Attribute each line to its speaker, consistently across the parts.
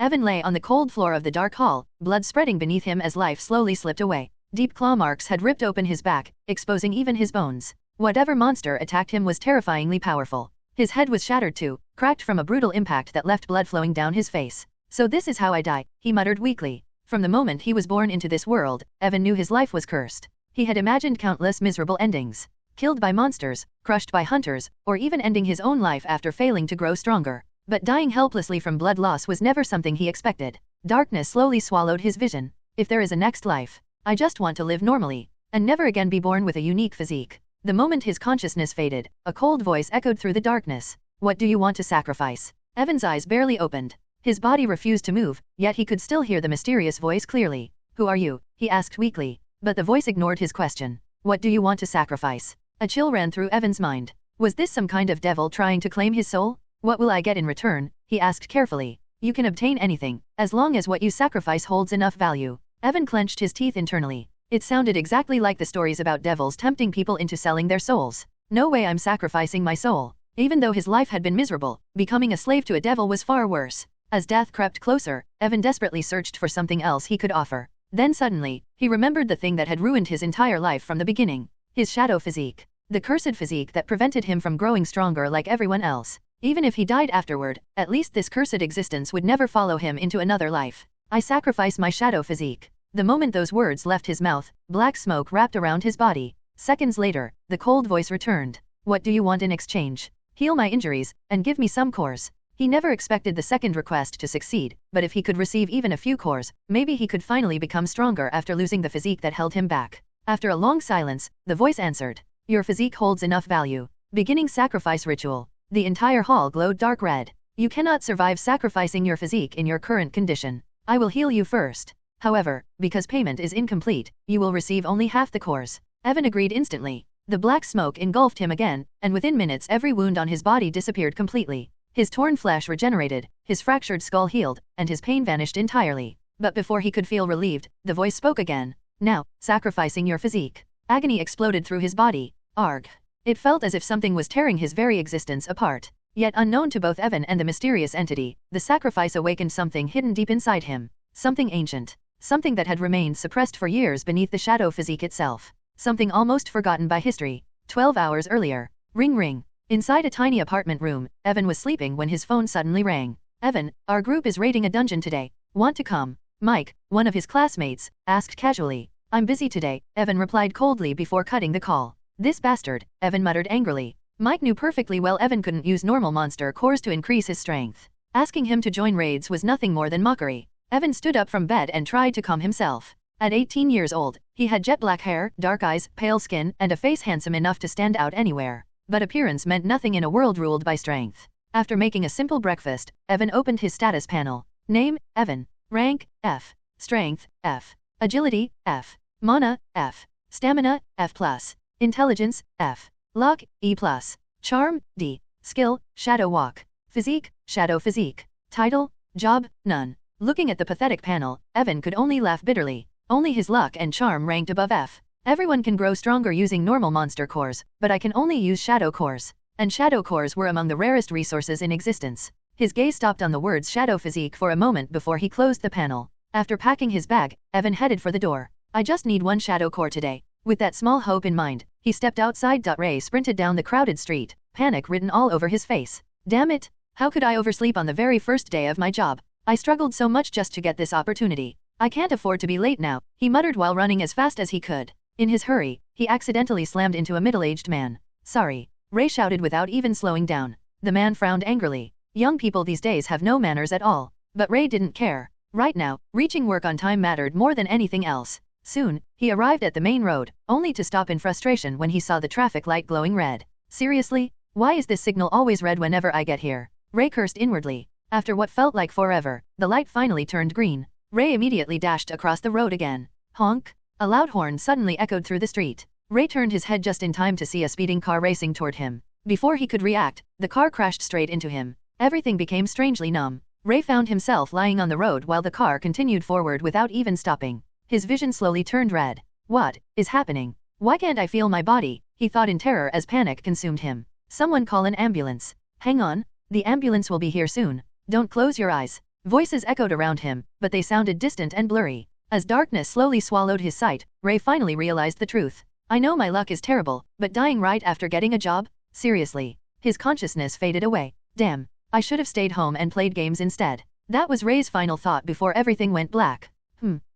Speaker 1: Evan lay on the cold floor of the dark hall, blood spreading beneath him as life slowly slipped away. Deep claw marks had ripped open his back, exposing even his bones. Whatever monster attacked him was terrifyingly powerful. His head was shattered too, cracked from a brutal impact that left blood flowing down his face. So this is how I die, he muttered weakly. From the moment he was born into this world, Evan knew his life was cursed. He had imagined countless miserable endings. Killed by monsters, crushed by hunters, or even ending his own life after failing to grow stronger. But dying helplessly from blood loss was never something he expected. Darkness slowly swallowed his vision. If there is a next life, I just want to live normally, and never again be born with a unique physique. The moment his consciousness faded, a cold voice echoed through the darkness. What do you want to sacrifice? Evan's eyes barely opened. His body refused to move, yet he could still hear the mysterious voice clearly. Who are you? He asked weakly. But the voice ignored his question. What do you want to sacrifice? A chill ran through Evan's mind. Was this some kind of devil trying to claim his soul? What will I get in return? He asked carefully. You can obtain anything, as long as what you sacrifice holds enough value. Evan clenched his teeth internally. It sounded exactly like the stories about devils tempting people into selling their souls. No way I'm sacrificing my soul. Even though his life had been miserable, becoming a slave to a devil was far worse. As death crept closer, Evan desperately searched for something else he could offer. Then suddenly, he remembered the thing that had ruined his entire life from the beginning. His shadow physique. The cursed physique that prevented him from growing stronger like everyone else. Even if he died afterward, at least this cursed existence would never follow him into another life. I sacrifice my shadow physique. The moment those words left his mouth, black smoke wrapped around his body. Seconds later, the cold voice returned. What do you want in exchange? Heal my injuries, and give me some cores. He never expected the second request to succeed, but if he could receive even a few cores, maybe he could finally become stronger after losing the physique that held him back. After a long silence, the voice answered. Your physique holds enough value. Beginning sacrifice ritual. The entire hall glowed dark red. You cannot survive sacrificing your physique in your current condition. I will heal you first. However, because payment is incomplete, you will receive only half the cores. Evan agreed instantly. The black smoke engulfed him again, and within minutes every wound on his body disappeared completely. His torn flesh regenerated, his fractured skull healed, and his pain vanished entirely. But before he could feel relieved, the voice spoke again. Now, sacrificing your physique. Agony exploded through his body. Arg. It felt as if something was tearing his very existence apart. Yet unknown to both Evan and the mysterious entity, the sacrifice awakened something hidden deep inside him. Something ancient. Something that had remained suppressed for years beneath the shadow physique itself. Something almost forgotten by history. 12 hours earlier. Ring ring. Inside a tiny apartment room, Evan was sleeping when his phone suddenly rang. Evan, our group is raiding a dungeon today. Want to come? Mike, one of his classmates, asked casually. I'm busy today, Evan replied coldly before cutting the call. This bastard, Evan muttered angrily. Mike knew perfectly well Evan couldn't use normal monster cores to increase his strength. Asking him to join raids was nothing more than mockery. Evan stood up from bed and tried to calm himself. At 18 years old, he had jet black hair, dark eyes, pale skin, and a face handsome enough to stand out anywhere. But appearance meant nothing in a world ruled by strength. After making a simple breakfast, Evan opened his status panel. Name, Evan. Rank, F. Strength, F. Agility, F. Mana, F. Stamina, F+. Intelligence, F. Luck, E+. Charm, D. Skill, Shadow Walk. Physique, Shadow Physique. Title, Job, None. Looking at the pathetic panel, Evan could only laugh bitterly. Only his luck and charm ranked above F. Everyone can grow stronger using normal monster cores, but I can only use shadow cores. And shadow cores were among the rarest resources in existence. His gaze stopped on the words shadow physique for a moment before he closed the panel. After packing his bag, Evan headed for the door. I just need one shadow core today. With that small hope in mind, he stepped outside. Ray sprinted down the crowded street, panic written all over his face. Damn it! How could I oversleep on the very first day of my job? I struggled so much just to get this opportunity. I can't afford to be late now, he muttered while running as fast as he could. In his hurry, he accidentally slammed into a middle-aged man. Sorry, Ray shouted without even slowing down. The man frowned angrily. Young people these days have no manners at all. But Ray didn't care. Right now, reaching work on time mattered more than anything else. Soon, he arrived at the main road, only to stop in frustration when he saw the traffic light glowing red. Seriously? Why is this signal always red whenever I get here? Ray cursed inwardly. After what felt like forever, the light finally turned green. Ray immediately dashed across the road again. Honk! A loud horn suddenly echoed through the street. Ray turned his head just in time to see a speeding car racing toward him. Before he could react, the car crashed straight into him. Everything became strangely numb. Ray found himself lying on the road while the car continued forward without even stopping. His vision slowly turned red. What is happening? Why can't I feel my body? He thought in terror as panic consumed him. Someone call an ambulance. Hang on, the ambulance will be here soon. Don't close your eyes. Voices echoed around him, but they sounded distant and blurry. As darkness slowly swallowed his sight, Ray finally realized the truth. I know my luck is terrible, but dying right after getting a job? Seriously. His consciousness faded away. Damn. I should have stayed home and played games instead. That was Ray's final thought before everything went black.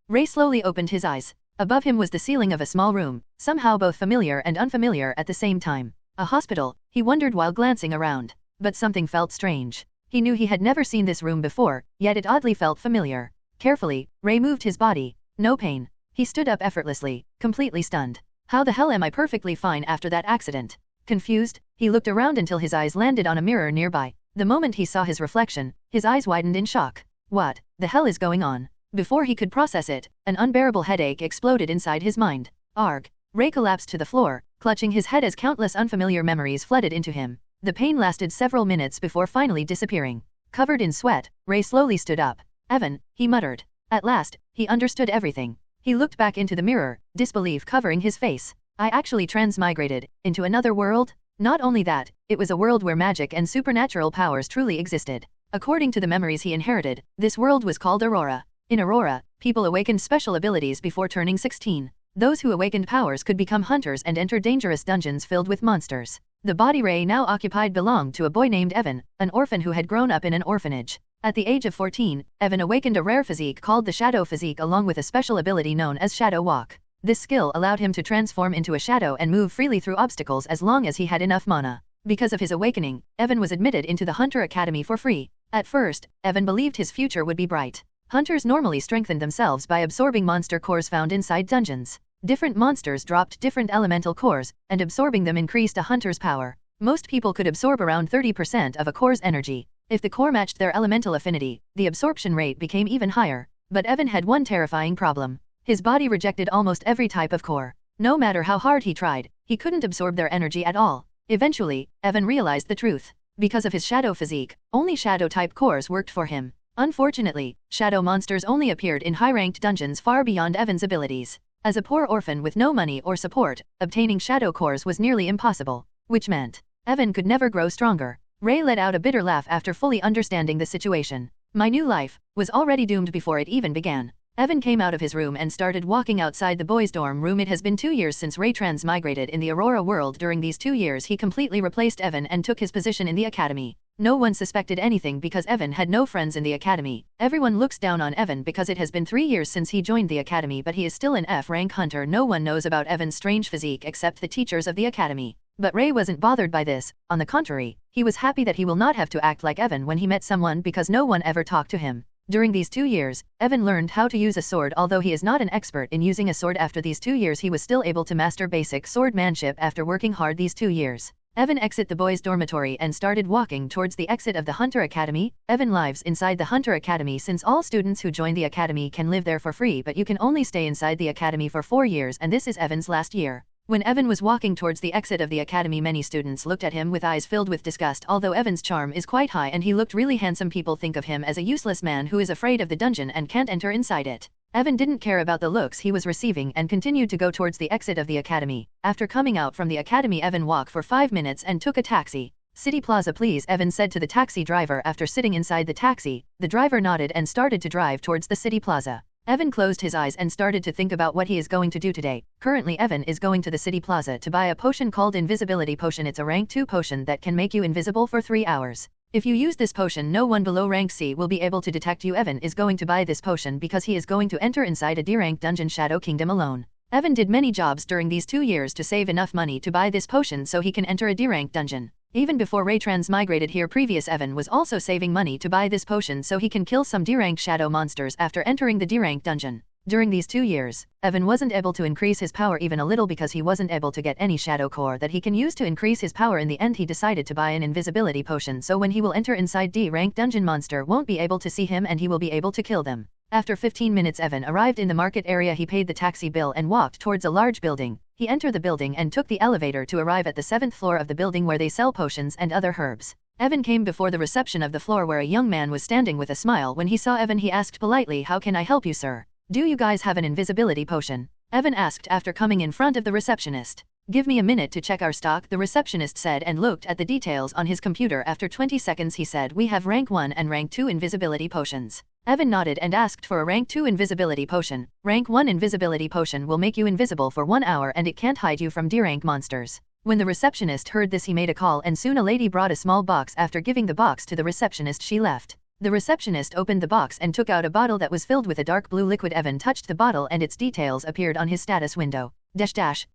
Speaker 1: Ray slowly opened his eyes. Above him was the ceiling of a small room, somehow both familiar and unfamiliar at the same time. A hospital, he wondered while glancing around. But something felt strange. He knew he had never seen this room before, yet it oddly felt familiar. Carefully, Ray moved his body. No pain. He stood up effortlessly, completely stunned. How the hell am I perfectly fine after that accident? Confused, he looked around until his eyes landed on a mirror nearby. The moment he saw his reflection, his eyes widened in shock. What the hell is going on? Before he could process it, an unbearable headache exploded inside his mind. Arg. Ray collapsed to the floor, clutching his head as countless unfamiliar memories flooded into him. The pain lasted several minutes before finally disappearing. Covered in sweat, Ray slowly stood up. Evan, he muttered. At last, he understood everything. He looked back into the mirror, disbelief covering his face. I actually transmigrated into another world? Not only that, it was a world where magic and supernatural powers truly existed. According to the memories he inherited, this world was called Arora. In Arora, people awakened special abilities before turning 16. Those who awakened powers could become hunters and enter dangerous dungeons filled with monsters. The body Ray now occupied belonged to a boy named Evan, an orphan who had grown up in an orphanage. At the age of 14, Evan awakened a rare physique called the Shadow Physique along with a special ability known as Shadow Walk. This skill allowed him to transform into a shadow and move freely through obstacles as long as he had enough mana. Because of his awakening, Evan was admitted into the Hunter Academy for free. At first, Evan believed his future would be bright. Hunters normally strengthened themselves by absorbing monster cores found inside dungeons. Different monsters dropped different elemental cores, and absorbing them increased a hunter's power. Most people could absorb around 30% of a core's energy. If the core matched their elemental affinity, the absorption rate became even higher. But Evan had one terrifying problem. His body rejected almost every type of core. No matter how hard he tried, he couldn't absorb their energy at all. Eventually, Evan realized the truth. Because of his shadow physique, only shadow-type cores worked for him. Unfortunately, shadow monsters only appeared in high-ranked dungeons far beyond Evan's abilities. As a poor orphan with no money or support, obtaining shadow cores was nearly impossible. Which meant, Evan could never grow stronger. Ray let out a bitter laugh after fully understanding the situation. My new life was already doomed before it even began. Evan came out of his room and started walking outside the boys' dorm room. It has been 2 years since Ray transmigrated in the Arora world. During these 2 years he completely replaced Evan and took his position in the academy. No one suspected anything because Evan had no friends in the academy. Everyone looks down on Evan because it has been 3 years since he joined the academy, but he is still an F-rank hunter. No one knows about Evan's strange physique except the teachers of the academy. But Ray wasn't bothered by this. On the contrary, he was happy that he will not have to act like Evan when he met someone because no one ever talked to him. During these 2 years, Evan learned how to use a sword. Although he is not an expert in using a sword, after these 2 years he was still able to master basic swordmanship after working hard these 2 years. Evan exited the boys' dormitory and started walking towards the exit of the Hunter Academy. Evan lives inside the Hunter Academy since all students who join the academy can live there for free, but you can only stay inside the academy for 4 years, and this is Evan's last year. When Evan was walking towards the exit of the academy, many students looked at him with eyes filled with disgust. Although Evan's charm is quite high and he looked really handsome, people think of him as a useless man who is afraid of the dungeon and can't enter inside it. Evan didn't care about the looks he was receiving and continued to go towards the exit of the academy. After coming out from the academy, Evan walked for 5 minutes and took a taxi. City Plaza please, Evan said to the taxi driver after sitting inside the taxi. The driver nodded and started to drive towards the City Plaza. Evan closed his eyes and started to think about what he is going to do today. Currently Evan is going to the City Plaza to buy a potion called Invisibility Potion. It's a rank 2 potion that can make you invisible for 3 hours. If you use this potion, no one below rank C will be able to detect you. Evan is going to buy this potion because he is going to enter inside a D-rank dungeon, Shadow Kingdom, alone. Evan did many jobs during these 2 years to save enough money to buy this potion so he can enter a D-rank dungeon. Even before Ray transmigrated here, previous Evan was also saving money to buy this potion so he can kill some D-rank shadow monsters after entering the D-rank dungeon. During these 2 years, Evan wasn't able to increase his power even a little because he wasn't able to get any shadow core that he can use to increase his power. In the end he decided to buy an invisibility potion so when he will enter inside D-rank dungeon, monster won't be able to see him and he will be able to kill them. After 15 minutes Evan arrived in the market area. He paid the taxi bill and walked towards a large building. He entered the building and took the elevator to arrive at the 7th floor of the building where they sell potions and other herbs. Evan came before the reception of the floor where a young man was standing with a smile. When he saw Evan he asked politely, "How can I help you, sir? Do you guys have an invisibility potion?" Evan asked after coming in front of the receptionist. Give me a minute to check our stock, the receptionist said and looked at the details on his computer. After 20 seconds he said, we have rank 1 and rank 2 invisibility potions. Evan nodded and asked for a rank 2 invisibility potion. Rank 1 invisibility potion will make you invisible for 1 hour and it can't hide you from D-rank monsters. When the receptionist heard this he made a call and soon a lady brought a small box. After giving the box to the receptionist she left. The receptionist opened the box and took out a bottle that was filled with a dark blue liquid. Evan touched the bottle and its details appeared on his status window.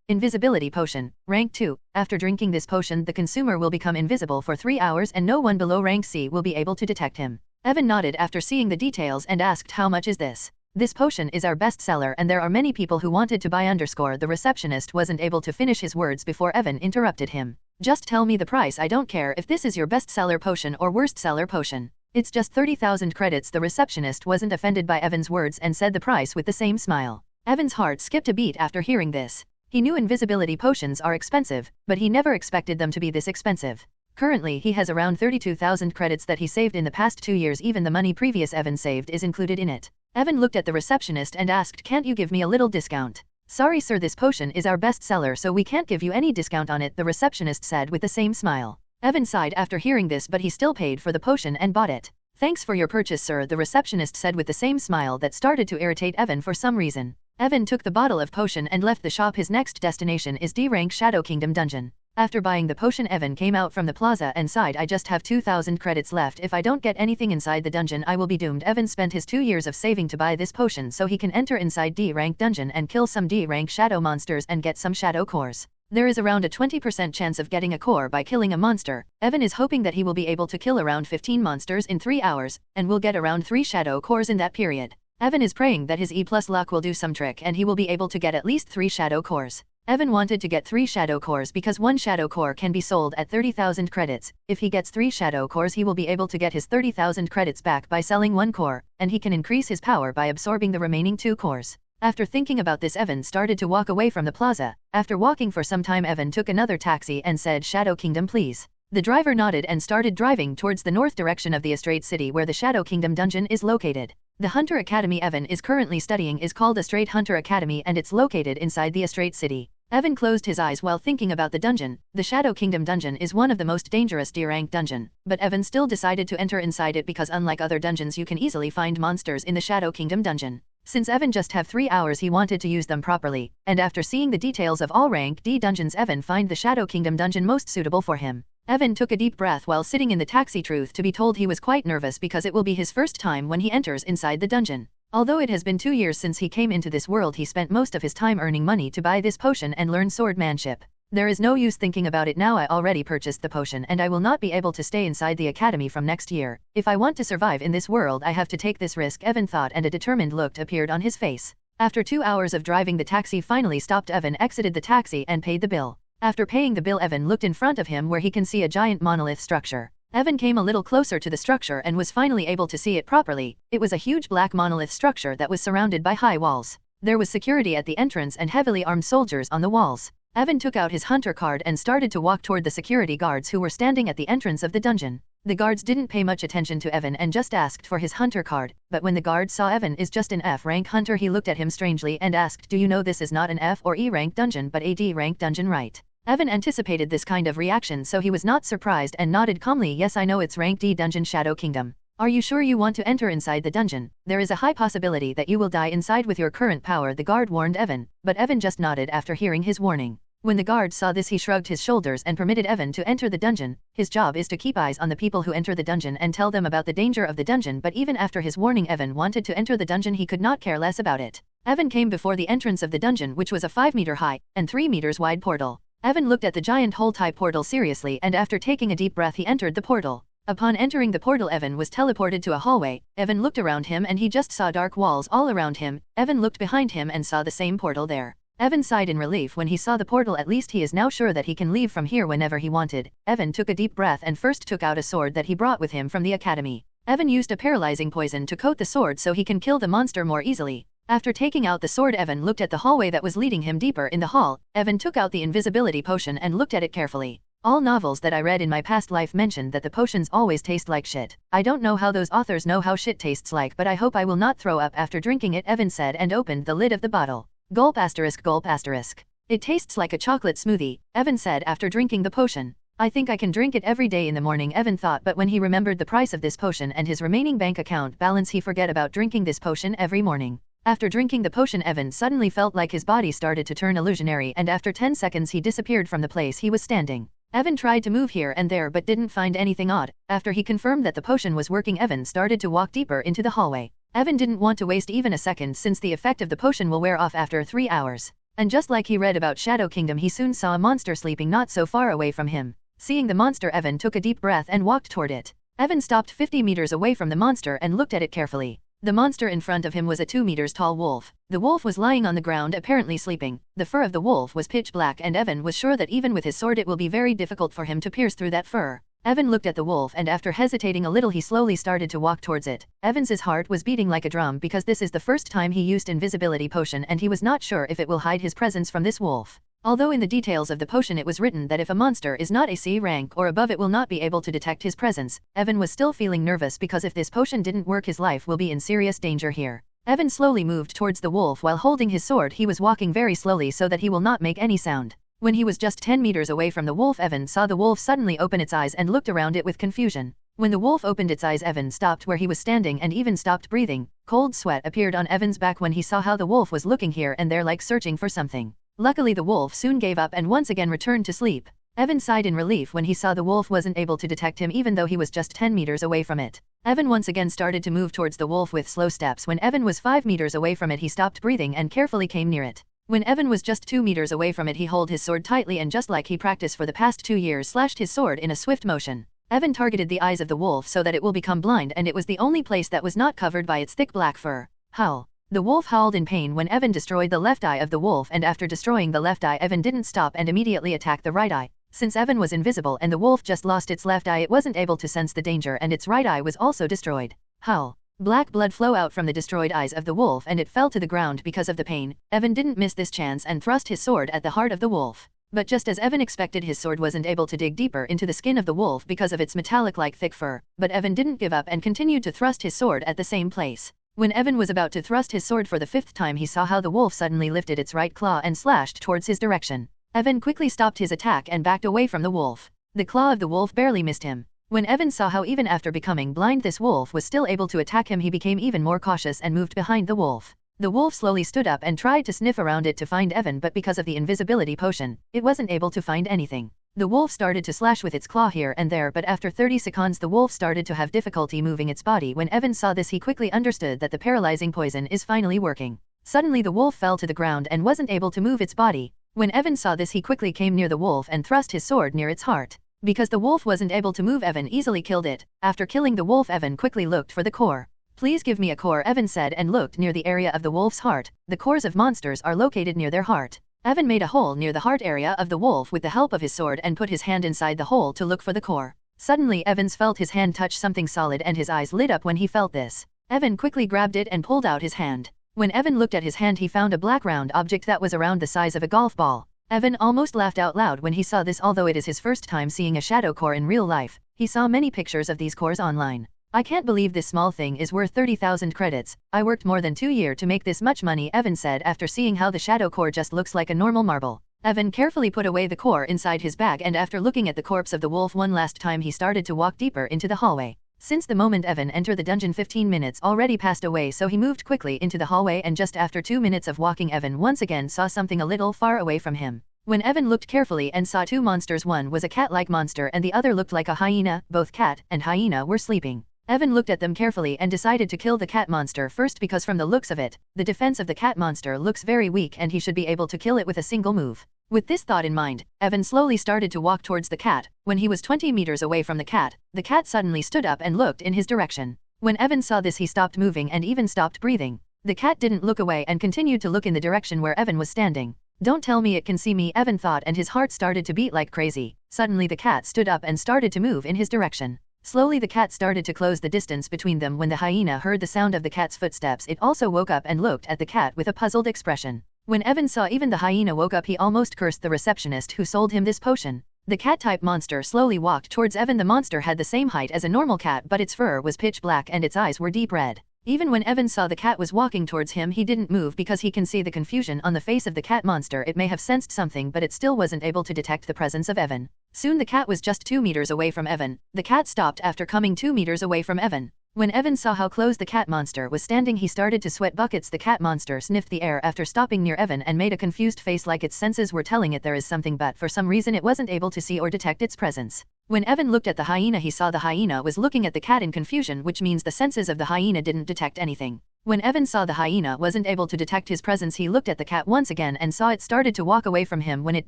Speaker 1: Invisibility potion, rank 2. After drinking this potion the consumer will become invisible for 3 hours and no one below rank C will be able to detect him. Evan nodded after seeing the details and asked, how much is this? This potion is our best seller and there are many people who wanted to buy. The receptionist wasn't able to finish his words before Evan interrupted him. Just tell me the price, I don't care if this is your best seller potion or worst seller potion. It's just 30,000 credits. The receptionist wasn't offended by Evan's words and said the price with the same smile. Evan's heart skipped a beat after hearing this. He knew invisibility potions are expensive, but he never expected them to be this expensive. Currently he has around 32,000 credits that he saved in the past 2 years. Even the money previous Evan saved is included in it. Evan looked at the receptionist and asked, can't you give me a little discount? Sorry sir, this potion is our best seller so we can't give you any discount on it, the receptionist said with the same smile. Evan sighed after hearing this but he still paid for the potion and bought it. Thanks for your purchase sir, the receptionist said with the same smile that started to irritate Evan for some reason. Evan took the bottle of potion and left the shop. His next destination is D-rank Shadow Kingdom dungeon. After buying the potion Evan came out from the plaza and sighed, I just have 2,000 credits left. If I don't get anything inside the dungeon I will be doomed. Evan spent his 2 years of saving to buy this potion so he can enter inside D-rank dungeon and kill some D-rank shadow monsters and get some shadow cores. There is around a 20% chance of getting a core by killing a monster. Evan is hoping that he will be able to kill around 15 monsters in 3 hours, and will get around 3 shadow cores in that period. Evan is praying that his E+ luck will do some trick and he will be able to get at least 3 shadow cores. Evan wanted to get 3 shadow cores because 1 shadow core can be sold at 30,000 credits. If he gets 3 shadow cores he will be able to get his 30,000 credits back by selling 1 core, and he can increase his power by absorbing the remaining 2 cores. After thinking about this Evan started to walk away from the plaza. After walking for some time Evan took another taxi and said, Shadow Kingdom please. The driver nodded and started driving towards the north direction of the Estrade City where the Shadow Kingdom dungeon is located. The Hunter Academy Evan is currently studying is called Estrade Hunter Academy and it's located inside the Estrade City. Evan closed his eyes while thinking about the dungeon. The Shadow Kingdom dungeon is one of the most dangerous D-rank dungeon, but Evan still decided to enter inside it because unlike other dungeons you can easily find monsters in the Shadow Kingdom dungeon. Since Evan just have 3 hours he wanted to use them properly, and after seeing the details of all rank D dungeons Evan find the Shadow Kingdom dungeon most suitable for him. Evan took a deep breath while sitting in the taxi. Truth to be told he was quite nervous because it will be his first time when he enters inside the dungeon. Although it has been 2 years since he came into this world he spent most of his time earning money to buy this potion and learn swordmanship. There is no use thinking about it now. I already purchased the potion and I will not be able to stay inside the academy from next year. If I want to survive in this world I have to take this risk, Evan thought, and a determined look appeared on his face. After 2 hours of driving the taxi finally stopped. Evan exited the taxi and paid the bill. After paying the bill Evan looked in front of him where he can see a giant monolith structure. Evan came a little closer to the structure and was finally able to see it properly. It was a huge black monolith structure that was surrounded by high walls. There was security at the entrance and heavily armed soldiers on the walls. Evan took out his hunter card and started to walk toward the security guards who were standing at the entrance of the dungeon. The guards didn't pay much attention to Evan and just asked for his hunter card, but when the guard saw Evan is just an F-rank hunter he looked at him strangely and asked, do you know this is not an F or E-rank dungeon but a D-rank dungeon, right? Evan anticipated this kind of reaction so he was not surprised and nodded calmly, yes I know it's rank D dungeon Shadow Kingdom. Are you sure you want to enter inside the dungeon? There is a high possibility that you will die inside with your current power, the guard warned Evan, but Evan just nodded after hearing his warning. When the guard saw this he shrugged his shoulders and permitted Evan to enter the dungeon. His job is to keep eyes on the people who enter the dungeon and tell them about the danger of the dungeon, but even after his warning Evan wanted to enter the dungeon. He could not care less about it. Evan came before the entrance of the dungeon, which was a 5-meter high and 3 meters wide portal. Evan looked at the giant hole-type portal seriously and after taking a deep breath he entered the portal. Upon entering the portal Evan was teleported to a hallway. Evan looked around him and he just saw dark walls all around him. Evan looked behind him and saw the same portal there. Evan sighed in relief when he saw the portal. At least he is now sure that he can leave from here whenever he wanted. Evan took a deep breath and first took out a sword that he brought with him from the academy. Evan used a paralyzing poison to coat the sword so he can kill the monster more easily. After taking out the sword Evan looked at the hallway that was leading him deeper in the hall. Evan took out the invisibility potion and looked at it carefully. All novels that I read in my past life mentioned that the potions always taste like shit. I don't know how those authors know how shit tastes like, but I hope I will not throw up after drinking it, Evan said and opened the lid of the bottle. Gulp asterisk gulp asterisk. It tastes like a chocolate smoothie, Evan said after drinking the potion. I think I can drink it every day in the morning, Evan thought, but when he remembered the price of this potion and his remaining bank account balance, he forgot about drinking this potion every morning. After drinking the potion, Evan suddenly felt like his body started to turn illusionary, and after 10 seconds he disappeared from the place he was standing. Evan tried to move here and there but didn't find anything odd. After he confirmed that the potion was working, Evan started to walk deeper into the hallway. Evan didn't want to waste even a second since the effect of the potion will wear off after 3 hours. And just like he read about Shadow Kingdom, he soon saw a monster sleeping not so far away from him. Seeing the monster, Evan took a deep breath and walked toward it. Evan stopped 50 meters away from the monster and looked at it carefully. The monster in front of him was a 2 meters tall wolf. The wolf was lying on the ground apparently sleeping. The fur of the wolf was pitch black and Evan was sure that even with his sword it will be very difficult for him to pierce through that fur. Evan looked at the wolf and after hesitating a little he slowly started to walk towards it. Evan's heart was beating like a drum because this is the first time he used invisibility potion and he was not sure if it will hide his presence from this wolf. Although in the details of the potion it was written that if a monster is not a C rank or above it will not be able to detect his presence, Evan was still feeling nervous because if this potion didn't work his life will be in serious danger here. Evan slowly moved towards the wolf while holding his sword. He was walking very slowly so that he will not make any sound. When he was just 10 meters away from the wolf, Evan saw the wolf suddenly open its eyes and looked around it with confusion. When the wolf opened its eyes, Evan stopped where he was standing and even stopped breathing. Cold sweat appeared on Evan's back when he saw how the wolf was looking here and there like searching for something. Luckily the wolf soon gave up and once again returned to sleep. Evan sighed in relief when he saw the wolf wasn't able to detect him even though he was just 10 meters away from it. Evan once again started to move towards the wolf with slow steps. When Evan was 5 meters away from it he stopped breathing and carefully came near it. When Evan was just 2 meters away from it he held his sword tightly and just like he practiced for the past 2 years slashed his sword in a swift motion. Evan targeted the eyes of the wolf so that it will become blind and it was the only place that was not covered by its thick black fur. Howl. The wolf howled in pain when Evan destroyed the left eye of the wolf, and after destroying the left eye Evan didn't stop and immediately attacked the right eye. Since Evan was invisible and the wolf just lost its left eye, it wasn't able to sense the danger and its right eye was also destroyed. Howl. Black blood flowed out from the destroyed eyes of the wolf and it fell to the ground because of the pain. Evan didn't miss this chance and thrust his sword at the heart of the wolf. But just as Evan expected, his sword wasn't able to dig deeper into the skin of the wolf because of its metallic-like thick fur. But Evan didn't give up and continued to thrust his sword at the same place. When Evan was about to thrust his sword for the 5th time, he saw how the wolf suddenly lifted its right claw and slashed towards his direction. Evan quickly stopped his attack and backed away from the wolf. The claw of the wolf barely missed him. When Evan saw how even after becoming blind this wolf was still able to attack him, he became even more cautious and moved behind the wolf. The wolf slowly stood up and tried to sniff around it to find Evan, but because of the invisibility potion, it wasn't able to find anything. The wolf started to slash with its claw here and there, but after 30 seconds the wolf started to have difficulty moving its body. When Evan saw this he quickly understood that the paralyzing poison is finally working. Suddenly the wolf fell to the ground and wasn't able to move its body. When Evan saw this he quickly came near the wolf and thrust his sword near its heart. Because the wolf wasn't able to move, Evan easily killed it. After killing the wolf, Evan quickly looked for the core. "Please give me a core," Evan said and looked near the area of the wolf's heart. The cores of monsters are located near their heart. Evan made a hole near the heart area of the wolf with the help of his sword and put his hand inside the hole to look for the core. Suddenly Evans felt his hand touch something solid and his eyes lit up when he felt this. Evan quickly grabbed it and pulled out his hand. When Evan looked at his hand he found a black round object that was around the size of a golf ball. Evan almost laughed out loud when he saw this. Although it is his first time seeing a shadow core in real life, he saw many pictures of these cores online. "I can't believe this small thing is worth 30,000 credits. I worked more than 2 years to make this much money," Evan said after seeing how the shadow core just looks like a normal marble. Evan carefully put away the core inside his bag and after looking at the corpse of the wolf one last time he started to walk deeper into the hallway. Since the moment Evan entered the dungeon 15 minutes already passed away, so he moved quickly into the hallway and just after 2 minutes of walking Evan once again saw something a little far away from him. When Evan looked carefully and saw 2 monsters, one was a cat-like monster and the other looked like a hyena. Both cat and hyena were sleeping. Evan looked at them carefully and decided to kill the cat monster first because from the looks of it, the defense of the cat monster looks very weak and he should be able to kill it with a single move. With this thought in mind, Evan slowly started to walk towards the cat. When he was 20 meters away from the cat suddenly stood up and looked in his direction. When Evan saw this he stopped moving and even stopped breathing. The cat didn't look away and continued to look in the direction where Evan was standing. "Don't tell me it can see me," Evan thought, and his heart started to beat like crazy. Suddenly the cat stood up and started to move in his direction. Slowly the cat started to close the distance between them. When the hyena heard the sound of the cat's footsteps, it also woke up and looked at the cat with a puzzled expression. When Evan saw even the hyena woke up, he almost cursed the receptionist who sold him this potion. The cat-type monster slowly walked towards Evan. The monster had the same height as a normal cat, but its fur was pitch black and its eyes were deep red. Even when Evan saw the cat was walking towards him, he didn't move because he can see the confusion on the face of the cat monster. It may have sensed something, but it still wasn't able to detect the presence of Evan. Soon the cat was just 2 meters away from Evan. The cat stopped after coming 2 meters away from Evan. When Evan saw how close the cat monster was standing, he started to sweat buckets. The cat monster sniffed the air after stopping near Evan and made a confused face like its senses were telling it there is something, but for some reason it wasn't able to see or detect its presence. When Evan looked at the hyena, he saw the hyena was looking at the cat in confusion, which means the senses of the hyena didn't detect anything. When Evan saw the hyena wasn't able to detect his presence, he looked at the cat once again and saw it started to walk away from him when it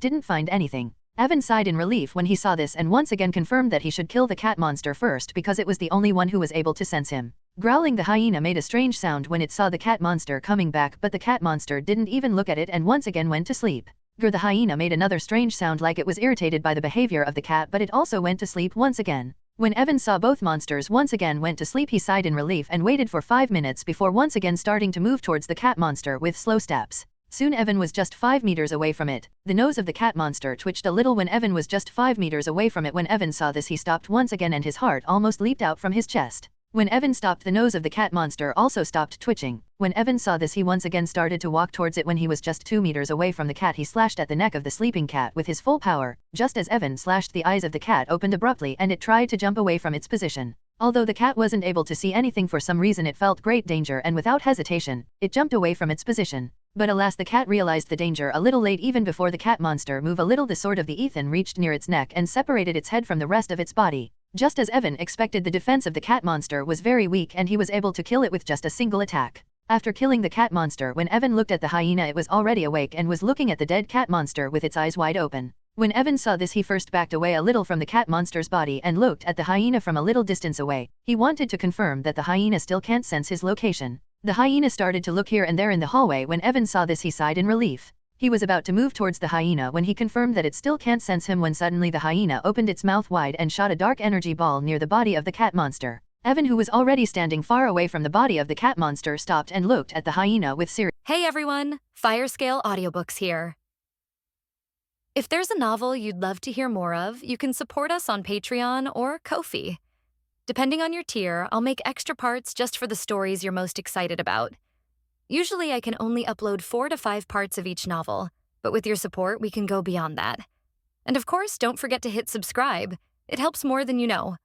Speaker 1: didn't find anything. Evan sighed in relief when he saw this and once again confirmed that he should kill the cat monster first because it was the only one who was able to sense him. Growling, the hyena made a strange sound when it saw the cat monster coming back, but the cat monster didn't even look at it and once again went to sleep. The hyena made another strange sound like it was irritated by the behavior of the cat, but it also went to sleep once again. When Evan saw both monsters once again went to sleep, he sighed in relief and waited for 5 minutes before once again starting to move towards the cat monster with slow steps. Soon Evan was just 5 meters away from it. The nose of the cat monster twitched a little when Evan was just 5 meters away from it. When Evan saw this, he stopped once again and his heart almost leaped out from his chest. When Evan stopped, the nose of the cat monster also stopped twitching. When Evan saw this, he once again started to walk towards it. When he was just 2 meters away from the cat, he slashed at the neck of the sleeping cat with his full power. Just as Evan slashed, the eyes of the cat opened abruptly and it tried to jump away from its position. Although the cat wasn't able to see anything, for some reason it felt great danger and without hesitation, it jumped away from its position. But alas, the cat realized the danger a little late. Even before the cat monster moved a little, the sword of the Ethan reached near its neck and separated its head from the rest of its body. Just as Evan expected, the defense of the cat monster was very weak and he was able to kill it with just a single attack. After killing the cat monster, when Evan looked at the hyena, it was already awake and was looking at the dead cat monster with its eyes wide open. When Evan saw this, he first backed away a little from the cat monster's body and looked at the hyena from a little distance away. He wanted to confirm that the hyena still can't sense his location. The hyena started to look here and there in the hallway. When Evan saw this, he sighed in relief. He was about to move towards the hyena when he confirmed that it still can't sense him, when suddenly the hyena opened its mouth wide and shot a dark energy ball near the body of the cat monster. Evan, who was already standing far away from the body of the cat monster, stopped and looked at the hyena with serious.
Speaker 2: Hey everyone, Firescale Audiobooks here. If there's a novel you'd love to hear more of, you can support us on Patreon or Ko-fi. Depending on your tier, I'll make extra parts just for the stories you're most excited about. Usually I can only upload 4 to 5 parts of each novel, but with your support we can go beyond that. And of course, don't forget to hit subscribe. It helps more than you know.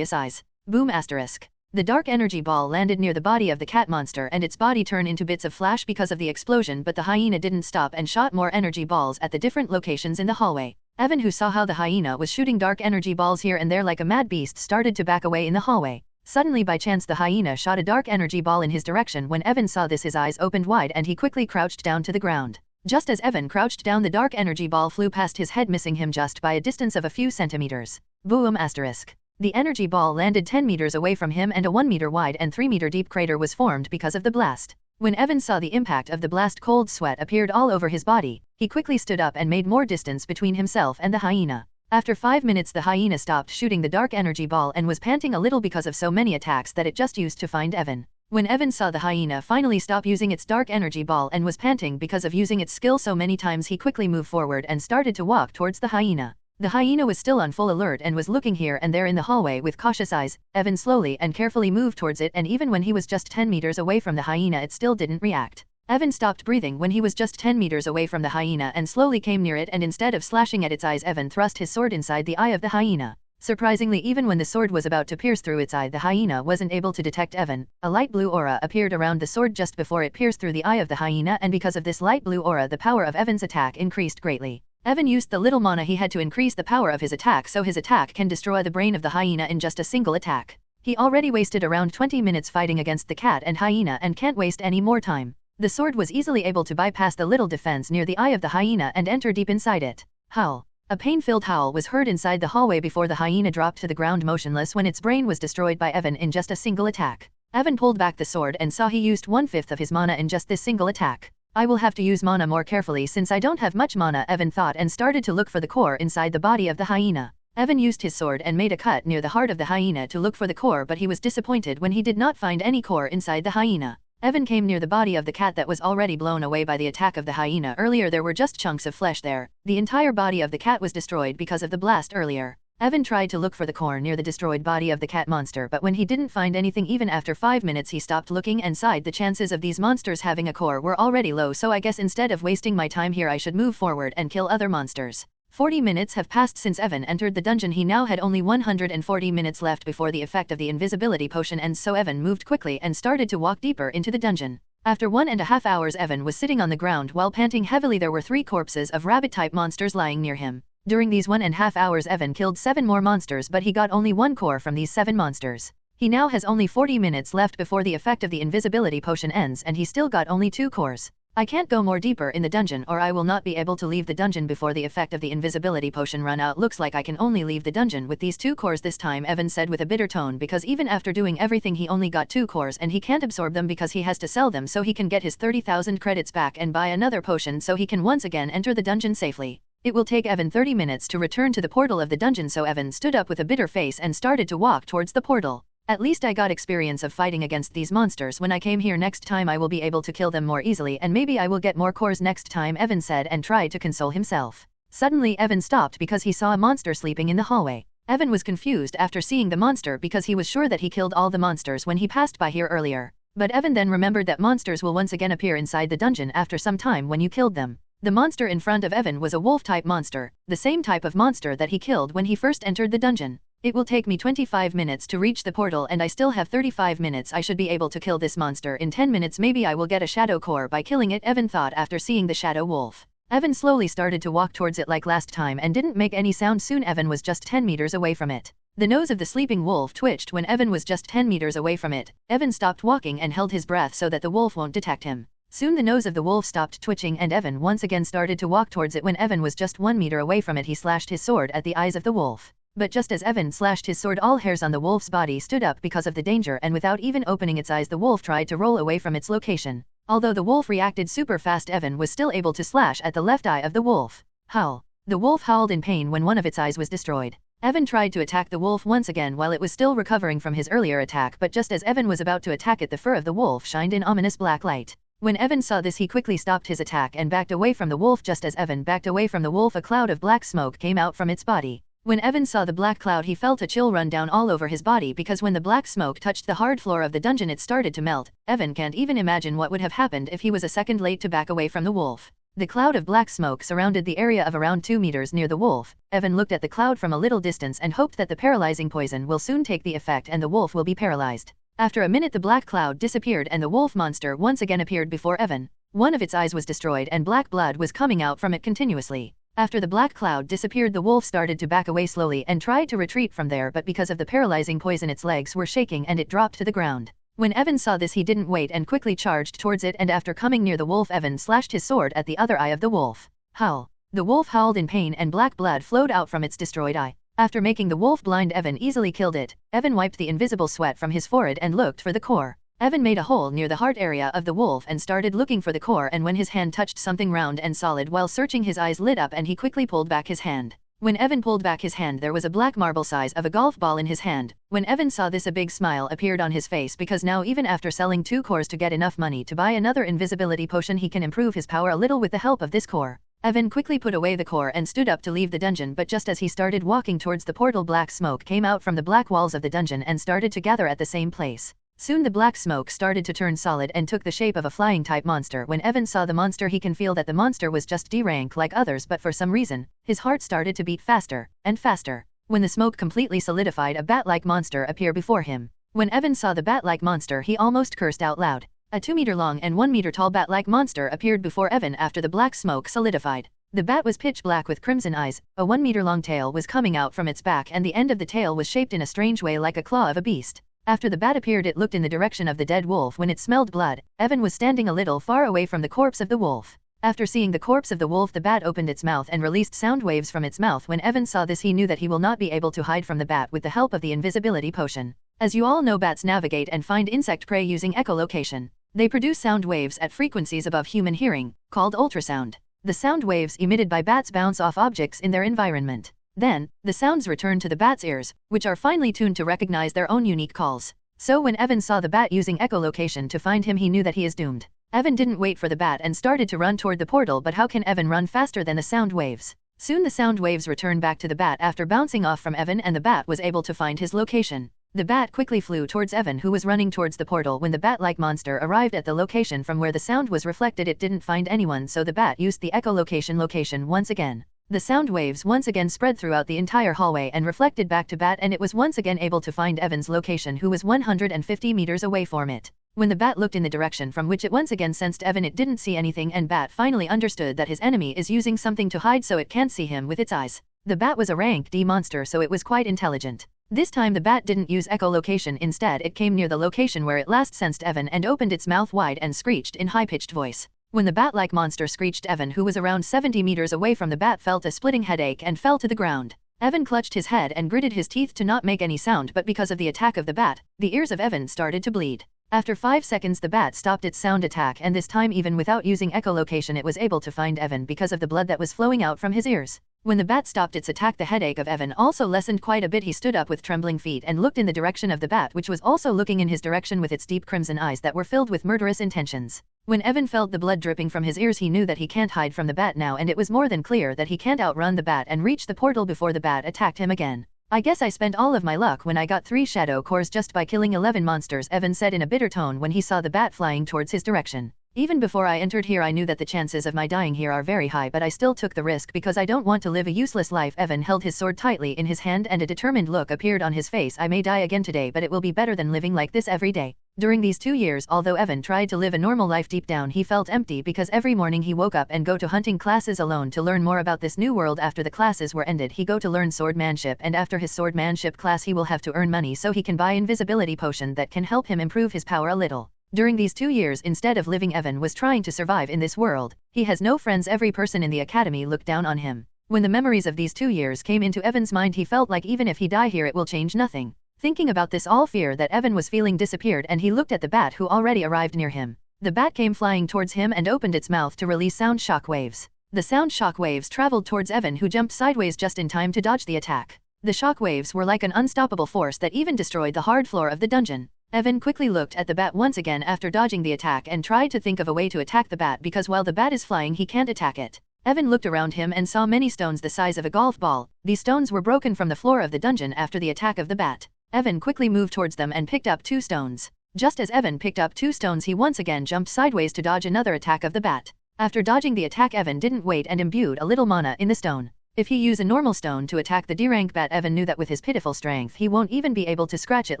Speaker 1: Eyes. Boom asterisk. The dark energy ball landed near the body of the cat monster and its body turned into bits of flash because of the explosion, but the hyena didn't stop and shot more energy balls at the different locations in the hallway. Evan, who saw how the hyena was shooting dark energy balls here and there like a mad beast, started to back away in the hallway. Suddenly, by chance, the hyena shot a dark energy ball in his direction. When Evan saw this, his eyes opened wide and he quickly crouched down to the ground. Just as Evan crouched down, the dark energy ball flew past his head, missing him just by a distance of a few centimeters. Boom asterisk. The energy ball landed 10 meters away from him and a 1 meter wide and 3 meter deep crater was formed because of the blast. When Evan saw the impact of the blast, cold sweat appeared all over his body. He quickly stood up and made more distance between himself and the hyena. After 5 minutes, the hyena stopped shooting the dark energy ball and was panting a little because of so many attacks that it just used to find Evan. When Evan saw the hyena finally stop using its dark energy ball and was panting because of using its skill so many times, he quickly moved forward and started to walk towards the hyena. The hyena was still on full alert and was looking here and there in the hallway with cautious eyes. Evan slowly and carefully moved towards it, and even when he was just 10 meters away from the hyena, it still didn't react. Evan stopped breathing when he was just 10 meters away from the hyena and slowly came near it, and instead of slashing at its eyes, Evan thrust his sword inside the eye of the hyena. Surprisingly, even when the sword was about to pierce through its eye, the hyena wasn't able to detect Evan. A light blue aura appeared around the sword just before it pierced through the eye of the hyena, and because of this light blue aura, the power of Evan's attack increased greatly. Evan used the little mana he had to increase the power of his attack, so his attack can destroy the brain of the hyena in just a single attack. He already wasted around 20 minutes fighting against the cat and hyena and can't waste any more time. The sword was easily able to bypass the little defense near the eye of the hyena and enter deep inside it. Howl. A pain-filled howl was heard inside the hallway before the hyena dropped to the ground motionless when its brain was destroyed by Evan in just a single attack. Evan pulled back the sword and saw he used 1/5 of his mana in just this single attack. I will have to use mana more carefully since I don't have much mana, Evan thought, and started to look for the core inside the body of the hyena. Evan used his sword and made a cut near the heart of the hyena to look for the core, but he was disappointed when he did not find any core inside the hyena. Evan came near the body of the cat that was already blown away by the attack of the hyena. Earlier there were just chunks of flesh there. The entire body of the cat was destroyed because of the blast earlier. Evan tried to look for the core near the destroyed body of the cat monster, but when he didn't find anything even after 5 minutes he stopped looking and sighed. The chances of these monsters having a core were already low, so I guess instead of wasting my time here I should move forward and kill other monsters. 40 minutes have passed since Evan entered the dungeon. He now had only 140 minutes left before the effect of the invisibility potion ends, so Evan moved quickly and started to walk deeper into the dungeon. After 1.5 hours Evan was sitting on the ground while panting heavily. There were 3 corpses of rabbit-type monsters lying near him. During these 1.5 hours Evan killed 7 more monsters, but he got only 1 core from these 7 monsters. He now has only 40 minutes left before the effect of the invisibility potion ends, and he still got only 2 cores. I can't go more deeper in the dungeon or I will not be able to leave the dungeon before the effect of the invisibility potion run out. Looks like I can only leave the dungeon with these 2 cores this time, Evan said with a bitter tone, because even after doing everything he only got 2 cores and he can't absorb them because he has to sell them so he can get his 30,000 credits back and buy another potion so he can once again enter the dungeon safely. It will take Evan 30 minutes to return to the portal of the dungeon, so Evan stood up with a bitter face and started to walk towards the portal. At least I got experience of fighting against these monsters when I came here. Next time I will be able to kill them more easily and maybe I will get more cores next time, Evan said and tried to console himself. Suddenly Evan stopped because he saw a monster sleeping in the hallway. Evan was confused after seeing the monster because he was sure that he killed all the monsters when he passed by here earlier. But Evan then remembered that monsters will once again appear inside the dungeon after some time when you killed them. The monster in front of Evan was a wolf-type monster, the same type of monster that he killed when he first entered the dungeon. It will take me 25 minutes to reach the portal and I still have 35 minutes. I should be able to kill this monster in 10 minutes. Maybe I will get a shadow core by killing it, Evan thought after seeing the shadow wolf. Evan slowly started to walk towards it like last time and didn't make any sound. Soon Evan was just 10 meters away from it. The nose of the sleeping wolf twitched when Evan was just 10 meters away from it. Evan stopped walking and held his breath so that the wolf won't detect him. Soon the nose of the wolf stopped twitching and Evan once again started to walk towards it. When Evan was just 1 meter away from it he slashed his sword at the eyes of the wolf. But just as Evan slashed his sword, all hairs on the wolf's body stood up because of the danger, and without even opening its eyes the wolf tried to roll away from its location. Although the wolf reacted super fast, Evan was still able to slash at the left eye of the wolf. Howl. The wolf howled in pain when one of its eyes was destroyed. Evan tried to attack the wolf once again while it was still recovering from his earlier attack, but just as Evan was about to attack it the fur of the wolf shined in ominous black light. When Evan saw this he quickly stopped his attack and backed away from the wolf. Just as Evan backed away from the wolf a cloud of black smoke came out from its body. When Evan saw the black cloud he felt a chill run down all over his body because when the black smoke touched the hard floor of the dungeon it started to melt. Evan can't even imagine what would have happened if he was a second late to back away from the wolf. The cloud of black smoke surrounded the area of around 2 meters near the wolf. Evan looked at the cloud from a little distance and hoped that the paralyzing poison will soon take the effect and the wolf will be paralyzed. After a minute the black cloud disappeared and the wolf monster once again appeared before Evan. One of its eyes was destroyed and black blood was coming out from it continuously. After the black cloud disappeared the wolf started to back away slowly and tried to retreat from there, but because of the paralyzing poison its legs were shaking and it dropped to the ground. When Evan saw this he didn't wait and quickly charged towards it, and after coming near the wolf Evan slashed his sword at the other eye of the wolf. Howl. The wolf howled in pain and black blood flowed out from its destroyed eye. After making the wolf blind Evan easily killed it. Evan wiped the invisible sweat from his forehead and looked for the core. Evan made a hole near the heart area of the wolf and started looking for the core, and when his hand touched something round and solid while searching his eyes lit up and he quickly pulled back his hand. When Evan pulled back his hand there was a black marble size of a golf ball in his hand. When Evan saw this a big smile appeared on his face because now even after selling 2 cores to get enough money to buy another invisibility potion he can improve his power a little with the help of this core. Evan quickly put away the core and stood up to leave the dungeon, but just as he started walking towards the portal black smoke came out from the black walls of the dungeon and started to gather at the same place. Soon the black smoke started to turn solid and took the shape of a flying type monster. When Evan saw the monster he can feel that the monster was just D rank like others, but for some reason, his heart started to beat faster and faster. When the smoke completely solidified a bat-like monster appeared before him. When Evan saw the bat-like monster he almost cursed out loud. A 2 meter long and 1 meter tall bat-like monster appeared before Evan after the black smoke solidified. The bat was pitch black with crimson eyes, a 1 meter long tail was coming out from its back and the end of the tail was shaped in a strange way like a claw of a beast. After the bat appeared it looked in the direction of the dead wolf. When it smelled blood, Evan was standing a little far away from the corpse of the wolf. After seeing the corpse of the wolf the bat opened its mouth and released sound waves from its mouth. When Evan saw this he knew that he will not be able to hide from the bat with the help of the invisibility potion. As you all know bats navigate and find insect prey using echolocation. They produce sound waves at frequencies above human hearing, called ultrasound. The sound waves emitted by bats bounce off objects in their environment. Then, the sounds return to the bat's ears, which are finely tuned to recognize their own unique calls. So when Evan saw the bat using echolocation to find him he knew that he is doomed. Evan didn't wait for the bat and started to run toward the portal, but how can Evan run faster than the sound waves? Soon the sound waves returned back to the bat after bouncing off from Evan, and the bat was able to find his location. The bat quickly flew towards Evan, who was running towards the portal. When the bat-like monster arrived at the location from where the sound was reflected, it didn't find anyone, so the bat used the echolocation once again. The sound waves once again spread throughout the entire hallway and reflected back to bat, and it was once again able to find Evan's location, who was 150 meters away from it. When the bat looked in the direction from which it once again sensed Evan, it didn't see anything, and bat finally understood that his enemy is using something to hide so it can't see him with its eyes. The bat was a rank D monster, so it was quite intelligent. This time the bat didn't use echolocation, instead it came near the location where it last sensed Evan and opened its mouth wide and screeched in high-pitched voice. When the bat-like monster screeched, Evan, who was around 70 meters away from the bat, felt a splitting headache and fell to the ground. Evan clutched his head and gritted his teeth to not make any sound, but because of the attack of the bat, the ears of Evan started to bleed. After 5 seconds the bat stopped its sound attack, and this time even without using echolocation it was able to find Evan because of the blood that was flowing out from his ears. When the bat stopped its attack, the headache of Evan also lessened quite a bit. He stood up with trembling feet and looked in the direction of the bat, which was also looking in his direction with its deep crimson eyes that were filled with murderous intentions. When Evan felt the blood dripping from his ears, he knew that he can't hide from the bat now, and it was more than clear that he can't outrun the bat and reach the portal before the bat attacked him again. I guess I spent all of my luck when I got 3 shadow cores just by killing 11 monsters, Evan said in a bitter tone when he saw the bat flying towards his direction. Even before I entered here I knew that the chances of my dying here are very high, but I still took the risk because I don't want to live a useless life. Evan held his sword tightly in his hand and a determined look appeared on his face. I may die again today, but it will be better than living like this every day. During these 2 years, although Evan tried to live a normal life, deep down he felt empty because every morning he woke up and go to hunting classes alone to learn more about this new world. After the classes were ended, he go to learn swordmanship, and after his swordmanship class he will have to earn money so he can buy invisibility potion that can help him improve his power a little. During these 2 years, instead of living, Evan was trying to survive in this world. He has no friends, every person in the academy looked down on him. When the memories of these 2 years came into Evan's mind, he felt like even if he die here it will change nothing. Thinking about this, all fear that Evan was feeling disappeared, and he looked at the bat who already arrived near him. The bat came flying towards him and opened its mouth to release sound shock waves. The sound shock waves traveled towards Evan, who jumped sideways just in time to dodge the attack. The shock waves were like an unstoppable force that even destroyed the hard floor of the dungeon. Evan quickly looked at the bat once again after dodging the attack and tried to think of a way to attack the bat, because while the bat is flying he can't attack it. Evan looked around him and saw many stones the size of a golf ball. These stones were broken from the floor of the dungeon after the attack of the bat. Evan quickly moved towards them and picked up 2 stones. Just as Evan picked up 2 stones, he once again jumped sideways to dodge another attack of the bat. After dodging the attack, Evan didn't wait and imbued a little mana in the stone. If he used a normal stone to attack the D-rank bat, Evan knew that with his pitiful strength he won't even be able to scratch it,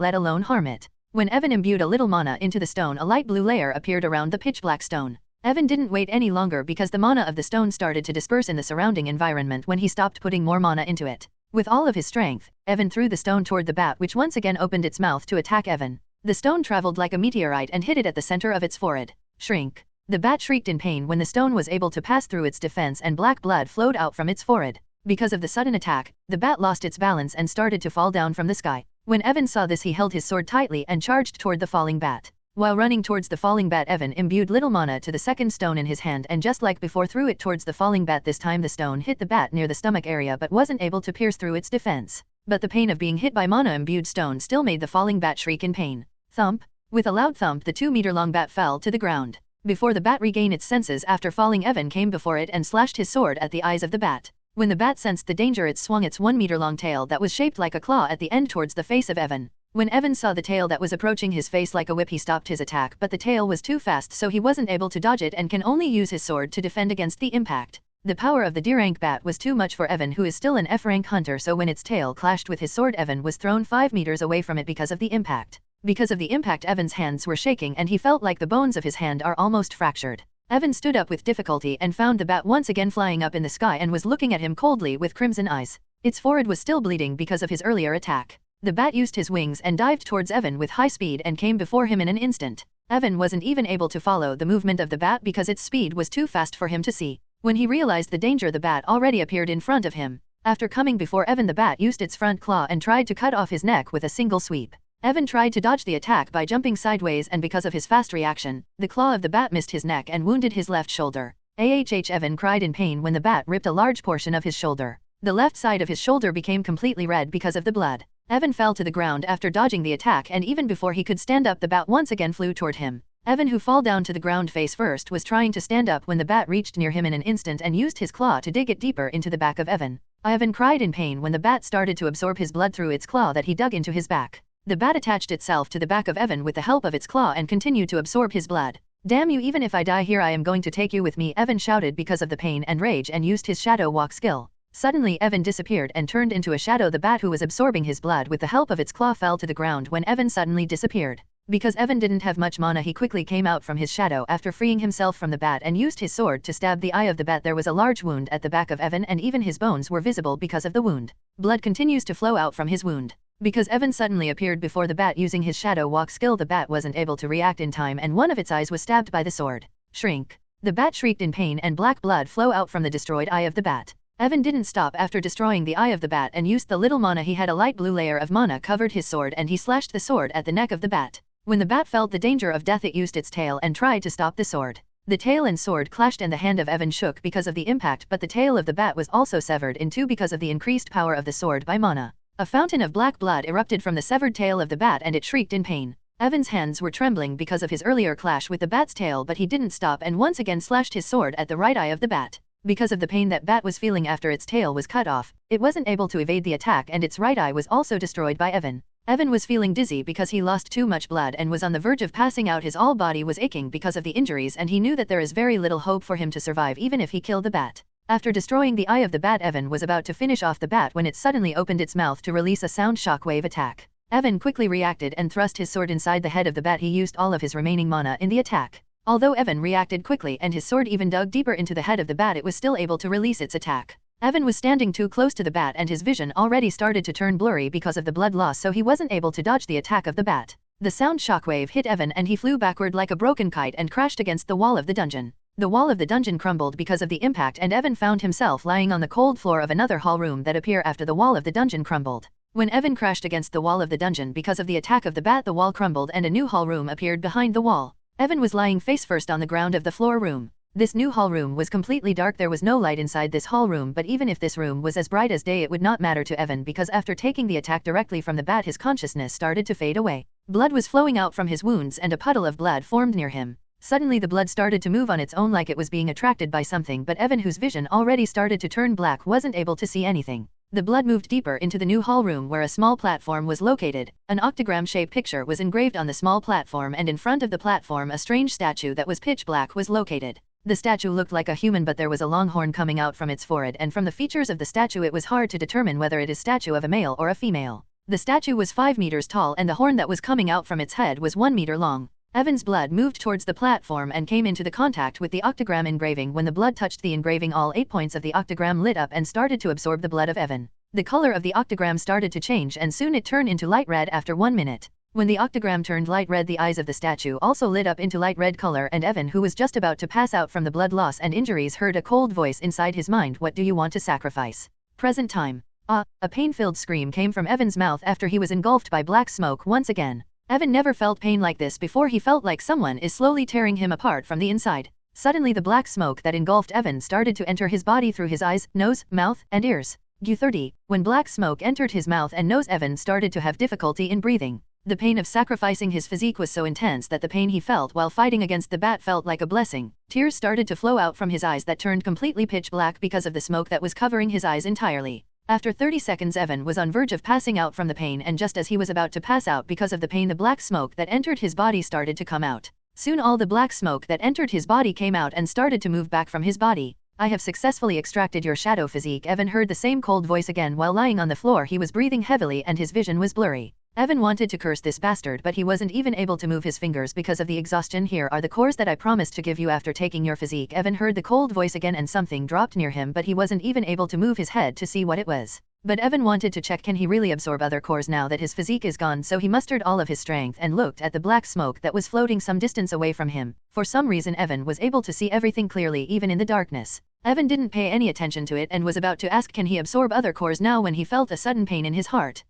Speaker 1: let alone harm it. When Evan imbued a little mana into the stone, a light blue layer appeared around the pitch black stone. Evan didn't wait any longer because the mana of the stone started to disperse in the surrounding environment when he stopped putting more mana into it. With all of his strength, Evan threw the stone toward the bat, which once again opened its mouth to attack Evan. The stone traveled like a meteorite and hit it at the center of its forehead. Shrink. The bat shrieked in pain when the stone was able to pass through its defense and black blood flowed out from its forehead. Because of the sudden attack, the bat lost its balance and started to fall down from the sky. When Evan saw this, he held his sword tightly and charged toward the falling bat. While running towards the falling bat, Evan imbued little mana to the second stone in his hand and just like before threw it towards the falling bat. This time the stone hit the bat near the stomach area but wasn't able to pierce through its defense. But the pain of being hit by mana-imbued stone still made the falling bat shriek in pain. Thump! With a loud thump, the 2-meter-long bat fell to the ground. Before the bat regained its senses after falling, Evan came before it and slashed his sword at the eyes of the bat. When the bat sensed the danger, it swung its 1-meter-long tail that was shaped like a claw at the end towards the face of Evan. When Evan saw the tail that was approaching his face like a whip, he stopped his attack, but the tail was too fast so he wasn't able to dodge it and can only use his sword to defend against the impact. The power of the D-rank bat was too much for Evan, who is still an F-rank hunter, so when its tail clashed with his sword, Evan was thrown 5 meters away from it because of the impact. Because of the impact, Evan's hands were shaking and he felt like the bones of his hand are almost fractured. Evan stood up with difficulty and found the bat once again flying up in the sky and was looking at him coldly with crimson eyes. Its forehead was still bleeding because of his earlier attack. The bat used his wings and dived towards Evan with high speed and came before him in an instant. Evan wasn't even able to follow the movement of the bat because its speed was too fast for him to see. When he realized the danger, the bat already appeared in front of him. After coming before Evan, the bat used its front claw and tried to cut off his neck with a single sweep. Evan tried to dodge the attack by jumping sideways, and because of his fast reaction, the claw of the bat missed his neck and wounded his left shoulder. Evan cried in pain when the bat ripped a large portion of his shoulder. The left side of his shoulder became completely red because of the blood. Evan fell to the ground after dodging the attack, and even before he could stand up, the bat once again flew toward him. Evan, who fell down to the ground face first, was trying to stand up when the bat reached near him in an instant and used his claw to dig it deeper into the back of Evan. Evan cried in pain when the bat started to absorb his blood through its claw that he dug into his back. The bat attached itself to the back of Evan with the help of its claw and continued to absorb his blood. "Damn you, even if I die here I am going to take you with me," Evan shouted because of the pain and rage and used his shadow walk skill. Suddenly Evan disappeared and turned into a shadow. The bat who was absorbing his blood with the help of its claw fell to the ground when Evan suddenly disappeared. Because Evan didn't have much mana, he quickly came out from his shadow after freeing himself from the bat and used his sword to stab the eye of the bat. There was a large wound at the back of Evan and even his bones were visible because of the wound. Blood continues to flow out from his wound. Because Evan suddenly appeared before the bat using his shadow walk skill, the bat wasn't able to react in time and one of its eyes was stabbed by the sword. Shrink. The bat shrieked in pain and black blood flow out from the destroyed eye of the bat. Evan didn't stop after destroying the eye of the bat and used the little mana he had. A light blue layer of mana covered his sword and he slashed the sword at the neck of the bat. When the bat felt the danger of death, it used its tail and tried to stop the sword. The tail and sword clashed and the hand of Evan shook because of the impact, but the tail of the bat was also severed in two because of the increased power of the sword by mana. A fountain of black blood erupted from the severed tail of the bat and it shrieked in pain. Evan's hands were trembling because of his earlier clash with the bat's tail, but he didn't stop and once again slashed his sword at the right eye of the bat. Because of the pain that bat was feeling after its tail was cut off, it wasn't able to evade the attack and its right eye was also destroyed by Evan. Evan was feeling dizzy because he lost too much blood and was on the verge of passing out. His whole body was aching because of the injuries and he knew that there is very little hope for him to survive even if he killed the bat. After destroying the eye of the bat, Evan was about to finish off the bat when it suddenly opened its mouth to release a sound shockwave attack. Evan quickly reacted and thrust his sword inside the head of the bat. He used all of his remaining mana in the attack. Although Evan reacted quickly and his sword even dug deeper into the head of the bat, it was still able to release its attack. Evan was standing too close to the bat and his vision already started to turn blurry because of the blood loss, so he wasn't able to dodge the attack of the bat. The sound shockwave hit Evan and he flew backward like a broken kite and crashed against the wall of the dungeon. The wall of the dungeon crumbled because of the impact and Evan found himself lying on the cold floor of another hall room that appeared after the wall of the dungeon crumbled. When Evan crashed against the wall of the dungeon because of the attack of the bat, the wall crumbled and a new hall room appeared behind the wall. Evan was lying face first on the ground of the floor room. This new hall room was completely dark. There was no light inside this hall room, but even if this room was as bright as day it would not matter to Evan because after taking the attack directly from the bat his consciousness started to fade away. Blood was flowing out from his wounds and a puddle of blood formed near him. Suddenly the blood started to move on its own like it was being attracted by something, but Evan, whose vision already started to turn black, wasn't able to see anything. The blood moved deeper into the new hall room where a small platform was located. An octagram-shaped picture was engraved on the small platform and in front of the platform a strange statue that was pitch black was located. The statue looked like a human, but there was a long horn coming out from its forehead, and from the features of the statue it was hard to determine whether it is statue of a male or a female. The statue was 5 meters tall and the horn that was coming out from its head was 1 meter long. Evan's blood moved towards the platform and came into the contact with the octagram engraving. When the blood touched the engraving, all 8 points of the octagram lit up and started to absorb the blood of Evan. The color of the octagram started to change and soon it turned into light red after 1 minute. When the octagram turned light red, the eyes of the statue also lit up into light red color, and Evan, who was just about to pass out from the blood loss and injuries, heard a cold voice inside his mind. "What do you want to sacrifice?" Present time. A pain-filled scream came from Evan's mouth after he was engulfed by black smoke once again. Evan never felt pain like this before. He felt like someone is slowly tearing him apart from the inside. Suddenly the black smoke that engulfed Evan started to enter his body through his eyes, nose, mouth, and ears. Q30. When black smoke entered his mouth and nose, Evan started to have difficulty in breathing. The pain of sacrificing his physique was so intense that the pain he felt while fighting against the bat felt like a blessing. Tears started to flow out from his eyes that turned completely pitch black because of the smoke that was covering his eyes entirely. After 30 seconds Evan was on verge of passing out from the pain, and just as he was about to pass out because of the pain, the black smoke that entered his body started to come out. Soon all the black smoke that entered his body came out and started to move back from his body. "I have successfully extracted your shadow physique." Evan heard the same cold voice again while lying on the floor. He was breathing heavily and his vision was blurry. Evan wanted to curse this bastard, but he wasn't even able to move his fingers because of the exhaustion. "Here are the cores that I promised to give you after taking your physique." Evan heard the cold voice again and something dropped near him, but he wasn't even able to move his head to see what it was. But Evan wanted to check, can he really absorb other cores now that his physique is gone? So he mustered all of his strength and looked at the black smoke that was floating some distance away from him. For some reason Evan was able to see everything clearly even in the darkness. Evan didn't pay any attention to it and was about to ask, can he absorb other cores now, when he felt a sudden pain in his heart.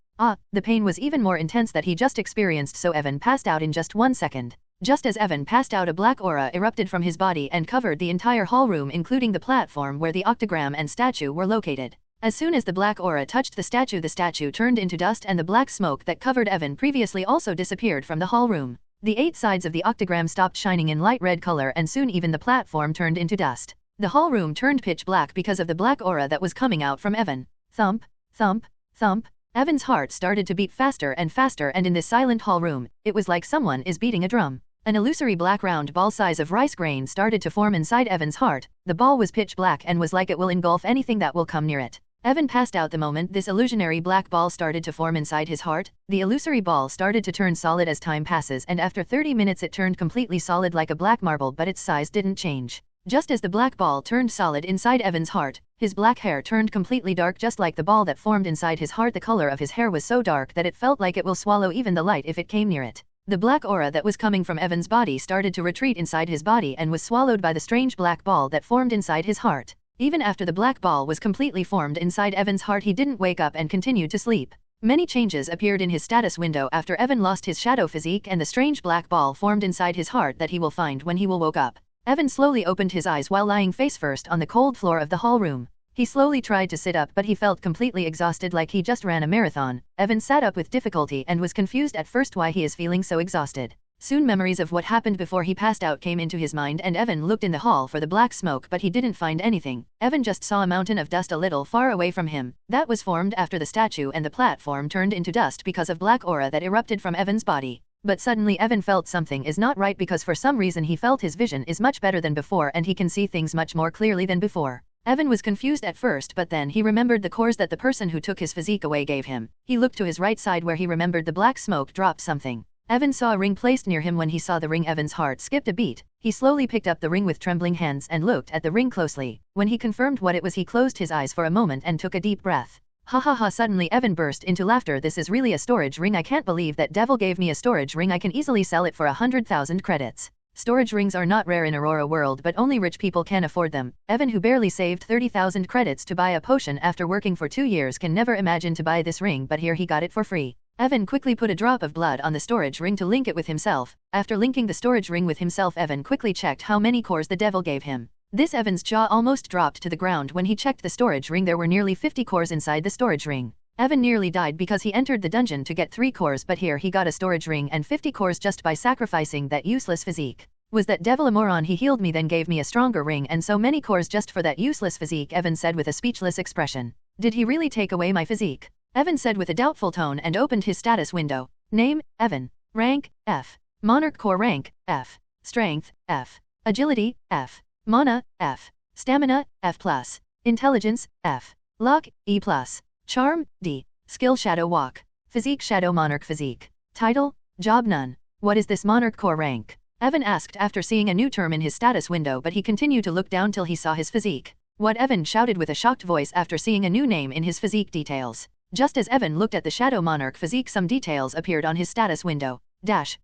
Speaker 1: The pain was even more intense that he just experienced, so Evan passed out in just 1 second. Just as Evan passed out, a black aura erupted from his body and covered the entire hall room, including the platform where the octagram and statue were located. As soon as the black aura touched the statue turned into dust, and the black smoke that covered Evan previously also disappeared from the hall room. The 8 sides of the octagram stopped shining in light red color and soon even the platform turned into dust. The hall room turned pitch black because of the black aura that was coming out from Evan. Thump, thump, thump. Evan's heart started to beat faster and faster, and in this silent hall room, it was like someone is beating a drum. An illusory black round ball size of rice grain started to form inside Evan's heart. The ball was pitch black and was like it will engulf anything that will come near it. Evan passed out the moment this illusionary black ball started to form inside his heart. The illusory ball started to turn solid as time passes, and after 30 minutes it turned completely solid like a black marble, but its size didn't change. Just as the black ball turned solid inside Evan's heart, his black hair turned completely dark just like the ball that formed inside his heart. The color of his hair was so dark that it felt like it will swallow even the light if it came near it. The black aura that was coming from Evan's body started to retreat inside his body and was swallowed by the strange black ball that formed inside his heart. Even after the black ball was completely formed inside Evan's heart, he didn't wake up and continued to sleep. Many changes appeared in his status window after Evan lost his shadow physique and the strange black ball formed inside his heart that he will find when he will woke up. Evan slowly opened his eyes while lying face first on the cold floor of the hall room. He slowly tried to sit up, but he felt completely exhausted like he just ran a marathon. Evan sat up with difficulty and was confused at first why he is feeling so exhausted. Soon memories of what happened before he passed out came into his mind, and Evan looked in the hall for the black smoke, but he didn't find anything. Evan just saw a mountain of dust a little far away from him. That was formed after the statue and the platform turned into dust because of black aura that erupted from Evan's body. But suddenly Evan felt something is not right, because for some reason he felt his vision is much better than before and he can see things much more clearly than before. Evan was confused at first, but then he remembered the cores that the person who took his physique away gave him. He looked to his right side where he remembered the black smoke dropped something. Evan saw a ring placed near him. When he saw the ring, Evan's heart skipped a beat. He slowly picked up the ring with trembling hands and looked at the ring closely. When he confirmed what it was, he closed his eyes for a moment and took a deep breath. Ha ha ha! Suddenly Evan burst into laughter. This is really a storage ring. I can't believe that devil gave me a storage ring. I can easily sell it for 100,000 credits. Storage rings are not rare in Aurora world, but only rich people can afford them. Evan, who barely saved 30,000 credits to buy a potion after working for 2 years, can never imagine to buy this ring, but here he got it for free. Evan quickly put a drop of blood on the storage ring to link it with himself. After linking the storage ring with himself, Evan quickly checked how many cores the devil gave him. This Evan's jaw almost dropped to the ground when he checked the storage ring. There were nearly 50 cores inside the storage ring. Evan nearly died because he entered the dungeon to get 3 cores, but here he got a storage ring and 50 cores just by sacrificing that useless physique. Was that devil a moron? He healed me, then gave me a stronger ring and so many cores just for that useless physique, Evan said with a speechless expression. Did he really take away my physique? Evan said with a doubtful tone and opened his status window. Name, Evan. Rank, F. Monarch core rank, F. Strength, F. Agility, F. Mana, F. Stamina, F+. Intelligence, F. Luck, E+. Charm, D. Skill Shadow Walk. Physique Shadow Monarch Physique. Title, Job none. What is this Monarch core rank? Evan asked after seeing a new term in his status window, but he continued to look down till he saw his physique. What? Evan shouted with a shocked voice after seeing a new name in his physique details. Just as Evan looked at the Shadow Monarch physique, some details appeared on his status window.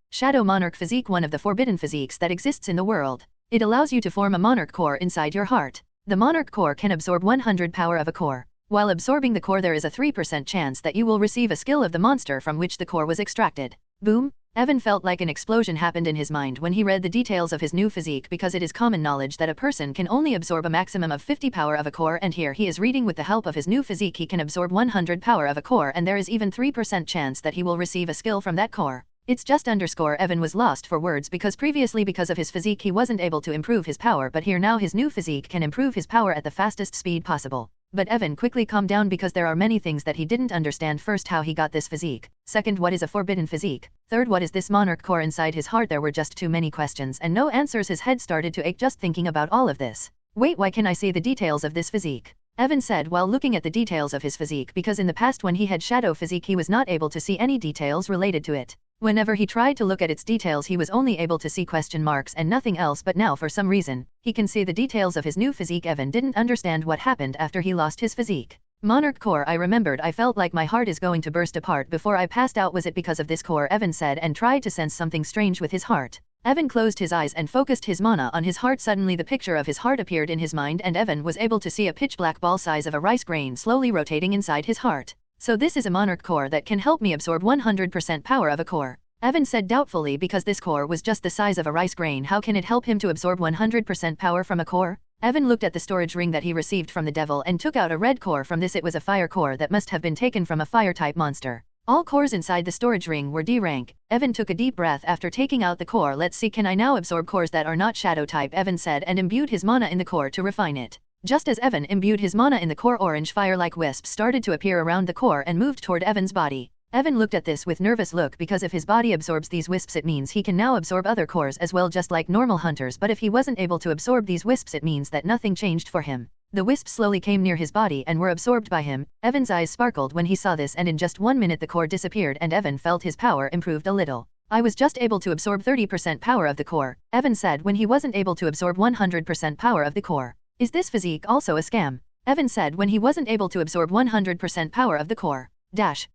Speaker 1: Shadow Monarch physique, one of the forbidden physiques that exists in the world. It allows you to form a Monarch core inside your heart. The Monarch core can absorb 100 power of a core. While absorbing the core, there is a 3% chance that you will receive a skill of the monster from which the core was extracted. Boom! Evan felt like an explosion happened in his mind when he read the details of his new physique, because it is common knowledge that a person can only absorb a maximum of 50 power of a core, and here he is reading with the help of his new physique he can absorb 100 power of a core, and there is even 3% chance that he will receive a skill from that core. It's just underscore. Evan was lost for words because previously because of his physique he wasn't able to improve his power, but here now his new physique can improve his power at the fastest speed possible. But Evan quickly calmed down because there are many things that he didn't understand. First, how he got this physique. Second, what is a forbidden physique? Third, what is this Monarch core inside his heart? There were just too many questions and no answers. His head started to ache just thinking about all of this. Wait, why can I see the details of this physique? Evan said while looking at the details of his physique, because in the past when he had shadow physique he was not able to see any details related to it. Whenever he tried to look at its details he was only able to see question marks and nothing else, but now for some reason, he can see the details of his new physique. Evan didn't understand what happened after he lost his physique. Monarch core, I remembered. I felt like my heart is going to burst apart before I passed out. Was it because of this core? Evan said and tried to sense something strange with his heart. Evan closed his eyes and focused his mana on his heart. Suddenly the picture of his heart appeared in his mind and Evan was able to see a pitch black ball size of a rice grain slowly rotating inside his heart. So this is a Monarch core that can help me absorb 100% power of a core. Evan said doubtfully, because this core was just the size of a rice grain, how can it help him to absorb 100% power from a core? Evan looked at the storage ring that he received from the devil and took out a red core from this. It was a fire core that must have been taken from a fire type monster. All cores inside the storage ring were D rank. Evan took a deep breath after taking out the core. Let's see, can I now absorb cores that are not shadow type, Evan said, and imbued his mana in the core to refine it. Just as Evan imbued his mana in the core, orange fire-like wisps started to appear around the core and moved toward Evan's body. Evan looked at this with nervous look because if his body absorbs these wisps it means he can now absorb other cores as well, just like normal hunters, but if he wasn't able to absorb these wisps it means that nothing changed for him. The wisps slowly came near his body and were absorbed by him. Evan's eyes sparkled when he saw this, and in just 1 minute the core disappeared and Evan felt his power improved a little. I was just able to absorb 30% power of the core, Evan said when he wasn't able to absorb 100% power of the core. Is this physique also a scam? Evan said when he wasn't able to absorb 100% power of the core.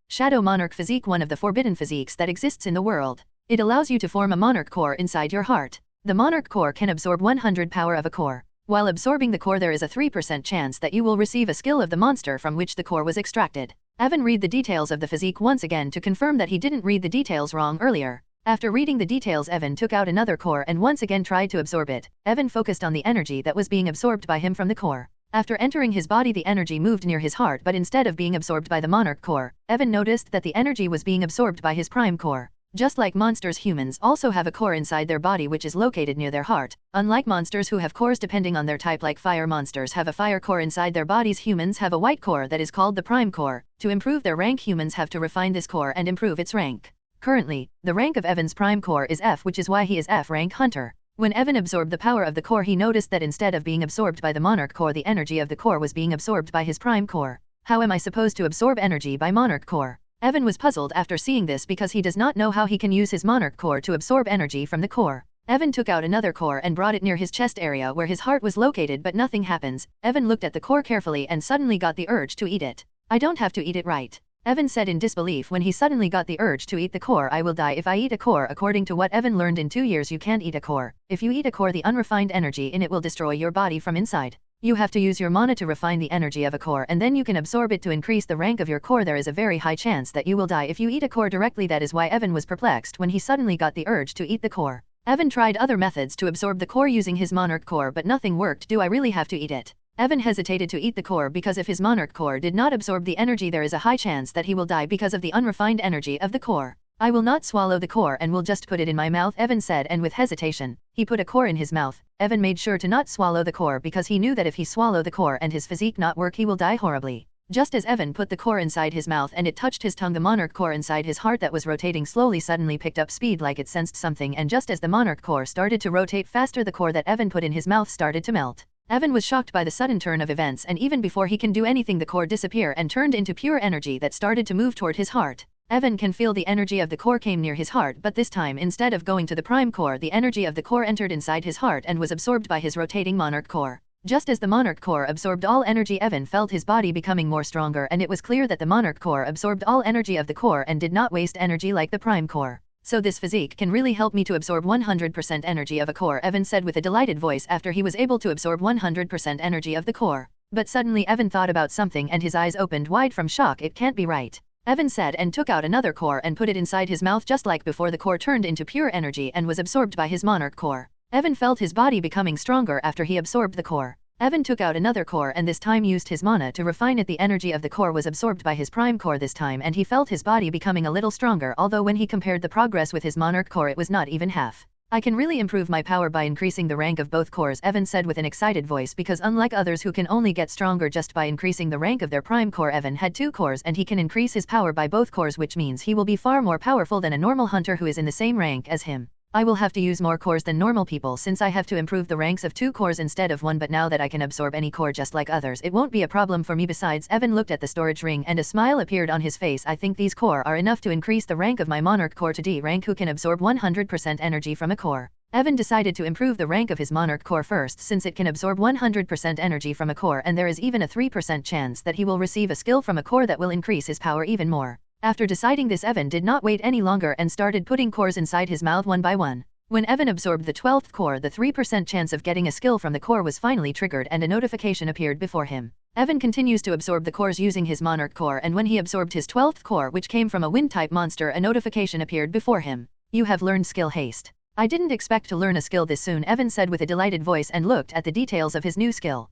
Speaker 1: Shadow Monarch Physique, one of the forbidden physiques that exists in the world. It allows you to form a Monarch core inside your heart. The Monarch core can absorb 100 power of a core. While absorbing the core there is a 3% chance that you will receive a skill of the monster from which the core was extracted. Evan read the details of the physique once again to confirm that he didn't read the details wrong earlier. After reading the details, Evan took out another core and once again tried to absorb it. Evan focused on the energy that was being absorbed by him from the core. After entering his body the energy moved near his heart, but instead of being absorbed by the Monarch core, Evan noticed that the energy was being absorbed by his prime core. Just like monsters, humans also have a core inside their body which is located near their heart. Unlike monsters who have cores depending on their type, like fire monsters have a fire core inside their bodies, humans have a white core that is called the prime core. To improve their rank, humans have to refine this core and improve its rank. Currently, the rank of Evan's prime core is F, which is why he is F rank hunter. When Evan absorbed the power of the core he noticed that instead of being absorbed by the Monarch core the energy of the core was being absorbed by his prime core. How am I supposed to absorb energy by Monarch core? Evan was puzzled after seeing this because he does not know how he can use his Monarch core to absorb energy from the core. Evan took out another core and brought it near his chest area where his heart was located, but nothing happens. Evan looked at the core carefully and suddenly got the urge to eat it. I don't have to eat it, right? Evan said in disbelief when he suddenly got the urge to eat the core. I will die if I eat a core. According to what Evan learned in 2 years, you can't eat a core. If you eat a core the unrefined energy in it will destroy your body from inside. You have to use your mana to refine the energy of a core and then you can absorb it to increase the rank of your core. There is a very high chance that you will die if you eat a core directly. That is why Evan was perplexed when he suddenly got the urge to eat the core. Evan tried other methods to absorb the core using his Monarch core but nothing worked. Do I really have to eat it? Evan hesitated to eat the core because if his Monarch core did not absorb the energy there is a high chance that he will die because of the unrefined energy of the core. I will not swallow the core and will just put it in my mouth, Evan said, and with hesitation, he put a core in his mouth. Evan made sure to not swallow the core because he knew that if he swallow the core and his physique not work he will die horribly. Just as Evan put the core inside his mouth and it touched his tongue, the Monarch core inside his heart that was rotating slowly suddenly picked up speed like it sensed something, and just as the Monarch core started to rotate faster the core that Evan put in his mouth started to melt. Evan was shocked by the sudden turn of events, and even before he can do anything the core disappeared and turned into pure energy that started to move toward his heart. Evan can feel the energy of the core came near his heart, but this time instead of going to the prime core the energy of the core entered inside his heart and was absorbed by his rotating Monarch core. Just as the Monarch core absorbed all energy Evan felt his body becoming more stronger, and it was clear that the Monarch core absorbed all energy of the core and did not waste energy like the prime core. So this physique can really help me to absorb 100% energy of a core, Evan said with a delighted voice after he was able to absorb 100% energy of the core. But suddenly Evan thought about something and his eyes opened wide from shock. It can't be right, Evan said, and took out another core and put it inside his mouth just like before. The core turned into pure energy and was absorbed by his Monarch core. Evan felt his body becoming stronger after he absorbed the core. Evan took out another core and this time used his mana to refine it. The energy of the core was absorbed by his prime core this time and he felt his body becoming a little stronger, although when he compared the progress with his Monarch core it was not even half. I can really improve my power by increasing the rank of both cores, Evan said with an excited voice, because unlike others who can only get stronger just by increasing the rank of their prime core, Evan had 2 cores and he can increase his power by both cores, which means he will be far more powerful than a normal hunter who is in the same rank as him. I will have to use more cores than normal people since I have to improve the ranks of 2 cores instead of 1, but now that I can absorb any core just like others it won't be a problem for me. Besides, Evan looked at the storage ring and a smile appeared on his face. I think these core are enough to increase the rank of my Monarch core to D rank, who can absorb 100% energy from a core. Evan decided to improve the rank of his Monarch core first since it can absorb 100% energy from a core and there is even a 3% chance that he will receive a skill from a core that will increase his power even more. After deciding this, Evan did not wait any longer and started putting cores inside his mouth one by one. When Evan absorbed the 12th core, the 3% chance of getting a skill from the core was finally triggered and a notification appeared before him. Evan continues to absorb the cores using his Monarch core, and when he absorbed his 12th core, which came from a wind-type monster, a notification appeared before him. You have learned skill Haste. I didn't expect to learn a skill this soon, Evan said with a delighted voice and looked at the details of his new skill.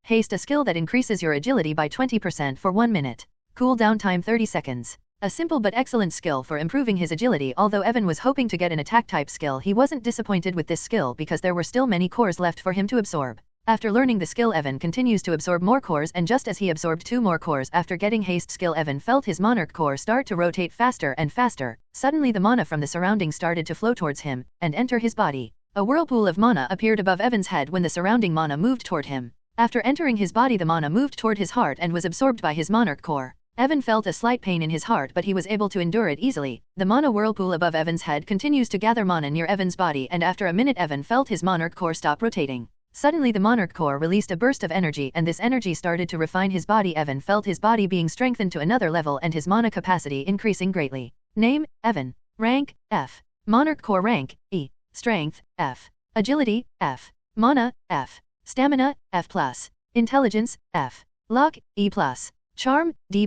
Speaker 1: Haste, a skill that increases your agility by 20% for 1 minute. Cooldown time 30 seconds. A simple but excellent skill for improving his agility. Although Evan was hoping to get an attack type skill, he wasn't disappointed with this skill because there were still many cores left for him to absorb. After learning the skill, Evan continues to absorb more cores, and just as he absorbed 2 more cores after getting haste skill, Evan felt his monarch core start to rotate faster and faster. Suddenly the mana from the surroundings started to flow towards him and enter his body. A whirlpool of mana appeared above Evan's head when the surrounding mana moved toward him. After entering his body, the mana moved toward his heart and was absorbed by his monarch core. Evan felt a slight pain in his heart, but he was able to endure it easily. The mana whirlpool above Evan's head continues to gather mana near Evan's body, and after a minute Evan felt his monarch core stop rotating. Suddenly the monarch core released a burst of energy, and this energy started to refine his body. Evan felt his body being strengthened to another level and his mana capacity increasing greatly. Name, Evan. Rank, F. Monarch core rank, E. Strength, F. Agility, F. Mana, F. Stamina, F+. Intelligence, F. Luck, E+. Charm, D+.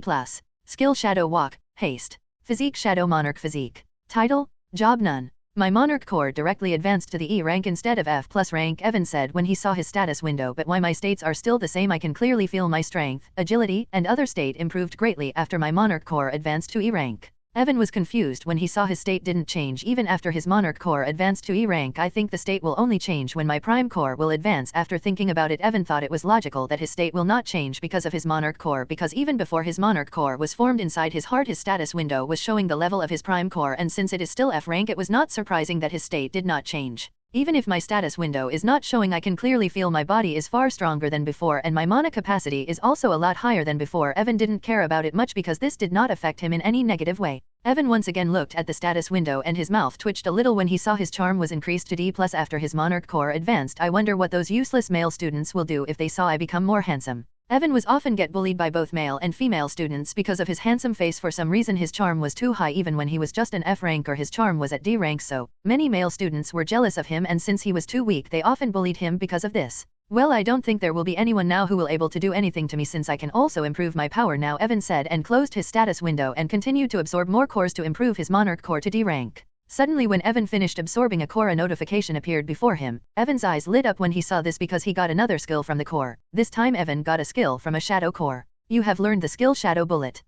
Speaker 1: Skill Shadow Walk, Haste. Physique Shadow Monarch Physique. Title, Job None. My monarch core directly advanced to the E rank instead of F+ rank, Evan said when he saw his status window, but why my states are still the same. I can clearly feel my strength, agility, and other state improved greatly after my monarch core advanced to E rank. Evan was confused when he saw his state didn't change even after his monarch core advanced to E rank. I think the state will only change when my prime core will advance. After thinking about it, Evan thought it was logical that his state will not change because of his monarch core, because even before his monarch core was formed inside his heart, his status window was showing the level of his prime core, and since it is still F rank, it was not surprising that his state did not change. Even if my status window is not showing, I can clearly feel my body is far stronger than before, and my mana capacity is also a lot higher than before. Evan didn't care about it much because this did not affect him in any negative way. Evan once again looked at the status window and his mouth twitched a little when he saw his charm was increased to D+ after his monarch core advanced. I wonder what those useless male students will do if they saw I become more handsome. Evan was often get bullied by both male and female students because of his handsome face. For some reason his charm was too high even when he was just an F rank, or his charm was at D rank, so many male students were jealous of him, and since he was too weak they often bullied him because of this. Well, I don't think there will be anyone now who will able to do anything to me since I can also improve my power now, Evan said, and closed his status window and continued to absorb more cores to improve his monarch core to D rank. Suddenly when Evan finished absorbing a core, a notification appeared before him. Evan's eyes lit up when he saw this because he got another skill from the core. This time Evan got a skill from a shadow core. You have learned the skill Shadow Bullet.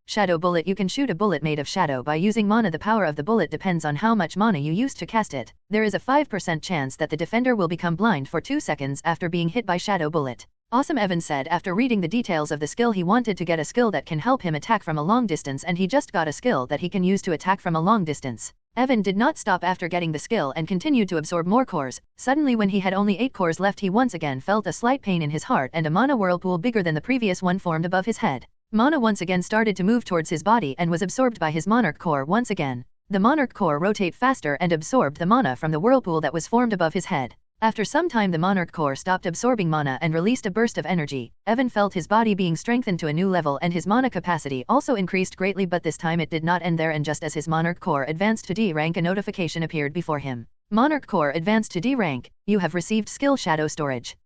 Speaker 1: Shadow Bullet. You can shoot a bullet made of shadow by using mana. The power of the bullet depends on how much mana you use to cast it. There is a 5% chance that the defender will become blind for 2 seconds after being hit by Shadow Bullet. Awesome, Evan said after reading the details of the skill. He wanted to get a skill that can help him attack from a long distance, and he just got a skill that he can use to attack from a long distance. Evan did not stop after getting the skill and continued to absorb more cores. Suddenly when he had only 8 cores left, he once again felt a slight pain in his heart, and a mana whirlpool bigger than the previous one formed above his head. Mana once again started to move towards his body and was absorbed by his monarch core once again. The monarch core rotated faster and absorbed the mana from the whirlpool that was formed above his head. After some time the monarch core stopped absorbing mana and released a burst of energy. Evan felt his body being strengthened to a new level and his mana capacity also increased greatly, but this time it did not end there, and just as his monarch core advanced to D rank, a notification appeared before him. Monarch core advanced to D rank. You have received skill Shadow Storage.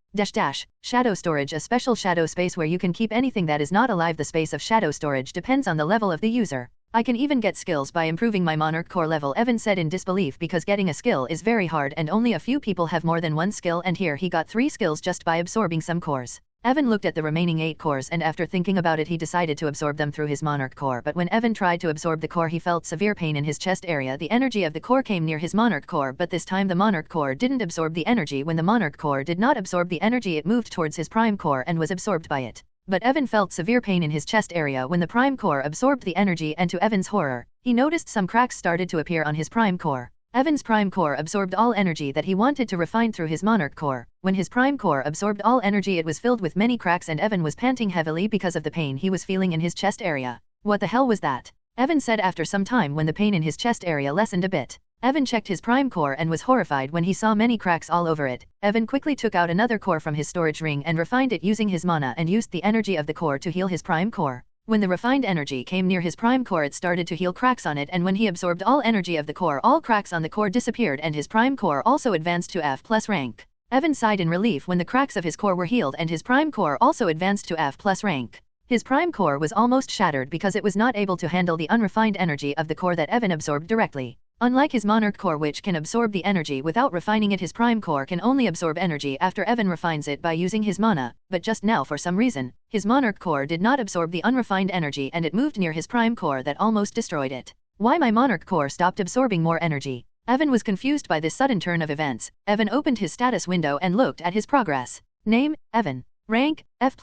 Speaker 1: Shadow Storage, a special shadow space where you can keep anything that is not alive. The space of shadow storage depends on the level of the user. I can even get skills by improving my monarch core level, Evan said in disbelief, because getting a skill is very hard and only a few people have more than one skill, and here he got 3 skills just by absorbing some cores. Evan looked at the remaining 8 cores, and after thinking about it he decided to absorb them through his monarch core, but when Evan tried to absorb the core he felt severe pain in his chest area. The energy of the core came near his monarch core, but this time the monarch core didn't absorb the energy. When the monarch core did not absorb the energy, it moved towards his prime core and was absorbed by it. But Evan felt severe pain in his chest area when the prime core absorbed the energy, and to Evan's horror, he noticed some cracks started to appear on his prime core. Evan's prime core absorbed all energy that he wanted to refine through his monarch core. When his prime core absorbed all energy, it was filled with many cracks, and Evan was panting heavily because of the pain he was feeling in his chest area. What the hell was that? Evan said after some time when the pain in his chest area lessened a bit. Evan checked his prime core and was horrified when he saw many cracks all over it. Evan quickly took out another core from his storage ring and refined it using his mana, and used the energy of the core to heal his prime core. When the refined energy came near his prime core, it started to heal cracks on it, and when he absorbed all energy of the core, all cracks on the core disappeared and his prime core also advanced to F+ rank. Evan sighed in relief when the cracks of his core were healed and his prime core also advanced to F+ rank. His prime core was almost shattered because it was not able to handle the unrefined energy of the core that Evan absorbed directly. Unlike his Monarch core, which can absorb the energy without refining it, his Prime core can only absorb energy after Evan refines it by using his mana, but just now for some reason, his Monarch core did not absorb the unrefined energy and it moved near his Prime core that almost destroyed it. Why my Monarch core stopped absorbing more energy? Evan was confused by this sudden turn of events. Evan opened his status window and looked at his progress. Name, Evan. Rank, F+.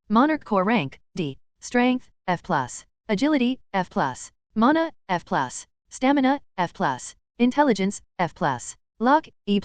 Speaker 1: Monarch core rank, D. Strength, F+. Agility, F+. Mana, F+. Stamina, F+. Intelligence, F+. Luck, E+.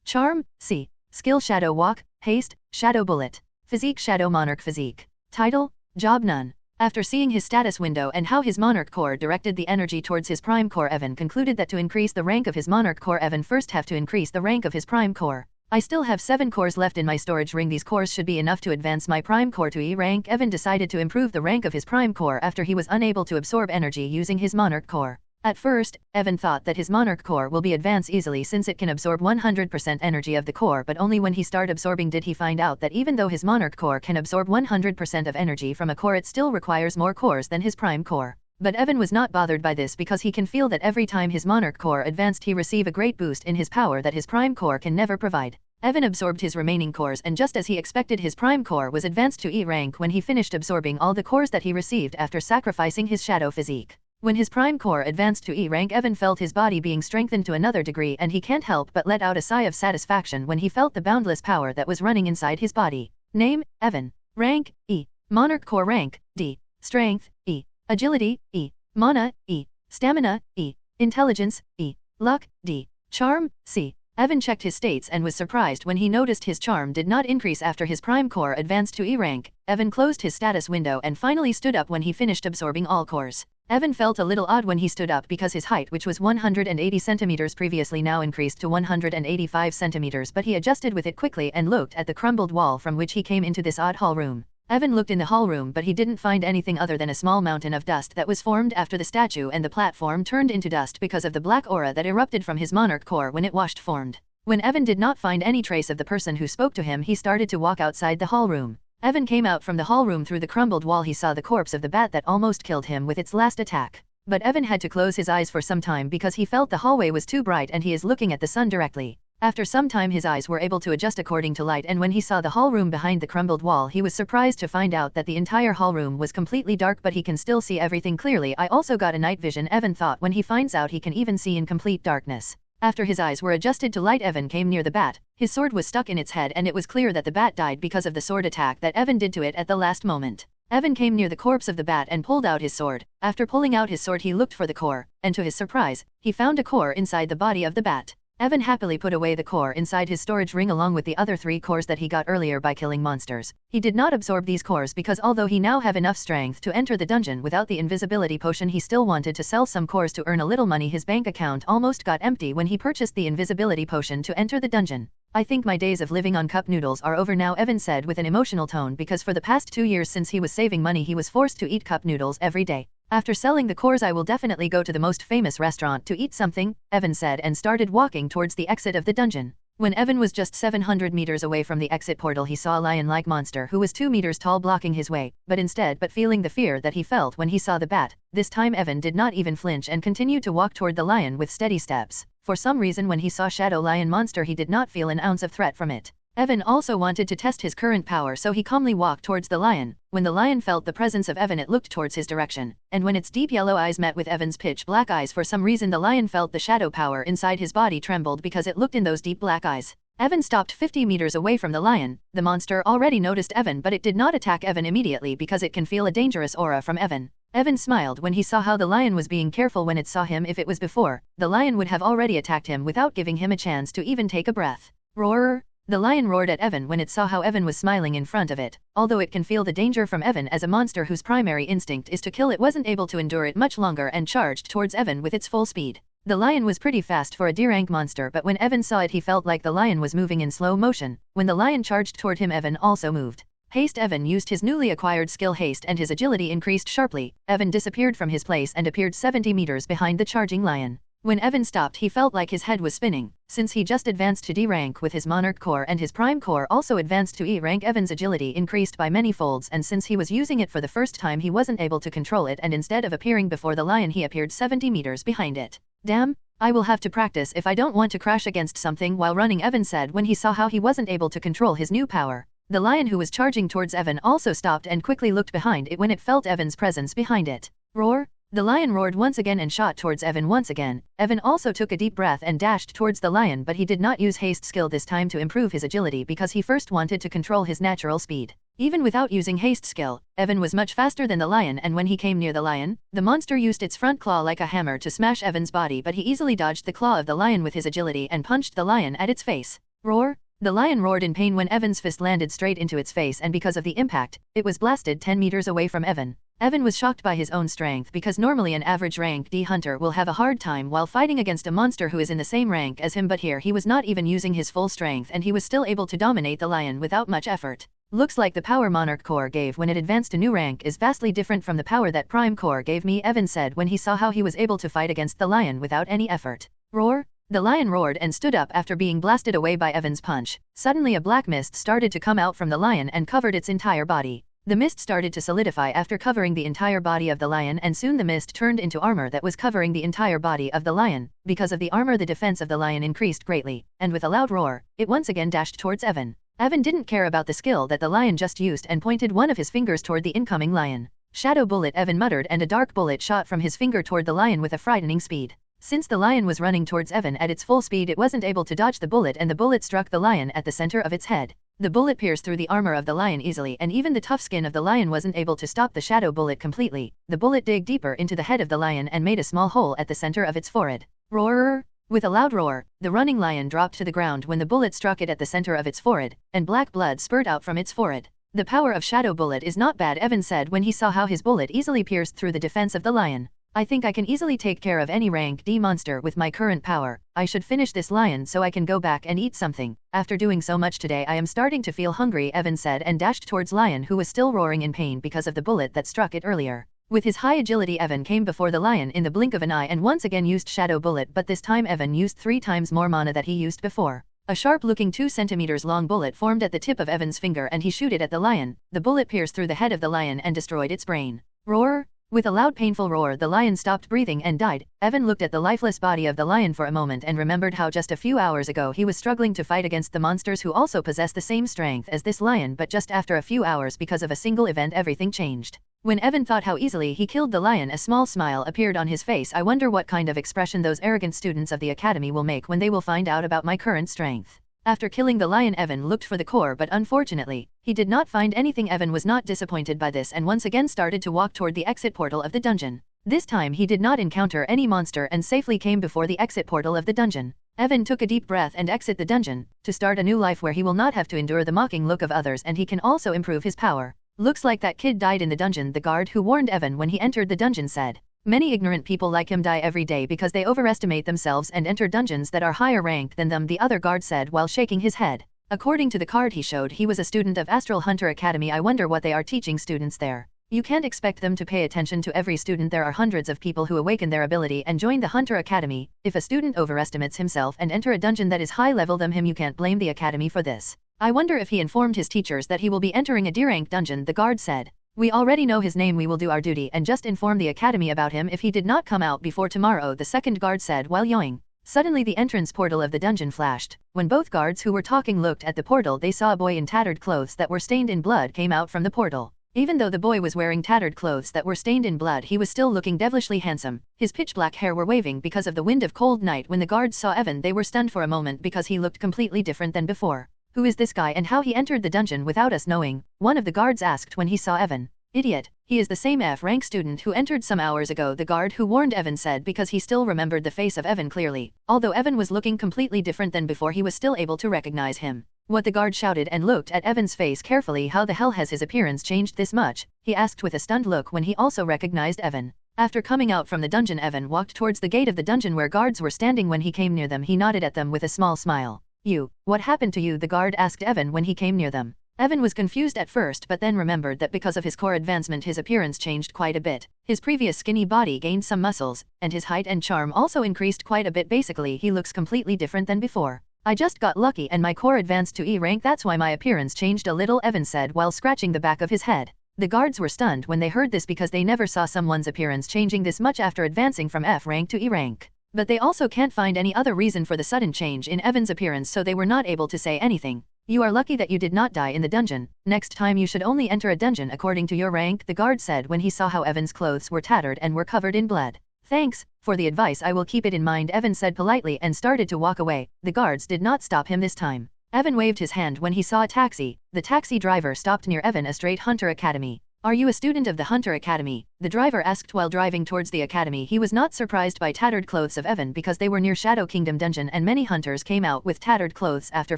Speaker 1: Charm, C. Skill Shadow Walk, Haste, Shadow Bullet. Physique Shadow Monarch Physique. Title, Job None. After seeing his status window and how his Monarch core directed the energy towards his Prime core, Evan concluded that to increase the rank of his Monarch core, Evan first have to increase the rank of his Prime core. I still have 7 cores left in my storage ring. These cores should be enough to advance my Prime core to E rank. Evan decided to improve the rank of his Prime core after he was unable to absorb energy using his Monarch core. At first, Evan thought that his Monarch core will be advanced easily since it can absorb 100% energy of the core, but only when he started absorbing did he find out that even though his Monarch core can absorb 100% of energy from a core, it still requires more cores than his Prime core. But Evan was not bothered by this because he can feel that every time his Monarch core advanced he receive a great boost in his power that his Prime core can never provide. Evan absorbed his remaining cores, and just as he expected, his Prime core was advanced to E rank when he finished absorbing all the cores that he received after sacrificing his Shadow Physique. When his Prime core advanced to E rank, Evan felt his body being strengthened to another degree, and he can't help but let out a sigh of satisfaction when he felt the boundless power that was running inside his body. Name, Evan. Rank, E. Monarch core rank, D. Strength, E. Agility, E. Mana, E. Stamina, E. Intelligence, E. Luck, D. Charm, C. Evan checked his states and was surprised when he noticed his charm did not increase after his Prime core advanced to E rank. Evan closed his status window and finally stood up when he finished absorbing all cores. Evan felt a little odd when he stood up because his height, which was 180 centimeters previously, now increased to 185 centimeters, but he adjusted with it quickly and looked at the crumbled wall from which he came into this odd hall room. Evan looked in the hall room, but he didn't find anything other than a small mountain of dust that was formed after the statue and the platform turned into dust because of the black aura that erupted from his Monarch core when it washed formed. When Evan did not find any trace of the person who spoke to him, he started to walk outside the hall room. Evan came out from the hall room through the crumbled wall. He saw the corpse of the bat that almost killed him with its last attack. But Evan had to close his eyes for some time because he felt the hallway was too bright and he is looking at the sun directly. After some time his eyes were able to adjust according to light, and when he saw the hall room behind the crumbled wall, he was surprised to find out that the entire hall room was completely dark, but he can still see everything clearly. I also got a night vision, Evan thought when he finds out he can even see in complete darkness. After his eyes were adjusted to light, Evan came near the bat. His sword was stuck in its head and it was clear that the bat died because of the sword attack that Evan did to it at the last moment. Evan came near the corpse of the bat and pulled out his sword. After pulling out his sword he looked for the core, and to his surprise, he found a core inside the body of the bat. Evan happily put away the core inside his storage ring along with the other 3 cores that he got earlier by killing monsters. He did not absorb these cores because although he now have enough strength to enter the dungeon without the invisibility potion, he still wanted to sell some cores to earn a little money. His bank account almost got empty when he purchased the invisibility potion to enter the dungeon. I think my days of living on cup noodles are over now, Evan said with an emotional tone, because for the past 2 years since he was saving money he was forced to eat cup noodles every day. After selling the cores I will definitely go to the most famous restaurant to eat something, Evan said and started walking towards the exit of the dungeon. When Evan was just 700 meters away from the exit portal he saw a lion-like monster who was 2 meters tall blocking his way, but feeling the fear that he felt when he saw the bat, this time Evan did not even flinch and continued to walk toward the lion with steady steps. For some reason when he saw Shadow Lion Monster he did not feel an ounce of threat from it. Evan also wanted to test his current power, so he calmly walked towards the lion. When the lion felt the presence of Evan it looked towards his direction, and when its deep yellow eyes met with Evan's pitch black eyes, for some reason the lion felt the shadow power inside his body trembled because it looked in those deep black eyes. Evan stopped 50 meters away from the lion. The monster already noticed Evan, but it did not attack Evan immediately because it can feel a dangerous aura from Evan. Evan smiled when he saw how the lion was being careful when it saw him. If it was before, the lion would have already attacked him without giving him a chance to even take a breath. Roar! The lion roared at Evan when it saw how Evan was smiling in front of it. Although it can feel the danger from Evan as a monster whose primary instinct is to kill, it wasn't able to endure it much longer and charged towards Evan with its full speed. The lion was pretty fast for a D-rank monster, but when Evan saw it he felt like the lion was moving in slow motion. When the lion charged toward him Evan also moved. Haste! Evan used his newly acquired skill Haste and his agility increased sharply. Evan disappeared from his place and appeared 70 meters behind the charging lion. When Evan stopped he felt like his head was spinning. Since he just advanced to D rank with his Monarch core and his Prime core also advanced to E rank, Evan's agility increased by many folds, and since he was using it for the first time he wasn't able to control it, and instead of appearing before the lion he appeared 70 meters behind it. Damn! I will have to practice if I don't want to crash against something while running, Evan said when he saw how he wasn't able to control his new power. The lion who was charging towards Evan also stopped and quickly looked behind it when it felt Evan's presence behind it. Roar! The lion roared once again and shot towards Evan once again. Evan also took a deep breath and dashed towards the lion, but he did not use haste skill this time to improve his agility because he first wanted to control his natural speed. Even without using haste skill, Evan was much faster than the lion, and when he came near the lion, the monster used its front claw like a hammer to smash Evan's body, but he easily dodged the claw of the lion with his agility and punched the lion at its face. Roar! The lion roared in pain when Evan's fist landed straight into its face, and because of the impact, it was blasted 10 meters away from Evan. Evan was shocked by his own strength because normally an average rank D hunter will have a hard time while fighting against a monster who is in the same rank as him, but here he was not even using his full strength and he was still able to dominate the lion without much effort. Looks like the power Monarch Core gave when it advanced a new rank is vastly different from the power that Prime Core gave me, Evan said when he saw how he was able to fight against the lion without any effort. Roar! The lion roared and stood up after being blasted away by Evan's punch. Suddenly a black mist started to come out from the lion and covered its entire body. The mist started to solidify after covering the entire body of the lion, and soon the mist turned into armor that was covering the entire body of the lion. Because of the armor, the defense of the lion increased greatly, and with a loud roar, it once again dashed towards Evan. Evan didn't care about the skill that the lion just used and pointed one of his fingers toward the incoming lion. Shadow bullet, Evan muttered, and a dark bullet shot from his finger toward the lion with a frightening speed. Since the lion was running towards Evan at its full speed, it wasn't able to dodge the bullet, and the bullet struck the lion at the center of its head. The bullet pierced through the armor of the lion easily, and even the tough skin of the lion wasn't able to stop the shadow bullet completely. The bullet dug deeper into the head of the lion and made a small hole at the center of its forehead. Roar! With a loud roar, the running lion dropped to the ground when the bullet struck it at the center of its forehead, and black blood spurted out from its forehead. The power of shadow bullet is not bad, Evan said when he saw how his bullet easily pierced through the defense of the lion. I think I can easily take care of any rank D monster with my current power. I should finish this lion so I can go back and eat something. After doing so much today, I am starting to feel hungry, Evan said and dashed towards lion, who was still roaring in pain because of the bullet that struck it earlier. With his high agility, Evan came before the lion in the blink of an eye and once again used shadow bullet, but this time Evan used 3 times more mana that he used before. A sharp-looking 2 centimeters long bullet formed at the tip of Evan's finger and he shot it at the lion. The bullet pierced through the head of the lion and destroyed its brain. Roar! With a loud painful roar, the lion stopped breathing and died. Evan looked at the lifeless body of the lion for a moment and remembered how just a few hours ago he was struggling to fight against the monsters who also possess the same strength as this lion, but just after a few hours, because of a single event, everything changed. When Evan thought how easily he killed the lion, a small smile appeared on his face. I wonder what kind of expression those arrogant students of the academy will make when they will find out about my current strength. After killing the lion, Evan looked for the core, but unfortunately, he did not find anything. Evan was not disappointed by this and once again started to walk toward the exit portal of the dungeon. This time he did not encounter any monster and safely came before the exit portal of the dungeon. Evan took a deep breath and exited the dungeon, to start a new life where he will not have to endure the mocking look of others, and he can also improve his power. Looks like that kid died in the dungeon, the guard who warned Evan when he entered the dungeon said. Many ignorant people like him die every day because they overestimate themselves and enter dungeons that are higher ranked than them, the other guard said while shaking his head. According to the card he showed, he was a student of Astral Hunter Academy. I wonder what they are teaching students there. You can't expect them to pay attention to every student. There are hundreds of people who awaken their ability and join the Hunter Academy. If a student overestimates himself and enter a dungeon that is high level than him, you can't blame the academy for this. I wonder if he informed his teachers that he will be entering a D-rank dungeon, the guard said. We already know his name. We will do our duty and just inform the academy about him if he did not come out before tomorrow, the second guard said while yawning. Suddenly the entrance portal of the dungeon flashed. When both guards who were talking looked at the portal, they saw a boy in tattered clothes that were stained in blood came out from the portal. Even though the boy was wearing tattered clothes that were stained in blood, he was still looking devilishly handsome. His pitch black hair were waving because of the wind of cold night. When the guards saw Evan, they were stunned for a moment because he looked completely different than before. Who is this guy and how he entered the dungeon without us knowing? One of the guards asked when he saw Evan. Idiot, he is the same F-rank student who entered some hours ago, the guard who warned Evan said because he still remembered the face of Evan clearly. Although Evan was looking completely different than before, he was still able to recognize him. What, the guard shouted and looked at Evan's face carefully. How the hell has his appearance changed this much? He asked with a stunned look when he also recognized Evan. After coming out from the dungeon, Evan walked towards the gate of the dungeon where guards were standing. When he came near them, he nodded at them with a small smile. You, what happened to you? The guard asked Evan when he came near them. Evan was confused at first but then remembered that because of his core advancement his appearance changed quite a bit. His previous skinny body gained some muscles, and his height and charm also increased quite a bit. Basically he looks completely different than before. I just got lucky and my core advanced to E rank, that's why my appearance changed a little, Evan said while scratching the back of his head. The guards were stunned when they heard this because they never saw someone's appearance changing this much after advancing from F rank to E rank. But they also can't find any other reason for the sudden change in Evan's appearance, so they were not able to say anything. You are lucky that you did not die in the dungeon. Next time you should only enter a dungeon according to your rank, the guard said when he saw how Evan's clothes were tattered and were covered in blood. Thanks for the advice, I will keep it in mind, Evan said politely and started to walk away. The guards did not stop him this time. Evan waved his hand when he saw a taxi. The taxi driver stopped near Evan. A straight Hunter Academy. Are you a student of the Hunter Academy? The driver asked while driving towards the academy. He was not surprised by tattered clothes of Evan because they were near Shadow Kingdom dungeon and many hunters came out with tattered clothes after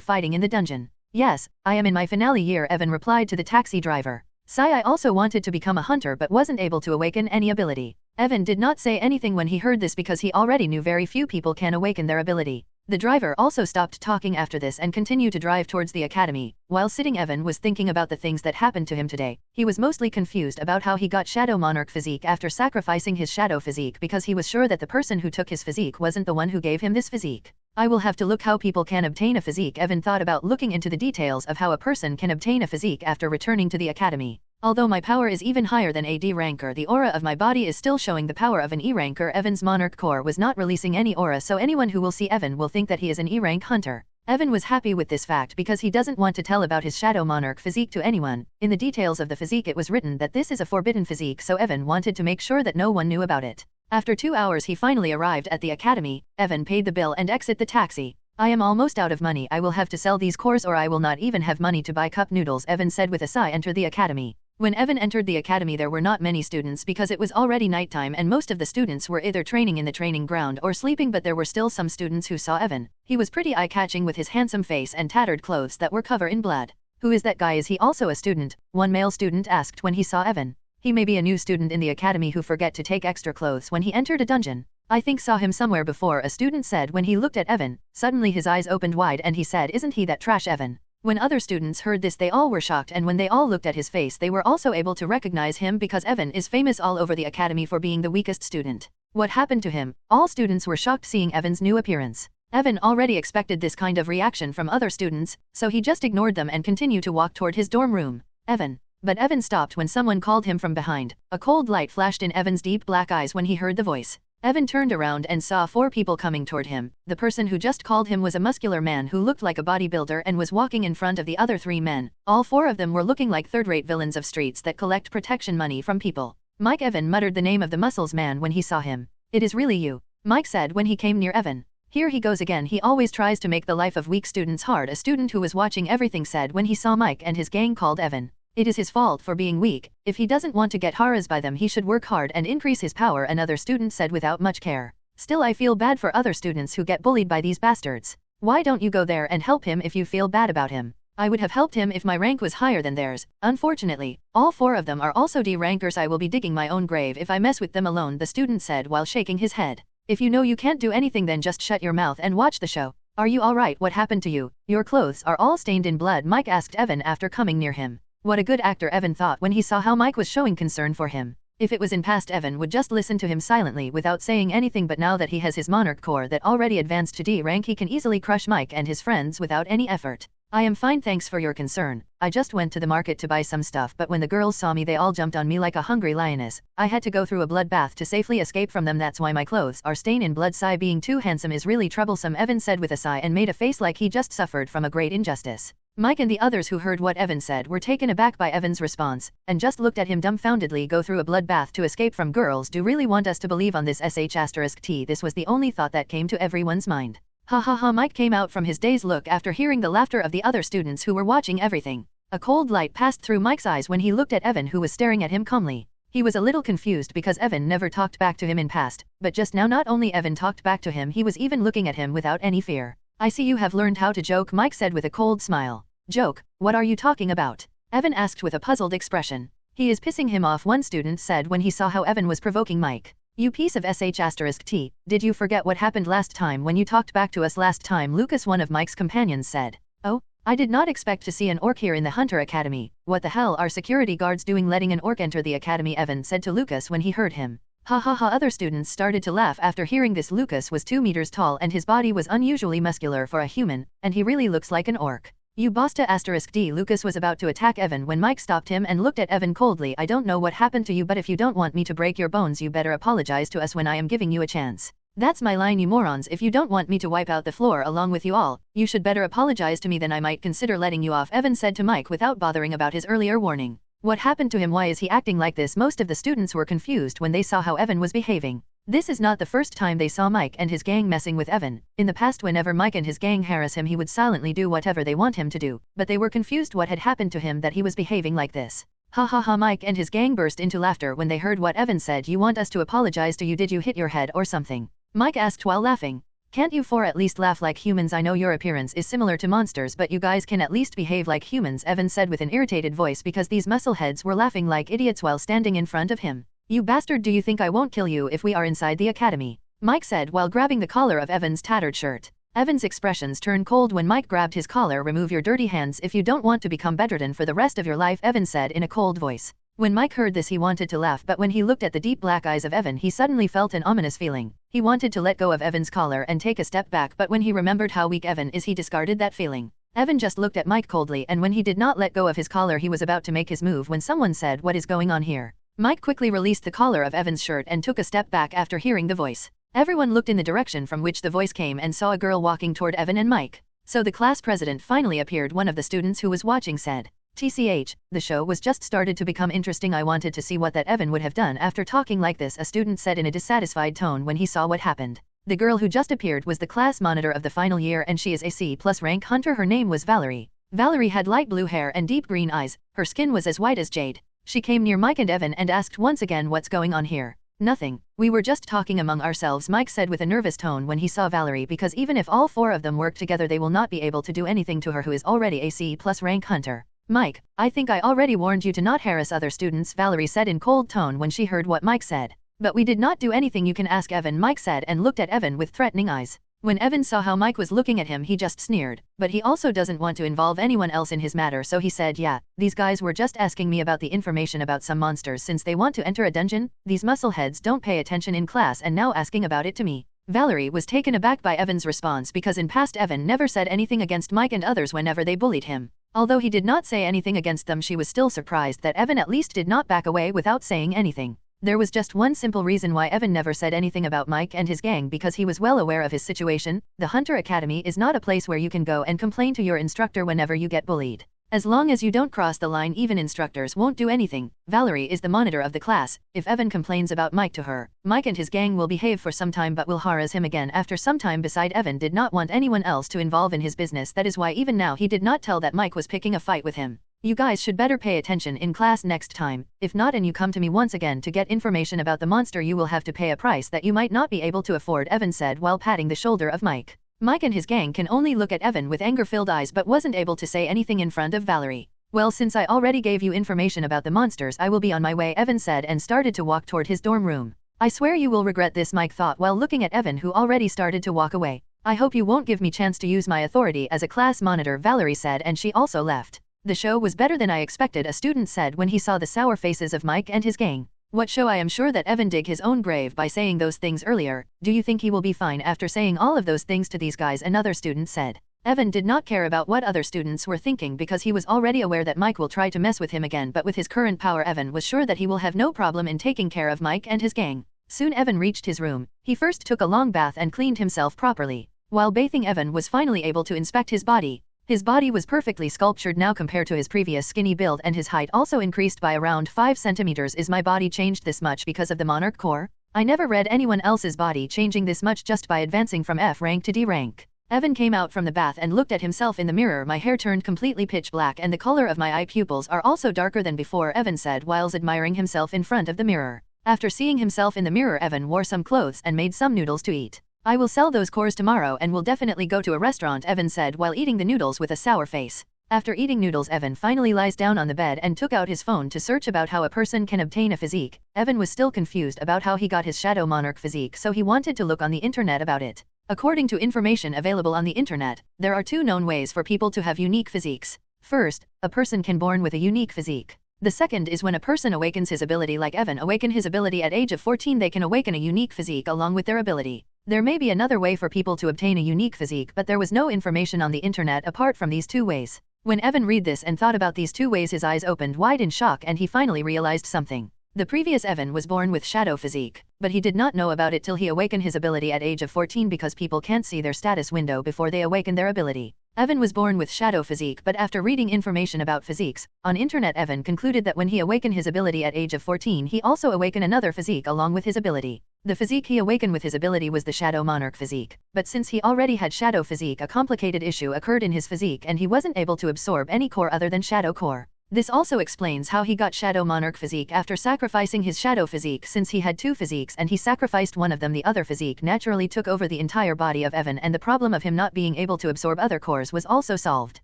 Speaker 1: fighting in the dungeon. Yes, I am in my finale year, Evan replied to the taxi driver. Sigh, I also wanted to become a hunter but wasn't able to awaken any ability. Evan did not say anything when he heard this because he already knew very few people can awaken their ability. The driver also stopped talking after this and continued to drive towards the academy. While sitting, Evan was thinking about the things that happened to him today. He was mostly confused about how he got Shadow Monarch physique after sacrificing his shadow physique because he was sure that the person who took his physique wasn't the one who gave him this physique. I will have to look how people can obtain a physique. Evan thought about looking into the details of how a person can obtain a physique after returning to the academy. Although my power is even higher than a D ranker, the aura of my body is still showing the power of an E ranker. Evan's monarch core was not releasing any aura, so anyone who will see Evan will think that he is an E rank hunter. Evan was happy with this fact because he doesn't want to tell about his Shadow Monarch physique to anyone. In the details of the physique it was written that this is a forbidden physique, so Evan wanted to make sure that no one knew about it. After 2 hours he finally arrived at the academy. Evan paid the bill and exited the taxi. I am almost out of money. I will have to sell these cores or I will not even have money to buy cup noodles, Evan said with a sigh. Enter the academy. When Evan entered the academy there were not many students because it was already nighttime and most of the students were either training in the training ground or sleeping, but there were still some students who saw Evan. He was pretty eye-catching with his handsome face and tattered clothes that were covered in blood. Who is that guy? Is he also a student? One male student asked when he saw Evan. He may be a new student in the academy who forget to take extra clothes when he entered a dungeon. I think saw him somewhere before, a student said when he looked at Evan. Suddenly his eyes opened wide and he said, isn't he that trash Evan? When other students heard this they all were shocked, and when they all looked at his face they were also able to recognize him because Evan is famous all over the academy for being the weakest student. What happened to him? All students were shocked seeing Evan's new appearance. Evan already expected this kind of reaction from other students, so he just ignored them and continued to walk toward his dorm room. Evan. But Evan stopped when someone called him from behind. A cold light flashed in Evan's deep black eyes when he heard the voice. Evan turned around and saw 4 people coming toward him. The person who just called him was a muscular man who looked like a bodybuilder and was walking in front of the other 3 men. All 4 of them were looking like third-rate villains of streets that collect protection money from people. Mike. Evan muttered the name of the muscles man when he saw him. It is really you, Mike said when he came near Evan. Here he goes again, he always tries to make the life of weak students hard, a student who was watching everything said when he saw Mike and his gang called Evan. It is his fault for being weak. If he doesn't want to get harassed by them he should work hard and increase his power, another student said without much care. Still, I feel bad for other students who get bullied by these bastards. Why don't you go there and help him if you feel bad about him? I would have helped him if my rank was higher than theirs. Unfortunately, all 4 of them are also D rankers. I will be digging my own grave if I mess with them alone, the student said while shaking his head. If you know you can't do anything then just shut your mouth and watch the show. Are you alright? What happened to you? Your clothes are all stained in blood, Mike asked Evan after coming near him. What a good actor, Evan thought when he saw how Mike was showing concern for him. If it was in past, Evan would just listen to him silently without saying anything, but now that he has his monarch core that already advanced to D rank he can easily crush Mike and his friends without any effort. I am fine, thanks for your concern. I just went to the market to buy some stuff, but when the girls saw me they all jumped on me like a hungry lioness. I had to go through a bloodbath to safely escape from them, that's why my clothes are stained in blood. Sigh, being too handsome is really troublesome, Evan said with a sigh and made a face like he just suffered from a great injustice. Mike and the others who heard what Evan said were taken aback by Evan's response, and just looked at him dumbfoundedly. Go through a bloodbath to escape from girls? Do really want us to believe on this sh*t? This was the only thought that came to everyone's mind. Ha ha ha, Mike came out from his dazed look after hearing the laughter of the other students who were watching everything. A cold light passed through Mike's eyes when he looked at Evan, who was staring at him calmly. He was a little confused because Evan never talked back to him in past, but just now not only Evan talked back to him, he was even looking at him without any fear. I see you have learned how to joke, Mike said with a cold smile. Joke? What are you talking about? Evan asked with a puzzled expression. He is pissing him off, one student said when he saw how Evan was provoking Mike. You piece of sh*t, did you forget what happened last time when you talked back to us last time? Lucas, one of Mike's companions, said. Oh, I did not expect to see an orc here in the Hunter Academy. What the hell are security guards doing letting an orc enter the academy? Evan said to Lucas when he heard him. Ha ha ha, other students started to laugh after hearing this. Lucas was 2 meters tall and his body was unusually muscular for a human, and he really looks like an orc. You bosta *d. Lucas was about to attack Evan when Mike stopped him and looked at Evan coldly. I don't know what happened to you, but if you don't want me to break your bones you better apologize to us when I am giving you a chance. That's my line, you morons. If you don't want me to wipe out the floor along with you all, you should better apologize to me, then I might consider letting you off, Evan said to Mike without bothering about his earlier warning. What happened to him? Why is he acting like this? Most of the students were confused when they saw how Evan was behaving. This is not the first time they saw Mike and his gang messing with Evan. In the past, whenever Mike and his gang harass him, he would silently do whatever they want him to do, but they were confused what had happened to him that he was behaving like this. Ha ha ha! Mike and his gang burst into laughter when they heard what Evan said. You want us to apologize to you? Did you hit your head or something? Mike asked while laughing. Can't you four at least laugh like humans? I know your appearance is similar to monsters, but you guys can at least behave like humans, Evan said with an irritated voice because these muscleheads were laughing like idiots while standing in front of him. You bastard, do you think I won't kill you if we are inside the academy? Mike said while grabbing the collar of Evan's tattered shirt. Evan's expressions turned cold when Mike grabbed his collar. Remove your dirty hands if you don't want to become bedridden for the rest of your life, Evan said in a cold voice. When Mike heard this, he wanted to laugh, but when he looked at the deep black eyes of Evan, he suddenly felt an ominous feeling. He wanted to let go of Evan's collar and take a step back, but when he remembered how weak Evan is, he discarded that feeling. Evan just looked at Mike coldly, and when he did not let go of his collar, he was about to make his move when someone said, "What is going on here?" Mike quickly released the collar of Evan's shirt and took a step back after hearing the voice. Everyone looked in the direction from which the voice came and saw a girl walking toward Evan and Mike. So the class president finally appeared. One of the students who was watching said, "TCH, the show was just started to become interesting. I wanted to see what that Evan would have done after talking like this," a student said in a dissatisfied tone when he saw what happened. The girl who just appeared was the class monitor of the final year, and she is a C+ rank hunter. Her name was Valerie. Valerie had light blue hair and deep green eyes. Her skin was as white as jade. She came near Mike and Evan and asked once again, "What's going on here?" "Nothing. We were just talking among ourselves," Mike said with a nervous tone when he saw Valerie, because even if all four of them work together, they will not be able to do anything to her who is already a C+ rank hunter. "Mike, I think I already warned you to not harass other students," Valerie said in cold tone when she heard what Mike said. "But we did not do anything. You can ask Evan," Mike said and looked at Evan with threatening eyes. When Evan saw how Mike was looking at him, he just sneered, but he also doesn't want to involve anyone else in his matter, so he said, "Yeah, these guys were just asking me about the information about some monsters since they want to enter a dungeon. These muscleheads don't pay attention in class and now asking about it to me." Valerie was taken aback by Evan's response because in past Evan never said anything against Mike and others whenever they bullied him. Although he did not say anything against them, she was still surprised that Evan at least did not back away without saying anything. There was just one simple reason why Evan never said anything about Mike and his gang, because he was well aware of his situation. The Hunter Academy is not a place where you can go and complain to your instructor whenever you get bullied. As long as you don't cross the line, even instructors won't do anything. Valerie is the monitor of the class. If Evan complains about Mike to her, Mike and his gang will behave for some time but will harass him again after some time. Beside, Evan did not want anyone else to involve in his business. That is why even now he did not tell that Mike was picking a fight with him. "You guys should better pay attention in class next time. If not, and you come to me once again to get information about the monster, you will have to pay a price that you might not be able to afford," Evan said while patting the shoulder of Mike. Mike and his gang can only look at Evan with anger-filled eyes but wasn't able to say anything in front of Valerie. "Well, since I already gave you information about the monsters, I will be on my way," Evan said and started to walk toward his dorm room. "I swear you will regret this," Mike thought while looking at Evan, who already started to walk away. "I hope you won't give me chance to use my authority as a class monitor," Valerie said, and she also left. "The show was better than I expected," a student said when he saw the sour faces of Mike and his gang. "What show? I am sure that Evan dig his own grave by saying those things earlier. Do you think he will be fine after saying all of those things to these guys?" another student said. Evan did not care about what other students were thinking because he was already aware that Mike will try to mess with him again, but with his current power, Evan was sure that he will have no problem in taking care of Mike and his gang. Soon Evan reached his room. He first took a long bath and cleaned himself properly. While bathing, Evan was finally able to inspect his body. His body was perfectly sculptured now compared to his previous skinny build, and his height also increased by around 5 centimeters. "Is my body changed this much because of the Monarch Core? I never read anyone else's body changing this much just by advancing from F rank to D rank." Evan came out from the bath and looked at himself in the mirror. "My hair turned completely pitch black and the color of my eye pupils are also darker than before," Evan said while admiring himself in front of the mirror. After seeing himself in the mirror, Evan wore some clothes and made some noodles to eat. "I will sell those cores tomorrow and will definitely go to a restaurant," Evan said while eating the noodles with a sour face. After eating noodles, Evan finally lies down on the bed and took out his phone to search about how a person can obtain a physique. Evan was still confused about how he got his Shadow Monarch physique, so he wanted to look on the internet about it. According to information available on the internet, there are 2 known ways for people to have unique physiques. First, a person can born with a unique physique. The second is when a person awakens his ability, like Evan awakened his ability at age of 14, they can awaken a unique physique along with their ability. There may be another way for people to obtain a unique physique, but there was no information on the internet apart from these 2 ways. When Evan read this and thought about these 2 ways, his eyes opened wide in shock and he finally realized something. The previous Evan was born with shadow physique, but he did not know about it till he awakened his ability at age of 14 because people can't see their status window before they awaken their ability. Evan was born with shadow physique, but after reading information about physiques on internet, Evan concluded that when he awakened his ability at age of 14, he also awakened another physique along with his ability. The physique he awakened with his ability was the Shadow Monarch physique, but since he already had shadow physique, a complicated issue occurred in his physique and he wasn't able to absorb any core other than shadow core. This also explains how he got Shadow Monarch physique after sacrificing his shadow physique. Since he had two physiques and he sacrificed one of them, the other physique naturally took over the entire body of Evan, and the problem of him not being able to absorb other cores was also solved.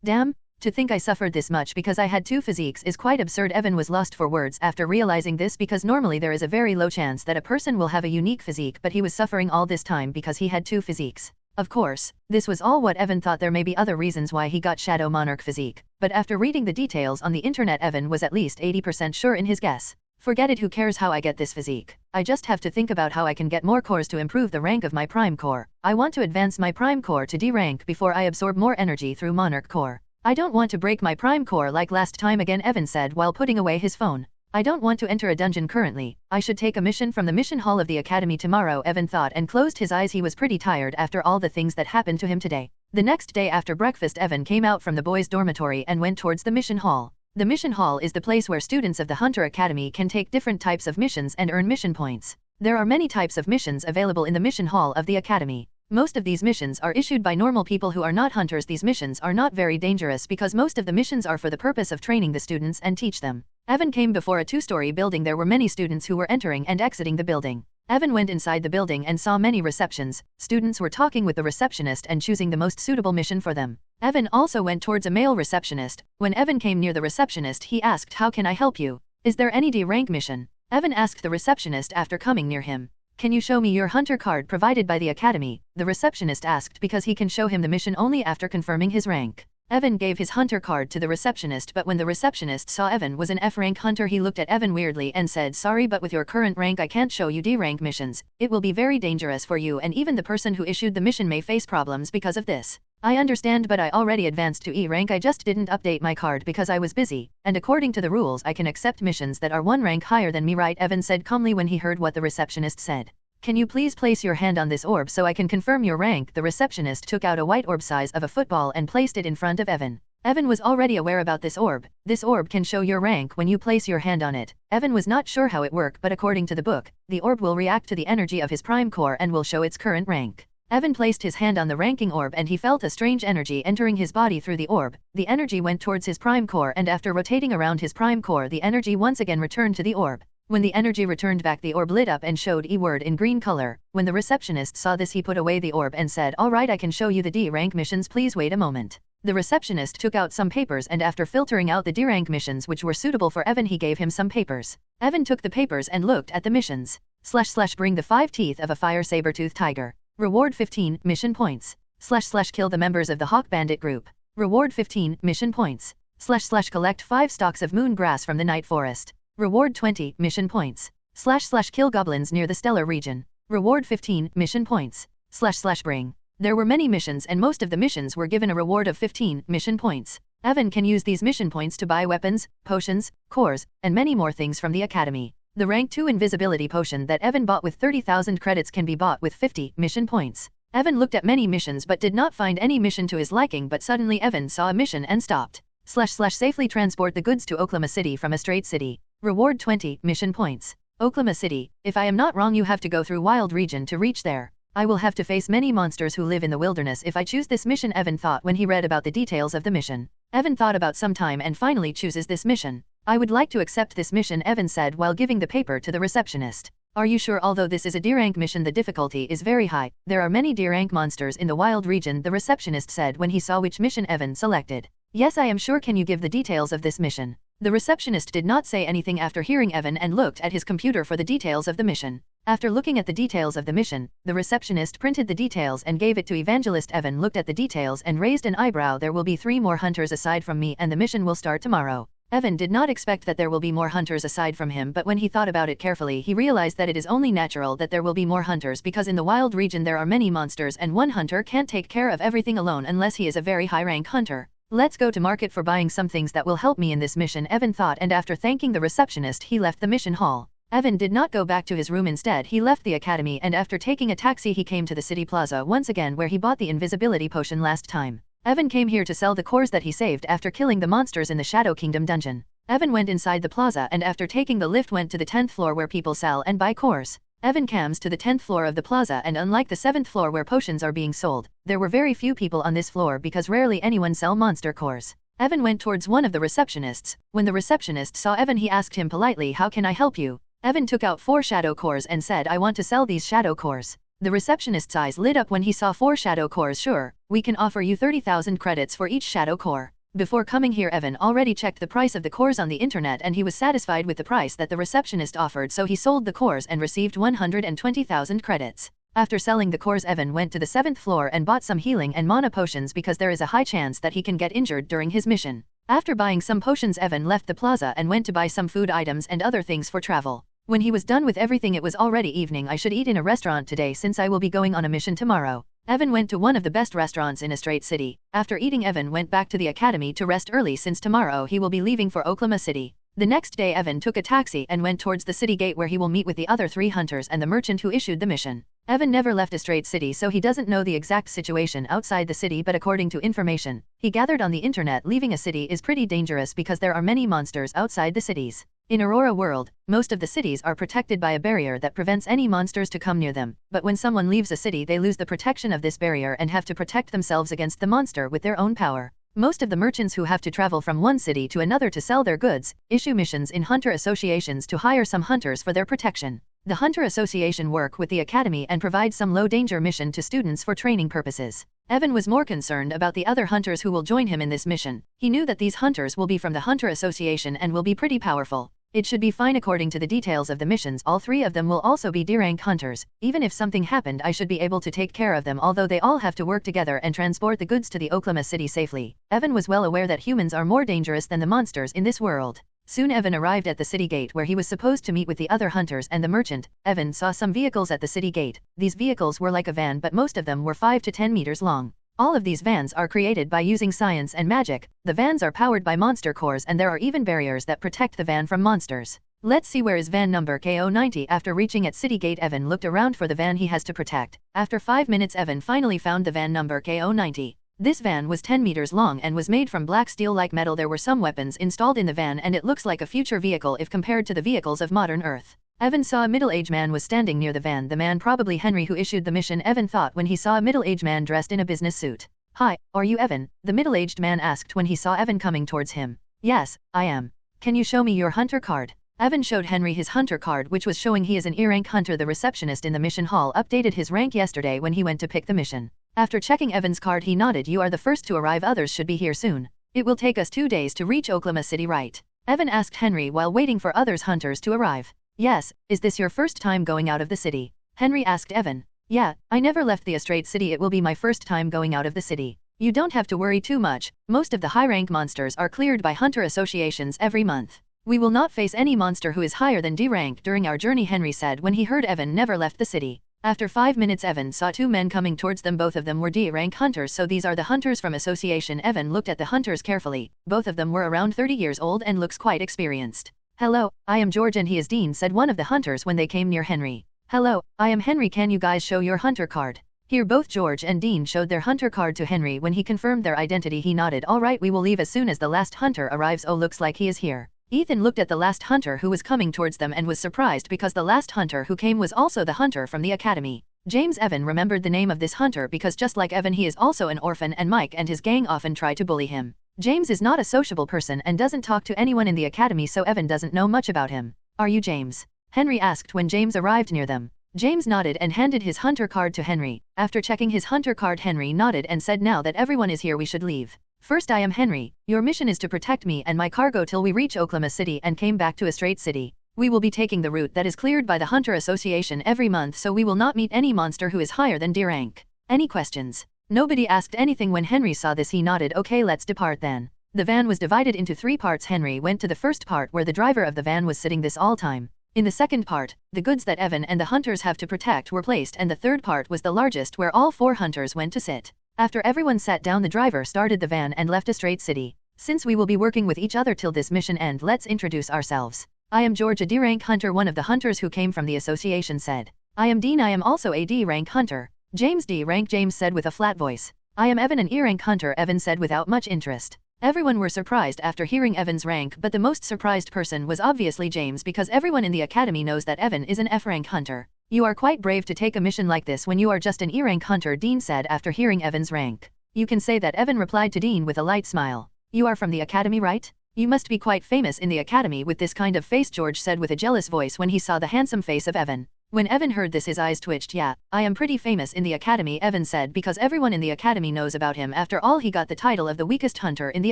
Speaker 1: Damn, to think I suffered this much because I had two physiques is quite absurd. Evan was lost for words after realizing this, because normally there is a very low chance that a person will have a unique physique, but he was suffering all this time because he had two physiques. Of course, this was all what Evan thought. There may be other reasons why he got Shadow Monarch physique, but after reading the details on the internet, Evan was at least 80% sure in his guess. Forget it, who cares how I get this physique? I just have to think about how I can get more cores to improve the rank of my prime core. I want to advance my prime core to D rank before I absorb more energy through Monarch core. I don't want to break my prime core like last time again, Evan said while putting away his phone. I don't want to enter a dungeon currently. I should take a mission from the mission hall of the academy tomorrow, Evan thought and closed his eyes. He was pretty tired after all the things that happened to him today. The next day after breakfast, Evan came out from the boys' dormitory and went towards the mission hall. The mission hall is the place where students of the Hunter Academy can take different types of missions and earn mission points. There are many types of missions available in the mission hall of the academy. Most of these missions are issued by normal people who are not hunters. These missions are not very dangerous because most of the missions are for the purpose of training the students and teach them. Evan came before a two-story building. There were many students who were entering and exiting the building. Evan went inside the building and saw many receptions. Students were talking with the receptionist and choosing the most suitable mission for them. Evan also went towards a male receptionist. When Evan came near the receptionist, he asked, "How can I help you? Is there any D rank mission?" Evan asked the receptionist after coming near him. "Can you show me your hunter card provided by the academy?" the receptionist asked, because he can show him the mission only after confirming his rank. Evan gave his hunter card to the receptionist, but when the receptionist saw Evan was an F-rank hunter, he looked at Evan weirdly and said, "Sorry, but with your current rank I can't show you D-rank missions. It will be very dangerous for you, and even the person who issued the mission may face problems because of this." "I understand, but I already advanced to E rank. I just didn't update my card because I was busy, and according to the rules I can accept missions that are one rank higher than me, right?" Evan said calmly when he heard what the receptionist said. "Can you please place your hand on this orb so I can confirm your rank?" The receptionist took out a white orb size of a football and placed it in front of Evan. Evan was already aware about this orb. This orb can show your rank when you place your hand on it. Evan was not sure how it worked, but according to the book, the orb will react to the energy of his prime core and will show its current rank. Evan placed his hand on the ranking orb and he felt a strange energy entering his body through the orb. The energy went towards his prime core, and after rotating around his prime core, the energy once again returned to the orb. When the energy returned back, the orb lit up and showed E word in green color. When the receptionist saw this, he put away the orb and said, "All right, I can show you the D rank missions. Please wait a moment." The receptionist took out some papers, and after filtering out the D rank missions which were suitable for Evan, he gave him some papers. Evan took the papers and looked at the missions. / bring the 5 teeth of a fire saber-tooth tiger. Reward 15 mission points. / kill the members of the Hawk Bandit group. Reward 15 mission points. / collect 5 stalks of moon grass from the night forest. Reward 20 mission points. / kill goblins near the stellar region. Reward 15 mission points. / bring. There were many missions, and most of the missions were given a reward of 15 mission points. Evan can use these mission points to buy weapons, potions, cores, and many more things from the academy. The rank 2 invisibility potion that Evan bought with 30,000 credits can be bought with 50 mission points. Evan looked at many missions but did not find any mission to his liking, but suddenly Evan saw a mission and stopped. / safely transport the goods to Oklahoma City from a straight city. Reward 20 mission points. Oklahoma City. If I am not wrong, you have to go through wild region to reach there. I will have to face many monsters who live in the wilderness if I choose this mission, Evan thought when he read about the details of the mission. Evan thought about some time and finally chooses this mission. "I would like to accept this mission," Evan said while giving the paper to the receptionist. "Are you sure? Although this is a D-rank mission, the difficulty is very high. There are many D-rank monsters in the wild region," the receptionist said when he saw which mission Evan selected. "Yes, I am sure. Can you give the details of this mission?" The receptionist did not say anything after hearing Evan and looked at his computer for the details of the mission. After looking at the details of the mission, the receptionist printed the details and gave it to Evangelist. Evan looked at the details and raised an eyebrow. "There will be 3 more hunters aside from me, and the mission will start tomorrow." Evan did not expect that there will be more hunters aside from him, but when he thought about it carefully, he realized that it is only natural that there will be more hunters because in the wild region there are many monsters and one hunter can't take care of everything alone unless he is a very high rank hunter. Let's go to market for buying some things that will help me in this mission, Evan thought, and after thanking the receptionist he left the mission hall. Evan did not go back to his room, instead he left the academy, and after taking a taxi he came to the city plaza once again where he bought the invisibility potion last time. Evan came here to sell the cores that he saved after killing the monsters in the Shadow Kingdom dungeon. Evan went inside the plaza and after taking the lift went to the 10th floor where people sell and buy cores. Evan comes to the 10th floor of the plaza, and unlike the 7th floor where potions are being sold, there were very few people on this floor because rarely anyone sell monster cores. Evan went towards one of the receptionists. When the receptionist saw Evan he asked him politely, "How can I help you?" Evan took out 4 shadow cores and said, "I want to sell these shadow cores." The receptionist's eyes lit up when he saw 4 shadow cores. "Sure, we can offer you 30,000 credits for each shadow core." Before coming here Evan already checked the price of the cores on the internet and he was satisfied with the price that the receptionist offered, so he sold the cores and received 120,000 credits. After selling the cores Evan went to the 7th floor and bought some healing and mana potions because there is a high chance that he can get injured during his mission. After buying some potions Evan left the plaza and went to buy some food items and other things for travel. When he was done with everything it was already evening. "I should eat in a restaurant today since I will be going on a mission tomorrow." Evan went to one of the best restaurants in a straight city. After eating Evan went back to the academy to rest early since tomorrow he will be leaving for Oklahoma City. The next day Evan took a taxi and went towards the city gate where he will meet with the other 3 hunters and the merchant who issued the mission. Evan never left a straight city so he doesn't know the exact situation outside the city, but according to information he gathered on the internet, leaving a city is pretty dangerous because there are many monsters outside the cities. In Aurora world, most of the cities are protected by a barrier that prevents any monsters to come near them, but when someone leaves a city they lose the protection of this barrier and have to protect themselves against the monster with their own power. Most of the merchants who have to travel from one city to another to sell their goods, issue missions in hunter associations to hire some hunters for their protection. The hunter association work with the academy and provide some low danger mission to students for training purposes. Evan was more concerned about the other hunters who will join him in this mission. He knew that these hunters will be from the hunter association and will be pretty powerful. It should be fine according to the details of the missions. All 3 of them will also be D-rank hunters. Even if something happened I should be able to take care of them, although they all have to work together and transport the goods to the Oklahoma City safely. Evan was well aware that humans are more dangerous than the monsters in this world. Soon Evan arrived at the city gate where he was supposed to meet with the other hunters and the merchant. Evan saw some vehicles at the city gate. These vehicles were like a van, but most of them were 5 to 10 meters long. All of these vans are created by using science and magic. The vans are powered by monster cores and there are even barriers that protect the van from monsters. Let's see where is van number KO90. After reaching at city gate Evan looked around for the van he has to protect. After 5 minutes Evan finally found the van number KO90. This van was 10 meters long and was made from black steel like metal. There were some weapons installed in the van and it looks like a future vehicle if compared to the vehicles of modern Earth. Evan saw a middle-aged man was standing near the van. The man probably Henry who issued the mission, Evan thought when he saw a middle-aged man dressed in a business suit. "Hi, are you Evan?" the middle-aged man asked when he saw Evan coming towards him. "Yes, I am. Can you show me your hunter card?" Evan showed Henry his hunter card, which was showing he is an E-rank hunter. The receptionist in the mission hall updated his rank yesterday when he went to pick the mission. After checking Evan's card he nodded. "You are the first to arrive, others should be here soon. It will take us 2 days to reach Oklahoma City, right?" Evan asked Henry while waiting for others hunters to arrive. "Yes, is this your first time going out of the city?" Henry asked Evan. "Yeah, I never left the Astrate city. It will be my first time going out of the city. You don't have to worry too much. Most of the high-rank monsters are cleared by hunter associations every month. We will not face any monster who is higher than D rank during our journey," Henry said when he heard Evan never left the city. After 5 minutes Evan saw 2 men coming towards them. Both of them were D rank hunters, so these are the hunters from association. Evan looked at the hunters carefully. Both of them were around 30 years old and looks quite experienced. "Hello, I am George and he is Dean," said one of the hunters when they came near Henry. "Hello, I am Henry. Can you guys show your hunter card?" Here both George and Dean showed their hunter card to Henry. When he confirmed their identity he nodded. "All right, we will leave as soon as the last hunter arrives." "Oh, looks like he is here." Ethan looked at the last hunter who was coming towards them and was surprised because the last hunter who came was also the hunter from the academy. James. Evan remembered the name of this hunter because just like Evan he is also an orphan and Mike and his gang often try to bully him. James is not a sociable person and doesn't talk to anyone in the academy, so Evan doesn't know much about him. "Are you James?" Henry asked when James arrived near them. James nodded and handed his hunter card to Henry. After checking his hunter card Henry nodded and said, "Now that everyone is here we should leave. First, I am Henry. Your mission is to protect me and my cargo till we reach Oklahoma City and came back to Astrate City. We will be taking the route that is cleared by the Hunter Association every month, so we will not meet any monster who is higher than D rank. Any questions?" Nobody asked anything. When Henry saw this he nodded. "Okay, let's depart then." The van was divided into 3 parts. Henry went to the first part where the driver of the van was sitting this all time. In the second part, the goods that Evan and the hunters have to protect were placed, and the third part was the largest where all 4 hunters went to sit. After everyone sat down, the driver started the van and left a straight city. Since we will be working with each other till this mission end, let's introduce ourselves. I am George, a D-rank hunter, one of the hunters who came from the association said. I am Dean, I am also a D-rank hunter. James, D-rank, James said with a flat voice. I am Evan, an E-rank hunter, Evan said without much interest. Everyone were surprised after hearing Evan's rank, but the most surprised person was obviously James, because everyone in the academy knows that Evan is an F-rank hunter. You are quite brave to take a mission like this when you are just an E-rank hunter, Dean said after hearing Evan's rank. You can say that, Evan replied to Dean with a light smile. You are from the academy, right? You must be quite famous in the academy with this kind of face, George said with a jealous voice when he saw the handsome face of Evan. When Evan heard this, his eyes twitched. Yeah, I am pretty famous in the academy, Evan said, because everyone in the academy knows about him. After all, he got the title of the weakest hunter in the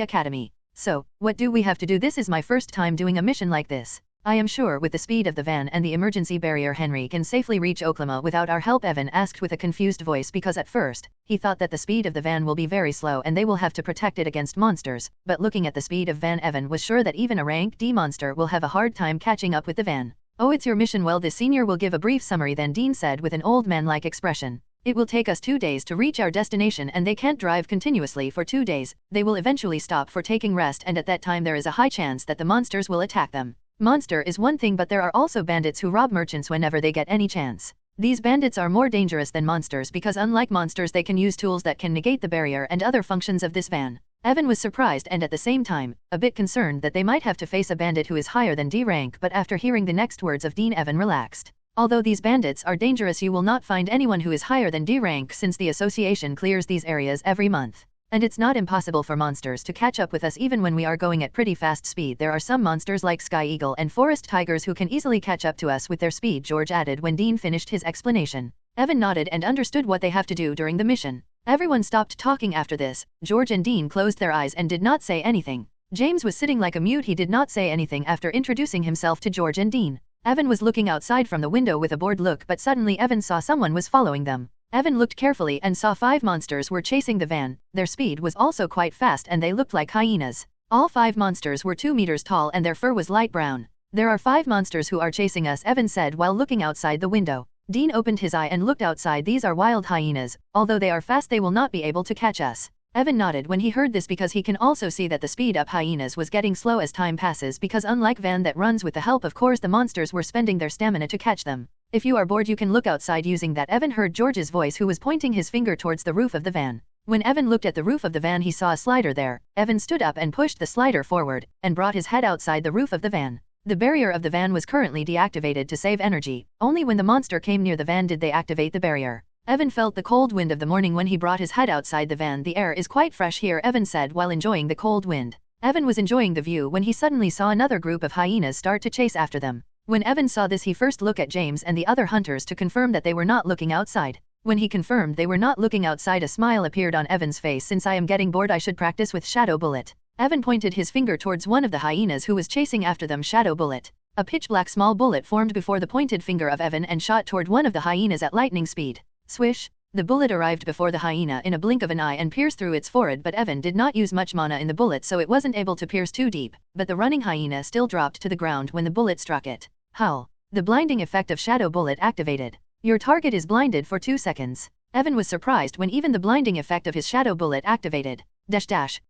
Speaker 1: academy. So, what do we have to do? This is my first time doing a mission like this. I am sure with the speed of the van and the emergency barrier, Henry can safely reach Oklahoma without our help, Evan asked with a confused voice, because at first, he thought that the speed of the van will be very slow and they will have to protect it against monsters, but looking at the speed of van, Evan was sure that even a rank D monster will have a hard time catching up with the van. Oh, it's your mission. Well, this senior will give a brief summary then, Dean said with an old man-like expression. It will take us 2 days to reach our destination and they can't drive continuously for 2 days. They will eventually stop for taking rest, and at that time there is a high chance that the monsters will attack them. Monster is one thing, but there are also bandits who rob merchants whenever they get any chance. These bandits are more dangerous than monsters because unlike monsters they can use tools that can negate the barrier and other functions of this van. Evan was surprised and at the same time, a bit concerned that they might have to face a bandit who is higher than D rank, but after hearing the next words of Dean, Evan relaxed. Although these bandits are dangerous, you will not find anyone who is higher than D rank since the association clears these areas every month. And it's not impossible for monsters to catch up with us even when we are going at pretty fast speed. There are some monsters like Sky Eagle and Forest Tigers who can easily catch up to us with their speed, George added when Dean finished his explanation. Evan nodded and understood what they have to do during the mission. Everyone stopped talking after this. George and Dean closed their eyes and did not say anything. James was sitting like a mute. He did not say anything after introducing himself to George and Dean. Evan was looking outside from the window with a bored look, but suddenly Evan saw someone was following them. Evan looked carefully and saw 5 monsters were chasing the van. Their speed was also quite fast and they looked like hyenas. All 5 monsters were 2 meters tall and their fur was light brown. There are 5 monsters who are chasing us, Evan said while looking outside the window. Dean opened his eye and looked outside. These are wild hyenas. Although they are fast, they will not be able to catch us. Evan nodded when he heard this because he can also see that the speed up hyenas was getting slow as time passes, because unlike van that runs with the help of course, the monsters were spending their stamina to catch them. If you are bored you can look outside using that. Evan heard George's voice who was pointing his finger towards the roof of the van. When Evan looked at the roof of the van he saw a slider there. Evan stood up and pushed the slider forward, and brought his head outside the roof of the van. The barrier of the van was currently deactivated to save energy. Only when the monster came near the van did they activate the barrier. Evan felt the cold wind of the morning when he brought his head outside the van. The air is quite fresh here, Evan said while enjoying the cold wind. Evan was enjoying the view when he suddenly saw another group of hyenas start to chase after them. When Evan saw this he first looked at James and the other hunters to confirm that they were not looking outside. When he confirmed they were not looking outside, a smile appeared on Evan's face. Since I am getting bored I should practice with Shadow Bullet. Evan pointed his finger towards one of the hyenas who was chasing after them. Shadow Bullet. A pitch-black small bullet formed before the pointed finger of Evan and shot toward one of the hyenas at lightning speed. Swish! The bullet arrived before the hyena in a blink of an eye and pierced through its forehead, but Evan did not use much mana in the bullet so it wasn't able to pierce too deep, but the running hyena still dropped to the ground when the bullet struck it. Howl! The blinding effect of Shadow Bullet activated. Your target is blinded for 2 seconds. Evan was surprised when even the blinding effect of his Shadow Bullet activated.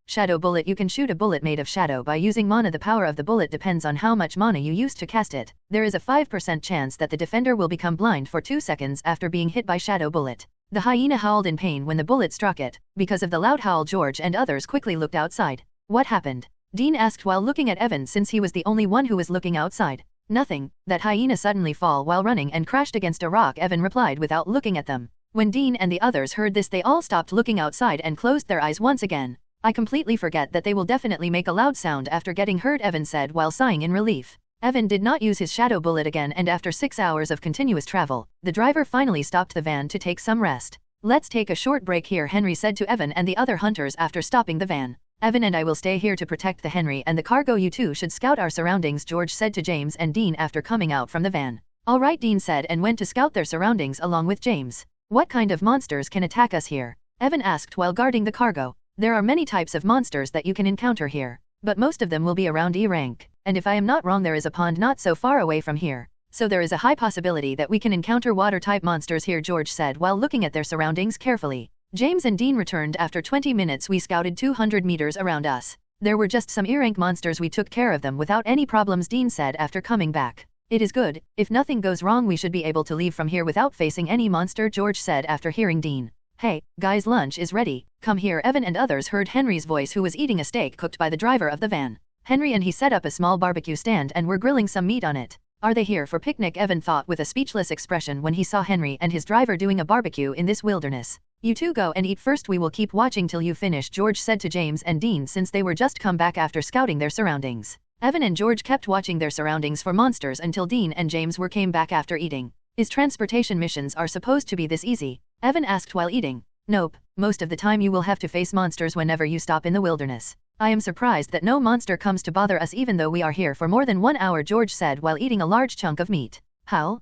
Speaker 1: Shadow Bullet. You can shoot a bullet made of shadow by using mana. The power of the bullet depends on how much mana you use to cast it. There is a 5% chance that the defender will become blind for 2 seconds after being hit by Shadow Bullet. The hyena howled in pain when the bullet struck it. Because of the loud howl, George and others quickly looked outside. What happened? Dean asked while looking at Evan since he was the only one who was looking outside. Nothing. That hyena suddenly fell while running and crashed against a rock, Evan replied without looking at them. When Dean and the others heard this they all stopped looking outside and closed their eyes once again. I completely forget that they will definitely make a loud sound after getting hurt, Evan said while sighing in relief. Evan did not use his Shadow Bullet again, and after 6 hours of continuous travel, the driver finally stopped the van to take some rest. Let's take a short break here, Henry said to Evan and the other hunters after stopping the van. Evan and I will stay here to protect the Henry and the cargo. You two should scout our surroundings, George said to James and Dean after coming out from the van. All right, Dean said and went to scout their surroundings along with James. What kind of monsters can attack us here? Evan asked while guarding the cargo. There are many types of monsters that you can encounter here, but most of them will be around E rank, and if I am not wrong there is a pond not so far away from here. So there is a high possibility that we can encounter water-type monsters here, George said while looking at their surroundings carefully. James and Dean returned after 20 minutes. We scouted 200 meters around us. There were just some ear-rank monsters. We took care of them without any problems, Dean said after coming back. It is good. If nothing goes wrong we should be able to leave from here without facing any monster, George said after hearing Dean. Hey, guys, lunch is ready. Come here. Evan and others heard Henry's voice, who was eating a steak cooked by the driver of the van. Henry and he set up a small barbecue stand and were grilling some meat on it. Are they here for picnic? Evan thought with a speechless expression when he saw Henry and his driver doing a barbecue in this wilderness. You two go and eat first, we will keep watching till you finish, George said to James and Dean since they were just come back after scouting their surroundings. Evan and George kept watching their surroundings for monsters until Dean and James came back after eating. Is transportation missions are supposed to be this easy? Evan asked while eating. Nope, most of the time you will have to face monsters whenever you stop in the wilderness. I am surprised that no monster comes to bother us even though we are here for more than 1 hour, George said while eating a large chunk of meat. How?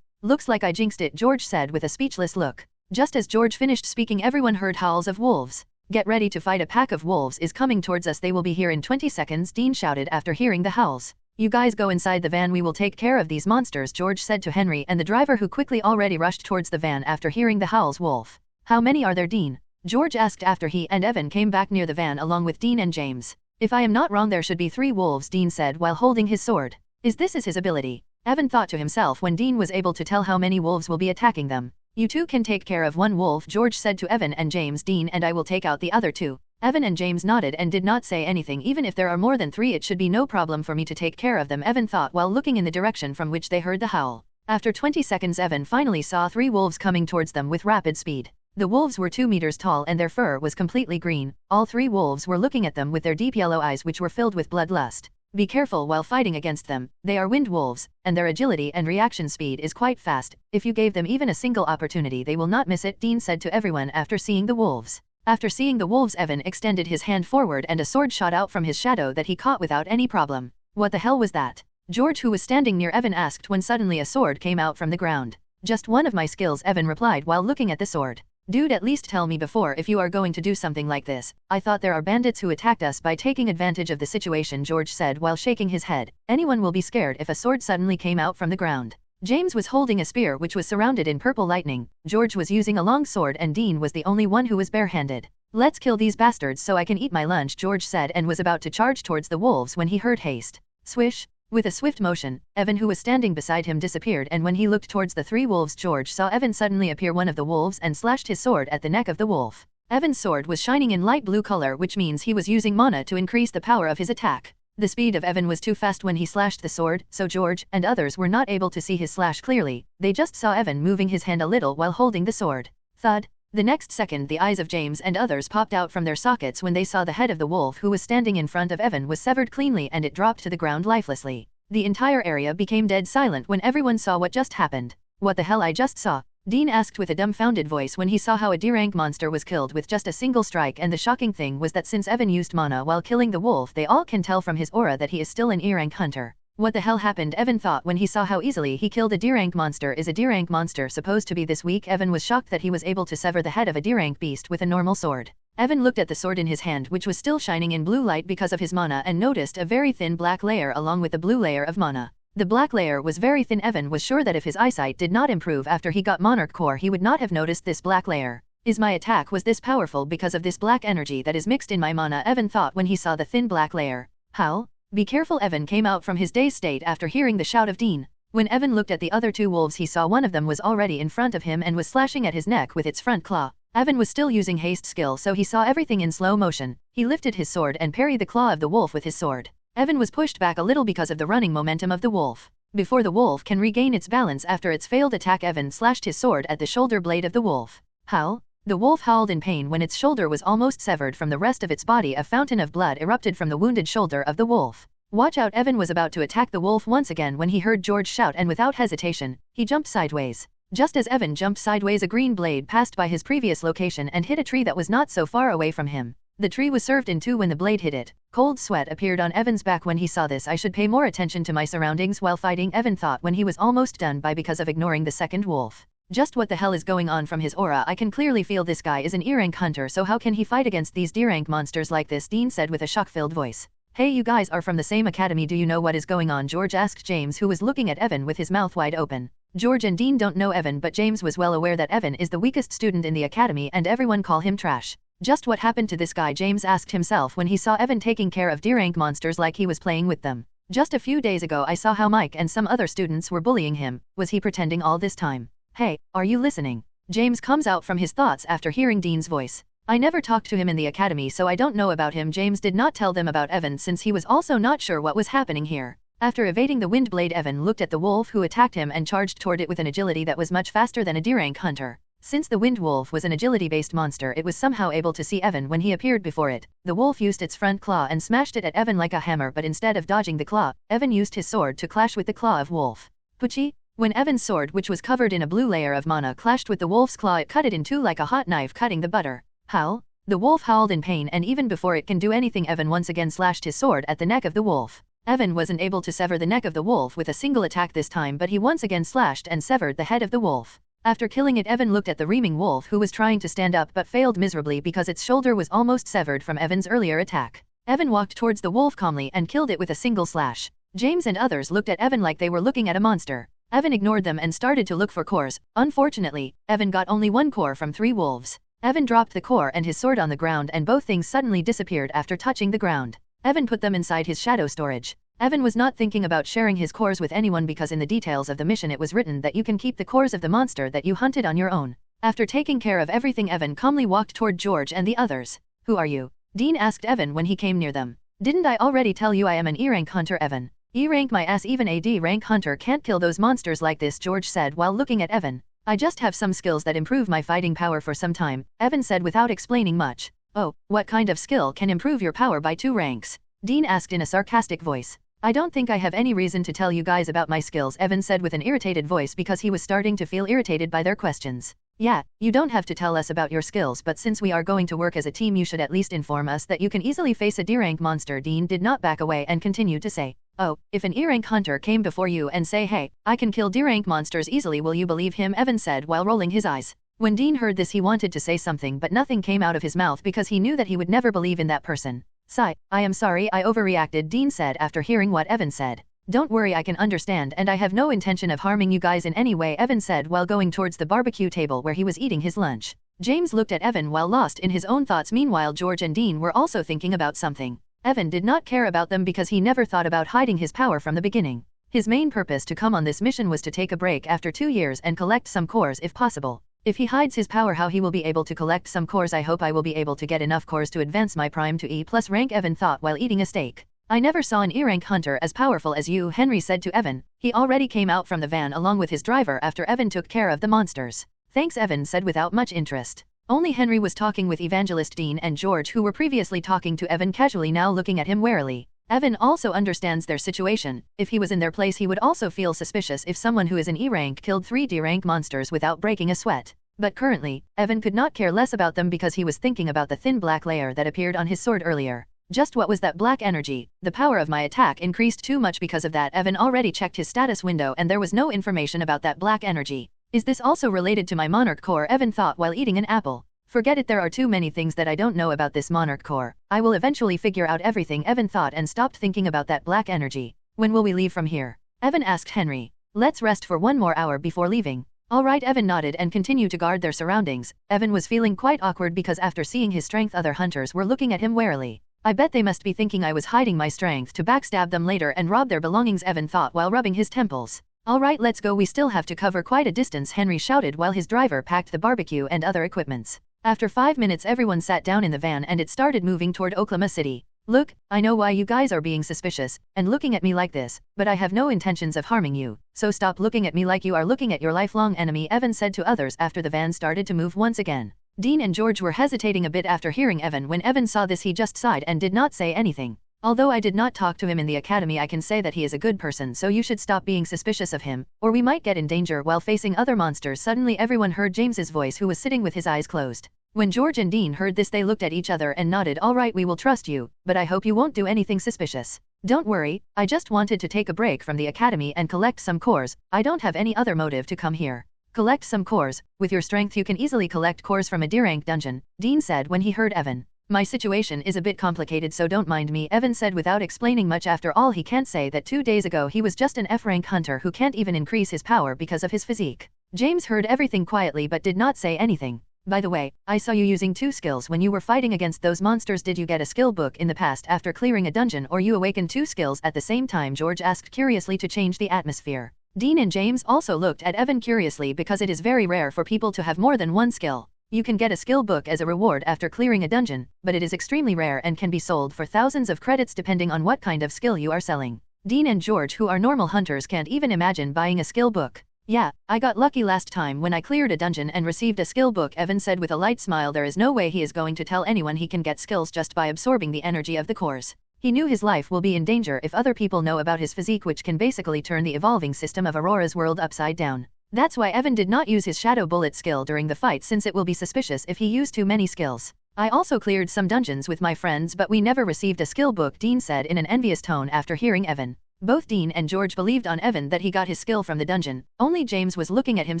Speaker 1: Looks like I jinxed it, George said with a speechless look. Just as George finished speaking, everyone heard howls of wolves. Get ready to fight, a pack of wolves is coming towards us, they will be here in 20 seconds, Dean shouted after hearing the howls. You guys go inside the van, we will take care of these monsters, George said to Henry and the driver, who quickly already rushed towards the van after hearing the howls. Wolf. How many are there, Dean? George asked after he and Evan came back near the van along with Dean and James. If I am not wrong there should be 3 wolves, Dean said while holding his sword. Is his ability? Evan thought to himself when Dean was able to tell how many wolves will be attacking them. You two can take care of 1 wolf, George said to Evan and James. Dean and I will take out the other 2. Evan and James nodded and did not say anything. Even if there are more than 3 it should be no problem for me to take care of them, Evan thought while looking in the direction from which they heard the howl. After 20 seconds Evan finally saw 3 wolves coming towards them with rapid speed. The wolves were 2 meters tall and their fur was completely green. All 3 wolves were looking at them with their deep yellow eyes which were filled with bloodlust. Be careful while fighting against them. They are wind wolves, and their agility and reaction speed is quite fast. If you gave them even a single opportunity they will not miss it, Dean said to everyone after seeing the wolves. After seeing the wolves Evan extended his hand forward and a sword shot out from his shadow that he caught without any problem. What the hell was that? George, who was standing near Evan, asked when suddenly a sword came out from the ground. Just one of my skills, Evan replied while looking at the sword. Dude, at least tell me before if you are going to do something like this. I thought there are bandits who attacked us by taking advantage of the situation, George said while shaking his head. Anyone will be scared if a sword suddenly came out from the ground. James was holding a spear which was surrounded in purple lightning. George was using a long sword and Dean was the only one who was barehanded. Let's kill these bastards so I can eat my lunch, George said and was about to charge towards the wolves when he heard haste. Swish. With a swift motion, Evan, who was standing beside him, disappeared, and when he looked towards the 3 wolves George saw Evan suddenly appear one of the wolves and slashed his sword at the neck of the wolf. Evan's sword was shining in light blue color, which means he was using mana to increase the power of his attack. The speed of Evan was too fast when he slashed the sword, so George and others were not able to see his slash clearly. They just saw Evan moving his hand a little while holding the sword. Thud. The next second the eyes of James and others popped out from their sockets when they saw the head of the wolf who was standing in front of Evan was severed cleanly and it dropped to the ground lifelessly. The entire area became dead silent when everyone saw what just happened. What the hell I just saw? Dean asked with a dumbfounded voice when he saw how a D-rank monster was killed with just a single strike, and the shocking thing was that since Evan used mana while killing the wolf they all can tell from his aura that he is still an E-rank hunter. What the hell happened? Evan thought when he saw how easily he killed a D-rank monster. Is a D-rank monster supposed to be this weak? Evan was shocked that he was able to sever the head of a D-rank beast with a normal sword. Evan looked at the sword in his hand, which was still shining in blue light because of his mana, and noticed a very thin black layer along with the blue layer of mana. The black layer was very thin. Evan was sure that if his eyesight did not improve after he got Monarch Core he would not have noticed this black layer. Is my attack was this powerful because of this black energy that is mixed in my mana? Evan thought when he saw the thin black layer. How? Be careful! Evan came out from his dazed state after hearing the shout of Dean. When Evan looked at the other 2 wolves he saw one of them was already in front of him and was slashing at his neck with its front claw. Evan was still using haste skill so he saw everything in slow motion. He lifted his sword and parried the claw of the wolf with his sword. Evan was pushed back a little because of the running momentum of the wolf. Before the wolf can regain its balance after its failed attack, Evan slashed his sword at the shoulder blade of the wolf. Howl. The wolf howled in pain when its shoulder was almost severed from the rest of its body. A fountain of blood erupted from the wounded shoulder of the wolf. Watch out! Evan was about to attack the wolf once again when he heard George shout, and without hesitation, he jumped sideways. Just as Evan jumped sideways, a green blade passed by his previous location and hit a tree that was not so far away from him. The tree was served in 2 when the blade hit it. Cold sweat appeared on Evan's back when he saw this. I should pay more attention to my surroundings while fighting, Evan thought when he was almost done by because of ignoring the second wolf. Just what the hell is going on? From his aura I can clearly feel this guy is an E-rank hunter, so how can he fight against these D-rank monsters like this? Dean said with a shock-filled voice. Hey, you guys are from the same academy, do you know what is going on? George asked James, who was looking at Evan with his mouth wide open. George and Dean don't know Evan, but James was well aware that Evan is the weakest student in the academy and everyone call him trash. Just what happened to this guy, James asked himself when he saw Evan taking care of D-rank monsters like he was playing with them. Just a few days ago I saw how Mike and some other students were bullying him. Was he pretending all this time? Hey, are you listening? James comes out from his thoughts after hearing Dean's voice. I never talked to him in the academy, so I don't know about him. James did not tell them about Evan since he was also not sure what was happening here. After evading the wind blade, Evan looked at the wolf who attacked him and charged toward it with an agility that was much faster than a D-rank hunter. Since the wind wolf was an agility-based monster, it was somehow able to see Evan when he appeared before it. The wolf used its front claw and smashed it at Evan like a hammer, but instead of dodging the claw, Evan used his sword to clash with the claw of wolf. Pucci! When Evan's sword, which was covered in a blue layer of mana, clashed with the wolf's claw, it cut it in two like a hot knife cutting the butter. Howl! The wolf howled in pain, and even before it can do anything, Evan once again slashed his sword at the neck of the wolf. Evan wasn't able to sever the neck of the wolf with a single attack this time, but he once again slashed and severed the head of the wolf. After killing it, Evan looked at the reaming wolf who was trying to stand up but failed miserably because its shoulder was almost severed from Evan's earlier attack. Evan walked towards the wolf calmly and killed it with a single slash. James and others looked at Evan like they were looking at a monster. Evan ignored them and started to look for cores. Unfortunately, Evan got only one core from 3 wolves. Evan dropped the core and his sword on the ground, and both things suddenly disappeared after touching the ground. Evan put them inside his shadow storage. Evan was not thinking about sharing his cores with anyone because in the details of the mission it was written that you can keep the cores of the monster that you hunted on your own. After taking care of everything, Evan calmly walked toward George and the others. Who are you? Dean asked Evan when he came near them. Didn't I already tell you I am an E-rank hunter, Evan? E-rank my ass, even a D-rank hunter can't kill those monsters like this, George said while looking at Evan. I just have some skills that improve my fighting power for some time, Evan said without explaining much. Oh, what kind of skill can improve your power by 2 ranks? Dean asked in a sarcastic voice. I don't think I have any reason to tell you guys about my skills, Evan said with an irritated voice because he was starting to feel irritated by their questions. Yeah, you don't have to tell us about your skills, but since we are going to work as a team, you should at least inform us that you can easily face a D-rank monster. Dean did not back away and continued to say, oh, if an E-rank hunter came before you and say, hey, I can kill D-rank monsters easily, will you believe him? Evan said while rolling his eyes. When Dean heard this, he wanted to say something, but nothing came out of his mouth because he knew that he would never believe in that person. Sigh, I am sorry I overreacted, Dean said after hearing what Evan said. Don't worry, I can understand, and I have no intention of harming you guys in any way, Evan said while going towards the barbecue table where he was eating his lunch. James looked at Evan while lost in his own thoughts. Meanwhile, George and Dean were also thinking about something. Evan did not care about them because he never thought about hiding his power from the beginning. His main purpose to come on this mission was to take a break after 2 years and collect some cores if possible. If he hides his power, how he will be able to collect some cores? I hope I will be able to get enough cores to advance my prime to E+ rank, Evan thought while eating a steak. I never saw an E-rank hunter as powerful as you, Henry said to Evan. He already came out from the van along with his driver after Evan took care of the monsters. Thanks, Evan said without much interest. Only Henry was talking with Evangelist Dean and George, who were previously talking to Evan casually, now looking at him warily. Evan also understands their situation. If he was in their place, he would also feel suspicious if someone who is an E-rank killed 3 D-rank monsters without breaking a sweat. But currently, Evan could not care less about them because he was thinking about the thin black layer that appeared on his sword earlier. Just what was that black energy? The power of my attack increased too much because of that. Evan already checked his status window and there was no information about that black energy. Is this also related to my monarch core? Evan thought while eating an apple. Forget it, there are too many things that I don't know about this monarch core. I will eventually figure out everything, Evan thought, and stopped thinking about that black energy. When will we leave from here? Evan asked Henry. Let's rest for 1 more hour before leaving. All right, Evan nodded and continued to guard their surroundings. Evan was feeling quite awkward because after seeing his strength, other hunters were looking at him warily. I bet they must be thinking I was hiding my strength to backstab them later and rob their belongings, Evan thought while rubbing his temples. All right, let's go, we still have to cover quite a distance, Henry shouted while his driver packed the barbecue and other equipments. After 5 minutes, everyone sat down in the van and it started moving toward Oklahoma City. Look, I know why you guys are being suspicious and looking at me like this, but I have no intentions of harming you, so stop looking at me like you are looking at your lifelong enemy, Evan said to others after the van started to move once again. Dean and George were hesitating a bit after hearing Evan. When Evan saw this, he just sighed and did not say anything. Although I did not talk to him in the academy, I can say that he is a good person, so you should stop being suspicious of him, or we might get in danger while facing other monsters. Suddenly everyone heard James's voice, who was sitting with his eyes closed. When George and Dean heard this, they looked at each other and nodded. All right, we will trust you, but I hope you won't do anything suspicious. Don't worry, I just wanted to take a break from the academy and collect some cores. I don't have any other motive to come here. Collect some cores. With your strength you can easily collect cores from a D-rank dungeon, Dean said when he heard Evan. My situation is a bit complicated, so don't mind me, Evan said without explaining much. After all, he can't say that 2 days ago he was just an F-rank hunter who can't even increase his power because of his physique. James heard everything quietly but did not say anything. By the way, I saw you using 2 skills when you were fighting against those monsters. Did you get a skill book in the past after clearing a dungeon, or you awakened 2 skills at the same time? George asked curiously to change the atmosphere. Dean and James also looked at Evan curiously because it is very rare for people to have more than 1 skill. You can get a skill book as a reward after clearing a dungeon, but it is extremely rare and can be sold for thousands of credits depending on what kind of skill you are selling. Dean and George, who are normal hunters, can't even imagine buying a skill book. Yeah, I got lucky last time when I cleared a dungeon and received a skill book, Evan said with a light smile. There is no way he is going to tell anyone he can get skills just by absorbing the energy of the cores. He knew his life will be in danger if other people know about his physique, which can basically turn the evolving system of Aurora's world upside down. That's why Evan did not use his shadow bullet skill during the fight, since it will be suspicious if he used too many skills. I also cleared some dungeons with my friends, but we never received a skill book, Dean said in an envious tone after hearing Evan. Both Dean and George believed on Evan that he got his skill from the dungeon. Only James was looking at him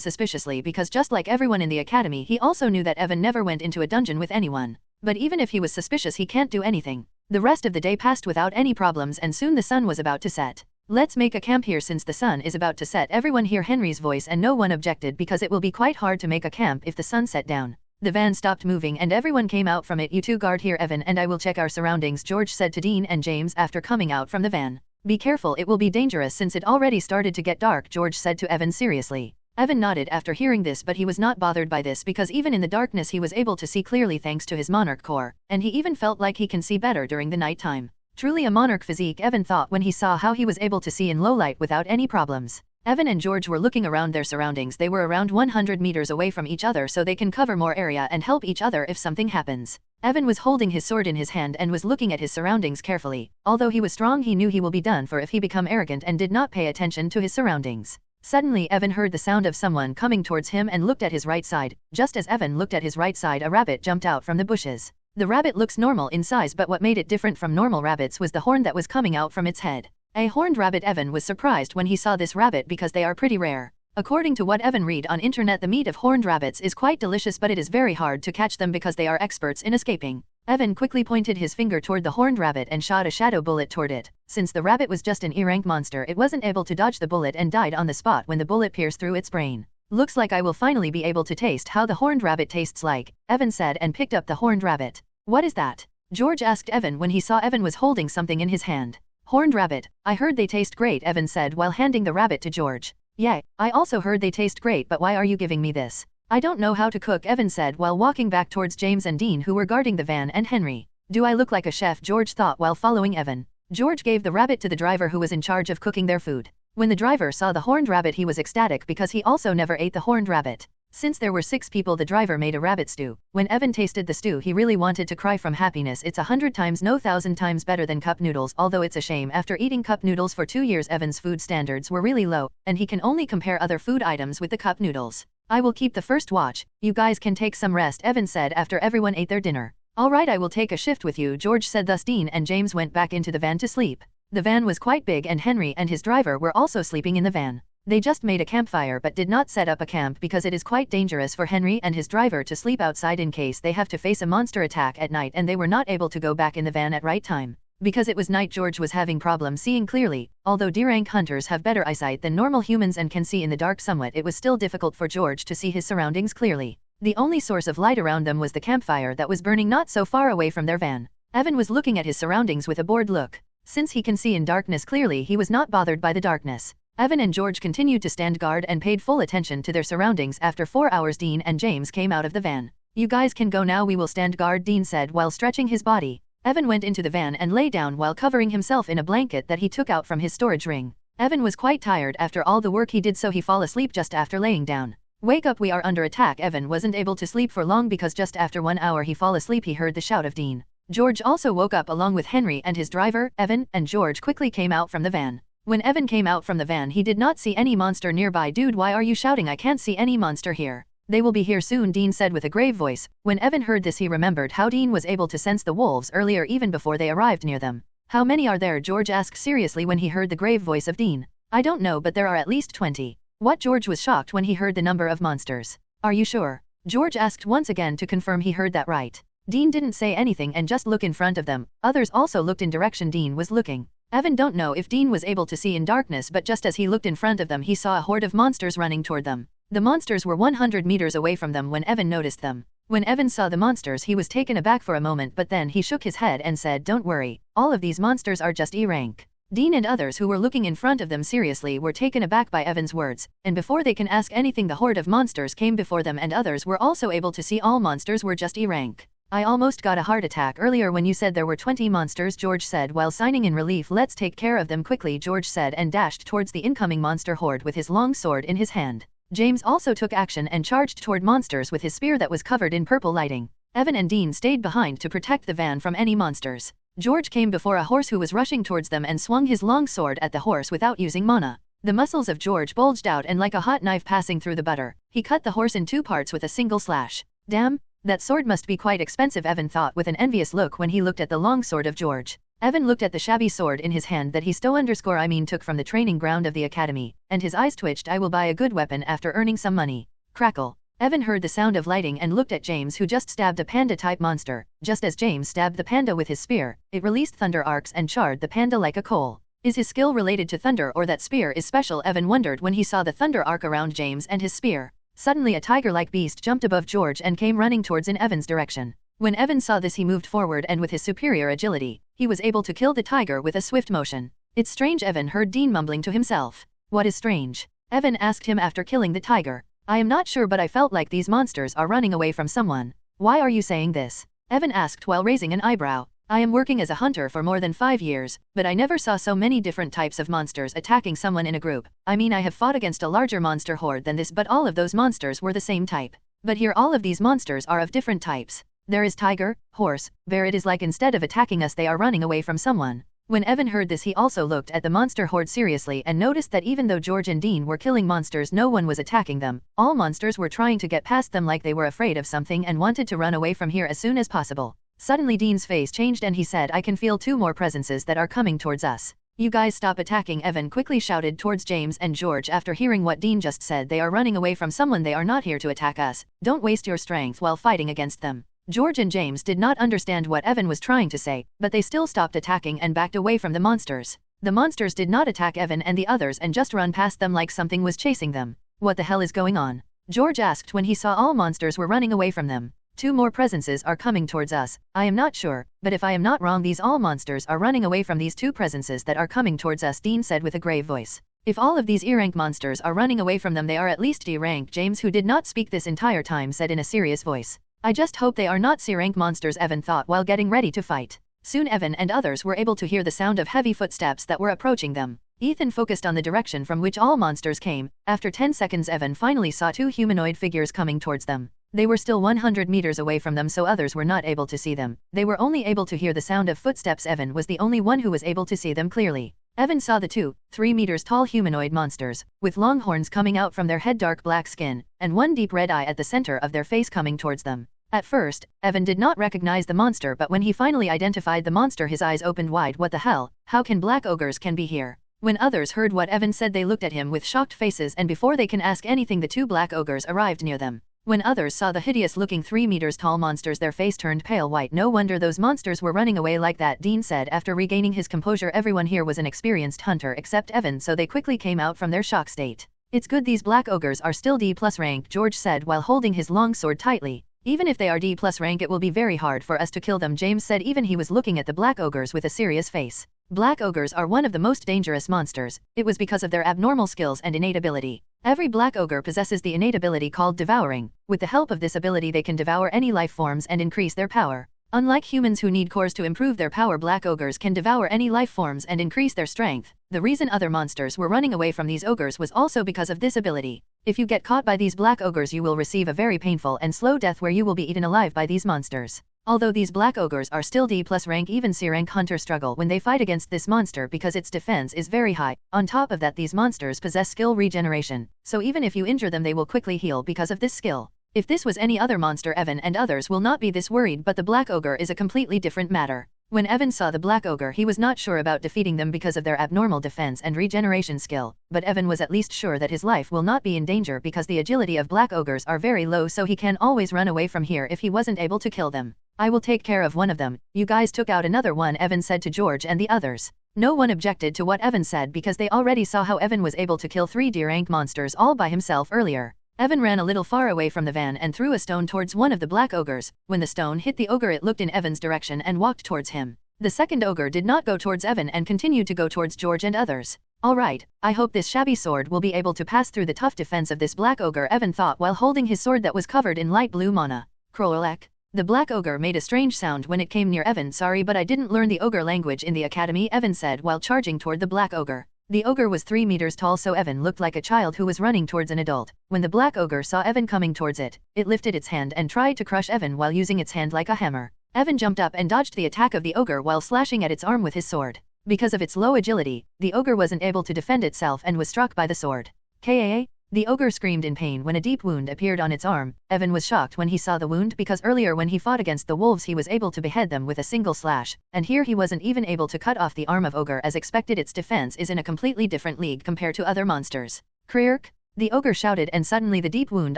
Speaker 1: suspiciously because just like everyone in the academy, he also knew that Evan never went into a dungeon with anyone. But even if he was suspicious, he can't do anything. The rest of the day passed without any problems, and soon the sun was about to set. Let's make a camp here since the sun is about to set. Everyone heard Henry's voice and no one objected because it will be quite hard to make a camp if the sun set down. The van stopped moving and everyone came out from it. You two guard here, Evan, and I will check our surroundings, George said to Dean and James after coming out from the van. Be careful, it will be dangerous since it already started to get dark, George said to Evan seriously. Evan nodded after hearing this, but he was not bothered by this because even in the darkness he was able to see clearly thanks to his monarch core, and he even felt like he can see better during the night time. Truly a monarch physique, Evan thought when he saw how he was able to see in low light without any problems. Evan and George were looking around their surroundings. They were around 100 meters away from each other, so they can cover more area and help each other if something happens. Evan was holding his sword in his hand and was looking at his surroundings carefully. Although he was strong, he knew he will be done for if he become arrogant and did not pay attention to his surroundings. Suddenly Evan heard the sound of someone coming towards him and looked at his right side. Just as Evan looked at his right side, a rabbit jumped out from the bushes. The rabbit looks normal in size, but what made it different from normal rabbits was the horn that was coming out from its head. A horned rabbit. Evan was surprised when he saw this rabbit because they are pretty rare. According to what Evan read on internet, the meat of horned rabbits is quite delicious, but it is very hard to catch them because they are experts in escaping. Evan quickly pointed his finger toward the horned rabbit and shot a shadow bullet toward it. Since the rabbit was just an E-rank monster, it wasn't able to dodge the bullet and died on the spot when the bullet pierced through its brain. Looks like I will finally be able to taste how the horned rabbit tastes like, Evan said and picked up the horned rabbit. What is that? George asked Evan when he saw Evan was holding something in his hand. Horned rabbit. I heard they taste great, Evan said while handing the rabbit to George. Yeah, I also heard they taste great, but why are you giving me this? I don't know how to cook, Evan said while walking back towards James and Dean, who were guarding the van, and Henry. Do I look like a chef? George thought while following Evan. George gave the rabbit to the driver who was in charge of cooking their food. When the driver saw the horned rabbit, he was ecstatic because he also never ate the horned rabbit. Since there were 6 people, the driver made a rabbit stew. When Evan tasted the stew, he really wanted to cry from happiness. It's 100 times, no 1,000 times better than cup noodles, although it's a shame after eating cup noodles for 2 years Evan's food standards were really low, and he can only compare other food items with the cup noodles. I will keep the first watch. You guys can take some rest, Evan said after everyone ate their dinner. Alright, I will take a shift with you, George said. Thus Dean and James went back into the van to sleep. The van was quite big and Henry and his driver were also sleeping in the van. They just made a campfire but did not set up a camp because it is quite dangerous for Henry and his driver to sleep outside in case they have to face a monster attack at night, and they were not able to go back in the van at right time. Because it was night, George was having problems seeing clearly. Although D-rank hunters have better eyesight than normal humans and can see in the dark somewhat, it was still difficult for George to see his surroundings clearly. The only source of light around them was the campfire that was burning not so far away from their van. Evan was looking at his surroundings with a bored look. Since he can see in darkness clearly, he was not bothered by the darkness. Evan and George continued to stand guard and paid full attention to their surroundings. After 4 hours, Dean and James came out of the van. You guys can go now, we will stand guard, Dean said while stretching his body. Evan went into the van and lay down while covering himself in a blanket that he took out from his storage ring. Evan was quite tired after all the work he did, so he fell asleep just after laying down. Wake up, we are under attack. Evan wasn't able to sleep for long because just after 1 hour he fell asleep. He heard the shout of Dean. George also woke up along with Henry and his driver. Evan and George quickly came out from the van. When Evan came out from the van, he did not see any monster nearby. Dude, why are you shouting? I can't see any monster here. They will be here soon, Dean said with a grave voice. When Evan heard this, he remembered how Dean was able to sense the wolves earlier even before they arrived near them. How many are there? George asked seriously when he heard the grave voice of Dean. I don't know, but there are at least 20. What? George was shocked when he heard the number of monsters. Are you sure? George asked once again to confirm he heard that right. Dean didn't say anything and just looked in front of them. Others also looked in direction Dean was looking. Evan don't know if Dean was able to see in darkness, but just as he looked in front of them he saw a horde of monsters running toward them. The monsters were 100 meters away from them when Evan noticed them. When Evan saw the monsters he was taken aback for a moment, but then he shook his head and said, "Don't worry, all of these monsters are just E-rank." Dean and others who were looking in front of them seriously were taken aback by Evan's words, and before they can ask anything the horde of monsters came before them, and others were also able to see all monsters were just E-rank. "I almost got a heart attack earlier when you said there were 20 monsters," George said while signing in relief. "Let's take care of them quickly," George said and dashed towards the incoming monster horde with his long sword in his hand. James also took action and charged toward monsters with his spear that was covered in purple lighting. Evan and Dean stayed behind to protect the van from any monsters. George came before a horse who was rushing towards them and swung his long sword at the horse without using mana. The muscles of George bulged out, and like a hot knife passing through the butter, he cut the horse in 2 parts with a single slash. "Damn, that sword must be quite expensive," Evan thought with an envious look when he looked at the long sword of George. Evan looked at the shabby sword in his hand that he took from the training ground of the academy, and his eyes twitched. "I will buy a good weapon after earning some money." Crackle. Evan heard the sound of lighting and looked at James, who just stabbed a panda-type monster. Just as James stabbed the panda with his spear, it released thunder arcs and charred the panda like a coal. Is his skill related to thunder, or that spear is special? Evan wondered when he saw the thunder arc around James and his spear. Suddenly a tiger-like beast jumped above George and came running towards in Evan's direction. When Evan saw this he moved forward, and with his superior agility, he was able to kill the tiger with a swift motion. "It's strange," Evan heard Dean mumbling to himself. "What is strange?" Evan asked him after killing the tiger. "I am not sure, but I felt like these monsters are running away from someone." "Why are you saying this?" Evan asked while raising an eyebrow. "I am working as a hunter for more than 5 years, but I never saw so many different types of monsters attacking someone in a group. I mean, I have fought against a larger monster horde than this, but all of those monsters were the same type. But here all of these monsters are of different types. There is tiger, horse, bear. It is like instead of attacking us they are running away from someone." When Evan heard this he also looked at the monster horde seriously and noticed that even though George and Dean were killing monsters, no one was attacking them. All monsters were trying to get past them like they were afraid of something and wanted to run away from here as soon as possible. Suddenly Dean's face changed and he said, "I can feel 2 more presences that are coming towards us. You guys stop attacking," Evan quickly shouted towards James and George after hearing what Dean just said. "They are running away from someone. They are not here to attack us. Don't waste your strength while fighting against them." George and James did not understand what Evan was trying to say, but they still stopped attacking and backed away from the monsters. The monsters did not attack Evan and the others and just run past them like something was chasing them. "What the hell is going on?" George asked when he saw all monsters were running away from them. 2 more presences are coming towards us. I am not sure, but if I am not wrong these all monsters are running away from these 2 presences that are coming towards us," Dean said with a grave voice. "If all of these E-rank monsters are running away from them they are at least D-rank." James, who did not speak this entire time, said in a serious voice. "I just hope they are not C-rank monsters," Evan thought while getting ready to fight. Soon Evan and others were able to hear the sound of heavy footsteps that were approaching them. Ethan focused on the direction from which all monsters came. After 10 seconds Evan finally saw 2 humanoid figures coming towards them. They were still 100 meters away from them, so others were not able to see them. They were only able to hear the sound of footsteps. Evan was the only one who was able to see them clearly. Evan saw the 2, 3 meters tall humanoid monsters, with long horns coming out from their head, dark black skin, and 1 deep red eye at the center of their face coming towards them. At first, Evan did not recognize the monster, but when he finally identified the monster his eyes opened wide. "What the hell? How can black ogres can be here?" When others heard what Evan said they looked at him with shocked faces, and before they can ask anything the 2 black ogres arrived near them. When others saw the hideous-looking 3 meters tall monsters their face turned pale white. "No wonder those monsters were running away like that," Dean said after regaining his composure. Everyone here was an experienced hunter except Evan, so they quickly came out from their shock state. "It's good these black ogres are still D+ rank," George said while holding his long sword tightly. "Even if they are D+ rank it will be very hard for us to kill them," James said. Even he was looking at the black ogres with a serious face. Black ogres are one of the most dangerous monsters. It was because of their abnormal skills and innate ability. Every black ogre possesses the innate ability called devouring. With the help of this ability they can devour any life forms and increase their power. Unlike humans who need cores to improve their power, black ogres can devour any life forms and increase their strength. The reason other monsters were running away from these ogres was also because of this ability. If you get caught by these black ogres you will receive a very painful and slow death where you will be eaten alive by these monsters. Although these black ogres are still D+ rank, even C rank hunters struggle when they fight against this monster because its defense is very high. On top of that, these monsters possess skill regeneration, so even if you injure them they will quickly heal because of this skill. If this was any other monster, Evan and others will not be this worried, but the black ogre is a completely different matter. When Evan saw the black ogre he was not sure about defeating them because of their abnormal defense and regeneration skill, but Evan was at least sure that his life will not be in danger because the agility of black ogres are very low, so he can always run away from here if he wasn't able to kill them. I will take care of one of them. You guys took out another one, Evan said to George and the others. No one objected to what Evan said because they already saw how Evan was able to kill 3 D-rank monsters all by himself earlier. Evan ran a little far away from the van and threw a stone towards one of the black ogres. When the stone hit the ogre, it looked in Evan's direction and walked towards him. The second ogre did not go towards Evan and continued to go towards George and others. Alright, I hope this shabby sword will be able to pass through the tough defense of this black ogre, Evan thought while holding his sword that was covered in light blue mana. Krolek. The black ogre made a strange sound when it came near Evan. Sorry, but I didn't learn the ogre language in the academy, Evan said while charging toward the black ogre. The ogre was 3 meters tall, so Evan looked like a child who was running towards an adult. When the black ogre saw Evan coming towards it, it lifted its hand and tried to crush Evan while using its hand like a hammer. Evan jumped up and dodged the attack of the ogre while slashing at its arm with his sword. Because of its low agility, the ogre wasn't able to defend itself and was struck by the sword. Kaa! The ogre screamed in pain when a deep wound appeared on its arm. Evan was shocked when he saw the wound because earlier when he fought against the wolves he was able to behead them with a single slash, and here he wasn't even able to cut off the arm of ogre as expected. Its defense is in a completely different league compared to other monsters. Krierk! The ogre shouted, and suddenly the deep wound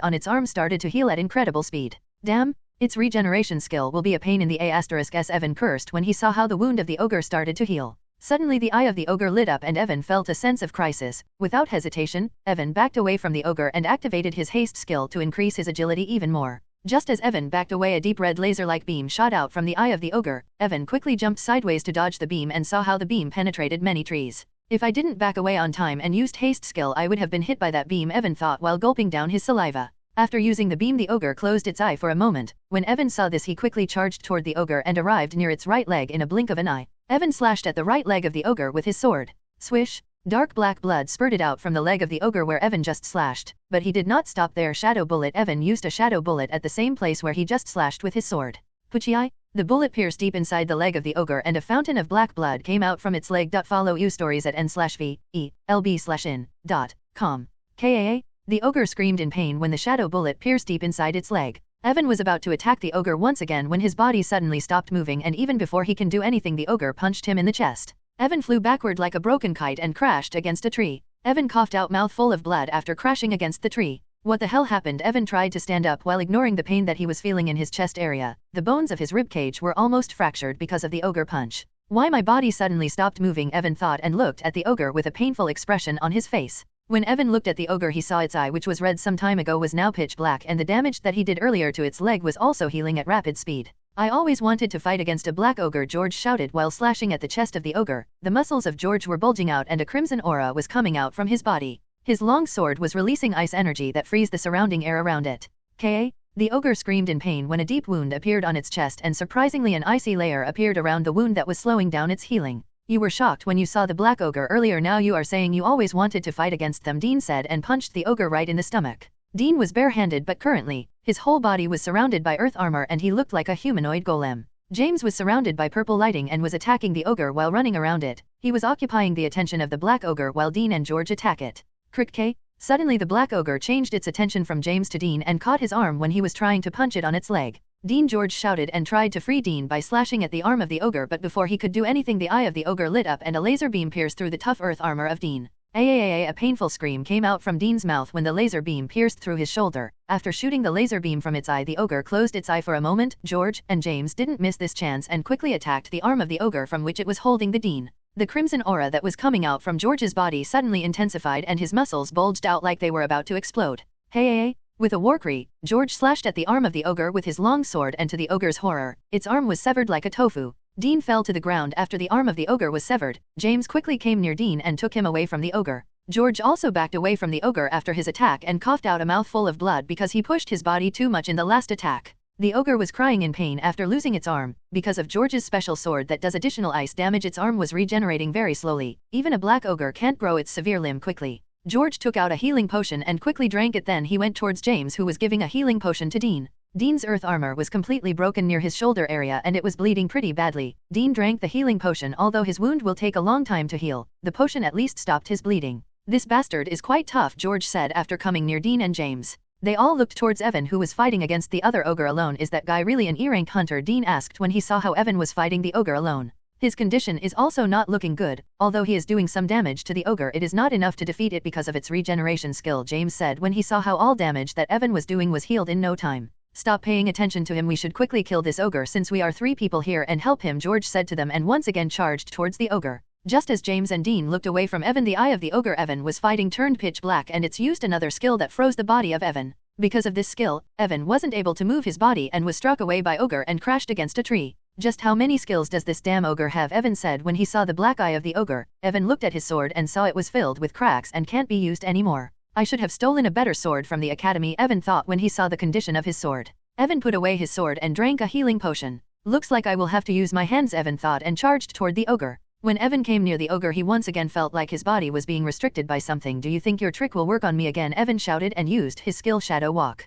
Speaker 1: on its arm started to heal at incredible speed. Damn! Its regeneration skill will be a pain in the ass. Evan cursed when he saw how the wound of the ogre started to heal. Suddenly the eye of the ogre lit up and Evan felt a sense of crisis. Without hesitation, Evan backed away from the ogre and activated his haste skill to increase his agility even more. Just as Evan backed away, a deep red laser-like beam shot out from the eye of the ogre. Evan quickly jumped sideways to dodge the beam and saw how the beam penetrated many trees. If I didn't back away on time and used haste skill, I would have been hit by that beam, Evan thought while gulping down his saliva. After using the beam, the ogre closed its eye for a moment. When Evan saw this, he quickly charged toward the ogre and arrived near its right leg in a blink of an eye. Evan slashed at the right leg of the ogre with his sword. Swish! Dark black blood spurted out from the leg of the ogre where Evan just slashed, but he did not stop there. Shadow bullet! Evan used a shadow bullet at the same place where he just slashed with his sword. Puchii! The bullet pierced deep inside the leg of the ogre and a fountain of black blood came out from its leg. Follow EU stories at n/v/e/lb/in.com. Kaa! The ogre screamed in pain when the shadow bullet pierced deep inside its leg. Evan was about to attack the ogre once again when his body suddenly stopped moving, and even before he can do anything, the ogre punched him in the chest. Evan flew backward like a broken kite and crashed against a tree. Evan coughed out mouthful of blood after crashing against the tree. What the hell happened? Evan tried to stand up while ignoring the pain that he was feeling in his chest area. The bones of his ribcage were almost fractured because of the ogre punch. Why my body suddenly stopped moving, Evan thought, and looked at the ogre with a painful expression on his face. When Evan looked at the ogre, he saw its eye, which was red some time ago, was now pitch black, and the damage that he did earlier to its leg was also healing at rapid speed. I always wanted to fight against a black ogre, George shouted while slashing at the chest of the ogre. The muscles of George were bulging out and a crimson aura was coming out from his body. His long sword was releasing ice energy that freezed the surrounding air around it. Ka! The ogre screamed in pain when a deep wound appeared on its chest, and surprisingly an icy layer appeared around the wound that was slowing down its healing. You were shocked when you saw the black ogre earlier, now you are saying you always wanted to fight against them, Dean said and punched the ogre right in the stomach. Dean was barehanded, but currently, his whole body was surrounded by earth armor and he looked like a humanoid golem. James was surrounded by purple lighting and was attacking the ogre while running around it. He was occupying the attention of the black ogre while Dean and George attack it. Crick. Suddenly the black ogre changed its attention from James to Dean and caught his arm when he was trying to punch it on its leg. Dean! George shouted and tried to free Dean by slashing at the arm of the ogre, but before he could do anything, the eye of the ogre lit up and a laser beam pierced through the tough earth armor of Dean. A painful scream came out from Dean's mouth when the laser beam pierced through his shoulder. After shooting the laser beam from its eye, the ogre closed its eye for a moment. George and James didn't miss this chance and quickly attacked the arm of the ogre from which it was holding the Dean. The crimson aura that was coming out from George's body suddenly intensified and his muscles bulged out like they were about to explode. Hey! With a war cry, George slashed at the arm of the ogre with his long sword, and to the ogre's horror, its arm was severed like a tofu. Dean fell to the ground after the arm of the ogre was severed. James quickly came near Dean and took him away from the ogre. George also backed away from the ogre after his attack and coughed out a mouthful of blood because he pushed his body too much in the last attack. The ogre was crying in pain after losing its arm. Because of George's special sword that does additional ice damage, its arm was regenerating very slowly. Even a black ogre can't grow its severe limb quickly. George took out a healing potion and quickly drank it, then he went towards James, who was giving a healing potion to Dean. Dean's earth armor was completely broken near his shoulder area and it was bleeding pretty badly. Dean drank the healing potion. Although his wound will take a long time to heal, the potion at least stopped his bleeding. This bastard is quite tough, George said after coming near Dean and James. They all looked towards Evan, who was fighting against the other ogre alone. Is that guy really an E-rank hunter? Dean asked when he saw how Evan was fighting the ogre alone. His condition is also not looking good. Although he is doing some damage to the ogre, it is not enough to defeat it because of its regeneration skill, James said when he saw how all damage that Evan was doing was healed in no time. Stop paying attention to him, we should quickly kill this ogre since we are 3 people here and help him, George said to them and once again charged towards the ogre. Just as James and Dean looked away from Evan, the eye of the ogre Evan was fighting turned pitch black and it's used another skill that froze the body of Evan. Because of this skill, Evan wasn't able to move his body and was struck away by ogre and crashed against a tree. Just how many skills does this damn ogre have? Evan said when he saw the black eye of the ogre. Evan looked at his sword and saw it was filled with cracks and can't be used anymore. I should have stolen a better sword from the academy, Evan thought when he saw the condition of his sword. Evan put away his sword and drank a healing potion. Looks like I will have to use my hands, Evan thought and charged toward the ogre. When Evan came near the ogre he once again felt like his body was being restricted by something. Do you think your trick will work on me again? Evan shouted and used his skill Shadow Walk.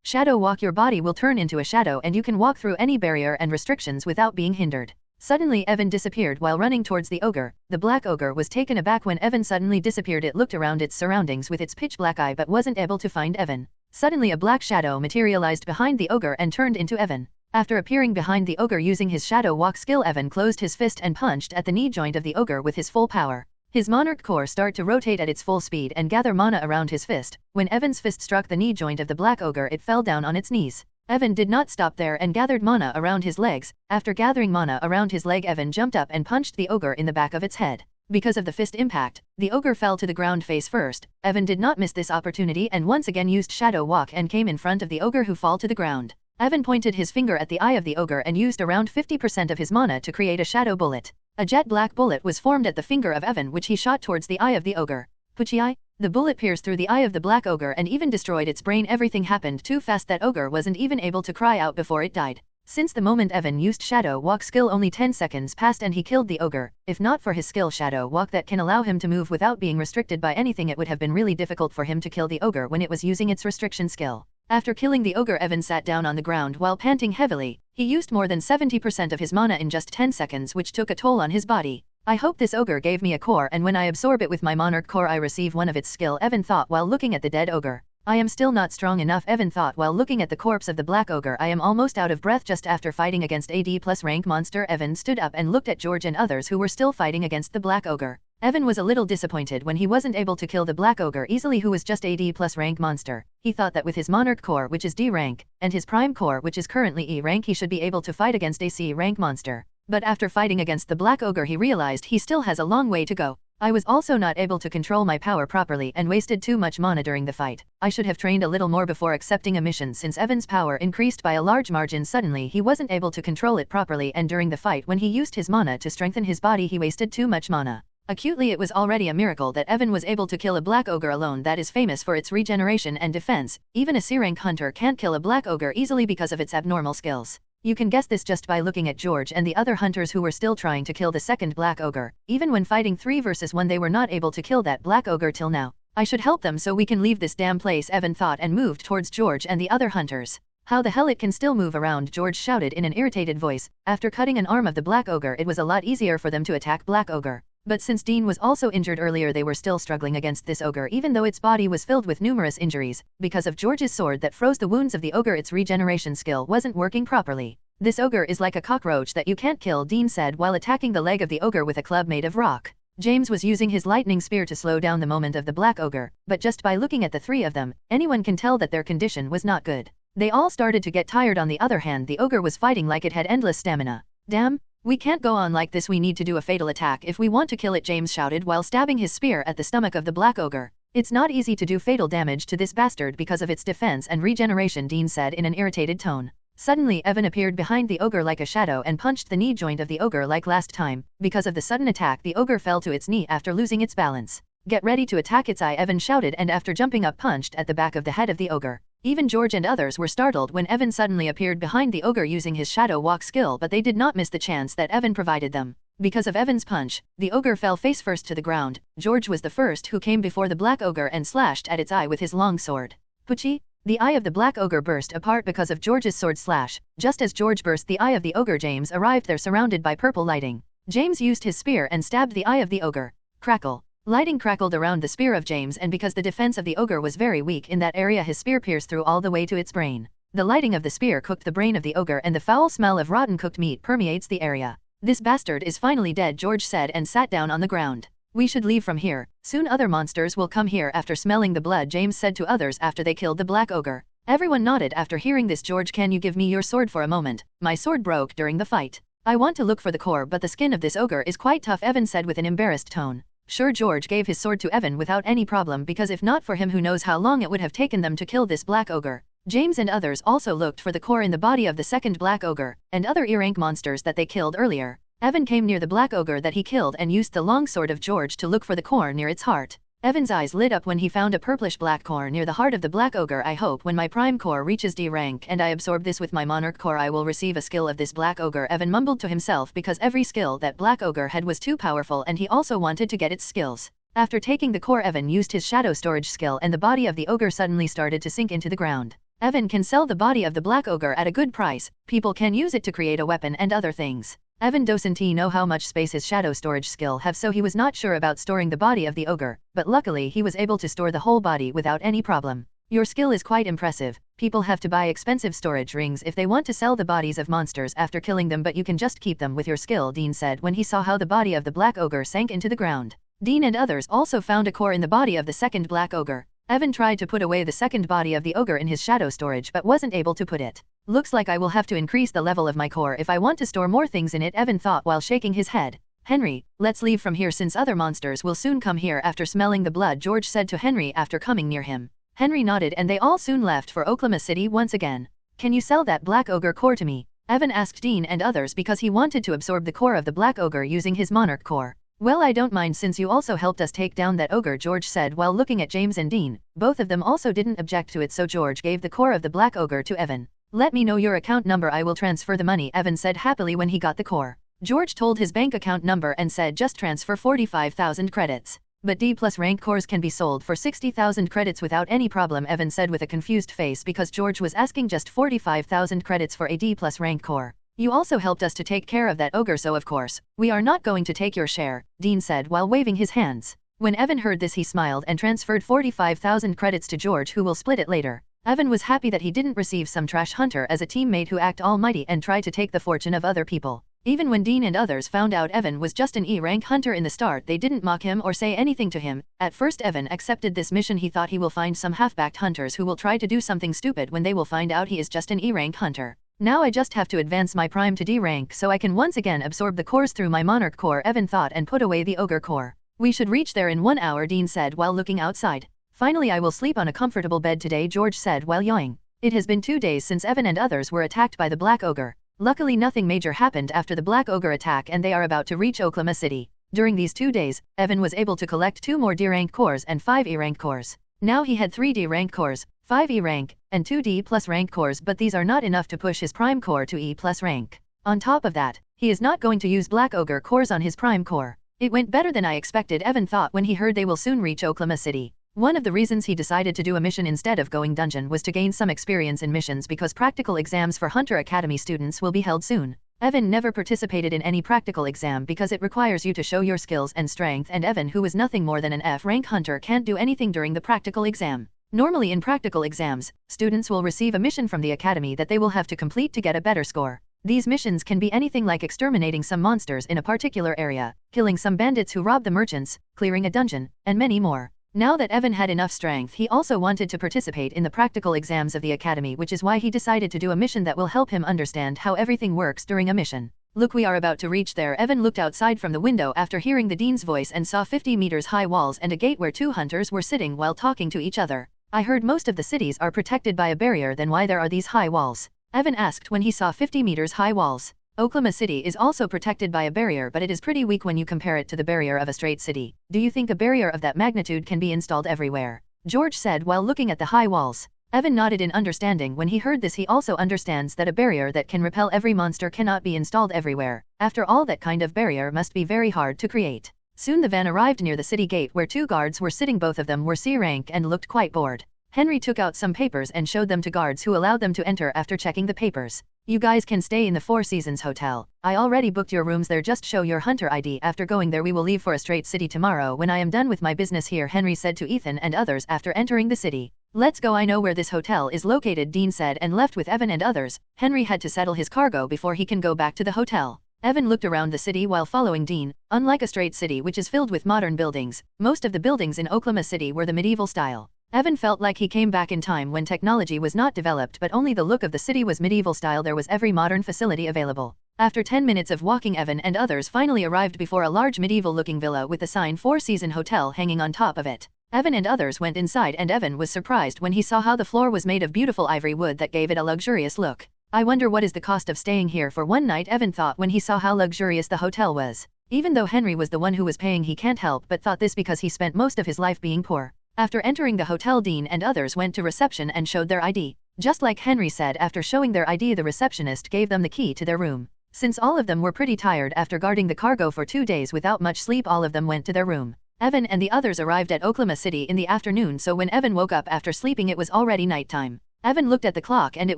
Speaker 1: Shadow Walk, your body will turn into a shadow and you can walk through any barrier and restrictions without being hindered. Suddenly Evan disappeared while running towards the ogre. The black ogre was taken aback when Evan suddenly disappeared. It looked around its surroundings with its pitch black eye but wasn't able to find Evan. Suddenly a black shadow materialized behind the ogre and turned into Evan. After appearing behind the ogre using his Shadow Walk skill, Evan closed his fist and punched at the knee joint of the ogre with his full power. His monarch core started to rotate at its full speed and gather mana around his fist. When Evan's fist struck the knee joint of the black ogre it fell down on its knees. Evan did not stop there and gathered mana around his legs. After gathering mana around his leg, Evan jumped up and punched the ogre in the back of its head. Because of the fist impact, the ogre fell to the ground face first. Evan did not miss this opportunity and once again used Shadow Walk and came in front of the ogre who fell to the ground. Evan pointed his finger at the eye of the ogre and used around 50% of his mana to create a shadow bullet. A jet black bullet was formed at the finger of Evan which he shot towards the eye of the ogre. Pucci eye? The bullet pierced through the eye of the black ogre and even destroyed its brain. Everything happened too fast that ogre wasn't even able to cry out before it died. Since the moment Evan used Shadow Walk skill only 10 seconds passed and he killed the ogre. If not for his skill Shadow Walk that can allow him to move without being restricted by anything, it would have been really difficult for him to kill the ogre when it was using its restriction skill. After killing the ogre, Evan sat down on the ground while panting heavily. He used more than 70% of his mana in just 10 seconds which took a toll on his body. I hope this ogre gave me a core and when I absorb it with my monarch core I receive one of its skill, Evan thought while looking at the dead ogre. I am still not strong enough, Evan thought while looking at the corpse of the black ogre. I am almost out of breath. Just after fighting against AD plus rank monster, Evan stood up and looked at George and others who were still fighting against the black ogre. Evan was a little disappointed when he wasn't able to kill the black ogre easily who was just AD plus rank monster. He thought that with his monarch core which is D rank, and his prime core which is currently E rank, he should be able to fight against a C rank monster. But after fighting against the black ogre he realized he still has a long way to go. I was also not able to control my power properly and wasted too much mana during the fight. I should have trained a little more before accepting a mission. Since Evan's power increased by a large margin, suddenly he wasn't able to control it properly and during the fight when he used his mana to strengthen his body he wasted too much mana. Acutely, it was already a miracle that Evan was able to kill a black ogre alone that is famous for its regeneration and defense. Even a C-rank hunter can't kill a black ogre easily because of its abnormal skills. You can guess this just by looking at George and the other hunters who were still trying to kill the second black ogre. Even when fighting 3 versus 1 they were not able to kill that black ogre till now. I should help them so we can leave this damn place, Evan thought and moved towards George and the other hunters. How the hell it can still move around, George shouted in an irritated voice. After cutting an arm of the black ogre it was a lot easier for them to attack black ogre. But since Dean was also injured earlier they were still struggling against this ogre even though its body was filled with numerous injuries. Because of George's sword that froze the wounds of the ogre, its regeneration skill wasn't working properly. This ogre is like a cockroach that you can't kill, Dean said while attacking the leg of the ogre with a club made of rock. James was using his lightning spear to slow down the movement of the black ogre, but just by looking at the 3 of them, anyone can tell that their condition was not good. They all started to get tired. On the other hand, the ogre was fighting like it had endless stamina. Damn! We can't go on like this, we need to do a fatal attack if we want to kill it, James shouted while stabbing his spear at the stomach of the black ogre. It's not easy to do fatal damage to this bastard because of its defense and regeneration, Dean said in an irritated tone. Suddenly Evan appeared behind the ogre like a shadow and punched the knee joint of the ogre like last time. Because of the sudden attack the ogre fell to its knee after losing its balance. Get ready to attack its eye, Evan shouted and after jumping up punched at the back of the head of the ogre. Even George and others were startled when Evan suddenly appeared behind the ogre using his Shadow Walk skill, but they did not miss the chance that Evan provided them. Because of Evan's punch, the ogre fell face first to the ground. George was the first who came before the black ogre and slashed at its eye with his long sword. Pucci! The eye of the black ogre burst apart because of George's sword slash. Just as George burst the eye of the ogre, James arrived there surrounded by purple lighting. James used his spear and stabbed the eye of the ogre. Crackle. Lighting crackled around the spear of James, and because the defense of the ogre was very weak in that area his spear pierced through all the way to its brain. The lighting of the spear cooked the brain of the ogre and the foul smell of rotten cooked meat permeates the area. This bastard is finally dead, George said and sat down on the ground. We should leave from here. Soon other monsters will come here after smelling the blood, James said to others after they killed the black ogre. Everyone nodded after hearing this. George, can you give me your sword for a moment? My sword broke during the fight. I want to look for the core, but the skin of this ogre is quite tough, Evan said with an embarrassed tone. Sure, George gave his sword to Evan without any problem, because if not for him, who knows how long it would have taken them to kill this black ogre. James and others also looked for the core in the body of the second black ogre, and other E-rank monsters that they killed earlier. Evan came near the black ogre that he killed and used the long sword of George to look for the core near its heart. Evan's eyes lit up when he found a purplish black core near the heart of the black ogre. I hope when my prime core reaches D rank and I absorb this with my monarch core, I will receive a skill of this black ogre, Evan mumbled to himself, because every skill that black ogre had was too powerful and he also wanted to get its skills. After taking the core, Evan used his shadow storage skill and the body of the ogre suddenly started to sink into the ground. Evan can sell the body of the black ogre at a good price. People can use it to create a weapon and other things. Evan doesn't know how much space his shadow storage skill have, so he was not sure about storing the body of the ogre, but luckily he was able to store the whole body without any problem. Your skill is quite impressive. People have to buy expensive storage rings if they want to sell the bodies of monsters after killing them, but you can just keep them with your skill, Dean said when he saw how the body of the black ogre sank into the ground. Dean and others also found a core in the body of the second black ogre. Evan tried to put away the second body of the ogre in his shadow storage but wasn't able to put it. Looks like I will have to increase the level of my core if I want to store more things in it, Evan thought while shaking his head. Henry, let's leave from here since other monsters will soon come here after smelling the blood, George said to Henry after coming near him. Henry nodded and they all soon left for Oklahoma City once again. Can you sell that black ogre core to me? Evan asked Dean and others because he wanted to absorb the core of the black ogre using his monarch core. Well, I don't mind since you also helped us take down that ogre, George said while looking at James and Dean. Both of them also didn't object to it, so George gave the core of the black ogre to Evan. Let me know your account number, I will transfer the money, Evan said happily when he got the core. George told his bank account number and said just transfer 45,000 credits. But D+ rank cores can be sold for 60,000 credits without any problem, Evan said with a confused face because George was asking just 45,000 credits for a D+ rank core. You also helped us to take care of that ogre, so of course, we are not going to take your share, Dean said while waving his hands. When Evan heard this, he smiled and transferred 45,000 credits to George, who will split it later. Evan was happy that he didn't receive some trash hunter as a teammate who act almighty and try to take the fortune of other people. Even when Dean and others found out Evan was just an E-rank hunter in the start, they didn't mock him or say anything to him. At first Evan accepted this mission. He thought he will find some half-backed hunters who will try to do something stupid when they will find out he is just an E-rank hunter. Now I just have to advance my prime to D rank so I can once again absorb the cores through my monarch core, Evan thought, and put away the ogre core. We should reach there in 1 hour, Dean said while looking outside. Finally I will sleep on a comfortable bed today, George said while yawning. It has been 2 days since Evan and others were attacked by the black ogre. Luckily nothing major happened after the black ogre attack and they are about to reach Oklahoma City. During these 2 days, Evan was able to collect 2 more D rank cores and 5 E rank cores. Now he had 3 D rank cores, 5 E rank, and 2 D+ rank cores, but these are not enough to push his prime core to E+ rank. On top of that, he is not going to use black ogre cores on his prime core. It went better than I expected, Evan thought when he heard they will soon reach Oklahoma City. One of the reasons he decided to do a mission instead of going dungeon was to gain some experience in missions because practical exams for Hunter Academy students will be held soon. Evan never participated in any practical exam because it requires you to show your skills and strength, and Evan, who was nothing more than an F rank hunter, can't do anything during the practical exam. Normally in practical exams, students will receive a mission from the academy that they will have to complete to get a better score. These missions can be anything like exterminating some monsters in a particular area, killing some bandits who rob the merchants, clearing a dungeon, and many more. Now that Evan had enough strength, he also wanted to participate in the practical exams of the academy, which is why he decided to do a mission that will help him understand how everything works during a mission. Look, we are about to reach there. Evan looked outside from the window after hearing the dean's voice and saw 50 meters high walls and a gate where 2 hunters were sitting while talking to each other. I heard most of the cities are protected by a barrier, then why there are these high walls? Evan asked when he saw 50 meters high walls. Oklahoma City is also protected by a barrier, but it is pretty weak when you compare it to the barrier of a straight city. Do you think a barrier of that magnitude can be installed everywhere? George said while looking at the high walls. Evan nodded in understanding when he heard this. He also understands that a barrier that can repel every monster cannot be installed everywhere. After all, that kind of barrier must be very hard to create. Soon the van arrived near the city gate where 2 guards were sitting. Both of them were C rank and looked quite bored. Henry took out some papers and showed them to guards, who allowed them to enter after checking the papers. You guys can stay in the Four Seasons Hotel. I already booked your rooms there. Just show your hunter ID. After going there, we will leave for a straight city tomorrow when I am done with my business here, Henry said to Ethan and others after entering the city. Let's go, I know where this hotel is located, Dean said and left with Evan and others. Henry had to settle his cargo before he can go back to the hotel. Evan looked around the city while following Dean. Unlike a straight city which is filled with modern buildings, most of the buildings in Oklahoma City were the medieval style. Evan felt like he came back in time when technology was not developed but only the look of the city was medieval style. There was every modern facility available. After 10 minutes of walking, Evan and others finally arrived before a large medieval-looking villa with the sign Four Seasons Hotel hanging on top of it. Evan and others went inside and Evan was surprised when he saw how the floor was made of beautiful ivory wood that gave it a luxurious look. I wonder what is the cost of staying here for one night, Evan thought when he saw how luxurious the hotel was. Even though Henry was the one who was paying, he can't help but thought this because he spent most of his life being poor. After entering the hotel, Dean and others went to reception and showed their ID. Just like Henry said, after showing their ID, the receptionist gave them the key to their room. Since all of them were pretty tired after guarding the cargo for 2 days without much sleep, all of them went to their room. Evan and the others arrived at Oklahoma City in the afternoon, so when Evan woke up after sleeping it was already nighttime. Evan looked at the clock and it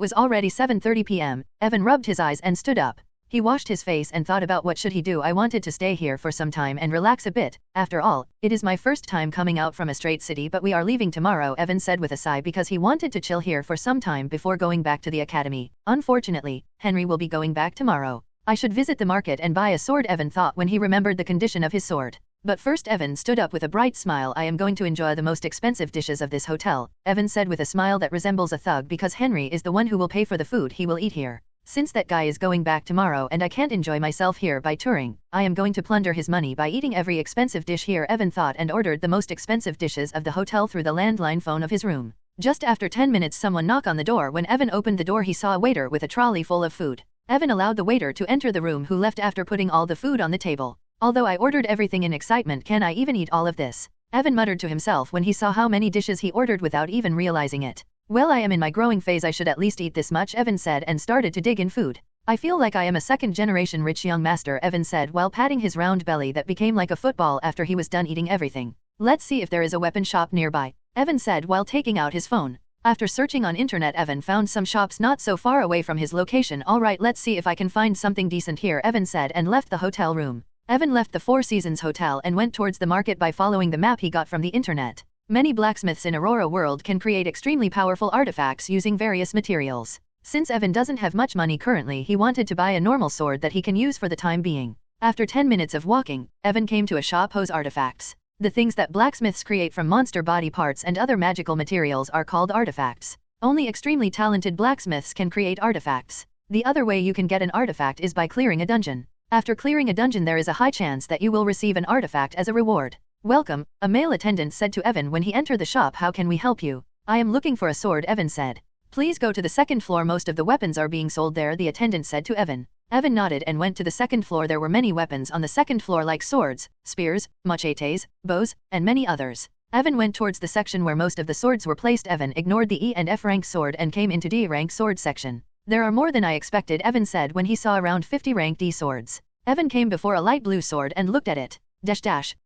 Speaker 1: was already 7:30 p.m. Evan rubbed his eyes and stood up. He washed his face and thought about what should he do. I wanted to stay here for some time and relax a bit. After all, it is my first time coming out from a straight city, but we are leaving tomorrow, Evan said with a sigh because he wanted to chill here for some time before going back to the academy. Unfortunately, Henry will be going back tomorrow. I should visit the market and buy a sword, Evan thought when he remembered the condition of his sword. But first Evan stood up with a bright smile. I am going to enjoy the most expensive dishes of this hotel, Evan said with a smile that resembles a thug because Henry is the one who will pay for the food he will eat here. Since that guy is going back tomorrow and I can't enjoy myself here by touring, I am going to plunder his money by eating every expensive dish here, Evan thought and ordered the most expensive dishes of the hotel through the landline phone of his room. Just after 10 minutes someone knocked on the door. When Evan opened the door he saw a waiter with a trolley full of food. Evan allowed the waiter to enter the room, who left after putting all the food on the table. Although I ordered everything in excitement, can I even eat all of this? Evan muttered to himself when he saw how many dishes he ordered without even realizing it. Well, I am in my growing phase, I should at least eat this much, Evan said and started to dig in food. I feel like I am a second-generation rich young master, Evan said while patting his round belly that became like a football after he was done eating everything. Let's see if there is a weapon shop nearby, Evan said while taking out his phone. After searching on internet, Evan found some shops not so far away from his location. Alright, let's see if I can find something decent here, Evan said and left the hotel room. Evan left the Four Seasons Hotel and went towards the market by following the map he got from the internet. Many blacksmiths in Aurora world can create extremely powerful artifacts using various materials. Since Evan doesn't have much money currently, he wanted to buy a normal sword that he can use for the time being. After 10 minutes of walking, Evan came to a shop whose artifacts. The things that blacksmiths create from monster body parts and other magical materials are called artifacts. Only extremely talented blacksmiths can create artifacts. The other way you can get an artifact is by clearing a dungeon. After clearing a dungeon there is a high chance that you will receive an artifact as a reward. Welcome, a male attendant said to Evan when he entered the shop. How can we help you? I am looking for a sword, Evan said. Please go to the second floor, most of the weapons are being sold there, the attendant said to Evan. Evan nodded and went to the second floor. There were many weapons on the second floor like swords, spears, machetes, bows, and many others. Evan went towards the section where most of the swords were placed. Evan ignored the E and F rank sword and came into D rank sword section. There are more than I expected, Evan said when he saw around 50 rank D swords. Evan came before a light blue sword and looked at it.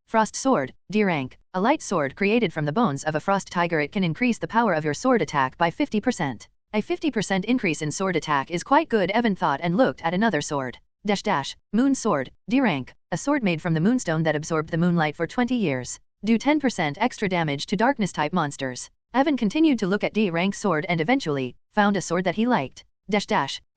Speaker 1: Frost sword, D rank. A light sword created from the bones of a frost tiger. It can increase the power of your sword attack by 50%. A 50% increase in sword attack is quite good, Evan thought and looked at another sword. Moon sword, D rank. A sword made from the moonstone that absorbed the moonlight for 20 years. Do 10% extra damage to darkness type monsters. Evan continued to look at D rank sword and eventually found a sword that he liked.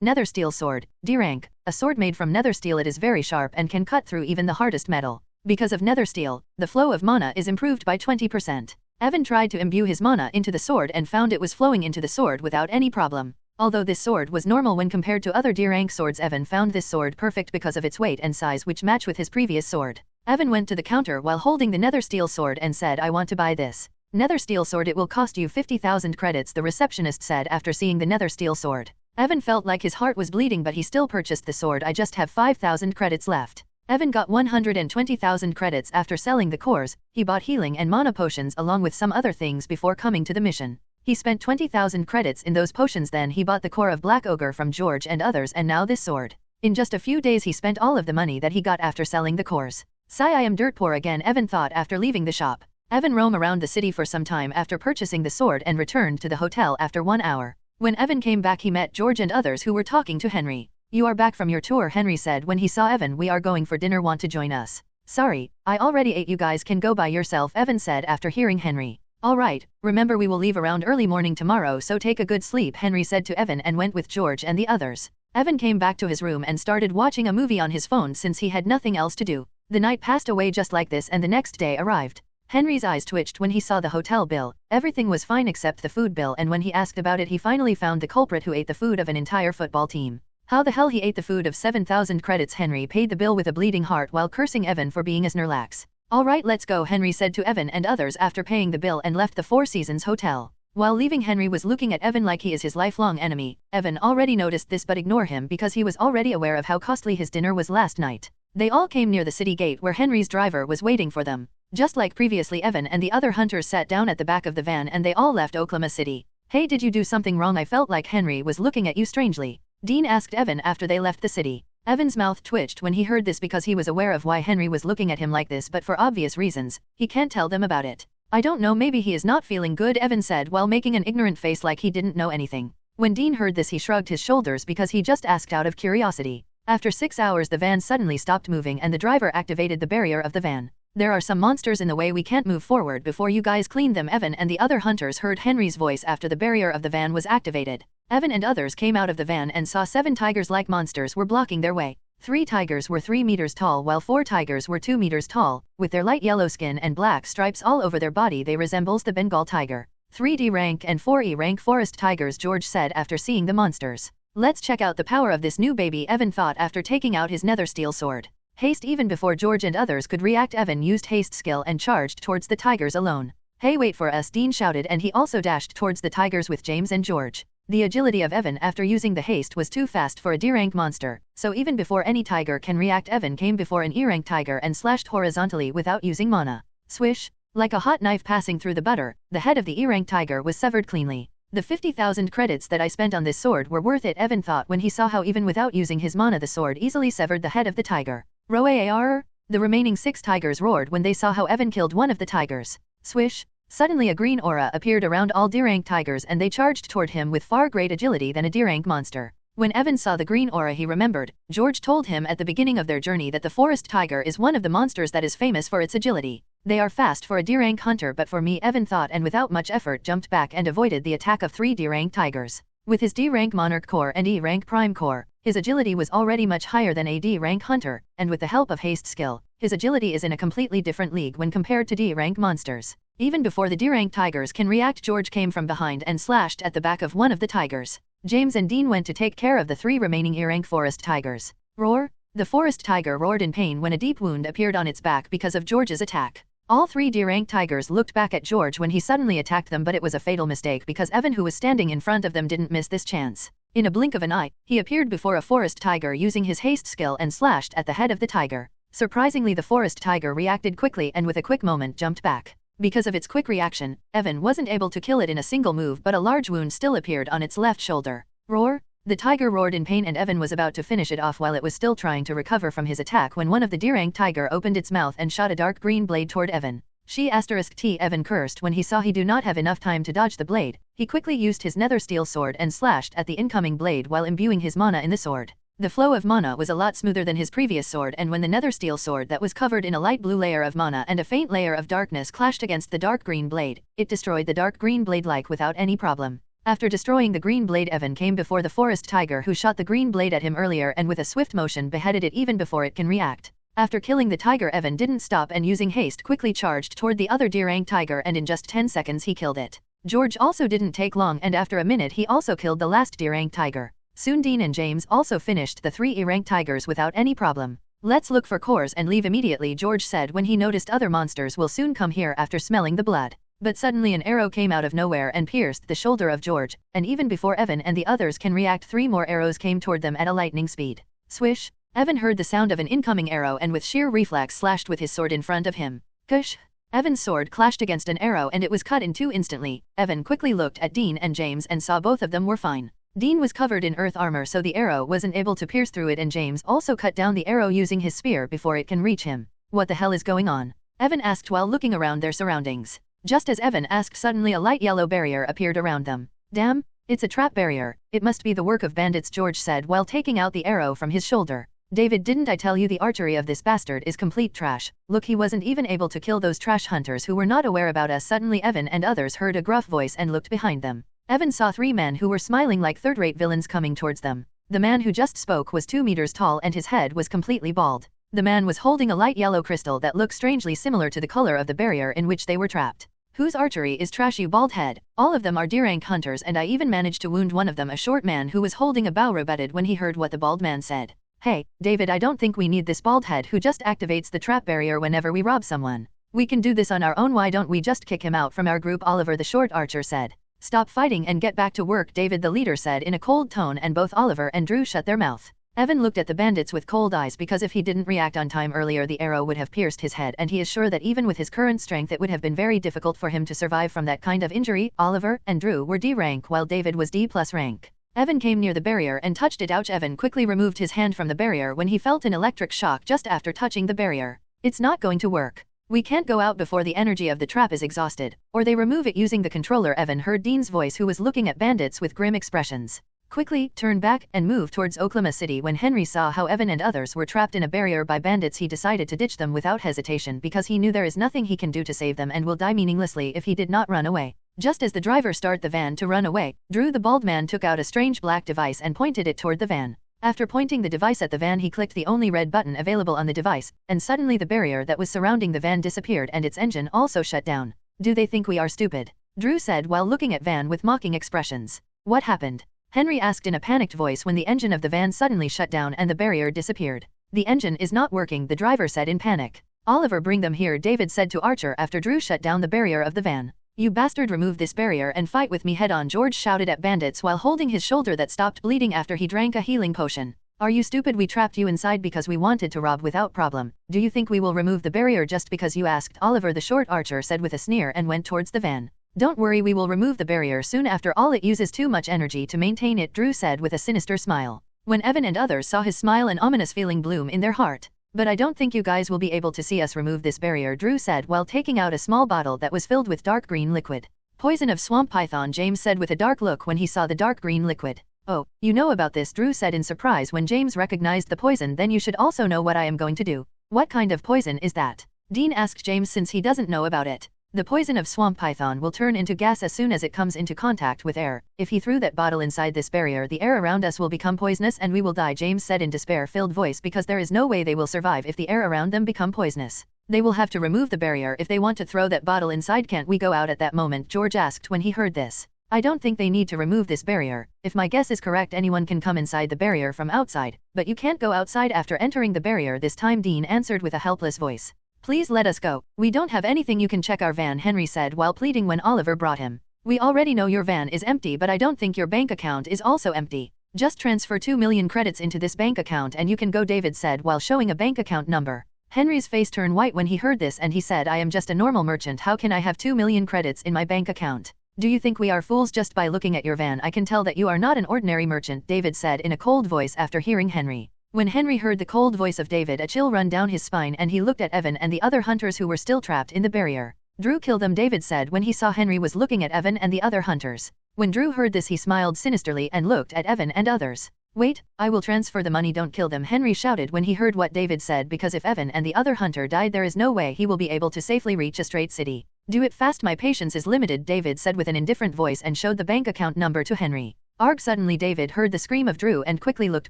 Speaker 1: Nether steel sword, D rank. A sword made from nether steel. It is very sharp and can cut through even the hardest metal. Because of nether steel, the flow of mana is improved by 20%. Evan tried to imbue his mana into the sword and found it was flowing into the sword without any problem. Although this sword was normal when compared to other D rank swords, Evan found this sword perfect because of its weight and size, which match with his previous sword. Evan went to the counter while holding the nether steel sword and said, I want to buy this nether steel sword. It will cost you 50,000 credits, the receptionist said after seeing the nether steel sword. Evan felt like his heart was bleeding, but he still purchased the sword. I just have 5,000 credits left. Evan got 120,000 credits after selling the cores. He bought healing and mana potions along with some other things before coming to the mission. He spent 20,000 credits in those potions, then he bought the core of Black Ogre from George and others, and now this sword. In just a few days he spent all of the money that he got after selling the cores. Sigh, I am dirt poor again, Evan thought after leaving the shop. Evan roamed around the city for some time after purchasing the sword and returned to the hotel after 1 hour. When Evan came back he met George and others who were talking to Henry. You are back from your tour, Henry said when he saw Evan. We are going for dinner, want to join us? Sorry, I already ate, you guys can go by yourself, Evan said after hearing Henry. Alright, remember we will leave around early morning tomorrow, so take a good sleep, Henry said to Evan and went with George and the others. Evan came back to his room and started watching a movie on his phone since he had nothing else to do. The night passed away just like this and the next day arrived. Henry's eyes twitched when he saw the hotel bill. Everything was fine except the food bill, and when he asked about it he finally found the culprit who ate the food of an entire football team. How the hell he ate the food of 7,000 credits? Henry paid the bill with a bleeding heart while cursing Evan for being a snorlax. Alright, let's go, Henry said to Evan and others after paying the bill and left the Four Seasons Hotel. While leaving, Henry was looking at Evan like he is his lifelong enemy. Evan already noticed this but ignored him because he was already aware of how costly his dinner was last night. They all came near the city gate where Henry's driver was waiting for them. Just like previously, Evan and the other hunters sat down at the back of the van and they all left Oklahoma City. Hey, did you do something wrong? I felt like Henry was looking at you strangely, Dean asked Evan after they left the city. Evan's mouth twitched when he heard this because he was aware of why Henry was looking at him like this, but for obvious reasons, he can't tell them about it. I don't know, maybe he is not feeling good, Evan said while making an ignorant face like he didn't know anything. When Dean heard this he shrugged his shoulders because he just asked out of curiosity. After 6 hours the van suddenly stopped moving and the driver activated the barrier of the van. There are some monsters in the way, we can't move forward before you guys clean them. Evan and the other hunters heard Henry's voice after the barrier of the van was activated. Evan and others came out of the van and saw 7 tigers-like monsters were blocking their way. 3 tigers were 3 meters tall while 4 tigers were 2 meters tall. With their light yellow skin and black stripes all over their body they resembles the Bengal tiger. 3D rank and 4E rank forest tigers, George said after seeing the monsters. Let's check out the power of this new baby, Evan thought after taking out his nether steel sword. Haste. Even before George and others could react, Evan used haste skill and charged towards the tigers alone. Hey, wait for us, Dean shouted, and he also dashed towards the tigers with James and George. The agility of Evan after using the haste was too fast for a D-rank monster, so even before any tiger can react, Evan came before an E-rank tiger and slashed horizontally without using mana. Swish! Like a hot knife passing through the butter, the head of the E-rank tiger was severed cleanly. The 50,000 credits that I spent on this sword were worth it, Evan thought when he saw how even without using his mana the sword easily severed the head of the tiger. Roar! The remaining 6 tigers roared when they saw how Evan killed one of the tigers. Swish! Suddenly a green aura appeared around all D-rank tigers and they charged toward him with far greater agility than a D-rank monster. When Evan saw the green aura he remembered, George told him at the beginning of their journey that the forest tiger is one of the monsters that is famous for its agility. They are fast for a D-rank hunter, but for me, Evan thought, and without much effort jumped back and avoided the attack of 3 D-rank tigers. With his D-rank Monarch Core and E-rank Prime Core, his agility was already much higher than a D-rank hunter, and with the help of haste skill, his agility is in a completely different league when compared to D-rank monsters. Even before the D-rank tigers can react, George came from behind and slashed at the back of one of the tigers. James and Dean went to take care of the 3 remaining E-rank forest tigers. Roar! The forest tiger roared in pain when a deep wound appeared on its back because of George's attack. All 3 D-rank tigers looked back at George when he suddenly attacked them, but it was a fatal mistake because Evan, who was standing in front of them, didn't miss this chance. In a blink of an eye, he appeared before a forest tiger using his haste skill and slashed at the head of the tiger. Surprisingly, the forest tiger reacted quickly and with a quick moment jumped back. Because of its quick reaction, Evan wasn't able to kill it in a single move, but a large wound still appeared on its left shoulder. Roar! The tiger roared in pain and Evan was about to finish it off while it was still trying to recover from his attack when one of the D-rank tiger opened its mouth and shot a dark green blade toward Evan. She *T. Evan cursed when he saw he do not have enough time to dodge the blade. He quickly used his nether steel sword and slashed at the incoming blade while imbuing his mana in the sword. The flow of mana was a lot smoother than his previous sword, and when the nether steel sword that was covered in a light blue layer of mana and a faint layer of darkness clashed against the dark green blade, it destroyed the dark green blade like without any problem. After destroying the green blade, Evan came before the forest tiger who shot the green blade at him earlier and with a swift motion beheaded it even before it can react. After killing the tiger, Evan didn't stop and using haste quickly charged toward the other D-rank tiger, and in just 10 seconds he killed it. George also didn't take long, and after a minute he also killed the last D-rank tiger. Soon Dean and James also finished the 3 E-rank tigers without any problem. Let's look for cores and leave immediately, George said when he noticed other monsters will soon come here after smelling the blood. But suddenly an arrow came out of nowhere and pierced the shoulder of George, and even before Evan and the others can react, 3 more arrows came toward them at a lightning speed. Swish! Evan heard the sound of an incoming arrow and with sheer reflex slashed with his sword in front of him. Kush! Evan's sword clashed against an arrow and it was cut in 2 instantly. Evan quickly looked at Dean and James and saw both of them were fine. Dean was covered in earth armor so the arrow wasn't able to pierce through it, and James also cut down the arrow using his spear before it can reach him. What the hell is going on? Evan asked while looking around their surroundings. Just as Evan asked, suddenly a light yellow barrier appeared around them. Damn! It's a trap barrier. It must be the work of bandits, George said while taking out the arrow from his shoulder. David, didn't I tell you the archery of this bastard is complete trash? Look, he wasn't even able to kill those trash hunters who were not aware about us. Suddenly Evan and others heard a gruff voice and looked behind them. Evan saw 3 men who were smiling like third-rate villains coming towards them. The man who just spoke was 2 meters tall and his head was completely bald. The man was holding a light yellow crystal that looked strangely similar to the color of the barrier in which they were trapped. Whose archery is trash, you bald head? All of them are D-rank hunters, and I even managed to wound one of them. A short man who was holding a bow rebutted when he heard what the bald man said. Hey, David, I don't think we need this bald head who just activates the trap barrier whenever we rob someone. We can do this on our own. Why don't we just kick him out from our group? Oliver the short archer said. Stop fighting and get back to work, David the leader said in a cold tone, and both Oliver and Drew shut their mouth. Evan looked at the bandits with cold eyes because if he didn't react on time earlier the arrow would have pierced his head, and he is sure that even with his current strength it would have been very difficult for him to survive from that kind of injury. Oliver and Drew were D rank while David was D+ rank. Evan came near the barrier and touched it. Ouch! Evan quickly removed his hand from the barrier when he felt an electric shock just after touching the barrier. It's not going to work. We can't go out before the energy of the trap is exhausted, or they remove it using the controller. Evan heard Dean's voice, who was looking at bandits with grim expressions. Quickly turned back and moved towards Oklahoma City. When Henry saw how Evan and others were trapped in a barrier by bandits, he decided to ditch them without hesitation because he knew there is nothing he can do to save them and will die meaninglessly if he did not run away. Just as the driver started the van to run away, Drew the bald man took out a strange black device and pointed it toward the van. After pointing the device at the van, he clicked the only red button available on the device, and suddenly the barrier that was surrounding the van disappeared and its engine also shut down. Do they think we are stupid? Drew said while looking at Van with mocking expressions. What happened? Henry asked in a panicked voice when the engine of the van suddenly shut down and the barrier disappeared. The engine is not working, the driver said in panic. Oliver, bring them here, David said to Archer after Drew shut down the barrier of the van. You bastard, remove this barrier and fight with me head on, George shouted at bandits while holding his shoulder that stopped bleeding after he drank a healing potion. Are you stupid? We trapped you inside because we wanted to rob without problem. Do you think we will remove the barrier just because you asked? Oliver the short archer said with a sneer and went towards the van. Don't worry, we will remove the barrier soon. After all, it uses too much energy to maintain it, Drew said with a sinister smile. When Evan and others saw his smile, an ominous feeling bloom in their heart. But I don't think you guys will be able to see us remove this barrier, Drew said while taking out a small bottle that was filled with dark green liquid. Poison of swamp python, James said with a dark look when he saw the dark green liquid. Oh, you know about this, Drew said in surprise when James recognized the poison. Then you should also know what I am going to do. What kind of poison is that? Dean asked James since he doesn't know about it. The poison of swamp python will turn into gas as soon as it comes into contact with air. If he threw that bottle inside this barrier, the air around us will become poisonous and we will die, James said in despair-filled voice, because there is no way they will survive if the air around them become poisonous. They will have to remove the barrier if they want to throw that bottle inside. Can't we go out at that moment? George asked when he heard this. I don't think they need to remove this barrier. If my guess is correct, anyone can come inside the barrier from outside, but you can't go outside after entering the barrier this time, Dean answered with a helpless voice. Please let us go. We don't have anything. You can check our van, Henry said while pleading when Oliver brought him. We already know your van is empty, but I don't think your bank account is also empty. Just transfer 2 million credits into this bank account and you can go, David said while showing a bank account number. Henry's face turned white when he heard this and he said, I am just a normal merchant. How can I have 2 million credits in my bank account? Do you think we are fools? Just by looking at your van I can tell that you are not an ordinary merchant, David said in a cold voice after hearing Henry. When Henry heard the cold voice of David, a chill run down his spine and he looked at Evan and the other hunters who were still trapped in the barrier. Drew, kill them, David said when he saw Henry was looking at Evan and the other hunters. When Drew heard this, he smiled sinisterly and looked at Evan and others. Wait, I will transfer the money, don't kill them, Henry shouted when he heard what David said, because if Evan and the other hunter died there is no way he will be able to safely reach a straight city. Do it fast, my patience is limited, David said with an indifferent voice and showed the bank account number to Henry. Arg! Suddenly David heard the scream of Drew and quickly looked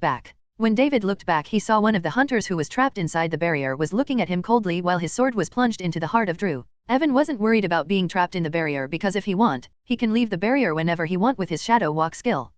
Speaker 1: back. When David looked back, he saw one of the hunters who was trapped inside the barrier was looking at him coldly while his sword was plunged into the heart of Drew. Evan wasn't worried about being trapped in the barrier because if he want, he can leave the barrier whenever he want with his shadow walk skill.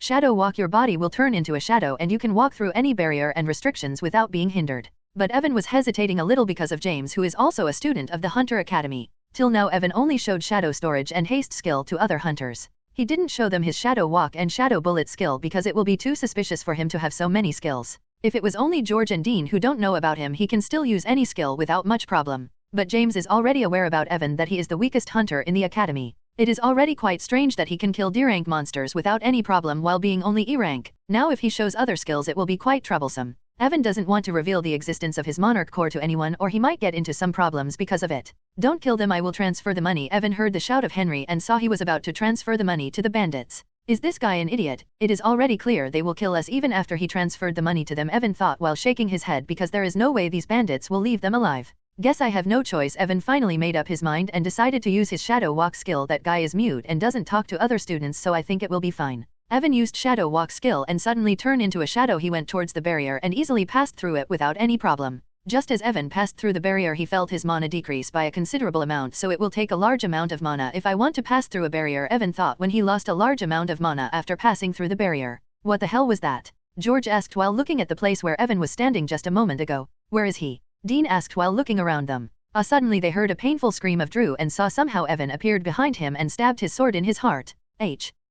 Speaker 1: Shadow walk, your body will turn into a shadow and you can walk through any barrier and restrictions without being hindered. But Evan was hesitating a little because of James, who is also a student of the Hunter Academy. Till now Evan only showed shadow storage and haste skill to other hunters. He didn't show them his shadow walk and shadow bullet skill because it will be too suspicious for him to have so many skills. If it was only George and Dean who don't know about him, he can still use any skill without much problem. But James is already aware about Evan that he is the weakest hunter in the academy. It is already quite strange that he can kill D-rank monsters without any problem while being only E-rank. Now if he shows other skills it will be quite troublesome. Evan doesn't want to reveal the existence of his monarch core to anyone or he might get into some problems because of it. Don't kill them, I will transfer the money. Evan heard the shout of Henry and saw he was about to transfer the money to the bandits. Is this guy an idiot? It is already clear they will kill us even after he transferred the money to them, Evan thought while shaking his head, because there is no way these bandits will leave them alive. Guess I have no choice. Evan finally made up his mind and decided to use his shadow walk skill. That guy is mute and doesn't talk to other students, so I think it will be fine. Evan used Shadow Walk skill and suddenly turned into a shadow. He went towards the barrier and easily passed through it without any problem. Just as Evan passed through the barrier, he felt his mana decrease by a considerable amount, so it will take a large amount of mana if I want to pass through a barrier, Evan thought when he lost a large amount of mana after passing through the barrier. What the hell was that? George asked while looking at the place where Evan was standing just a moment ago. Where is he? Dean asked while looking around them. Suddenly they heard a painful scream of Drew and saw somehow Evan appeared behind him and stabbed his sword in his heart.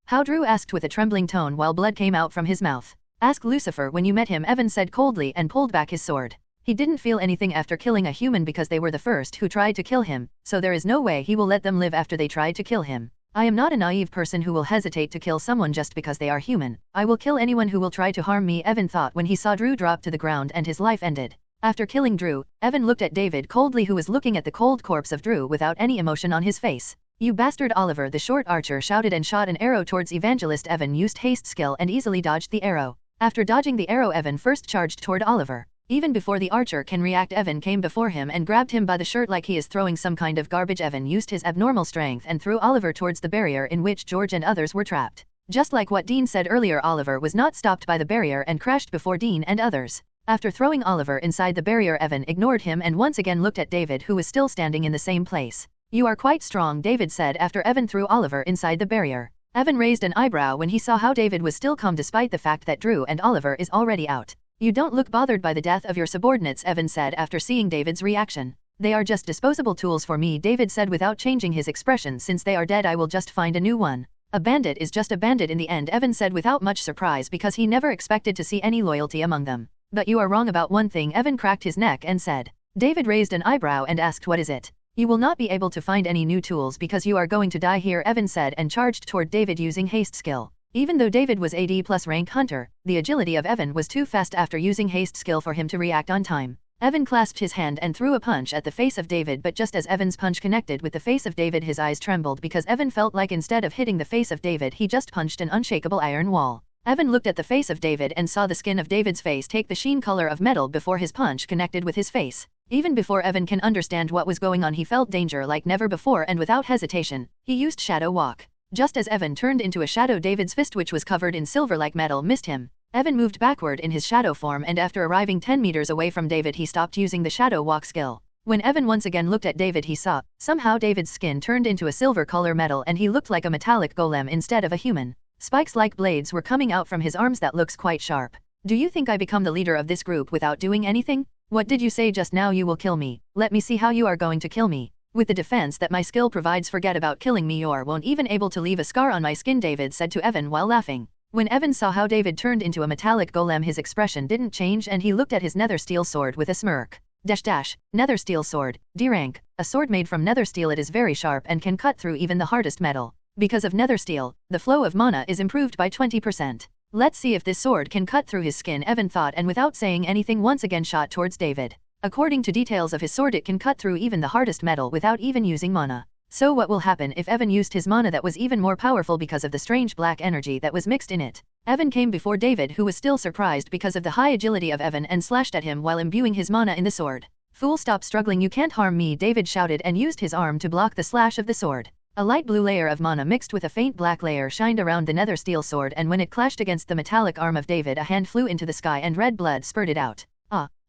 Speaker 1: How? Drew asked with a trembling tone while blood came out from his mouth. Ask Lucifer when you met him, Evan said coldly and pulled back his sword. He didn't feel anything after killing a human because they were the first who tried to kill him, so there is no way he will let them live after they tried to kill him. I am not a naive person who will hesitate to kill someone just because they are human. I will kill anyone who will try to harm me, Evan thought when he saw Drew drop to the ground and his life ended. After killing Drew, Evan looked at David coldly, who was looking at the cold corpse of Drew without any emotion on his face. You bastard! Oliver the short archer shouted and shot an arrow towards Evangelist. Evan used haste skill and easily dodged the arrow. After dodging the arrow, Evan first charged toward Oliver. Even before the archer can react, Evan came before him and grabbed him by the shirt like he is throwing some kind of garbage. Evan used his abnormal strength and threw Oliver towards the barrier in which George and others were trapped. Just like what Dean said earlier, Oliver was not stopped by the barrier and crashed before Dean and others. After throwing Oliver inside the barrier, Evan ignored him and once again looked at David, who was still standing in the same place. You are quite strong, David said after Evan threw Oliver inside the barrier. Evan raised an eyebrow when he saw how David was still calm despite the fact that Drew and Oliver is already out. You don't look bothered by the death of your subordinates, Evan said after seeing David's reaction. They are just disposable tools for me, David said without changing his expression. Since they are dead, I will just find a new one. A bandit is just a bandit in the end, Evan said without much surprise because he never expected to see any loyalty among them. But you are wrong about one thing, Evan cracked his neck and said. David raised an eyebrow and asked, what is it? You will not be able to find any new tools because you are going to die here, Evan said and charged toward David using haste skill. Even though David was AD plus rank hunter, the agility of Evan was too fast after using haste skill for him to react on time. Evan clasped his hand and threw a punch at the face of David, but just as Evan's punch connected with the face of David, his eyes trembled because Evan felt like instead of hitting the face of David, he just punched an unshakable iron wall. Evan looked at the face of David and saw the skin of David's face take the sheen color of metal before his punch connected with his face. Even before Evan can understand what was going on, he felt danger like never before and without hesitation, he used Shadow Walk. Just as Evan turned into a shadow, David's fist, which was covered in silver like metal, missed him. Evan moved backward in his shadow form and after arriving 10 meters away from David, he stopped using the Shadow Walk skill. When Evan once again looked at David, he saw, somehow David's skin turned into a silver color metal and he looked like a metallic golem instead of a human. Spikes like blades were coming out from his arms that looks quite sharp. Do you think I become the leader of this group without doing anything? What did you say just now? You will kill me. Let me see how you are going to kill me. With the defense that my skill provides, forget about killing me, or won't even able to leave a scar on my skin, David said to Evan while laughing. When Evan saw how David turned into a metallic golem, his expression didn't change and he looked at his nether steel sword with a smirk. Nether steel sword, D rank, a sword made from nether steel. It is very sharp and can cut through even the hardest metal. Because of nether steel, the flow of mana is improved by 20%. Let's see if this sword can cut through his skin, Evan thought, and without saying anything once again shot towards David. According to details of his sword, it can cut through even the hardest metal without even using mana. So what will happen if Evan used his mana that was even more powerful because of the strange black energy that was mixed in it? Evan came before David, who was still surprised because of the high agility of Evan, and slashed at him while imbuing his mana in the sword. Fool, stop struggling, you can't harm me, David shouted and used his arm to block the slash of the sword. A light blue layer of mana mixed with a faint black layer shined around the nether steel sword, and when it clashed against the metallic arm of David, a hand flew into the sky and red blood spurted out.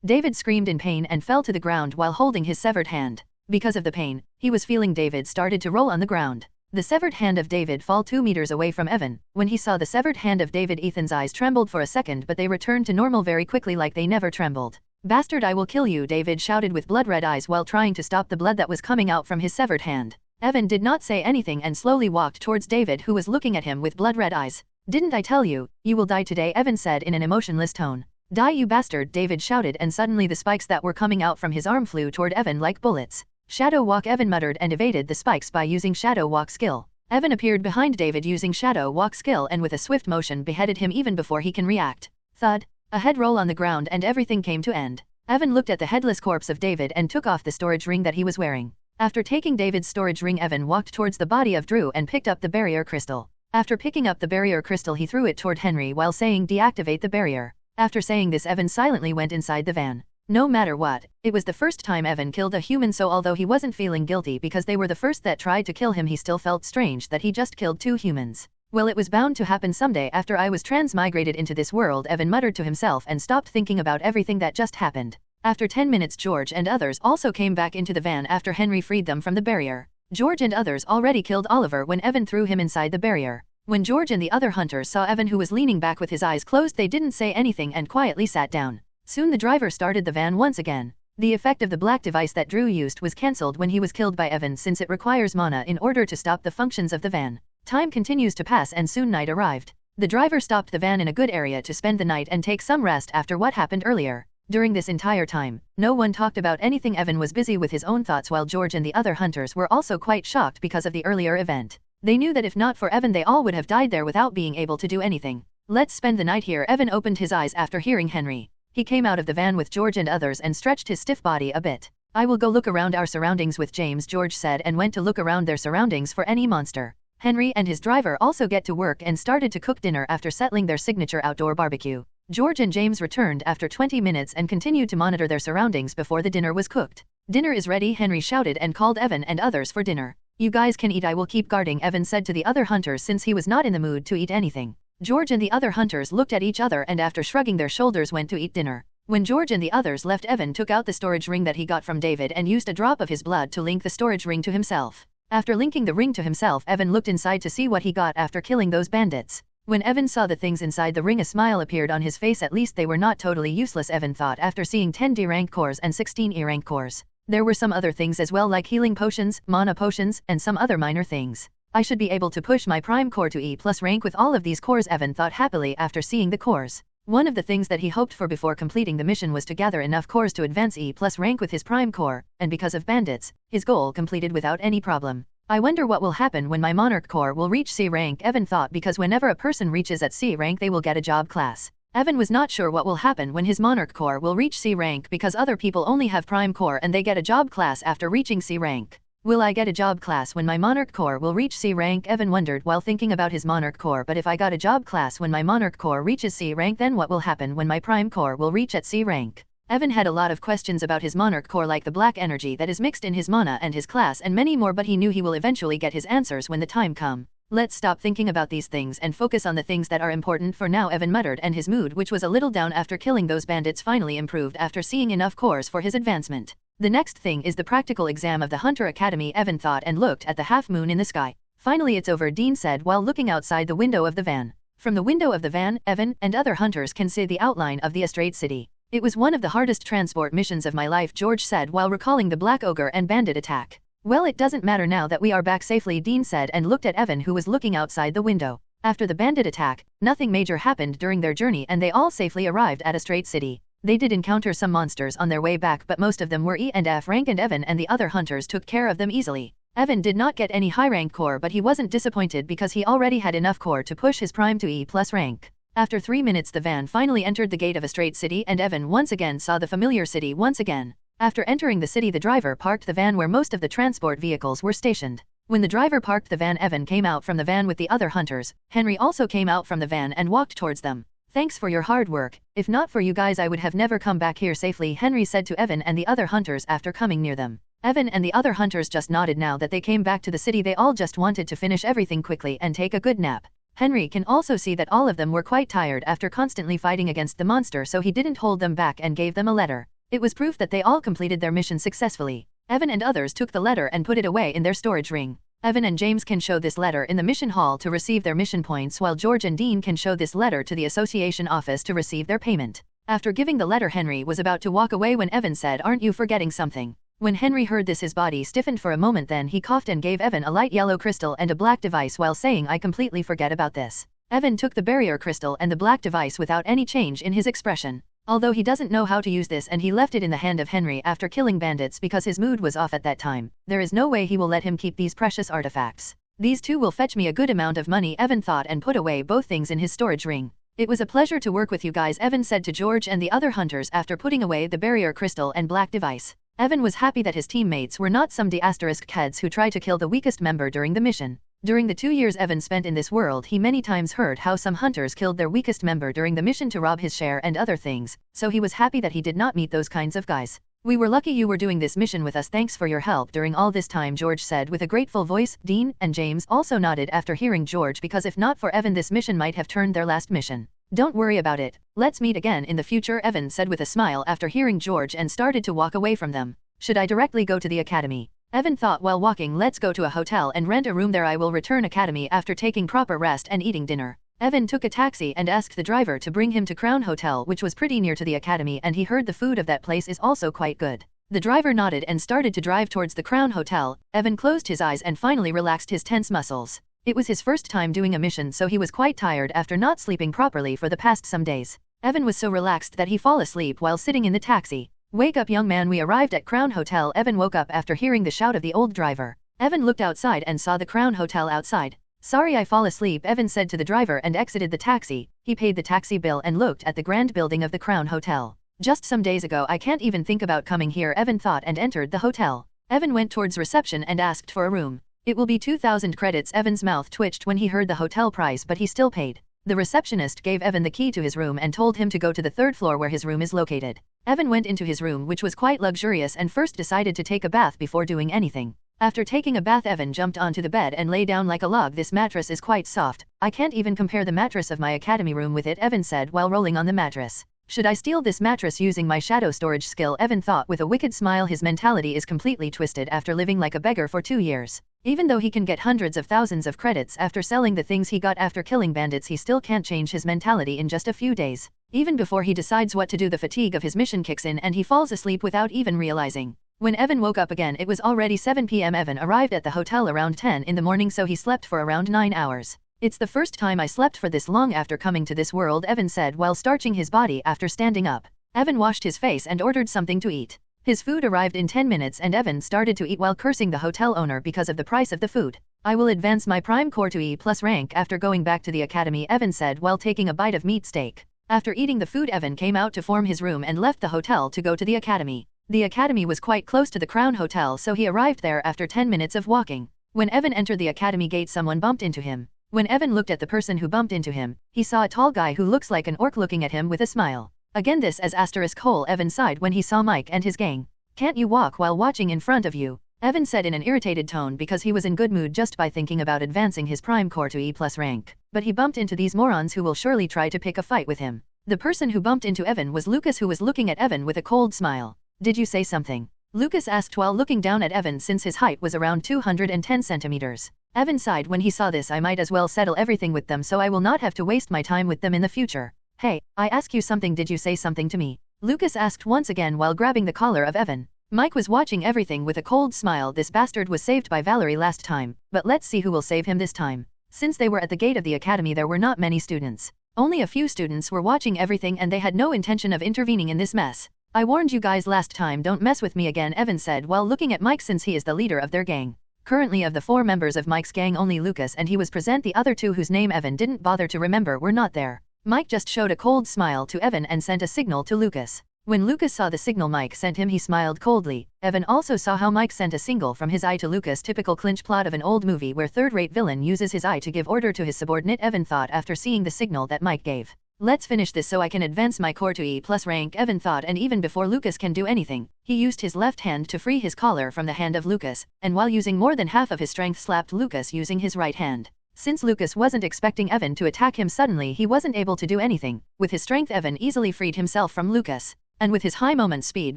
Speaker 1: David screamed in pain and fell to the ground while holding his severed hand. Because of the pain he was feeling, David started to roll on the ground. The severed hand of David fell 2 meters away from Evan. When he saw the severed hand of David, Ethan's eyes trembled for a second, but they returned to normal very quickly like they never trembled. Bastard, I will kill you, David shouted with blood-red eyes while trying to stop the blood that was coming out from his severed hand. Evan did not say anything and slowly walked towards David, who was looking at him with blood-red eyes. Didn't I tell you, you will die today, Evan said in an emotionless tone. Die, you bastard, David shouted, and suddenly the spikes that were coming out from his arm flew toward Evan like bullets. Shadow Walk, Evan muttered and evaded the spikes by using Shadow Walk skill. Evan appeared behind David using Shadow Walk skill and with a swift motion beheaded him even before he can react. Thud. A head roll on the ground and everything came to end. Evan looked at the headless corpse of David and took off the storage ring that he was wearing. After taking David's storage ring, Evan walked towards the body of Drew and picked up the barrier crystal. After picking up the barrier crystal, he threw it toward Henry while saying, deactivate the barrier. After saying this, Evan silently went inside the van. No matter what, it was the first time Evan killed a human, so although he wasn't feeling guilty because they were the first that tried to kill him, he still felt strange that he just killed 2 humans. Well, it was bound to happen someday after I was transmigrated into this world, Evan muttered to himself and stopped thinking about everything that just happened. After 10 minutes, George and others also came back into the van after Henry freed them from the barrier. George and others already killed Oliver when Evan threw him inside the barrier. When George and the other hunters saw Evan, who was leaning back with his eyes closed, they didn't say anything and quietly sat down. Soon the driver started the van once again. The effect of the black device that Drew used was cancelled when he was killed by Evan, since it requires mana in order to stop the functions of the van. Time continues to pass and soon night arrived. The driver stopped the van in a good area to spend the night and take some rest after what happened earlier. During this entire time, no one talked about anything. Evan was busy with his own thoughts while George and the other hunters were also quite shocked because of the earlier event. They knew that if not for Evan, they all would have died there without being able to do anything. Let's spend the night here. Evan opened his eyes after hearing Henry. He came out of the van with George and others and stretched his stiff body a bit. I will go look around our surroundings with James, George said, and went to look around their surroundings for any monster. Henry and his driver also get to work and started to cook dinner after settling their signature outdoor barbecue. George and James returned after 20 minutes and continued to monitor their surroundings before the dinner was cooked. Dinner is ready, Henry shouted and called Evan and others for dinner. You guys can eat, I will keep guarding, Evan said to the other hunters since he was not in the mood to eat anything. George and the other hunters looked at each other and after shrugging their shoulders went to eat dinner. When George and the others left, Evan took out the storage ring that he got from David and used a drop of his blood to link the storage ring to himself. After linking the ring to himself, Evan looked inside to see what he got after killing those bandits. When Evan saw the things inside the ring, a smile appeared on his face. At least they were not totally useless, Evan thought after seeing 10 D rank cores and 16 E rank cores. There were some other things as well, like healing potions, mana potions, and some other minor things. I should be able to push my prime core to E+ rank with all of these cores, Evan thought happily after seeing the cores. One of the things that he hoped for before completing the mission was to gather enough cores to advance E+ rank with his prime core, and because of bandits, his goal completed without any problem. I wonder what will happen when my monarch core will reach C rank, Evan thought, because whenever a person reaches at C rank they will get a job class. Evan was not sure what will happen when his monarch core will reach C rank because other people only have prime core and they get a job class after reaching C rank. Will I get a job class when my monarch core will reach C rank? Evan wondered while thinking about his monarch core. But if I got a job class when my monarch core reaches C rank, then what will happen when my prime core will reach at C rank? Evan had a lot of questions about his monarch core, like the black energy that is mixed in his mana and his class and many more, but he knew he will eventually get his answers when the time come. Let's stop thinking about these things and focus on the things that are important for now, Evan muttered, and his mood, which was a little down after killing those bandits, finally improved after seeing enough cores for his advancement. The next thing is the practical exam of the Hunter Academy, Evan thought and looked at the half moon in the sky. Finally it's over, Dean said while looking outside the window of the van. From the window of the van, Evan and other hunters can see the outline of the Astrate City. It was one of the hardest transport missions of my life, George said while recalling the Black Ogre and bandit attack. Well, it doesn't matter now that we are back safely, Dean said and looked at Evan, who was looking outside the window. After the bandit attack, nothing major happened during their journey and they all safely arrived at Astrate City. They did encounter some monsters on their way back, but most of them were E and F rank and Evan and the other hunters took care of them easily. Evan did not get any high rank core, but he wasn't disappointed because he already had enough core to push his prime to E+ rank. After 3 minutes the van finally entered the gate of Astrate City and Evan once again saw the familiar city once again. After entering the city, the driver parked the van where most of the transport vehicles were stationed. When the driver parked the van, Evan came out from the van with the other hunters. Henry also came out from the van and walked towards them. Thanks for your hard work. If not for you guys I would have never come back here safely, Henry said to Evan and the other hunters after coming near them. Evan and the other hunters just nodded. Now that they came back to the city, they all just wanted to finish everything quickly and take a good nap. Henry can also see that all of them were quite tired after constantly fighting against the monster, so he didn't hold them back and gave them a letter. It was proof that they all completed their mission successfully. Evan and others took the letter and put it away in their storage ring. Evan and James can show this letter in the mission hall to receive their mission points, while George and Dean can show this letter to the association office to receive their payment. After giving the letter, Henry was about to walk away when Evan said, "Aren't you forgetting something?" When Henry heard this, his body stiffened for a moment, then he coughed and gave Evan a light yellow crystal and a black device while saying, "I completely forget about this." Evan took the barrier crystal and the black device without any change in his expression. Although he doesn't know how to use this and he left it in the hand of Henry after killing bandits because his mood was off at that time, there is no way he will let him keep these precious artifacts. These two will fetch me a good amount of money, Evan thought, and put away both things in his storage ring. It was a pleasure to work with you guys, Evan said to George and the other hunters after putting away the barrier crystal and black device. Evan was happy that his teammates were not some D** kids who try to kill the weakest member during the mission. During the 2 years Evan spent in this world, he many times heard how some hunters killed their weakest member during the mission to rob his share and other things, so he was happy that he did not meet those kinds of guys. We were lucky you were doing this mission with us. Thanks for your help during all this time, George said with a grateful voice. Dean and James also nodded after hearing George, because if not for Evan, this mission might have turned their last mission. Don't worry about it. Let's meet again in the future, Evan said with a smile after hearing George, and started to walk away from them. Should I directly go to the academy? Evan thought while walking. Let's go to a hotel and rent a room there. I will return academy after taking proper rest and eating dinner. Evan took a taxi and asked the driver to bring him to Crown Hotel, which was pretty near to the academy, and he heard the food of that place is also quite good. The driver nodded and started to drive towards the Crown Hotel. Evan closed his eyes and finally relaxed his tense muscles. It was his first time doing a mission, so he was quite tired after not sleeping properly for the past some days. Evan was so relaxed that he fell asleep while sitting in the taxi. Wake up, young man, we arrived at Crown Hotel. Evan woke up after hearing the shout of the old driver. Evan looked outside and saw the Crown Hotel outside. Sorry, I fall asleep, Evan said to the driver and exited the taxi. He paid the taxi bill and looked at the grand building of the Crown Hotel. Just some days ago I can't even think about coming here, Evan thought, and entered the hotel. Evan went towards reception and asked for a room. It will be 2,000 credits. Evan's mouth twitched when he heard the hotel price, but he still paid. The receptionist gave Evan the key to his room and told him to go to the 3rd floor where his room is located. Evan went into his room, which was quite luxurious, and first decided to take a bath before doing anything. After taking a bath, Evan jumped onto the bed and lay down like a log. This mattress is quite soft. I can't even compare the mattress of my academy room with it, Evan said while rolling on the mattress. Should I steal this mattress using my shadow storage skill? Evan thought with a wicked smile. His mentality is completely twisted after living like a beggar for 2 years. Even though he can get hundreds of thousands of credits after selling the things he got after killing bandits, he still can't change his mentality in just a few days. Even before he decides what to do, the fatigue of his mission kicks in and he falls asleep without even realizing. When Evan woke up again, it was already 7 p.m. Evan arrived at the hotel around 10 in the morning, so he slept for around 9 hours. It's the first time I slept for this long after coming to this world, Evan said while starching his body after standing up. Evan washed his face and ordered something to eat. His food arrived in 10 minutes and Evan started to eat while cursing the hotel owner because of the price of the food. I will advance my prime core to E+ rank after going back to the academy, Evan said while taking a bite of meat steak. After eating the food, Evan came out to form his room and left the hotel to go to the academy. The academy was quite close to the Crown Hotel, so he arrived there after 10 minutes of walking. When Evan entered the academy gate, someone bumped into him. When Evan looked at the person who bumped into him, he saw a tall guy who looks like an orc looking at him with a smile. Again, this as *hole. Evan sighed when he saw Mike and his gang. Can't you walk while watching in front of you? Evan said in an irritated tone because he was in good mood just by thinking about advancing his prime core to E+ rank. But he bumped into these morons who will surely try to pick a fight with him. The person who bumped into Evan was Lucas, who was looking at Evan with a cold smile. Did you say something? Lucas asked while looking down at Evan since his height was around 210 centimeters. Evan sighed when he saw this. I might as well settle everything with them so I will not have to waste my time with them in the future. Hey, I ask you something, did you say something to me? Lucas asked once again while grabbing the collar of Evan. Mike was watching everything with a cold smile. This bastard was saved by Valerie last time, but let's see who will save him this time. Since they were at the gate of the academy, there were not many students. Only a few students were watching everything and they had no intention of intervening in this mess. I warned you guys last time, don't mess with me again, Evan said while looking at Mike since he is the leader of their gang. Currently, of the 4 members of Mike's gang, only Lucas and he was present. The other 2 whose name Evan didn't bother to remember were not there. Mike just showed a cold smile to Evan and sent a signal to Lucas. When Lucas saw the signal Mike sent him, he smiled coldly. Evan also saw how Mike sent a signal from his eye to Lucas, typical clinch plot of an old movie where third-rate villain uses his eye to give order to his subordinate. Evan thought after seeing the signal that Mike gave. Let's finish this so I can advance my core to E+ rank, Evan thought, and even before Lucas can do anything, he used his left hand to free his collar from the hand of Lucas, and while using more than half of his strength slapped Lucas using his right hand. Since Lucas wasn't expecting Evan to attack him suddenly, he wasn't able to do anything. With his strength, Evan easily freed himself from Lucas. And with his high moment speed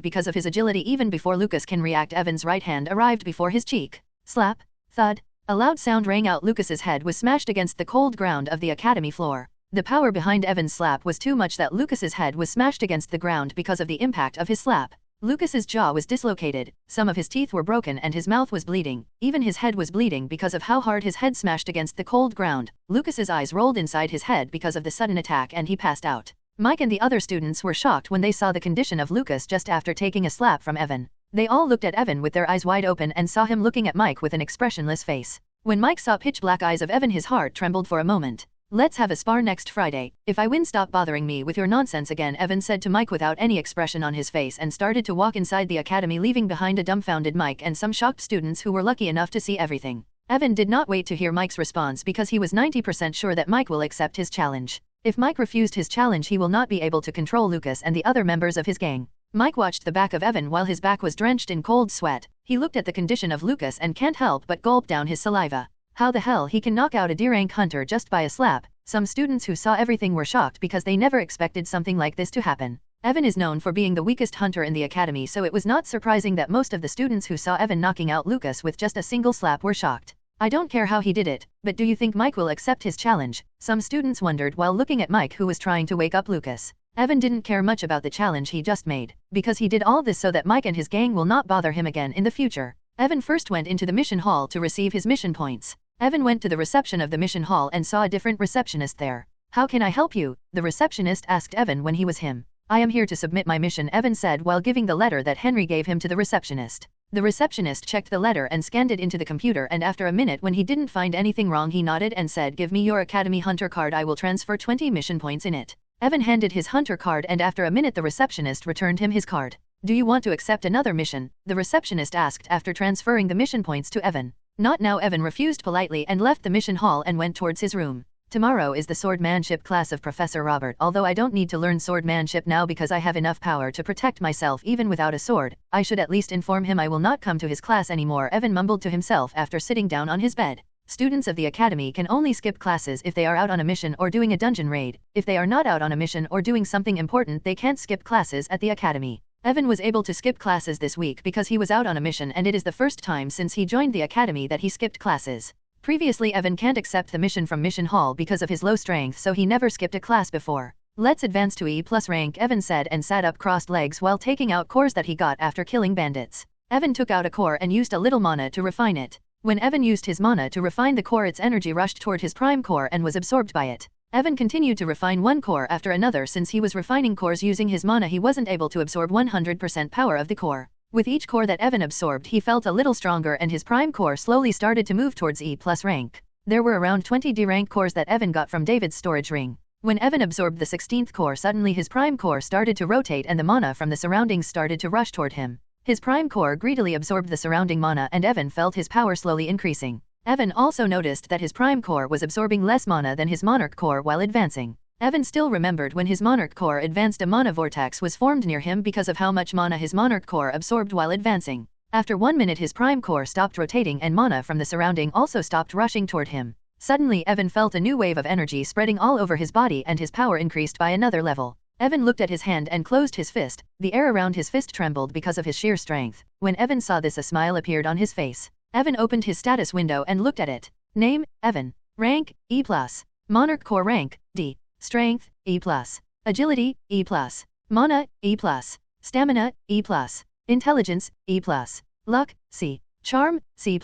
Speaker 1: because of his agility, even before Lucas can react, Evan's right hand arrived before his cheek. Slap, thud, a loud sound rang out. Lucas's head was smashed against the cold ground of the academy floor. The power behind Evan's slap was too much that Lucas's head was smashed against the ground because of the impact of his slap. Lucas's jaw was dislocated, some of his teeth were broken and his mouth was bleeding. Even his head was bleeding because of how hard his head smashed against the cold ground. Lucas's eyes rolled inside his head because of the sudden attack and he passed out. Mike and the other students were shocked when they saw the condition of Lucas just after taking a slap from Evan. They all looked at Evan with their eyes wide open and saw him looking at Mike with an expressionless face. When Mike saw pitch black eyes of Evan, his heart trembled for a moment. Let's have a spar next Friday. If I win, stop bothering me with your nonsense again, Evan said to Mike without any expression on his face, and started to walk inside the academy, leaving behind a dumbfounded Mike and some shocked students who were lucky enough to see everything. Evan did not wait to hear Mike's response because he was 90% sure that Mike will accept his challenge. If Mike refused his challenge, he will not be able to control Lucas and the other members of his gang. Mike watched the back of Evan while his back was drenched in cold sweat. He looked at the condition of Lucas and can't help but gulp down his saliva. How the hell he can knock out a D-rank hunter just by a slap? Some students who saw everything were shocked because they never expected something like this to happen. Evan is known for being the weakest hunter in the academy, so it was not surprising that most of the students who saw Evan knocking out Lucas with just a single slap were shocked. I don't care how he did it, but do you think Mike will accept his challenge? Some students wondered while looking at Mike, who was trying to wake up Lucas. Evan didn't care much about the challenge he just made, because he did all this so that Mike and his gang will not bother him again in the future. Evan first went into the mission hall to receive his mission points. Evan went to the reception of the mission hall and saw a different receptionist there. How can I help you? The receptionist asked Evan when he was him. I am here to submit my mission, Evan said while giving the letter that Henry gave him to the receptionist. The receptionist checked the letter and scanned it into the computer, and after a minute when he didn't find anything wrong he nodded and said, "Give me your Academy Hunter card, I will transfer 20 mission points in it." Evan handed his hunter card and after a minute the receptionist returned him his card. "Do you want to accept another mission?" the receptionist asked after transferring the mission points to Evan. "Not now." Evan refused politely and left the mission hall and went towards his room. Tomorrow is the swordmanship class of Professor Robert. Although I don't need to learn swordmanship now because I have enough power to protect myself even without a sword, I should at least inform him I will not come to his class anymore, Evan mumbled to himself after sitting down on his bed. Students of the academy can only skip classes if they are out on a mission or doing a dungeon raid. If they are not out on a mission or doing something important, they can't skip classes at the academy. Evan was able to skip classes this week because he was out on a mission, and it is the first time since he joined the academy that he skipped classes. Previously Evan can't accept the mission from Mission Hall because of his low strength, so he never skipped a class before. "Let's advance to E+ rank," Evan said and sat up crossed legs while taking out cores that he got after killing bandits. Evan took out a core and used a little mana to refine it. When Evan used his mana to refine the core, its energy rushed toward his prime core and was absorbed by it. Evan continued to refine one core after another. Since he was refining cores using his mana, he wasn't able to absorb 100% power of the core. With each core that Evan absorbed he felt a little stronger and his prime core slowly started to move towards E+ rank. There were around 20 D-rank cores that Evan got from David's storage ring. When Evan absorbed the 16th core, suddenly his prime core started to rotate and the mana from the surroundings started to rush toward him. His prime core greedily absorbed the surrounding mana and Evan felt his power slowly increasing. Evan also noticed that his prime core was absorbing less mana than his monarch core while advancing. Evan still remembered when his monarch core advanced, a mana vortex was formed near him because of how much mana his monarch core absorbed while advancing. After 1 minute his prime core stopped rotating and mana from the surrounding also stopped rushing toward him. Suddenly Evan felt a new wave of energy spreading all over his body and his power increased by another level. Evan looked at his hand and closed his fist. The air around his fist trembled because of his sheer strength. When Evan saw this, a smile appeared on his face. Evan opened his status window and looked at it. Name, Evan. Rank, E+. Monarch core rank, D. Strength, E+. Agility, E+. Mana, E+. Stamina, E+. Intelligence, E+. Luck, C. Charm, C+.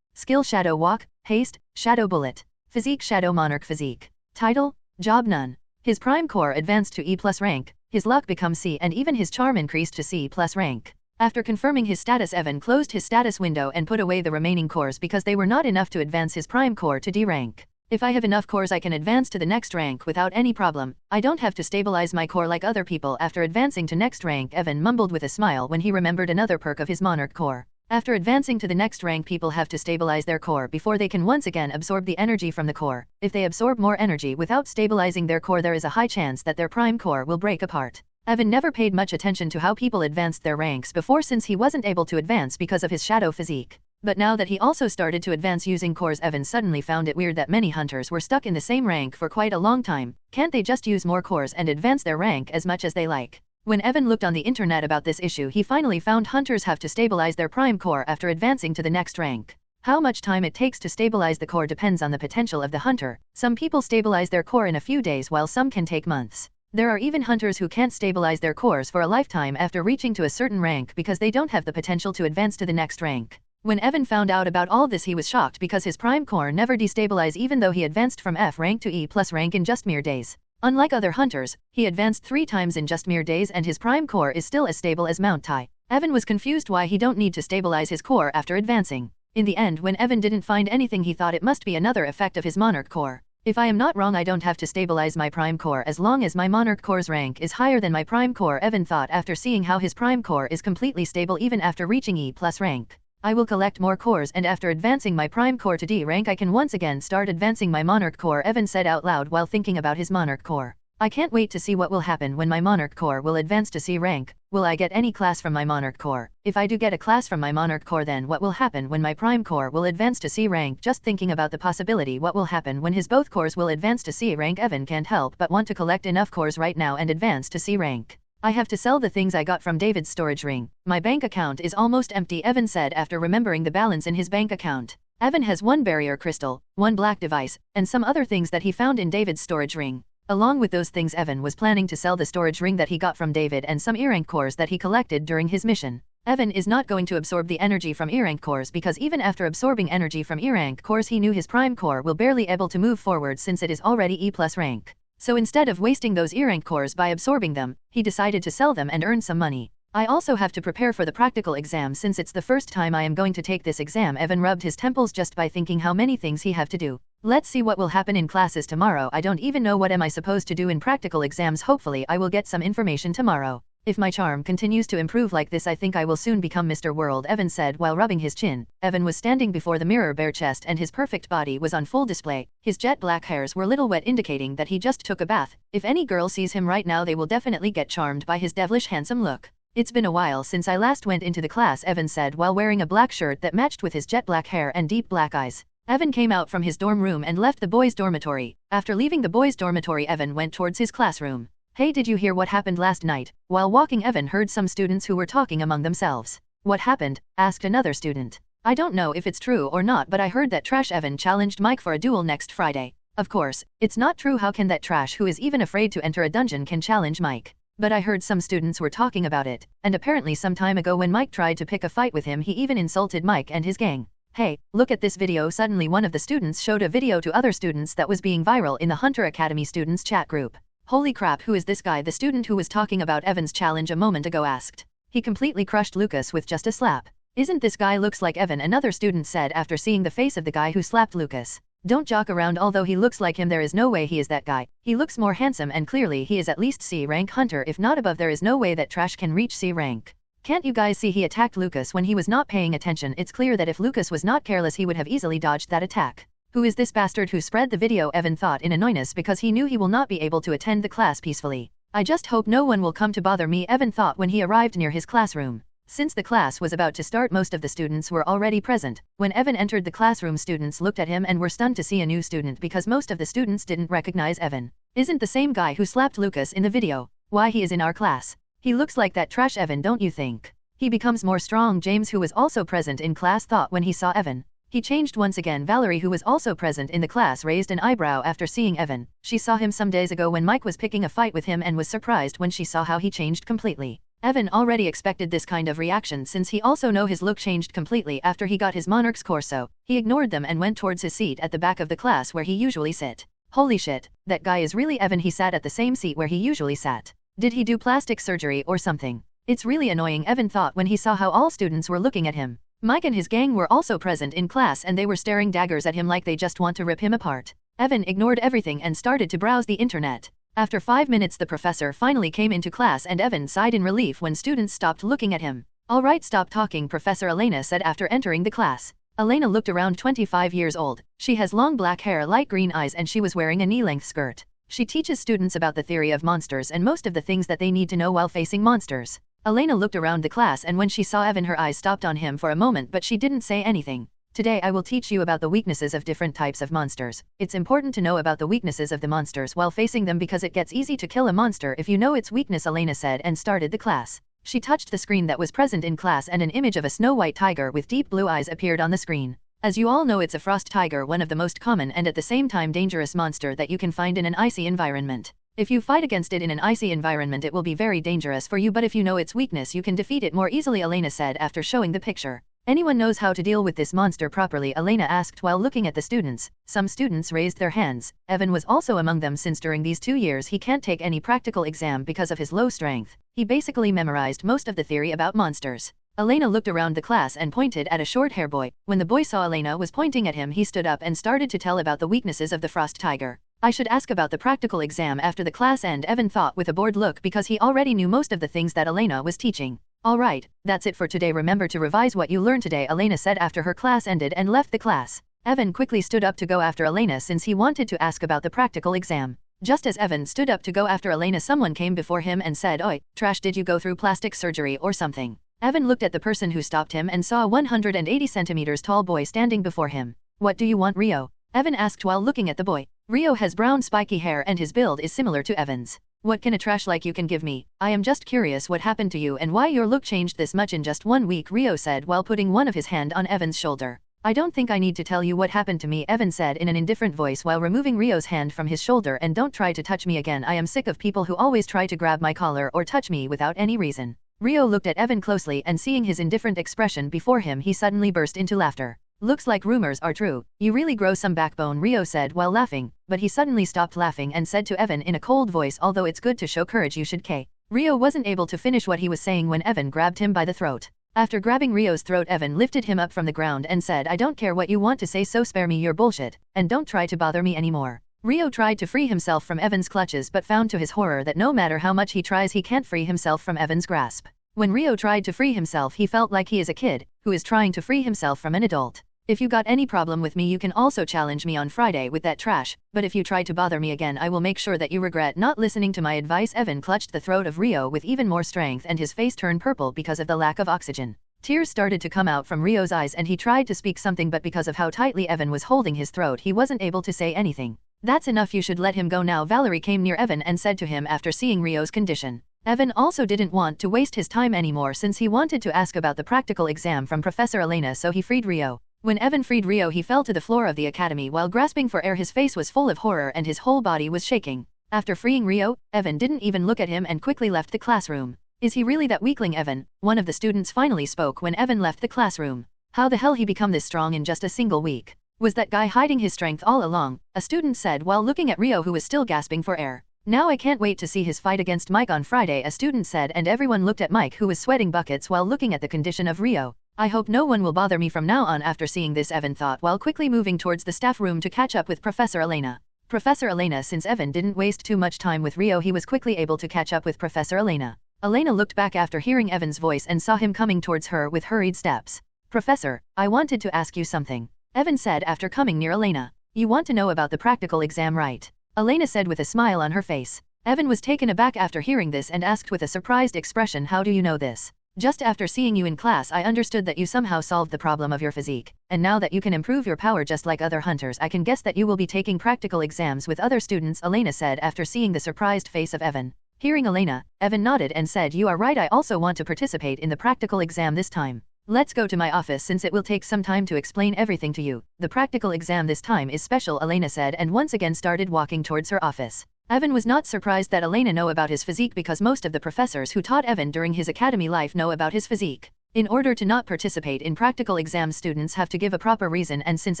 Speaker 1: Skill Shadow Walk, Haste, Shadow Bullet. Physique Shadow Monarch Physique. Title, Job None. His prime core advanced to E+ rank, his luck becomes C, and even his charm increased to C+ rank. After confirming his status, Evan closed his status window and put away the remaining cores because they were not enough to advance his prime core to D rank. If I have enough cores I can advance to the next rank without any problem. I don't have to stabilize my core like other people. After advancing to next rank, Evan mumbled with a smile when he remembered another perk of his monarch core. After advancing to the next rank, people have to stabilize their core before they can once again absorb the energy from the core. If they absorb more energy without stabilizing their core, there is a high chance that their prime core will break apart. Evan never paid much attention to how people advanced their ranks before, since he wasn't able to advance because of his shadow physique. But now that he also started to advance using cores, Evan suddenly found it weird that many hunters were stuck in the same rank for quite a long time. Can't they just use more cores and advance their rank as much as they like? When Evan looked on the internet about this issue, he finally found hunters have to stabilize their prime core after advancing to the next rank. How much time it takes to stabilize the core depends on the potential of the hunter. Some people stabilize their core in a few days while some can take months. There are even hunters who can't stabilize their cores for a lifetime after reaching to a certain rank because they don't have the potential to advance to the next rank. When Evan found out about all this, he was shocked because his prime core never destabilized even though he advanced from F rank to E+ rank in just mere days. Unlike other hunters, he advanced 3 times in just mere days and his prime core is still as stable as Mount Tai. Evan was confused why he don't need to stabilize his core after advancing. In the end, when Evan didn't find anything, he thought it must be another effect of his monarch core. If I am not wrong, I don't have to stabilize my prime core as long as my monarch core's rank is higher than my prime core, Evan thought after seeing how his prime core is completely stable even after reaching E+ rank. I will collect more cores, and after advancing my prime core to D rank I can once again start advancing my monarch core, Evan said out loud while thinking about his monarch core. I can't wait to see what will happen when my monarch core will advance to C rank. Will I get any class from my Monarch Corps? If I do get a class from my Monarch Corps, then what will happen when my Prime Corps will advance to C rank? Just thinking about the possibility what will happen when his both corps will advance to C rank, Evan can't help but want to collect enough cores right now and advance to C rank. I have to sell the things I got from David's storage ring. My bank account is almost empty, Evan said after remembering the balance in his bank account. Evan has one barrier crystal, one black device, and some other things that he found in David's storage ring. Along with those things, Evan was planning to sell the storage ring that he got from David and some E-rank cores that he collected during his mission. Evan is not going to absorb the energy from E-rank cores because even after absorbing energy from E-rank cores, he knew his Prime Core will barely able to move forward since it is already E+ rank. So instead of wasting those E-rank cores by absorbing them, he decided to sell them and earn some money. I also have to prepare for the practical exam since it's the first time I am going to take this exam. Evan rubbed his temples just by thinking how many things he have to do. Let's see what will happen in classes tomorrow. I don't even know what am I supposed to do in practical exams. Hopefully I will get some information tomorrow. If my charm continues to improve like this, I think I will soon become Mr. World, Evan said while rubbing his chin. Evan was standing before the mirror, bare chest and his perfect body was on full display. His jet black hairs were little wet, indicating that he just took a bath. If any girl sees him right now, they will definitely get charmed by his devilish handsome look. It's been a while since I last went into the class, Evan said while wearing a black shirt that matched with his jet black hair and deep black eyes. Evan came out from his dorm room and left the boys' dormitory. After leaving the boys' dormitory, Evan went towards his classroom. Hey, did you hear what happened last night? While walking, Evan heard some students who were talking among themselves. What happened? Asked another student. I don't know if it's true or not, but I heard that Trash Evan challenged Mike for a duel next Friday. Of course, it's not true. How can that Trash, who is even afraid to enter a dungeon, can challenge Mike? But I heard some students were talking about it, and apparently some time ago when Mike tried to pick a fight with him, he even insulted Mike and his gang. Hey, look at this video. Suddenly one of the students showed a video to other students that was being viral in the Hunter Academy students chat group. Holy crap, who is this guy? The student who was talking about Evan's challenge a moment ago asked. He completely crushed Lucas with just a slap. Isn't this guy looks like Evan? Another student said after seeing the face of the guy who slapped Lucas. Don't joke around, although he looks like him, there is no way he is that guy. He looks more handsome and clearly he is at least C rank Hunter, if not above. There is no way that Trash can reach C rank. Can't you guys see he attacked Lucas when he was not paying attention? It's clear that if Lucas was not careless, he would have easily dodged that attack. Who is this bastard who spread the video? Evan thought in annoyance because he knew he will not be able to attend the class peacefully. I just hope no one will come to bother me, Evan thought when he arrived near his classroom. Since the class was about to start, most of the students were already present. When Evan entered the classroom, students looked at him and were stunned to see a new student because most of the students didn't recognize Evan. Isn't the same guy who slapped Lucas in the video. Why, he is in our class. He looks like that Trash Evan, don't you think? He becomes more strong. James, who was also present in class, thought when he saw Evan. He changed once again. Valerie, who was also present in the class, raised an eyebrow after seeing Evan. She saw him some days ago when Mike was picking a fight with him and was surprised when she saw how he changed completely. Evan already expected this kind of reaction since he also know his look changed completely after he got his Monarch's Core, so he ignored them and went towards his seat at the back of the class where he usually sit. Holy shit, that guy is really Evan. He sat at the same seat where he usually sat. Did he do plastic surgery or something? It's really annoying, Evan thought when he saw how all students were looking at him. Mike and his gang were also present in class and they were staring daggers at him like they just want to rip him apart. Evan ignored everything and started to browse the internet. After 5 minutes the professor finally came into class and Evan sighed in relief when students stopped looking at him. Alright, stop talking, Professor Elena said after entering the class. Elena looked around 25 years old. She has long black hair, light green eyes, and she was wearing a knee-length skirt. She teaches students about the theory of monsters and most of the things that they need to know while facing monsters. Elena looked around the class and when she saw Evan her eyes stopped on him for a moment, but she didn't say anything. Today I will teach you about the weaknesses of different types of monsters. It's important to know about the weaknesses of the monsters while facing them because it gets easy to kill a monster if you know its weakness, Elena said and started the class. She touched the screen that was present in class and an image of a snow-white tiger with deep blue eyes appeared on the screen. As you all know, it's a frost tiger, one of the most common and at the same time dangerous monster that you can find in an icy environment. If you fight against it in an icy environment, it will be very dangerous for you, but if you know its weakness, you can defeat it more easily, Elena said after showing the picture. Anyone knows how to deal with this monster properly? Elena asked while looking at the students. Some students raised their hands. Evan was also among them since during these 2 years he can't take any practical exam because of his low strength. He basically memorized most of the theory about monsters. Elena looked around the class and pointed at a short-hair boy. When the boy saw Elena was pointing at him, he stood up and started to tell about the weaknesses of the frost tiger. I should ask about the practical exam after the class end, Evan thought with a bored look because he already knew most of the things that Elena was teaching. Alright, that's it for today. Remember to revise what you learned today, Elena said after her class ended and left the class. Evan quickly stood up to go after Elena since he wanted to ask about the practical exam. Just as Evan stood up to go after Elena, someone came before him and said, "Oi, trash, did you go through plastic surgery or something?" Evan looked at the person who stopped him and saw a 180 centimeters tall boy standing before him. "What do you want, Rio?" Evan asked while looking at the boy. Rio has brown spiky hair and his build is similar to Evan's. "What can a trash like you can give me? I am just curious what happened to you and why your look changed this much in just 1 week," Rio said while putting one of his hand on Evan's shoulder. "I don't think I need to tell you what happened to me," Evan said in an indifferent voice while removing Rio's hand from his shoulder. "And don't try to touch me again. I am sick of people who always try to grab my collar or touch me without any reason." Rio looked at Evan closely and seeing his indifferent expression before him, he suddenly burst into laughter. "Looks like rumors are true. You really grow some backbone," Rio said while laughing, but he suddenly stopped laughing and said to Evan in a cold voice, "Although it's good to show courage, you should k." Rio wasn't able to finish what he was saying when Evan grabbed him by the throat. After grabbing Rio's throat, Evan lifted him up from the ground and said, "I don't care what you want to say, so spare me your bullshit, and don't try to bother me anymore." Rio tried to free himself from Evan's clutches but found to his horror that no matter how much he tries, he can't free himself from Evan's grasp. When Rio tried to free himself, he felt like he is a kid who is trying to free himself from an adult. "If you got any problem with me, you can also challenge me on Friday with that trash, but if you try to bother me again, I will make sure that you regret not listening to my advice." Evan clutched the throat of Rio with even more strength and his face turned purple because of the lack of oxygen. Tears started to come out from Rio's eyes and he tried to speak something, but because of how tightly Evan was holding his throat, he wasn't able to say anything. "That's enough, you should let him go now." Valerie came near Evan and said to him after seeing Rio's condition. Evan also didn't want to waste his time anymore since he wanted to ask about the practical exam from Professor Elena, so he freed Rio. When Evan freed Rio, he fell to the floor of the academy while grasping for air. His face was full of horror and his whole body was shaking. After freeing Rio, Evan didn't even look at him and quickly left the classroom. "Is he really that weakling, Evan?" One of the students finally spoke when Evan left the classroom. "How the hell he become this strong in just a single week? Was that guy hiding his strength all along?" a student said while looking at Rio, who was still gasping for air. "Now I can't wait to see his fight against Mike on Friday," a student said, and everyone looked at Mike, who was sweating buckets while looking at the condition of Rio. "I hope no one will bother me from now on." After seeing this, Evan thought while quickly moving towards the staff room to catch up with Professor Elena. Professor Elena, since Evan didn't waste too much time with Rio, he was quickly able to catch up with Professor Elena. Elena looked back after hearing Evan's voice and saw him coming towards her with hurried steps. "Professor, I wanted to ask you something," Evan said after coming near Elena. "You want to know about the practical exam, right?" Elena said with a smile on her face. Evan was taken aback after hearing this and asked with a surprised expression, "How do you know this?" "Just after seeing you in class, I understood that you somehow solved the problem of your physique, and now that you can improve your power just like other hunters, I can guess that you will be taking practical exams with other students," Elena said after seeing the surprised face of Evan. Hearing Elena, Evan nodded and said, "You are right, I also want to participate in the practical exam this time. Let's go to my office since it will take some time to explain everything to you. The practical exam this time is special," Elena said, and once again started walking towards her office. Evan was not surprised that Elena knew about his physique because most of the professors who taught Evan during his academy life know about his physique. In order to not participate in practical exams, students have to give a proper reason, and since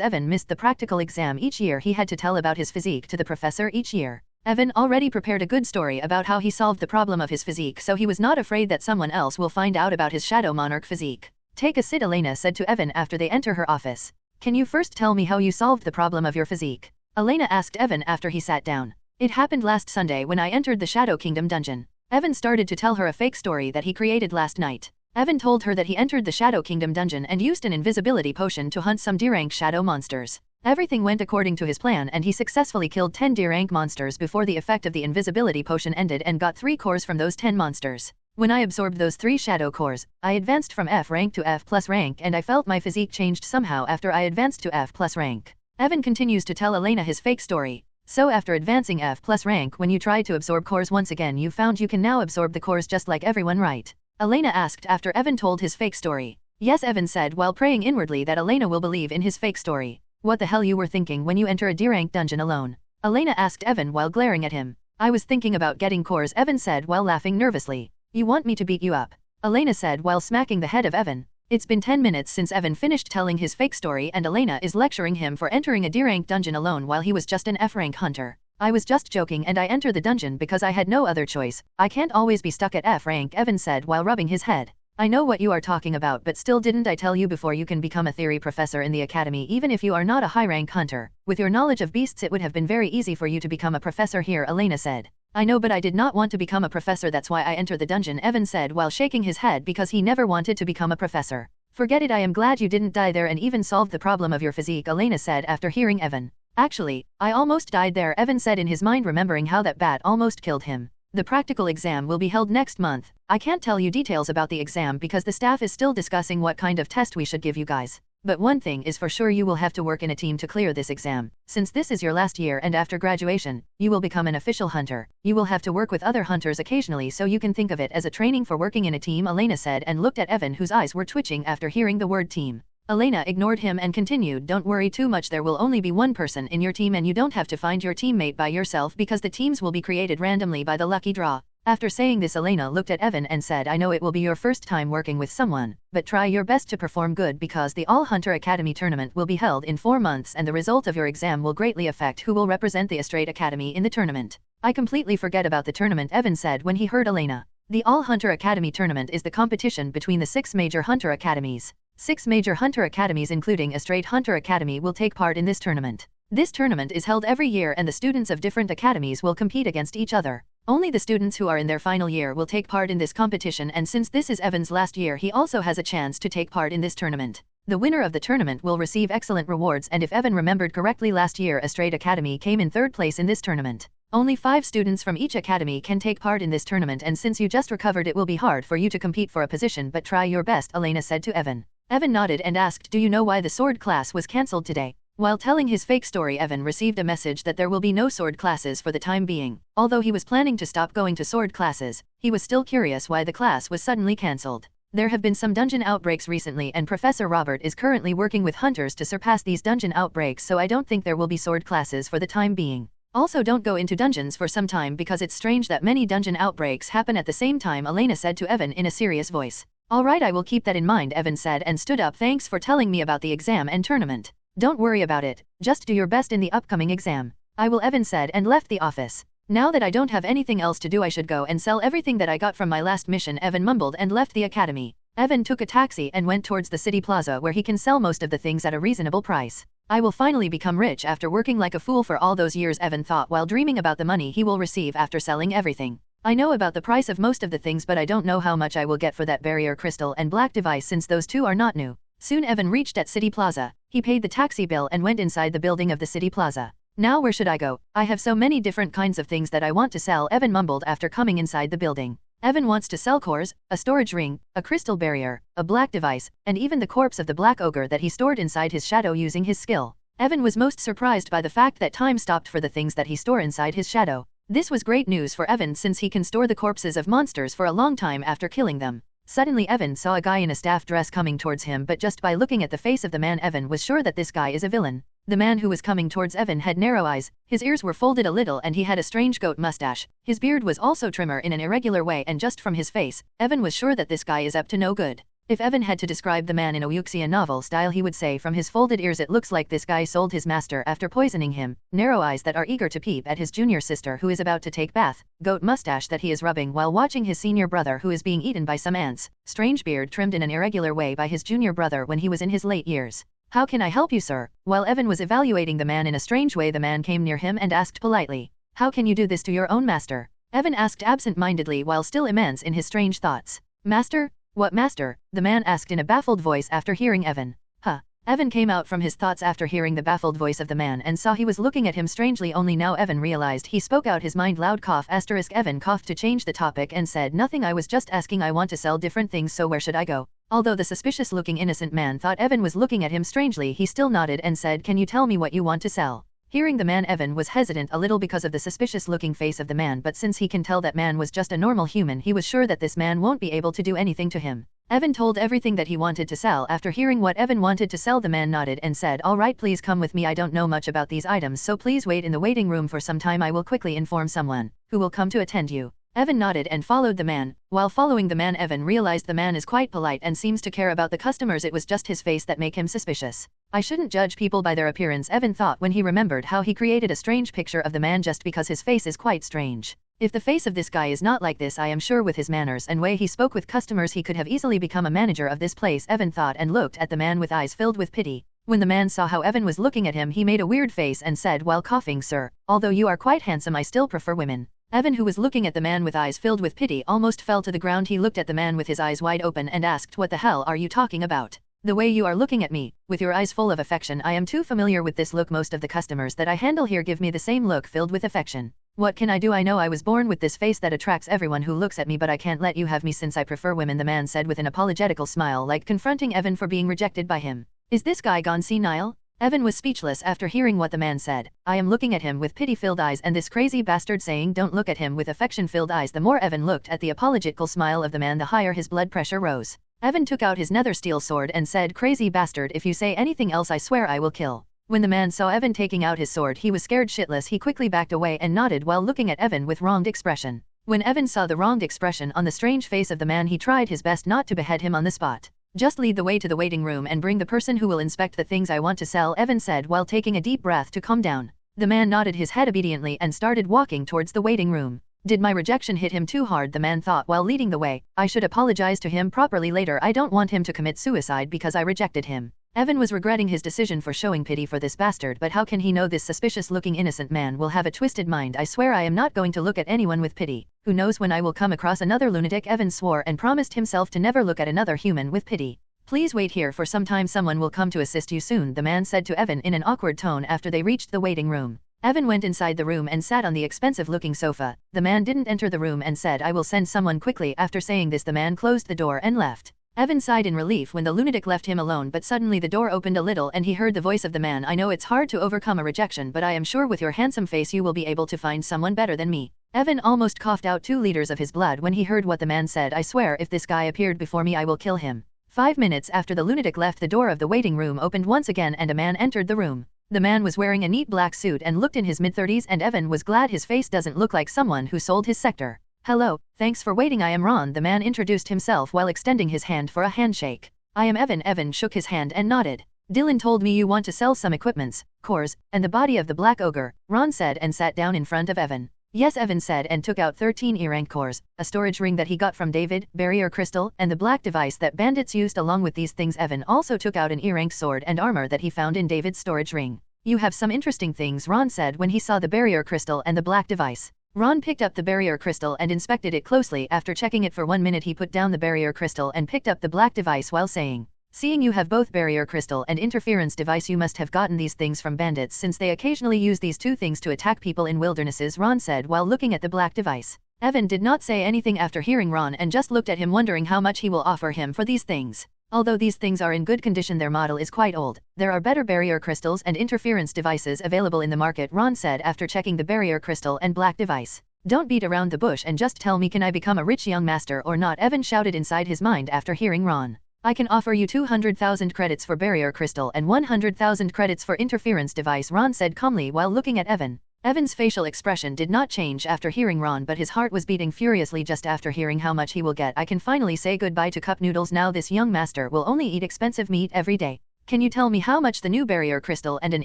Speaker 1: Evan missed the practical exam each year, he had to tell about his physique to the professor each year. Evan already prepared a good story about how he solved the problem of his physique, so he was not afraid that someone else will find out about his shadow monarch physique. "Take a sit," Elena said to Evan after they enter her office. "Can you first tell me how you solved the problem of your physique?" Elena asked Evan after he sat down. "It happened last Sunday when I entered the Shadow Kingdom dungeon." Evan started to tell her a fake story that he created last night. Evan told her that he entered the Shadow Kingdom dungeon and used an invisibility potion to hunt some D-rank shadow monsters. Everything went according to his plan and he successfully killed 10 D-rank monsters before the effect of the invisibility potion ended and got 3 cores from those 10 monsters. When I absorbed those 3 shadow cores, I advanced from F rank to F plus rank, and I felt my physique changed somehow after I advanced to F plus rank. Evan continues to tell Elena his fake story. "So after advancing F plus rank, when you tried to absorb cores once again, you found you can now absorb the cores just like everyone, right?" Elena asked after Evan told his fake story. "Yes," Evan said while praying inwardly that Elena will believe in his fake story. "What the hell you were thinking when you enter a D-rank dungeon alone?" Elena asked Evan while glaring at him. "I was thinking about getting cores," Evan said while laughing nervously. "You want me to beat you up?" Elena said while smacking the head of Evan. It's been 10 minutes since Evan finished telling his fake story and Elena is lecturing him for entering a D-rank dungeon alone while he was just an F-rank hunter. "I was just joking and I entered the dungeon because I had no other choice. I can't always be stuck at F rank," Evan said while rubbing his head. "I know what you are talking about, but still, didn't I tell you before, you can become a theory professor in the academy even if you are not a high-rank hunter. With your knowledge of beasts it would have been very easy for you to become a professor here," Elena said. "I know, but I did not want to become a professor, that's why I entered the dungeon," Evan said while shaking his head because he never wanted to become a professor. "Forget it, I am glad you didn't die there and even solve the problem of your physique," Elena said after hearing Evan. Actually, I almost died there, Evan said in his mind, remembering how that bat almost killed him. The practical exam will be held next month. I can't tell you details about the exam because the staff is still discussing what kind of test we should give you guys. But one thing is for sure, you will have to work in a team to clear this exam. Since this is your last year and after graduation, you will become an official hunter. You will have to work with other hunters occasionally, so you can think of it as a training for working in a team, Elena said, and looked at Evan, whose eyes were twitching after hearing the word team. Elena ignored him and continued, don't worry too much, there will only be one person in your team and you don't have to find your teammate by yourself because the teams will be created randomly by the lucky draw. After saying this, Elena looked at Evan and said, I know it will be your first time working with someone, but try your best to perform good because the All Hunter Academy tournament will be held in 4 months and the result of your exam will greatly affect who will represent the Astrate Academy in the tournament. I completely forget about the tournament, Evan said when he heard Elena. The All Hunter Academy tournament is the competition between the 6 major Hunter Academies. 6 major Hunter Academies including Astrate Hunter Academy will take part in this tournament. This tournament is held every year and the students of different academies will compete against each other. Only the students who are in their final year will take part in this competition, and since this is Evan's last year, he also has a chance to take part in this tournament. The winner of the tournament will receive excellent rewards, and if Evan remembered correctly, last year Astrate Academy came in 3rd place in this tournament. Only 5 students from each academy can take part in this tournament, and since you just recovered it will be hard for you to compete for a position, but try your best, Elena said to Evan. Evan nodded and asked, do you know why the sword class was cancelled today? While telling his fake story, Evan received a message that there will be no sword classes for the time being. Although he was planning to stop going to sword classes, he was still curious why the class was suddenly cancelled. There have been some dungeon outbreaks recently and Professor Robert is currently working with hunters to surpass these dungeon outbreaks, so I don't think there will be sword classes for the time being. Also, don't go into dungeons for some time because it's strange that many dungeon outbreaks happen at the same time, Elena said to Evan in a serious voice. Alright, I will keep that in mind, Evan said and stood up. Thanks for telling me about the exam and tournament. Don't worry about it, just do your best in the upcoming exam. I will, Evan said and left the office. Now that I don't have anything else to do, I should go and sell everything that I got from my last mission, Evan mumbled and left the academy. Evan took a taxi and went towards the city plaza where he can sell most of the things at a reasonable price. I will finally become rich after working like a fool for all those years, Evan thought while dreaming about the money he will receive after selling everything. I know about the price of most of the things, but I don't know how much I will get for that barrier crystal and black device since those two are not new. Soon Evan reached at City Plaza. He paid the taxi bill and went inside the building of the City Plaza. Now where should I go? I have so many different kinds of things that I want to sell, Evan mumbled after coming inside the building. Evan wants to sell cores, a storage ring, a crystal barrier, a black device, and even the corpse of the black ogre that he stored inside his shadow using his skill. Evan was most surprised by the fact that time stopped for the things that he store inside his shadow. This was great news for Evan since he can store the corpses of monsters for a long time after killing them. Suddenly Evan saw a guy in a staff dress coming towards him, but just by looking at the face of the man, Evan was sure that this guy is a villain. The man who was coming towards Evan had narrow eyes, his ears were folded a little and he had a strange goat mustache. His beard was also trimmer in an irregular way, and just from his face, Evan was sure that this guy is up to no good. If Evan had to describe the man in a wuxia novel style, he would say from his folded ears it looks like this guy sold his master after poisoning him, narrow eyes that are eager to peep at his junior sister who is about to take bath, goat mustache that he is rubbing while watching his senior brother who is being eaten by some ants, strange beard trimmed in an irregular way by his junior brother when he was in his late years. How can I help you, sir? While Evan was evaluating the man in a strange way, the man came near him and asked politely, how can you do this to your own master? Evan asked absent-mindedly while still immense in his strange thoughts. Master? What master? The man asked in a baffled voice after hearing Evan. Huh. Evan came out from his thoughts after hearing the baffled voice of the man and saw he was looking at him strangely. Only now Evan realized he spoke out his mind loud. Cough asterisk. Evan coughed to change the topic and said, nothing, I was just asking, I want to sell different things, so where should I go? Although the suspicious looking innocent man thought Evan was looking at him strangely, he still nodded and said, can you tell me what you want to sell? Hearing the man, Evan was hesitant a little because of the suspicious looking face of the man, but since he can tell that man was just a normal human, he was sure that this man won't be able to do anything to him. Evan told everything that he wanted to sell. After hearing what Evan wanted to sell, the man nodded and said, all right, please come with me. I don't know much about these items, so please wait in the waiting room for some time. I will quickly inform someone who will come to attend you. Evan nodded and followed the man. While following the man, Evan realized the man is quite polite and seems to care about the customers. It was just his face that make him suspicious. I shouldn't judge people by their appearance, Evan thought when he remembered how he created a strange picture of the man just because his face is quite strange. If the face of this guy is not like this, I am sure with his manners and way he spoke with customers he could have easily become a manager of this place, Evan thought, and looked at the man with eyes filled with pity. When the man saw how Evan was looking at him, he made a weird face and said while coughing, sir, although you are quite handsome, I still prefer women. Evan, who was looking at the man with eyes filled with pity, almost fell to the ground. He looked at the man with his eyes wide open and asked, what the hell are you talking about? The way you are looking at me, with your eyes full of affection, I am too familiar with this look. Most of the customers that I handle here give me the same look filled with affection. What can I do? I know I was born with this face that attracts everyone who looks at me, but I can't let you have me since I prefer women, the man said with an apologetical smile, like confronting Evan for being rejected by him. Is this guy gone senile? Evan was speechless after hearing what the man said. I am looking at him with pity-filled eyes, and this crazy bastard saying don't look at him with affection-filled eyes. The more Evan looked at the apologetical smile of the man, the higher his blood pressure rose. Evan took out his nether steel sword and said, crazy bastard, if you say anything else I swear I will kill. When the man saw Evan taking out his sword, he was scared shitless. He quickly backed away and nodded while looking at Evan with wronged expression. When Evan saw the wronged expression on the strange face of the man, he tried his best not to behead him on the spot. Just lead the way to the waiting room and bring the person who will inspect the things I want to sell, Evan said while taking a deep breath to calm down. The man nodded his head obediently and started walking towards the waiting room. Did my rejection hit him too hard? The man thought while leading the way. I should apologize to him properly later. I don't want him to commit suicide because I rejected him. Evan was regretting his decision for showing pity for this bastard, but how can he know this suspicious-looking innocent man will have a twisted mind? I swear I am not going to look at anyone with pity. Who knows when I will come across another lunatic? Evan swore and promised himself to never look at another human with pity. Please wait here for some time, someone will come to assist you soon, the man said to Evan in an awkward tone after they reached the waiting room. Evan went inside the room and sat on the expensive-looking sofa. The man didn't enter the room and said, I will send someone quickly. After saying this, the man closed the door and left. Evan sighed in relief when the lunatic left him alone, but suddenly the door opened a little and he heard the voice of the man. I know it's hard to overcome a rejection, but I am sure with your handsome face you will be able to find someone better than me. Evan almost coughed out 2 liters of his blood when he heard what the man said. I swear if this guy appeared before me I will kill him. 5 minutes after the lunatic left, the door of the waiting room opened once again and a man entered the room. The man was wearing a neat black suit and looked in his mid-30s, and Evan was glad his face doesn't look like someone who sold his sector. Hello, thanks for waiting. I am Ron, the man introduced himself while extending his hand for a handshake. I am Evan. Evan shook his hand and nodded. Dylan told me you want to sell some equipments, cores, and the body of the black ogre, Ron said and sat down in front of Evan. Yes, Evan said and took out 13 E-rank cores, a storage ring that he got from David, barrier crystal, and the black device that bandits used. Along with these things, Evan also took out an E-rank sword and armor that he found in David's storage ring. You have some interesting things, Ron said when he saw the barrier crystal and the black device. Ron picked up the barrier crystal and inspected it closely. After checking it for 1 minute, he put down the barrier crystal and picked up the black device while saying, seeing you have both barrier crystal and interference device, you must have gotten these things from bandits since they occasionally use these 2 things to attack people in wildernesses, Ron said while looking at the black device. Evan did not say anything after hearing Ron and just looked at him wondering how much he will offer him for these things. Although these things are in good condition, their model is quite old. There are better barrier crystals and interference devices available in the market, Ron said after checking the barrier crystal and black device. Don't beat around the bush and just tell me, can I become a rich young master or not? Evan shouted inside his mind after hearing Ron. I can offer you 200,000 credits for barrier crystal and 100,000 credits for interference device, Ron said calmly while looking at Evan. Evan's facial expression did not change after hearing Ron, but his heart was beating furiously just after hearing how much he will get. I can finally say goodbye to cup noodles now. This young master will only eat expensive meat every day. Can you tell me how much the new barrier crystal and an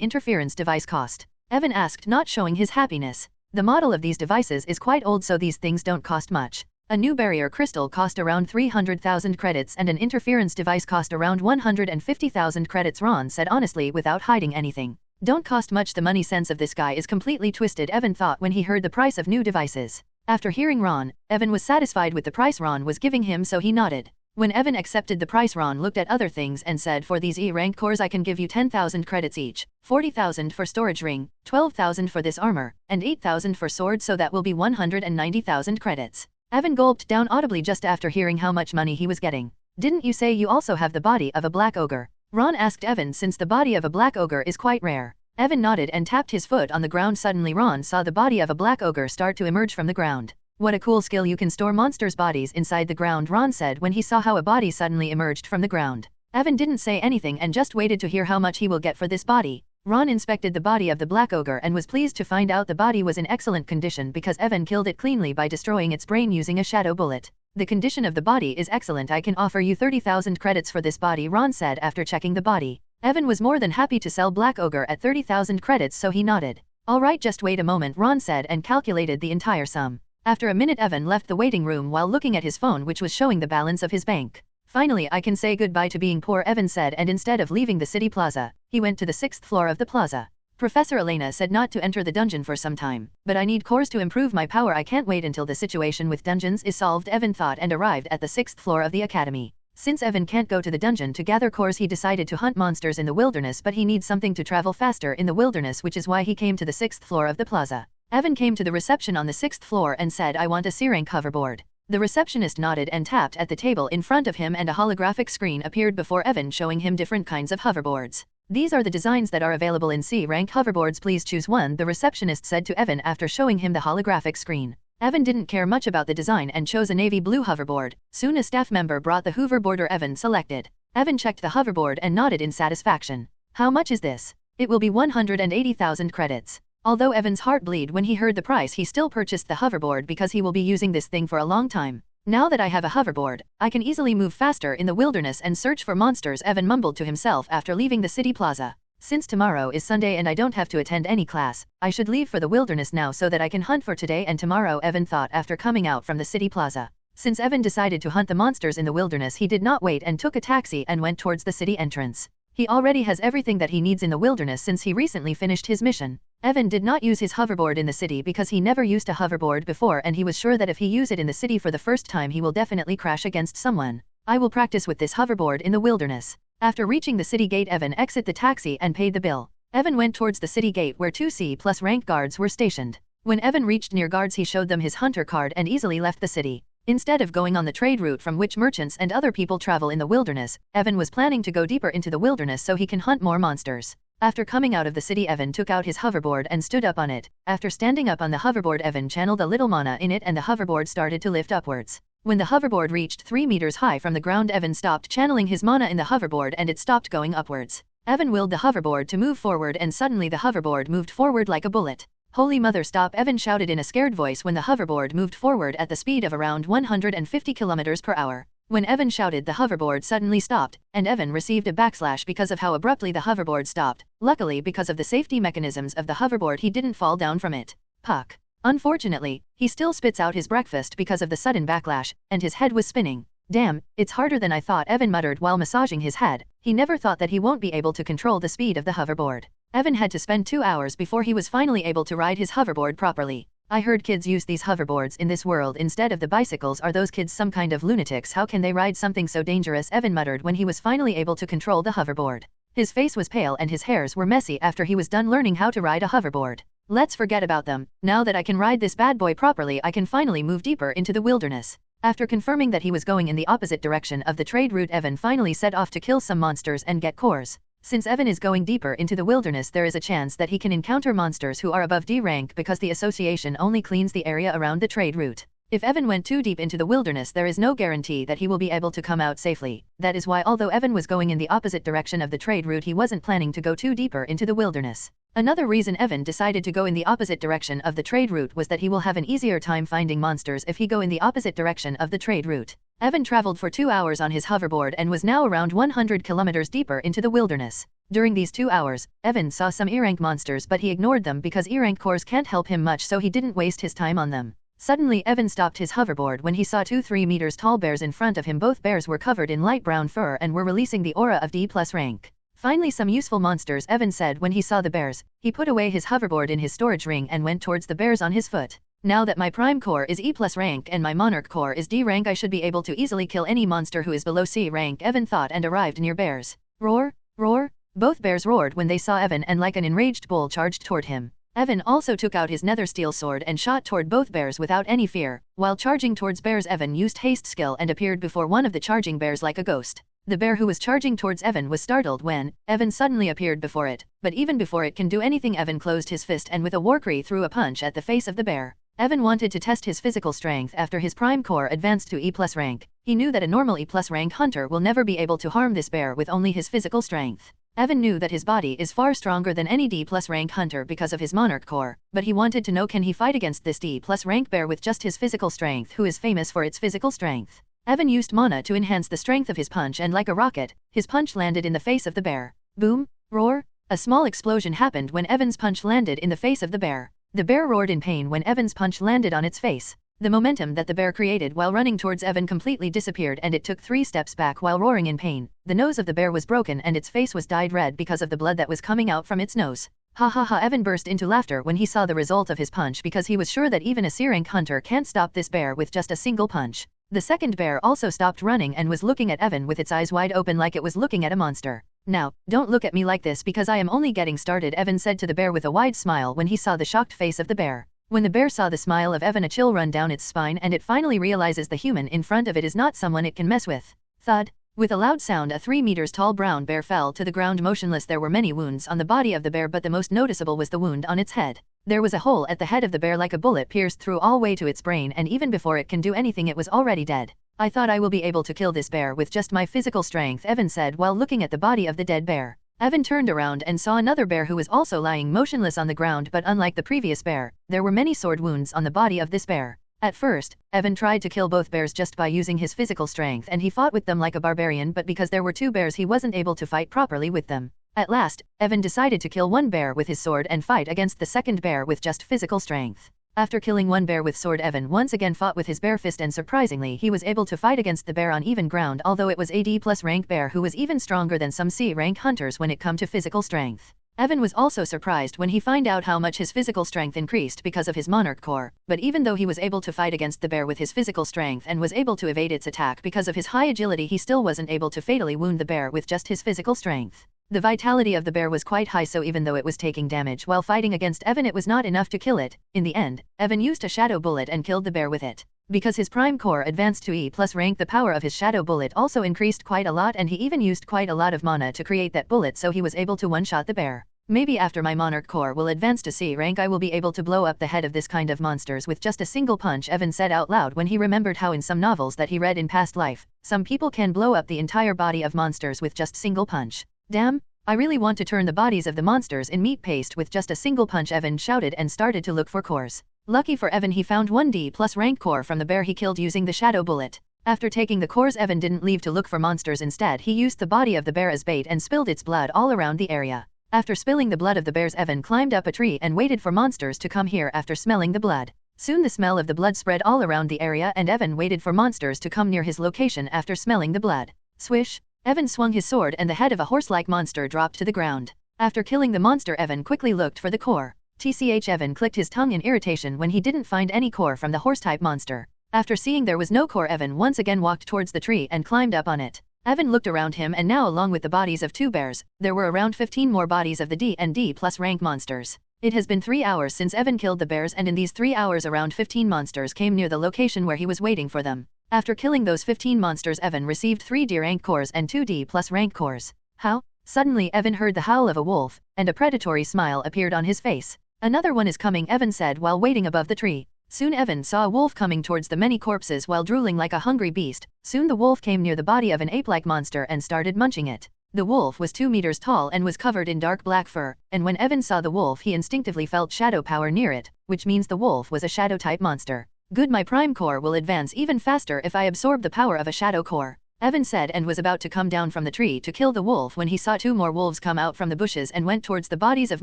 Speaker 1: interference device cost? Evan asked, not showing his happiness. The model of these devices is quite old, so these things don't cost much. A new barrier crystal cost around 300,000 credits and an interference device cost around 150,000 credits, Ron said honestly without hiding anything. Don't cost much. The money sense of this guy is completely twisted, Evan thought when he heard the price of new devices. After hearing Ron, Evan was satisfied with the price Ron was giving him, so he nodded. When Evan accepted the price, Ron looked at other things and said, for these E-rank cores I can give you 10,000 credits each, 40,000 for storage ring, 12,000 for this armor, and 8,000 for sword, so that will be 190,000 credits. Evan gulped down audibly just after hearing how much money he was getting. Didn't you say you also have the body of a black ogre? Ron asked Evan, since the body of a black ogre is quite rare. Evan nodded and tapped his foot on the ground. Suddenly Ron saw the body of a black ogre start to emerge from the ground. What a cool skill, you can store monsters' bodies inside the ground, Ron said when he saw how a body suddenly emerged from the ground. Evan didn't say anything and just waited to hear how much he will get for this body. Ron inspected the body of the black ogre and was pleased to find out the body was in excellent condition because Evan killed it cleanly by destroying its brain using a shadow bullet. The condition of the body is excellent. I can offer you 30,000 credits for this body, Ron said after checking the body. Evan was more than happy to sell black ogre at 30,000 credits, so he nodded. Alright, just wait a moment, Ron said and calculated the entire sum. After a minute, Evan left the waiting room while looking at his phone, which was showing the balance of his bank. Finally, I can say goodbye to being poor, Evan said, and instead of leaving the city plaza, he went to the 6th floor of the plaza. Professor Elena said not to enter the dungeon for some time, but I need cores to improve my power. I can't wait until the situation with dungeons is solved, Evan thought, and arrived at the 6th floor of the academy. Since Evan can't go to the dungeon to gather cores, he decided to hunt monsters in the wilderness, but he needs something to travel faster in the wilderness, which is why he came to the 6th floor of the plaza. Evan came to the reception on the 6th floor and said, "I want a C-rank hoverboard." The receptionist nodded and tapped at the table in front of him, and a holographic screen appeared before Evan showing him different kinds of hoverboards. "These are the designs that are available in C-rank hoverboards, please choose one," the receptionist said to Evan after showing him the holographic screen. Evan didn't care much about the design and chose a navy blue hoverboard. Soon a staff member brought the hoverboarder Evan selected. Evan checked the hoverboard and nodded in satisfaction. "How much is this?" "It will be 180,000 credits. Although Evan's heart bleed when he heard the price, he still purchased the hoverboard because he will be using this thing for a long time. "Now that I have a hoverboard, I can easily move faster in the wilderness and search for monsters," Evan mumbled to himself after leaving the city plaza. "Since tomorrow is Sunday and I don't have to attend any class, I should leave for the wilderness now so that I can hunt for today and tomorrow," Evan thought after coming out from the city plaza. Since Evan decided to hunt the monsters in the wilderness, he did not wait and took a taxi and went towards the city entrance. He already has everything that he needs in the wilderness since he recently finished his mission. Evan did not use his hoverboard in the city because he never used a hoverboard before, and he was sure that if he used it in the city for the first time he will definitely crash against someone. "I will practice with this hoverboard in the wilderness." After reaching the city gate, Evan exited the taxi and paid the bill. Evan went towards the city gate where 2 C+ rank guards were stationed. When Evan reached near guards, he showed them his hunter card and easily left the city. Instead of going on the trade route from which merchants and other people travel in the wilderness, Evan was planning to go deeper into the wilderness so he can hunt more monsters. After coming out of the city, Evan took out his hoverboard and stood up on it. After standing up on the hoverboard, Evan channeled a little mana in it and the hoverboard started to lift upwards. When the hoverboard reached 3 meters high from the ground, Evan stopped channeling his mana in the hoverboard and it stopped going upwards. Evan willed the hoverboard to move forward and suddenly the hoverboard moved forward like a bullet. "Holy mother, stop!" Evan shouted in a scared voice when the hoverboard moved forward at the speed of around 150 kilometers per hour. When Evan shouted, the hoverboard suddenly stopped, and Evan received a backslash because of how abruptly the hoverboard stopped. Luckily, because of the safety mechanisms of the hoverboard, he didn't fall down from it. Puck. Unfortunately, he still spits out his breakfast because of the sudden backlash, and his head was spinning. "Damn, it's harder than I thought," Evan muttered while massaging his head. He never thought that he won't be able to control the speed of the hoverboard. Evan had to spend 2 hours before he was finally able to ride his hoverboard properly. "I heard kids use these hoverboards in this world instead of the bicycles. Are those kids some kind of lunatics? How can they ride something so dangerous?" Evan muttered when he was finally able to control the hoverboard. His face was pale and his hairs were messy after he was done learning how to ride a hoverboard. "Let's forget about them. Now that I can ride this bad boy properly, I can finally move deeper into the wilderness." After confirming that he was going in the opposite direction of the trade route, Evan finally set off to kill some monsters and get cores. Since Evan is going deeper into the wilderness, there is a chance that he can encounter monsters who are above D rank because the association only cleans the area around the trade route. If Evan went too deep into the wilderness, there is no guarantee that he will be able to come out safely. That is why, although Evan was going in the opposite direction of the trade route, he wasn't planning to go too deeper into the wilderness. Another reason Evan decided to go in the opposite direction of the trade route was that he will have an easier time finding monsters if he go in the opposite direction of the trade route. Evan traveled for 2 hours on his hoverboard and was now around 100 kilometers deeper into the wilderness. During these 2 hours, Evan saw some E-rank monsters, but he ignored them because E-rank cores can't help him much, so he didn't waste his time on them. Suddenly, Evan stopped his hoverboard when he saw 2 3 meters tall bears in front of him. Both bears were covered in light brown fur and were releasing the aura of D+ rank. "Finally some useful monsters," Evan said when he saw the bears. He put away his hoverboard in his storage ring and went towards the bears on his foot. "Now that my prime core is E+ rank and my monarch core is D rank, I should be able to easily kill any monster who is below C rank," Evan thought, and arrived near bears. "Roar, roar." Both bears roared when they saw Evan and like an enraged bull charged toward him. Evan also took out his nether steel sword and shot toward both bears without any fear. While charging towards bears, Evan used haste skill and appeared before one of the charging bears like a ghost. The bear who was charging towards Evan was startled when Evan suddenly appeared before it, but even before it can do anything, Evan closed his fist and with a warcry threw a punch at the face of the bear. Evan wanted to test his physical strength after his prime core advanced to E+ rank. He knew that a normal E+ rank hunter will never be able to harm this bear with only his physical strength. Evan knew that his body is far stronger than any D+ rank hunter because of his monarch core, but he wanted to know, can he fight against this D+ rank bear with just his physical strength, who is famous for its physical strength. Evan used mana to enhance the strength of his punch, and like a rocket, his punch landed in the face of the bear. Boom, roar. A small explosion happened when Evan's punch landed in the face of the bear. The bear roared in pain when Evan's punch landed on its face. The momentum that the bear created while running towards Evan completely disappeared and it took 3 steps back while roaring in pain. The nose of the bear was broken and its face was dyed red because of the blood that was coming out from its nose. Ha ha ha! Evan burst into laughter when he saw the result of his punch because he was sure that even a C rank hunter can't stop this bear with just a single punch. The second bear also stopped running and was looking at Evan with its eyes wide open like it was looking at a monster. Now, don't look at me like this because I am only getting started, Evan said to the bear with a wide smile when he saw the shocked face of the bear. When the bear saw the smile of Evan, a chill run down its spine and it finally realizes the human in front of it is not someone it can mess with. Thud. With a loud sound, a 3 meters tall brown bear fell to the ground motionless. There were many wounds on the body of the bear, but the most noticeable was the wound on its head. There was a hole at the head of the bear like a bullet pierced through all way to its brain, and even before it can do anything it was already dead. I thought I will be able to kill this bear with just my physical strength, Evan said while looking at the body of the dead bear. Evan turned around and saw another bear who was also lying motionless on the ground, but unlike the previous bear, there were many sword wounds on the body of this bear. At first, Evan tried to kill both bears just by using his physical strength and he fought with them like a barbarian, but because there were two bears he wasn't able to fight properly with them. At last, Evan decided to kill one bear with his sword and fight against the second bear with just physical strength. After killing one bear with sword, Evan once again fought with his bare fist and surprisingly he was able to fight against the bear on even ground, although it was a D+ rank bear who was even stronger than some C rank hunters when it come to physical strength. Evan was also surprised when he found out how much his physical strength increased because of his monarch core, but even though he was able to fight against the bear with his physical strength and was able to evade its attack because of his high agility, he still wasn't able to fatally wound the bear with just his physical strength. The vitality of the bear was quite high, so even though it was taking damage while fighting against Evan, it was not enough to kill it. In the end, Evan used a shadow bullet and killed the bear with it. Because his prime core advanced to E+ rank, the power of his shadow bullet also increased quite a lot, and he even used quite a lot of mana to create that bullet, so he was able to one-shot the bear. Maybe after my monarch core will advance to C rank I will be able to blow up the head of this kind of monsters with just a single punch, Evan said out loud when he remembered how in some novels that he read in past life, some people can blow up the entire body of monsters with just single punch. Damn, I really want to turn the bodies of the monsters in meat paste with just a single punch, Evan shouted and started to look for cores. Lucky for Evan, he found one D+ rank core from the bear he killed using the shadow bullet. After taking the cores, Evan didn't leave to look for monsters. Instead, he used the body of the bear as bait and spilled its blood all around the area. After spilling the blood of the bears, Evan climbed up a tree and waited for monsters to come here after smelling the blood. Soon the smell of the blood spread all around the area and Evan waited for monsters to come near his location after smelling the blood. Swish! Evan swung his sword and the head of a horse-like monster dropped to the ground. After killing the monster, Evan quickly looked for the core. TCH, Evan clicked his tongue in irritation when he didn't find any core from the horse-type monster. After seeing there was no core, Evan once again walked towards the tree and climbed up on it. Evan looked around him, and now along with the bodies of two bears, there were around 15 more bodies of the D and D+ rank monsters. It has been 3 hours since Evan killed the bears, and in these 3 hours around 15 monsters came near the location where he was waiting for them. After killing those 15 monsters, Evan received 3 D rank cores and 2 D+ rank cores. How? Suddenly Evan heard the howl of a wolf, and a predatory smile appeared on his face. Another one is coming, Evan said while waiting above the tree. Soon Evan saw a wolf coming towards the many corpses while drooling like a hungry beast. Soon the wolf came near the body of an ape-like monster and started munching it. The wolf was 2 meters tall and was covered in dark black fur, and when Evan saw the wolf he instinctively felt shadow power near it, which means the wolf was a shadow-type monster. Good, my prime core will advance even faster if I absorb the power of a shadow core, Evan said, and was about to come down from the tree to kill the wolf when he saw 2 more wolves come out from the bushes and went towards the bodies of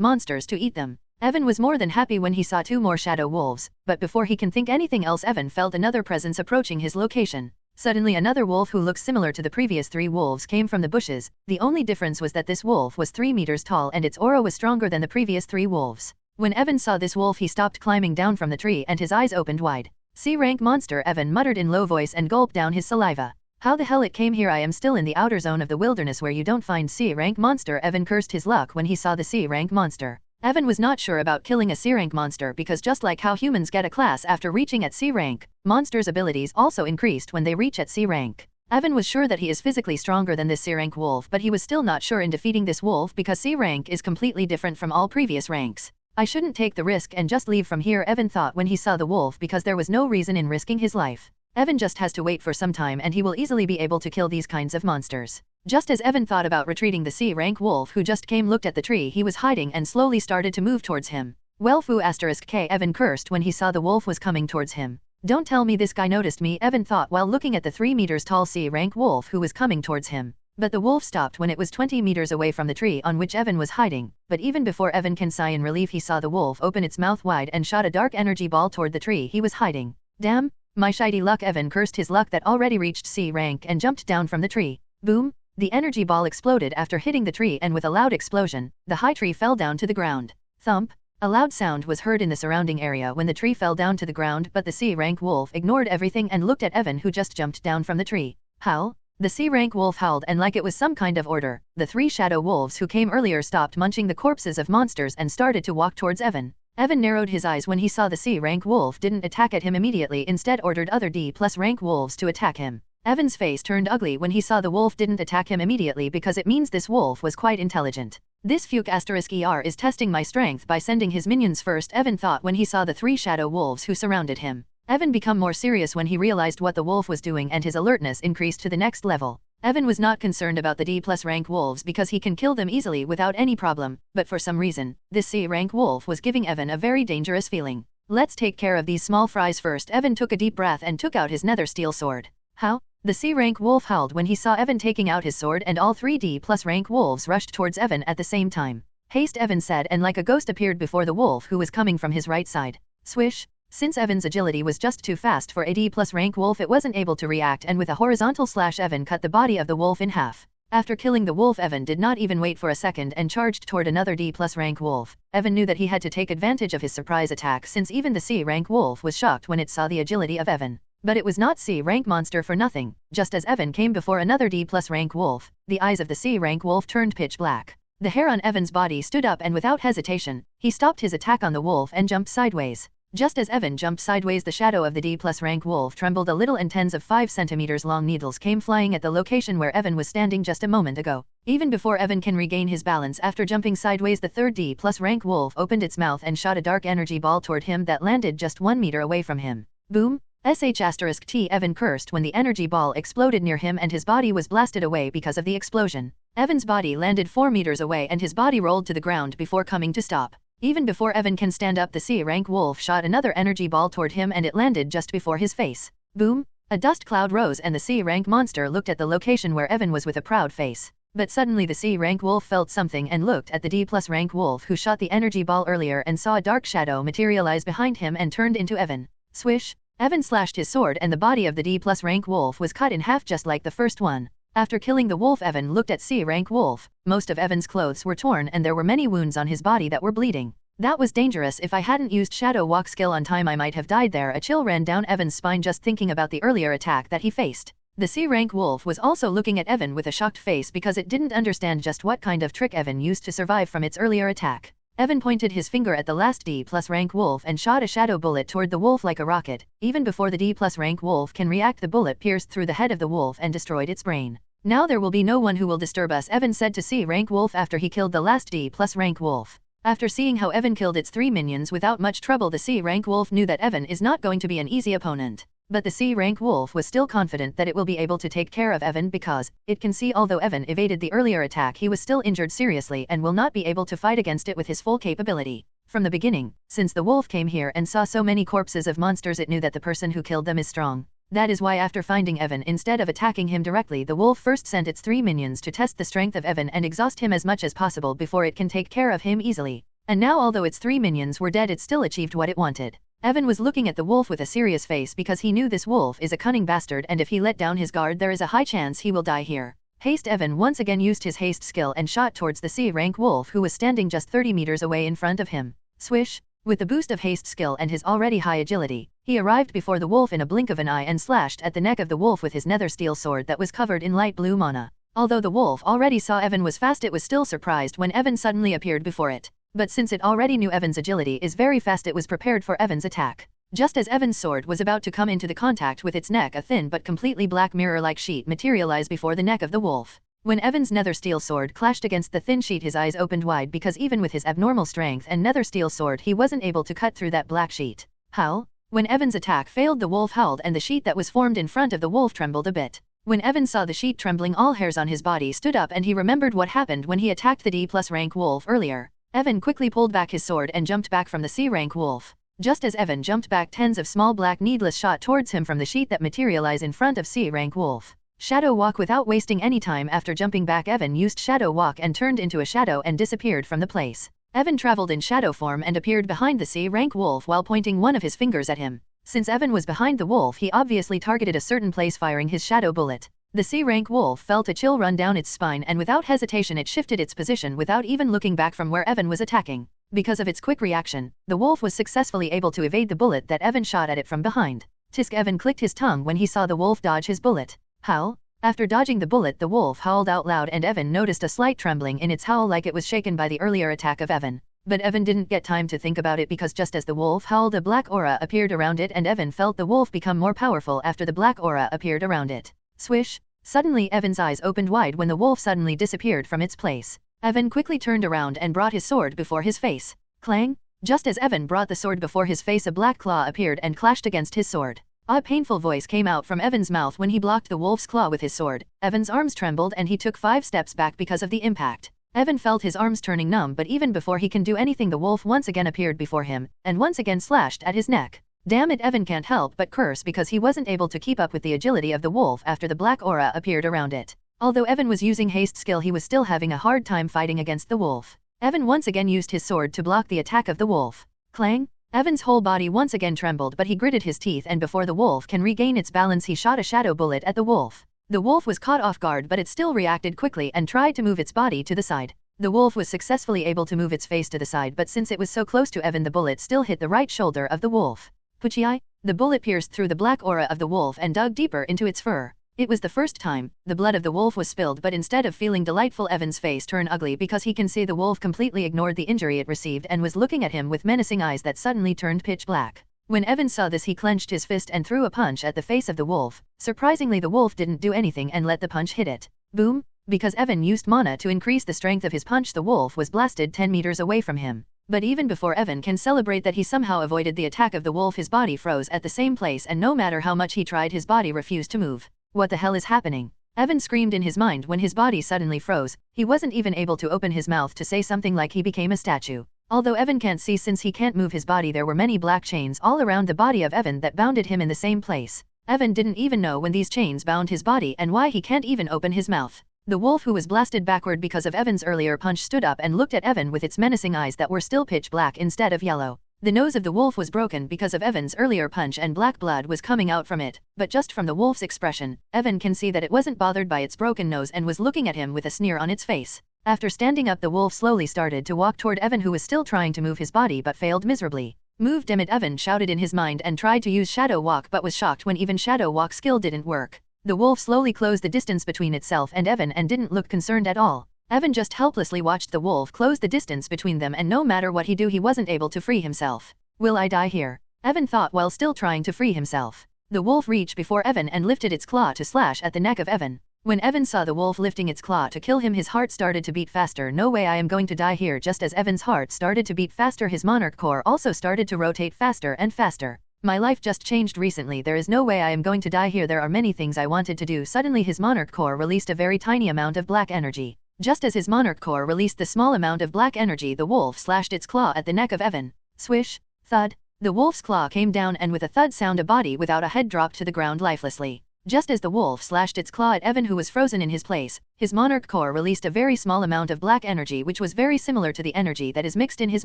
Speaker 1: monsters to eat them. Evan was more than happy when he saw 2 more shadow wolves, but before he can think anything else, Evan felt another presence approaching his location. Suddenly another wolf who looked similar to the previous 3 wolves came from the bushes. The only difference was that this wolf was 3 meters tall and its aura was stronger than the previous 3 wolves. When Evan saw this wolf he stopped climbing down from the tree and his eyes opened wide. C-rank monster, Evan muttered in low voice and gulped down his saliva. How the hell it came here? I am still in the outer zone of the wilderness where you don't find C-rank monster. Evan cursed his luck when he saw the C-rank monster. Evan was not sure about killing a C-rank monster because just like how humans get a class after reaching at C-rank, monsters' abilities also increased when they reach at C-rank. Evan was sure that he is physically stronger than this C-rank wolf, but he was still not sure in defeating this wolf because C-rank is completely different from all previous ranks. I shouldn't take the risk and just leave from here, Evan thought when he saw the wolf, because there was no reason in risking his life. Evan just has to wait for some time and he will easily be able to kill these kinds of monsters. Just as Evan thought about retreating, the C-rank wolf who just came looked at the tree he was hiding and slowly started to move towards him. Well, foo *k, Evan cursed when he saw the wolf was coming towards him. Don't tell me this guy noticed me, Evan thought while looking at the 3 meters tall C-rank wolf who was coming towards him. But the wolf stopped when it was 20 meters away from the tree on which Evan was hiding. But even before Evan can sigh in relief, he saw the wolf open its mouth wide and shot a dark energy ball toward the tree he was hiding. Damn, my shitey luck, Evan cursed his luck that already reached C-rank and jumped down from the tree. Boom! The energy ball exploded after hitting the tree, and with a loud explosion, the high tree fell down to the ground. Thump! A loud sound was heard in the surrounding area when the tree fell down to the ground, but the C-rank wolf ignored everything and looked at Evan, who just jumped down from the tree. Howl! The C-rank wolf howled, and like it was some kind of order, the 3 shadow wolves who came earlier stopped munching the corpses of monsters and started to walk towards Evan. Evan narrowed his eyes when he saw the C-rank wolf didn't attack at him immediately, instead ordered other D+ rank wolves to attack him. Evan's face turned ugly when he saw the wolf didn't attack him immediately, because it means this wolf was quite intelligent. This Fuke *ER is testing my strength by sending his minions first, Evan thought when he saw the 3 shadow wolves who surrounded him. Evan became more serious when he realized what the wolf was doing, and his alertness increased to the next level. Evan was not concerned about the D+ rank wolves because he can kill them easily without any problem, but for some reason, this C rank wolf was giving Evan a very dangerous feeling. Let's take care of these small fries first. Evan took a deep breath and took out his nether steel sword. How? The C rank wolf howled when he saw Evan taking out his sword, and all 3 D+ rank wolves rushed towards Evan at the same time. Haste, Evan said, and like a ghost appeared before the wolf who was coming from his right side. Swish! Since Evan's agility was just too fast for a D+ rank wolf, it wasn't able to react, and with a horizontal slash Evan cut the body of the wolf in half. After killing the wolf, Evan did not even wait for a second and charged toward another D+ rank wolf. Evan knew that he had to take advantage of his surprise attack, since even the C rank wolf was shocked when it saw the agility of Evan. But it was not C rank monster for nothing. Just as Evan came before another D+ rank wolf, the eyes of the C rank wolf turned pitch black. The hair on Evan's body stood up, and without hesitation, he stopped his attack on the wolf and jumped sideways. Just as Evan jumped sideways, the shadow of the D+ rank wolf trembled a little, and tens of 5 centimeters long needles came flying at the location where Evan was standing just a moment ago. Even before Evan can regain his balance after jumping sideways, the 3rd D+ rank wolf opened its mouth and shot a dark energy ball toward him that landed just 1 meter away from him. Boom! *T Evan cursed when the energy ball exploded near him, and his body was blasted away because of the explosion. Evan's body landed 4 meters away, and his body rolled to the ground before coming to stop. Even before Evan can stand up, the C rank wolf shot another energy ball toward him, and it landed just before his face. Boom! A dust cloud rose, and the C rank monster looked at the location where Evan was with a proud face. But suddenly the C rank wolf felt something and looked at the D+ rank wolf who shot the energy ball earlier, and saw a dark shadow materialize behind him and turned into Evan. Swish! Evan slashed his sword, and the body of the D+ rank wolf was cut in half just like the first one. After killing the wolf, Evan looked at C rank wolf. Most of Evan's clothes were torn, and there were many wounds on his body that were bleeding. That was dangerous. If I hadn't used Shadow Walk skill on time, I might have died there. A chill ran down Evan's spine just thinking about the earlier attack that he faced. The C rank wolf was also looking at Evan with a shocked face because it didn't understand just what kind of trick Evan used to survive from its earlier attack. Evan pointed his finger at the last D+ rank wolf and shot a shadow bullet toward the wolf like a rocket. Even before the D+ rank wolf can react, the bullet pierced through the head of the wolf and destroyed its brain. Now there will be no one who will disturb us, Evan said to C rank wolf after he killed the last D+ rank wolf. After seeing how Evan killed its 3 minions without much trouble, the C rank wolf knew that Evan is not going to be an easy opponent. But the C rank wolf was still confident that it will be able to take care of Evan, because it can see although Evan evaded the earlier attack, he was still injured seriously and will not be able to fight against it with his full capability. From the beginning, since the wolf came here and saw so many corpses of monsters, it knew that the person who killed them is strong. That is why after finding Evan, instead of attacking him directly, the wolf first sent its 3 minions to test the strength of Evan and exhaust him as much as possible before it can take care of him easily. And now, although its 3 minions were dead, it still achieved what it wanted. Evan was looking at the wolf with a serious face because he knew this wolf is a cunning bastard, and if he let down his guard, there is a high chance he will die here. Haste! Evan once again used his haste skill and shot towards the C rank wolf who was standing just 30 meters away in front of him. Swish! With the boost of haste skill and his already high agility, he arrived before the wolf in a blink of an eye and slashed at the neck of the wolf with his nether steel sword that was covered in light blue mana. Although the wolf already saw Evan was fast, it was still surprised when Evan suddenly appeared before it. But since it already knew Evan's agility is very fast, it was prepared for Evan's attack. Just as Evan's sword was about to come into the contact with its neck, a thin but completely black mirror-like sheet materialized before the neck of the wolf. When Evan's nether steel sword clashed against the thin sheet, his eyes opened wide because even with his abnormal strength and nether steel sword, he wasn't able to cut through that black sheet. Howl! When Evan's attack failed, the wolf howled, and the sheet that was formed in front of the wolf trembled a bit. When Evan saw the sheet trembling, all hairs on his body stood up, and he remembered what happened when he attacked the D+ rank wolf earlier. Evan quickly pulled back his sword and jumped back from the C rank wolf. Just as Evan jumped back, tens of small black needles shot towards him from the sheet that materialized in front of C rank wolf. Shadow Walk! Without wasting any time after jumping back, Evan used Shadow Walk and turned into a shadow and disappeared from the place. Evan traveled in shadow form and appeared behind the C rank wolf while pointing one of his fingers at him. Since Evan was behind the wolf, he obviously targeted a certain place, firing his shadow bullet. The C rank wolf felt a chill run down its spine, and without hesitation it shifted its position without even looking back from where Evan was attacking. Because of its quick reaction, the wolf was successfully able to evade the bullet that Evan shot at it from behind. Tisk. Evan clicked his tongue when he saw the wolf dodge his bullet. Howl. After dodging the bullet, the wolf howled out loud and Evan noticed a slight trembling in its howl like it was shaken by the earlier attack of Evan. But Evan didn't get time to think about it because just as the wolf howled, a black aura appeared around it and Evan felt the wolf become more powerful after the black aura appeared around it. Swish! Suddenly Evan's eyes opened wide when the wolf suddenly disappeared from its place. Evan quickly turned around and brought his sword before his face. Clang! Just as Evan brought the sword before his face, a black claw appeared and clashed against his sword. A painful voice came out from Evan's mouth when he blocked the wolf's claw with his sword. Evan's arms trembled and he took 5 steps back because of the impact. Evan felt his arms turning numb, but even before he can do anything, the wolf once again appeared before him, and once again slashed at his neck. Damn it, Evan can't help but curse because he wasn't able to keep up with the agility of the wolf after the black aura appeared around it. Although Evan was using haste skill, he was still having a hard time fighting against the wolf. Evan once again used his sword to block the attack of the wolf. Clang! Evan's whole body once again trembled, but he gritted his teeth and before the wolf can regain its balance, he shot a shadow bullet at the wolf. The wolf was caught off guard, but it still reacted quickly and tried to move its body to the side. The wolf was successfully able to move its face to the side, but since it was so close to Evan, the bullet still hit the right shoulder of the wolf. Puchii! The bullet pierced through the black aura of the wolf and dug deeper into its fur. It was the first time the blood of the wolf was spilled, but instead of feeling delightful, Evan's face turned ugly because he can see the wolf completely ignored the injury it received and was looking at him with menacing eyes that suddenly turned pitch black. When Evan saw this, he clenched his fist and threw a punch at the face of the wolf. Surprisingly, the wolf didn't do anything and let the punch hit it. Boom! Because Evan used mana to increase the strength of his punch, the wolf was blasted 10 meters away from him. But even before Evan can celebrate that he somehow avoided the attack of the wolf, his body froze at the same place and no matter how much he tried, his body refused to move. What the hell is happening? Evan screamed in his mind when his body suddenly froze. He wasn't even able to open his mouth to say something, like he became a statue. Although Evan can't see since he can't move his body, there were many black chains all around the body of Evan that bounded him in the same place. Evan didn't even know when these chains bound his body and why he can't even open his mouth. The wolf, who was blasted backward because of Evan's earlier punch, stood up and looked at Evan with its menacing eyes that were still pitch black instead of yellow. The nose of the wolf was broken because of Evan's earlier punch and black blood was coming out from it, but just from the wolf's expression, Evan can see that it wasn't bothered by its broken nose and was looking at him with a sneer on its face. After standing up, the wolf slowly started to walk toward Evan, who was still trying to move his body but failed miserably. Move, damn it, Evan shouted in his mind and tried to use shadow walk but was shocked when even shadow walk skill didn't work. The wolf slowly closed the distance between itself and Evan and didn't look concerned at all. Evan just helplessly watched the wolf close the distance between them, and no matter what he do, he wasn't able to free himself. Will I die here? Evan thought while still trying to free himself. The wolf reached before Evan and lifted its claw to slash at the neck of Evan. When Evan saw the wolf lifting its claw to kill him, his heart started to beat faster. No way, I am going to die here. Just as Evan's heart started to beat faster, his monarch core also started to rotate faster and faster. My life just changed recently. There is no way I am going to die here. There are many things I wanted to do. Suddenly his monarch core released a very tiny amount of black energy. Just as his monarch core released the small amount of black energy, the wolf slashed its claw at the neck of Evan. Swish! Thud! The wolf's claw came down and with a thud sound, a body without a head dropped to the ground lifelessly. Just as the wolf slashed its claw at Evan, who was frozen in his place, his monarch core released a very small amount of black energy, which was very similar to the energy that is mixed in his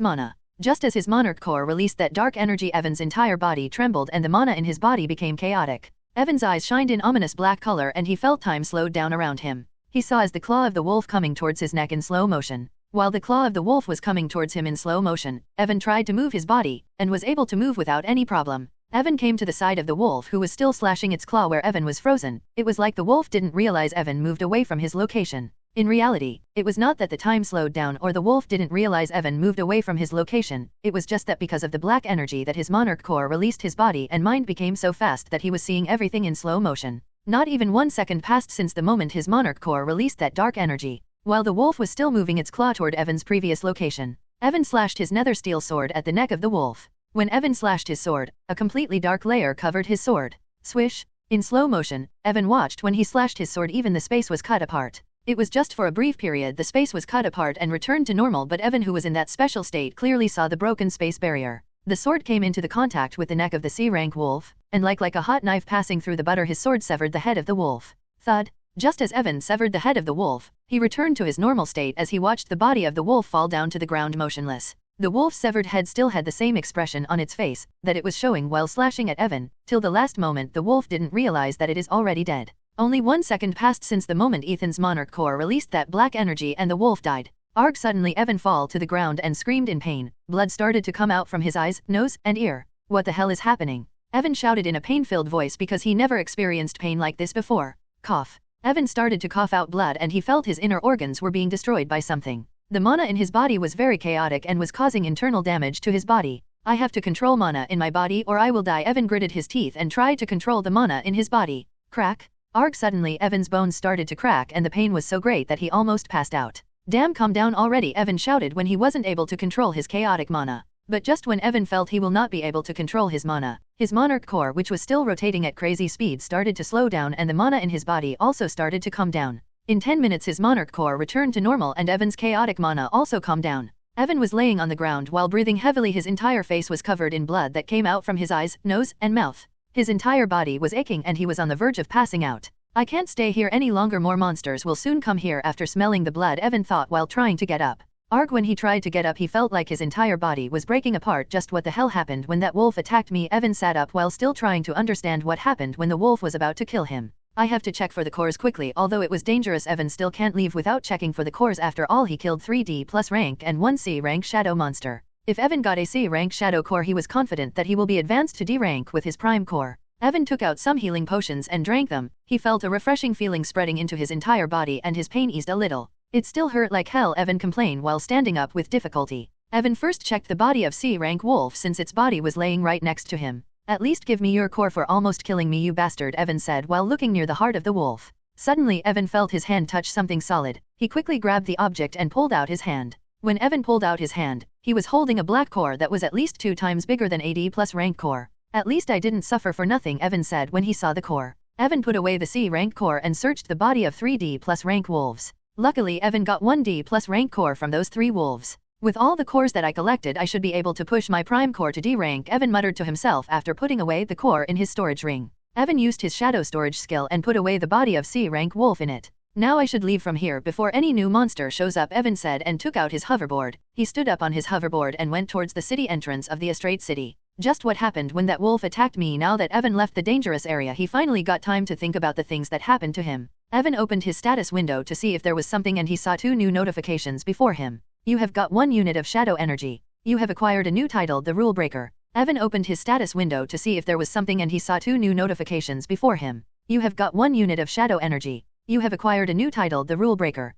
Speaker 1: mana. Just as his monarch core released that dark energy, Evan's entire body trembled and the mana in his body became chaotic. Evan's eyes shined in ominous black color and he felt time slowed down around him. He saw as the claw of the wolf coming towards his neck in slow motion. While the claw of the wolf was coming towards him in slow motion, Evan tried to move his body, and was able to move without any problem. Evan came to the side of the wolf, who was still slashing its claw where Evan was frozen. It was like the wolf didn't realize Evan moved away from his location. In reality, it was not that the time slowed down or the wolf didn't realize Evan moved away from his location, it was just that because of the black energy that his monarch core released, his body and mind became so fast that he was seeing everything in slow motion. Not even 1 second passed since the moment his monarch core released that dark energy, while the wolf was still moving its claw toward Evan's previous location. Evan slashed his nether steel sword at the neck of the wolf. When Evan slashed his sword, a completely dark layer covered his sword. Swish! In slow motion, Evan watched when he slashed his sword, even the space was cut apart. It was just for a brief period the space was cut apart and returned to normal, but Evan, who was in that special state, clearly saw the broken space barrier. The sword came into the contact with the neck of the C-rank wolf, and like a hot knife passing through the butter, his sword severed the head of the wolf. Thud! Just as Evan severed the head of the wolf, he returned to his normal state as he watched the body of the wolf fall down to the ground motionless. The wolf's severed head still had the same expression on its face that it was showing while slashing at Evan. Till the last moment the wolf didn't realize that it is already dead. Only 1 second passed since the moment Ethan's monarch core released that black energy and the wolf died. Arg! Suddenly Evan fall to the ground and screamed in pain. Blood started to come out from his eyes, nose, and ear. What the hell is happening? Evan shouted in a pain-filled voice because he never experienced pain like this before. Cough. Evan started to cough out blood and he felt his inner organs were being destroyed by something. The mana in his body was very chaotic and was causing internal damage to his body. I have to control mana in my body or I will die. Evan gritted his teeth and tried to control the mana in his body. Crack. Arg! Suddenly Evan's bones started to crack and the pain was so great that he almost passed out. Damn, calm down already, Evan shouted when he wasn't able to control his chaotic mana. But just when Evan felt he will not be able to control his mana, his monarch core, which was still rotating at crazy speed, started to slow down and the mana in his body also started to calm down. In 10 minutes his monarch core returned to normal and Evan's chaotic mana also calmed down. Evan was laying on the ground while breathing heavily. His entire face was covered in blood that came out from his eyes, nose, and mouth. His entire body was aching and he was on the verge of passing out. I can't stay here any longer. More monsters will soon come here. After smelling the blood, Evan thought while trying to get up. Arg! When he tried to get up he felt like his entire body was breaking apart. Just what the hell happened when that wolf attacked me? Evan sat up while still trying to understand what happened when the wolf was about to kill him. I have to check for the cores quickly. Although it was dangerous, Evan still can't leave without checking for the cores. After all, he killed 3D plus rank and 1 C rank shadow monster. If Evan got a C rank shadow core, he was confident that he will be advanced to D rank with his prime core. Evan took out some healing potions and drank them. He felt a refreshing feeling spreading into his entire body and his pain eased a little. It still hurt like hell, Evan complained while standing up with difficulty. Evan first checked the body of C rank wolf since its body was laying right next to him. At least give me your core for almost killing me, you bastard, Evan said while looking near the heart of the wolf. Suddenly Evan felt his hand touch something solid. He quickly grabbed the object and pulled out his hand. When Evan pulled out his hand, he was holding a black core that was at least 2 times bigger than AD plus rank core. At least I didn't suffer for nothing, Evan said when he saw the core. Evan put away the C rank core and searched the body of 3D plus rank wolves. Luckily Evan got 1D plus rank core from those 3 wolves. With all the cores that I collected, I should be able to push my prime core to D rank, Evan muttered to himself after putting away the core in his storage ring. Evan used his shadow storage skill and put away the body of C rank wolf in it. Now I should leave from here before any new monster shows up, Evan said and took out his hoverboard. He stood up on his hoverboard and went towards the city entrance of the Estrate City. Just what happened when that wolf attacked me? Now that Evan left the dangerous area, he finally got time to think about the things that happened to him. Evan opened his status window to see if there was something and he saw 2 new notifications before him. You have got 1 unit of shadow energy. You have acquired a new title, the Rule Breaker. Evan opened his status window to see if there was something and he saw 2 new notifications before him. You have got 1 unit of shadow energy. You have acquired a new title, the Rule Breaker.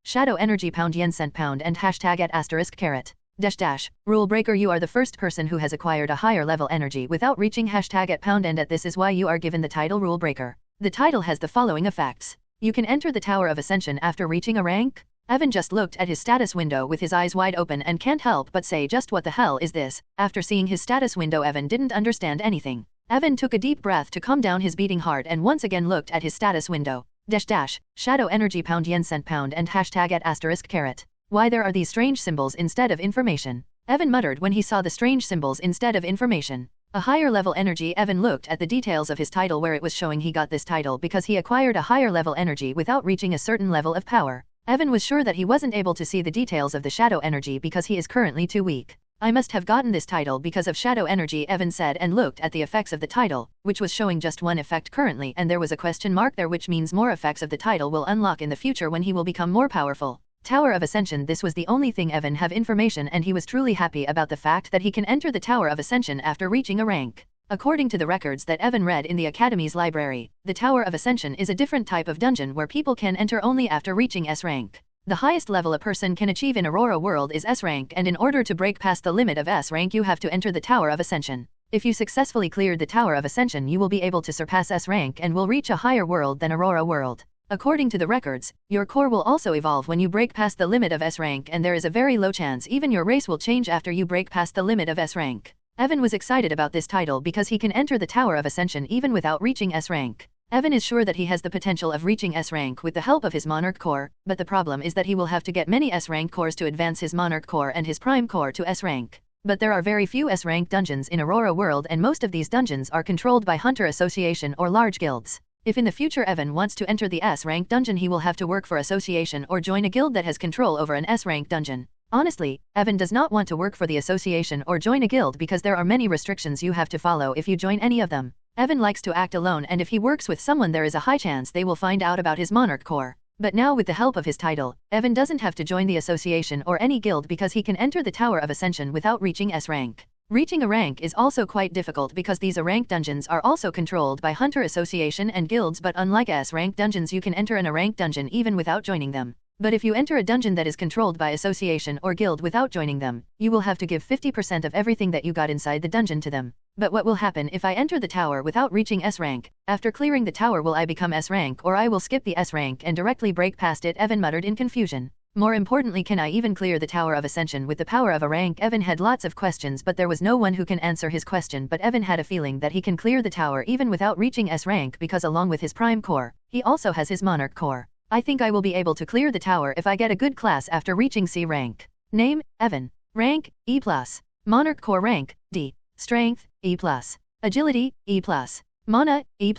Speaker 1: Shadow energy #yen and hashtag at *. Rule Breaker, you are the first person who has acquired a higher level energy without reaching hashtag at £, and this is why you are given the title Rule Breaker. The title has the following effects. You can enter the Tower of Ascension after reaching a rank. Evan just looked at his status window with his eyes wide open and can't help but say, just what the hell is this? After seeing his status window, Evan didn't understand anything. Evan took a deep breath to calm down his beating heart and once again looked at his status window. Shadow energy #yen and hashtag at *. Why there are these strange symbols instead of information? Evan muttered when he saw the strange symbols instead of information. A higher level energy. Evan looked at the details of his title where it was showing he got this title because he acquired a higher level energy without reaching a certain level of power. Evan was sure that he wasn't able to see the details of the shadow energy because he is currently too weak. I must have gotten this title because of shadow energy, Evan said and looked at the effects of the title, which was showing just 1 effect currently, and there was a question mark there, which means more effects of the title will unlock in the future when he will become more powerful. Tower of Ascension. This was the only thing Evan have information, and he was truly happy about the fact that he can enter the Tower of Ascension after reaching a rank. According to the records that Evan read in the Academy's library, the Tower of Ascension is a different type of dungeon where people can enter only after reaching S rank. The highest level a person can achieve in Aurora world is S rank, and in order to break past the limit of S rank you have to enter the Tower of Ascension. If you successfully cleared the Tower of Ascension, you will be able to surpass S rank and will reach a higher world than Aurora world. According to the records, your core will also evolve when you break past the limit of S rank, and there is a very low chance even your race will change after you break past the limit of S rank. Evan was excited about this title because he can enter the Tower of Ascension even without reaching S rank. Evan is sure that he has the potential of reaching S rank with the help of his Monarch core, but the problem is that he will have to get many S rank cores to advance his Monarch core and his Prime core to S rank. But there are very few S rank dungeons in Aurora world, and most of these dungeons are controlled by Hunter Association or large guilds. If in the future Evan wants to enter the S rank dungeon, he will have to work for Association or join a guild that has control over an S rank dungeon. Honestly, Evan does not want to work for the Association or join a guild because there are many restrictions you have to follow if you join any of them. Evan likes to act alone, and if he works with someone there is a high chance they will find out about his Monarch core. But now with the help of his title, Evan doesn't have to join the association or any guild because he can enter the Tower of Ascension without reaching S rank. Reaching a rank is also quite difficult because these A rank dungeons are also controlled by Hunter Association and guilds, but unlike S rank dungeons you can enter an A rank dungeon even without joining them. But if you enter a dungeon that is controlled by association or guild without joining them, you will have to give 50% of everything that you got inside the dungeon to them. But what will happen if I enter the tower without reaching S rank? After clearing the tower will I become S rank, or I will skip the S rank and directly break past it? Evan muttered in confusion. More importantly, can I even clear the Tower of Ascension with the power of a rank? Evan had lots of questions, but there was no one who can answer his question. But Evan had a feeling that he can clear the tower even without reaching S rank because along with his Prime Core, he also has his Monarch Core. I think I will be able to clear the tower if I get a good class after reaching C rank. Name, Evan. Rank, E+. Monarch Core rank, D. Strength, E+. Agility, E+. Mana, E+.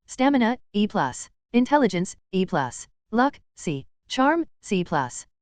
Speaker 1: Stamina, E+. Intelligence, E+. Luck, C. Charm, C+.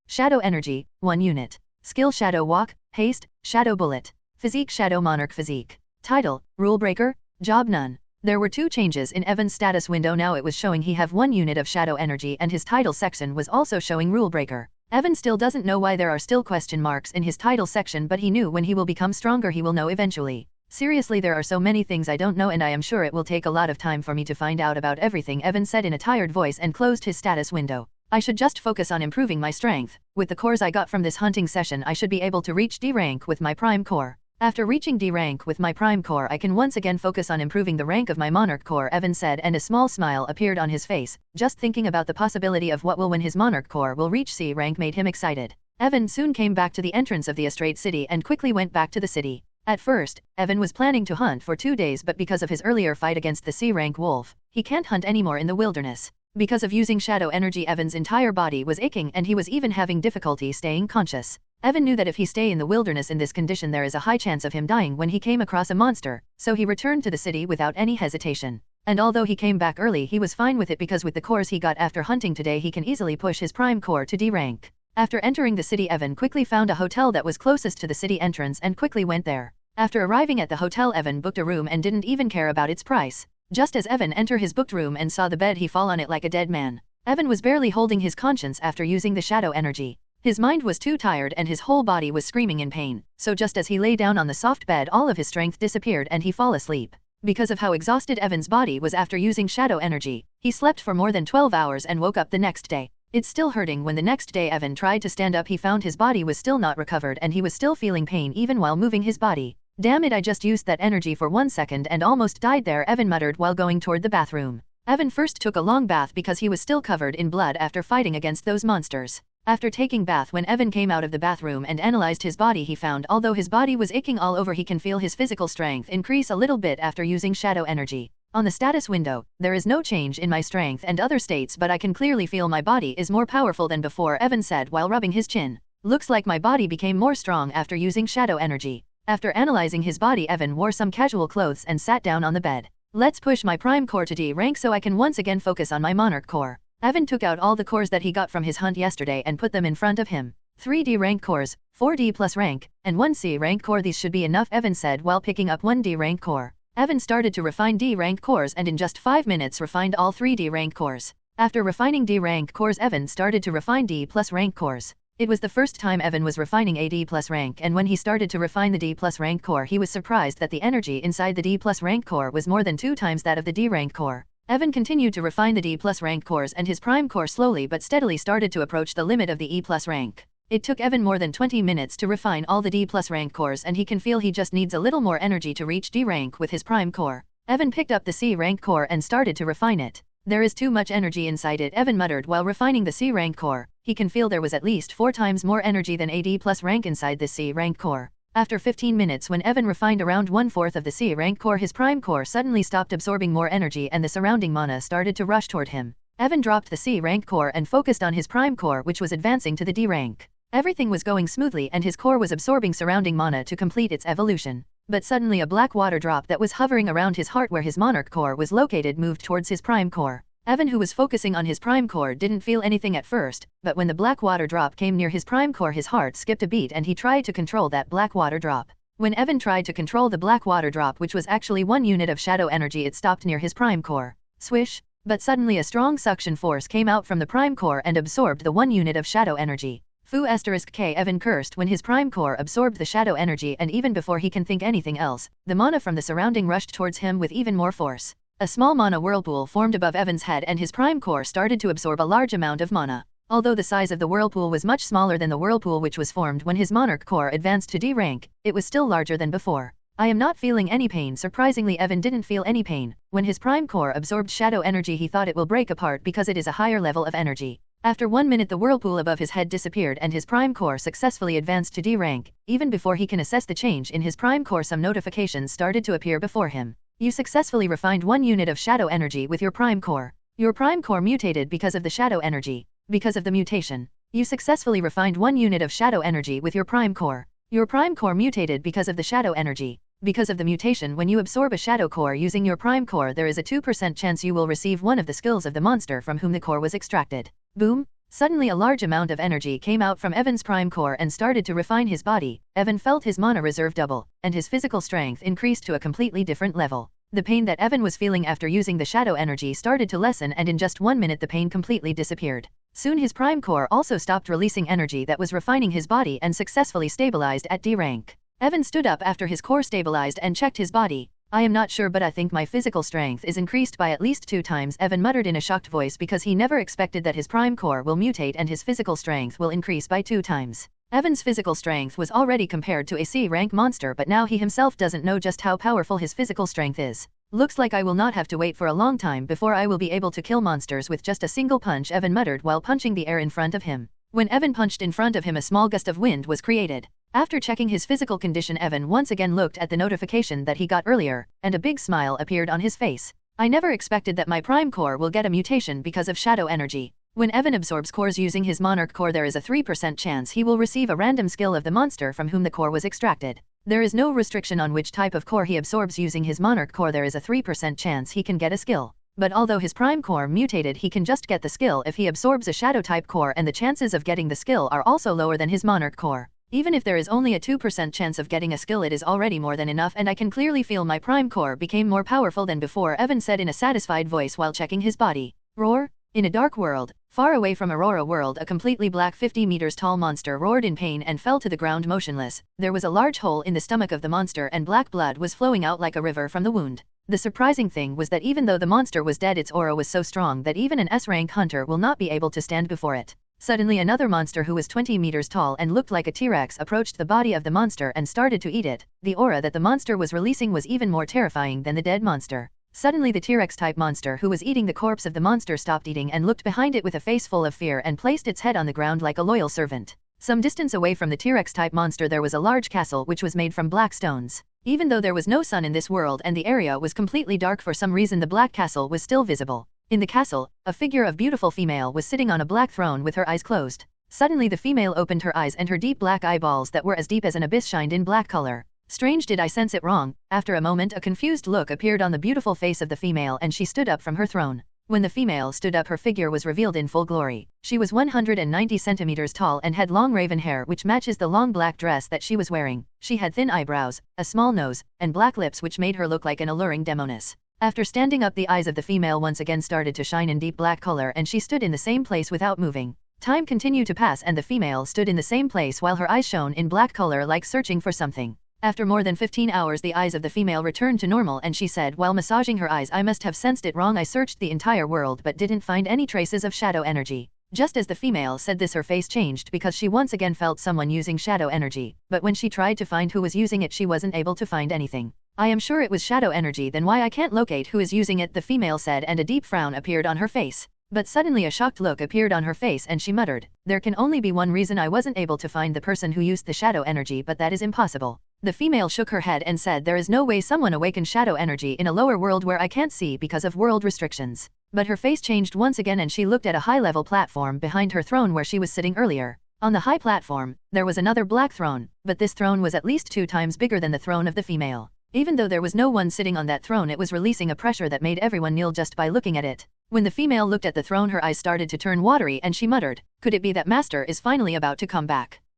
Speaker 1: Shadow Energy, 1 unit. Skill Shadow Walk, Haste, Shadow Bullet. Physique Shadow Monarch Physique. Title, Rule Breaker, Job None. There were 2 changes in Evan's status window. Now it was showing he have 1 unit of Shadow Energy and his title section was also showing Rule Breaker. Evan still doesn't know why there are still question marks in his title section, but he knew when he will become stronger he will know eventually. Seriously, there are so many things I don't know and I am sure it will take a lot of time for me to find out about everything, Evan said in a tired voice and closed his status window. I should just focus on improving my strength. With the cores I got from this hunting session I should be able to reach D rank with my Prime Core. After reaching D rank with my Prime Core I can once again focus on improving the rank of my Monarch Core, Evan said, and a small smile appeared on his face. Just thinking about the possibility of what will when his Monarch Core will reach C rank made him excited. Evan soon came back to the entrance of the Astrate City and quickly went back to the city. At first, Evan was planning to hunt for 2 days, but because of his earlier fight against the C rank wolf, he can't hunt anymore in the wilderness. Because of using shadow energy, Evan's entire body was aching and he was even having difficulty staying conscious. Evan knew that if he stay in the wilderness in this condition there is a high chance of him dying when he came across a monster, so he returned to the city without any hesitation. And although he came back early he was fine with it because with the cores he got after hunting today he can easily push his Prime Core to D rank. After entering the city Evan quickly found a hotel that was closest to the city entrance and quickly went there. After arriving at the hotel Evan booked a room and didn't even care about its price. Just as Evan entered his booked room and saw the bed he fall on it like a dead man. Evan was barely holding his conscience after using the shadow energy. His mind was too tired and his whole body was screaming in pain, so just as he lay down on the soft bed all of his strength disappeared and he fall asleep. Because of how exhausted Evan's body was after using shadow energy, he slept for more than 12 hours and woke up the next day. It's still hurting. When the next day Evan tried to stand up he found his body was still not recovered and he was still feeling pain even while moving his body. Damn it, I just used that energy for 1 second and almost died there, Evan muttered while going toward the bathroom. Evan first took a long bath because he was still covered in blood after fighting against those monsters. After taking bath, when Evan came out of the bathroom and analyzed his body he found although his body was aching all over he can feel his physical strength increase a little bit after using shadow energy. On the status window, there is no change in my strength and other states, but I can clearly feel my body is more powerful than before, Evan said while rubbing his chin. Looks like my body became more strong after using shadow energy. After analyzing his body Evan wore some casual clothes and sat down on the bed. Let's push my Prime Core to D rank so I can once again focus on my Monarch Core. Evan took out all the cores that he got from his hunt yesterday and put them in front of him. 3 D rank cores, 4 D plus rank, and 1 C rank core. These should be enough, Evan said while picking up 1 D rank core. Evan started to refine D rank cores and in just 5 minutes refined all 3 D rank cores. After refining D rank cores Evan started to refine D plus rank cores. It was the first time Evan was refining a D plus rank, and when he started to refine the D plus rank core he was surprised that the energy inside the D plus rank core was more than 2 times that of the D rank core. Evan continued to refine the D plus rank cores and his Prime Core slowly but steadily started to approach the limit of the E plus rank. It took Evan more than 20 minutes to refine all the D plus rank cores and he can feel he just needs a little more energy to reach D rank with his Prime Core. Evan picked up the C rank core and started to refine it. There is too much energy inside it, Evan muttered while refining the C rank core. He can feel there was at least 4 times more energy than a D plus rank inside this C rank core. After 15 minutes when Evan refined around 1/4 of the C rank core his Prime Core suddenly stopped absorbing more energy and the surrounding mana started to rush toward him. Evan dropped the C rank core and focused on his Prime Core which was advancing to the D rank. Everything was going smoothly and his core was absorbing surrounding mana to complete its evolution. But suddenly a black water drop that was hovering around his heart where his Monarch Core was located moved towards his Prime Core. Evan, who was focusing on his Prime Core, didn't feel anything at first, but when the black water drop came near his Prime Core his heart skipped a beat and he tried to control that black water drop. When Evan tried to control the black water drop, which was actually 1 unit of shadow energy, it stopped near his Prime Core. Swish! But suddenly a strong suction force came out from the prime core and absorbed the 1 unit of shadow energy. Fu *K Evan cursed when his prime core absorbed the shadow energy, and even before he can think anything else, the mana from the surrounding rushed towards him with even more force. A small mana whirlpool formed above Evan's head and his prime core started to absorb a large amount of mana. Although the size of the whirlpool was much smaller than the whirlpool which was formed when his monarch core advanced to D rank, it was still larger than before. I am not feeling any pain. Surprisingly, Evan didn't feel any pain. When his prime core absorbed shadow energy, he thought it will break apart because it is a higher level of energy. After 1 minute, the whirlpool above his head disappeared and his prime core successfully advanced to D rank. Even before he can assess the change in his prime core, some notifications started to appear before him. You successfully refined 1 unit of shadow energy with your prime core. Your prime core mutated because of the shadow energy. Because of the mutation, you successfully refined 1 unit of shadow energy with your prime core. Your prime core mutated because of the shadow energy. Because of the mutation, when you absorb a shadow core using your prime core, there is a 2% chance you will receive one of the skills of the monster from whom the core was extracted. Boom! Suddenly a large amount of energy came out from Evan's prime core and started to refine his body. Evan felt his mana reserve double, and his physical strength increased to a completely different level. The pain that Evan was feeling after using the shadow energy started to lessen, and in just 1 minute the pain completely disappeared. Soon his prime core also stopped releasing energy that was refining his body and successfully stabilized at D rank. Evan stood up after his core stabilized and checked his body. I am not sure, but I think my physical strength is increased by at least 2 times, Evan muttered in a shocked voice, because he never expected that his prime core will mutate and his physical strength will increase by 2 times. Evan's physical strength was already compared to a C-rank monster, but now he himself doesn't know just how powerful his physical strength is. Looks like I will not have to wait for a long time before I will be able to kill monsters with just a single punch, Evan muttered while punching the air in front of him. When Evan punched in front of him, a small gust of wind was created. After checking his physical condition, Evan once again looked at the notification that he got earlier, and a big smile appeared on his face. I never expected that my prime core will get a mutation because of shadow energy. When Evan absorbs cores using his monarch core, there is a 3% chance he will receive a random skill of the monster from whom the core was extracted. There is no restriction on which type of core he absorbs using his monarch core. There is a 3% chance he can get a skill. But although his prime core mutated, he can just get the skill if he absorbs a shadow type core, and the chances of getting the skill are also lower than his monarch core. Even if there is only a 2% chance of getting a skill, it is already more than enough, and I can clearly feel my prime core became more powerful than before, Evan said in a satisfied voice while checking his body. Roar! In a dark world, far away from Aurora world, a completely black 50 meters tall monster roared in pain and fell to the ground motionless. There was a large hole in the stomach of the monster and black blood was flowing out like a river from the wound. The surprising thing was that even though the monster was dead, its aura was so strong that even an S-rank hunter will not be able to stand before it. Suddenly another monster who was 20 meters tall and looked like a T-Rex approached the body of the monster and started to eat it. The aura that the monster was releasing was even more terrifying than the dead monster. Suddenly the T-Rex type monster who was eating the corpse of the monster stopped eating and looked behind it with a face full of fear and placed its head on the ground like a loyal servant. Some distance away from the T-Rex type monster there was a large castle which was made from black stones. Even though there was no sun in this world and the area was completely dark, for some reason the black castle was still visible. In the castle, a figure of beautiful female was sitting on a black throne with her eyes closed. Suddenly the female opened her eyes and her deep black eyeballs that were as deep as an abyss shined in black color. Strange, did I sense it wrong? After a moment a confused look appeared on the beautiful face of the female and she stood up from her throne. When the female stood up, her figure was revealed in full glory. She was 190 centimeters tall and had long raven hair which matches the long black dress that she was wearing. She had thin eyebrows, a small nose, and black lips which made her look like an alluring demoness. After standing up, the eyes of the female once again started to shine in deep black color and she stood in the same place without moving. Time continued to pass and the female stood in the same place while her eyes shone in black color like searching for something. After more than 15 hours the eyes of the female returned to normal and she said while massaging her eyes, I must have sensed it wrong. I searched the entire world but didn't find any traces of shadow energy. Just as the female said this, her face changed because she once again felt someone using shadow energy, but when she tried to find who was using it she wasn't able to find anything. I am sure it was shadow energy, then why I can't locate who is using it, the female said, and a deep frown appeared on her face. But suddenly a shocked look appeared on her face and she muttered, there can only be one reason I wasn't able to find the person who used the shadow energy, but that is impossible. The female shook her head and said, there is no way someone awakened shadow energy in a lower world where I can't see because of world restrictions. But her face changed once again and she looked at a high-level platform behind her throne where she was sitting earlier. On the high platform, there was another black throne, but this throne was at least 2 times bigger than the throne of the female. Even though there was no one sitting on that throne, it was releasing a pressure that made everyone kneel just by looking at it. When the female looked at the throne, her eyes started to turn watery and she muttered, could it be that Master is finally about to come back?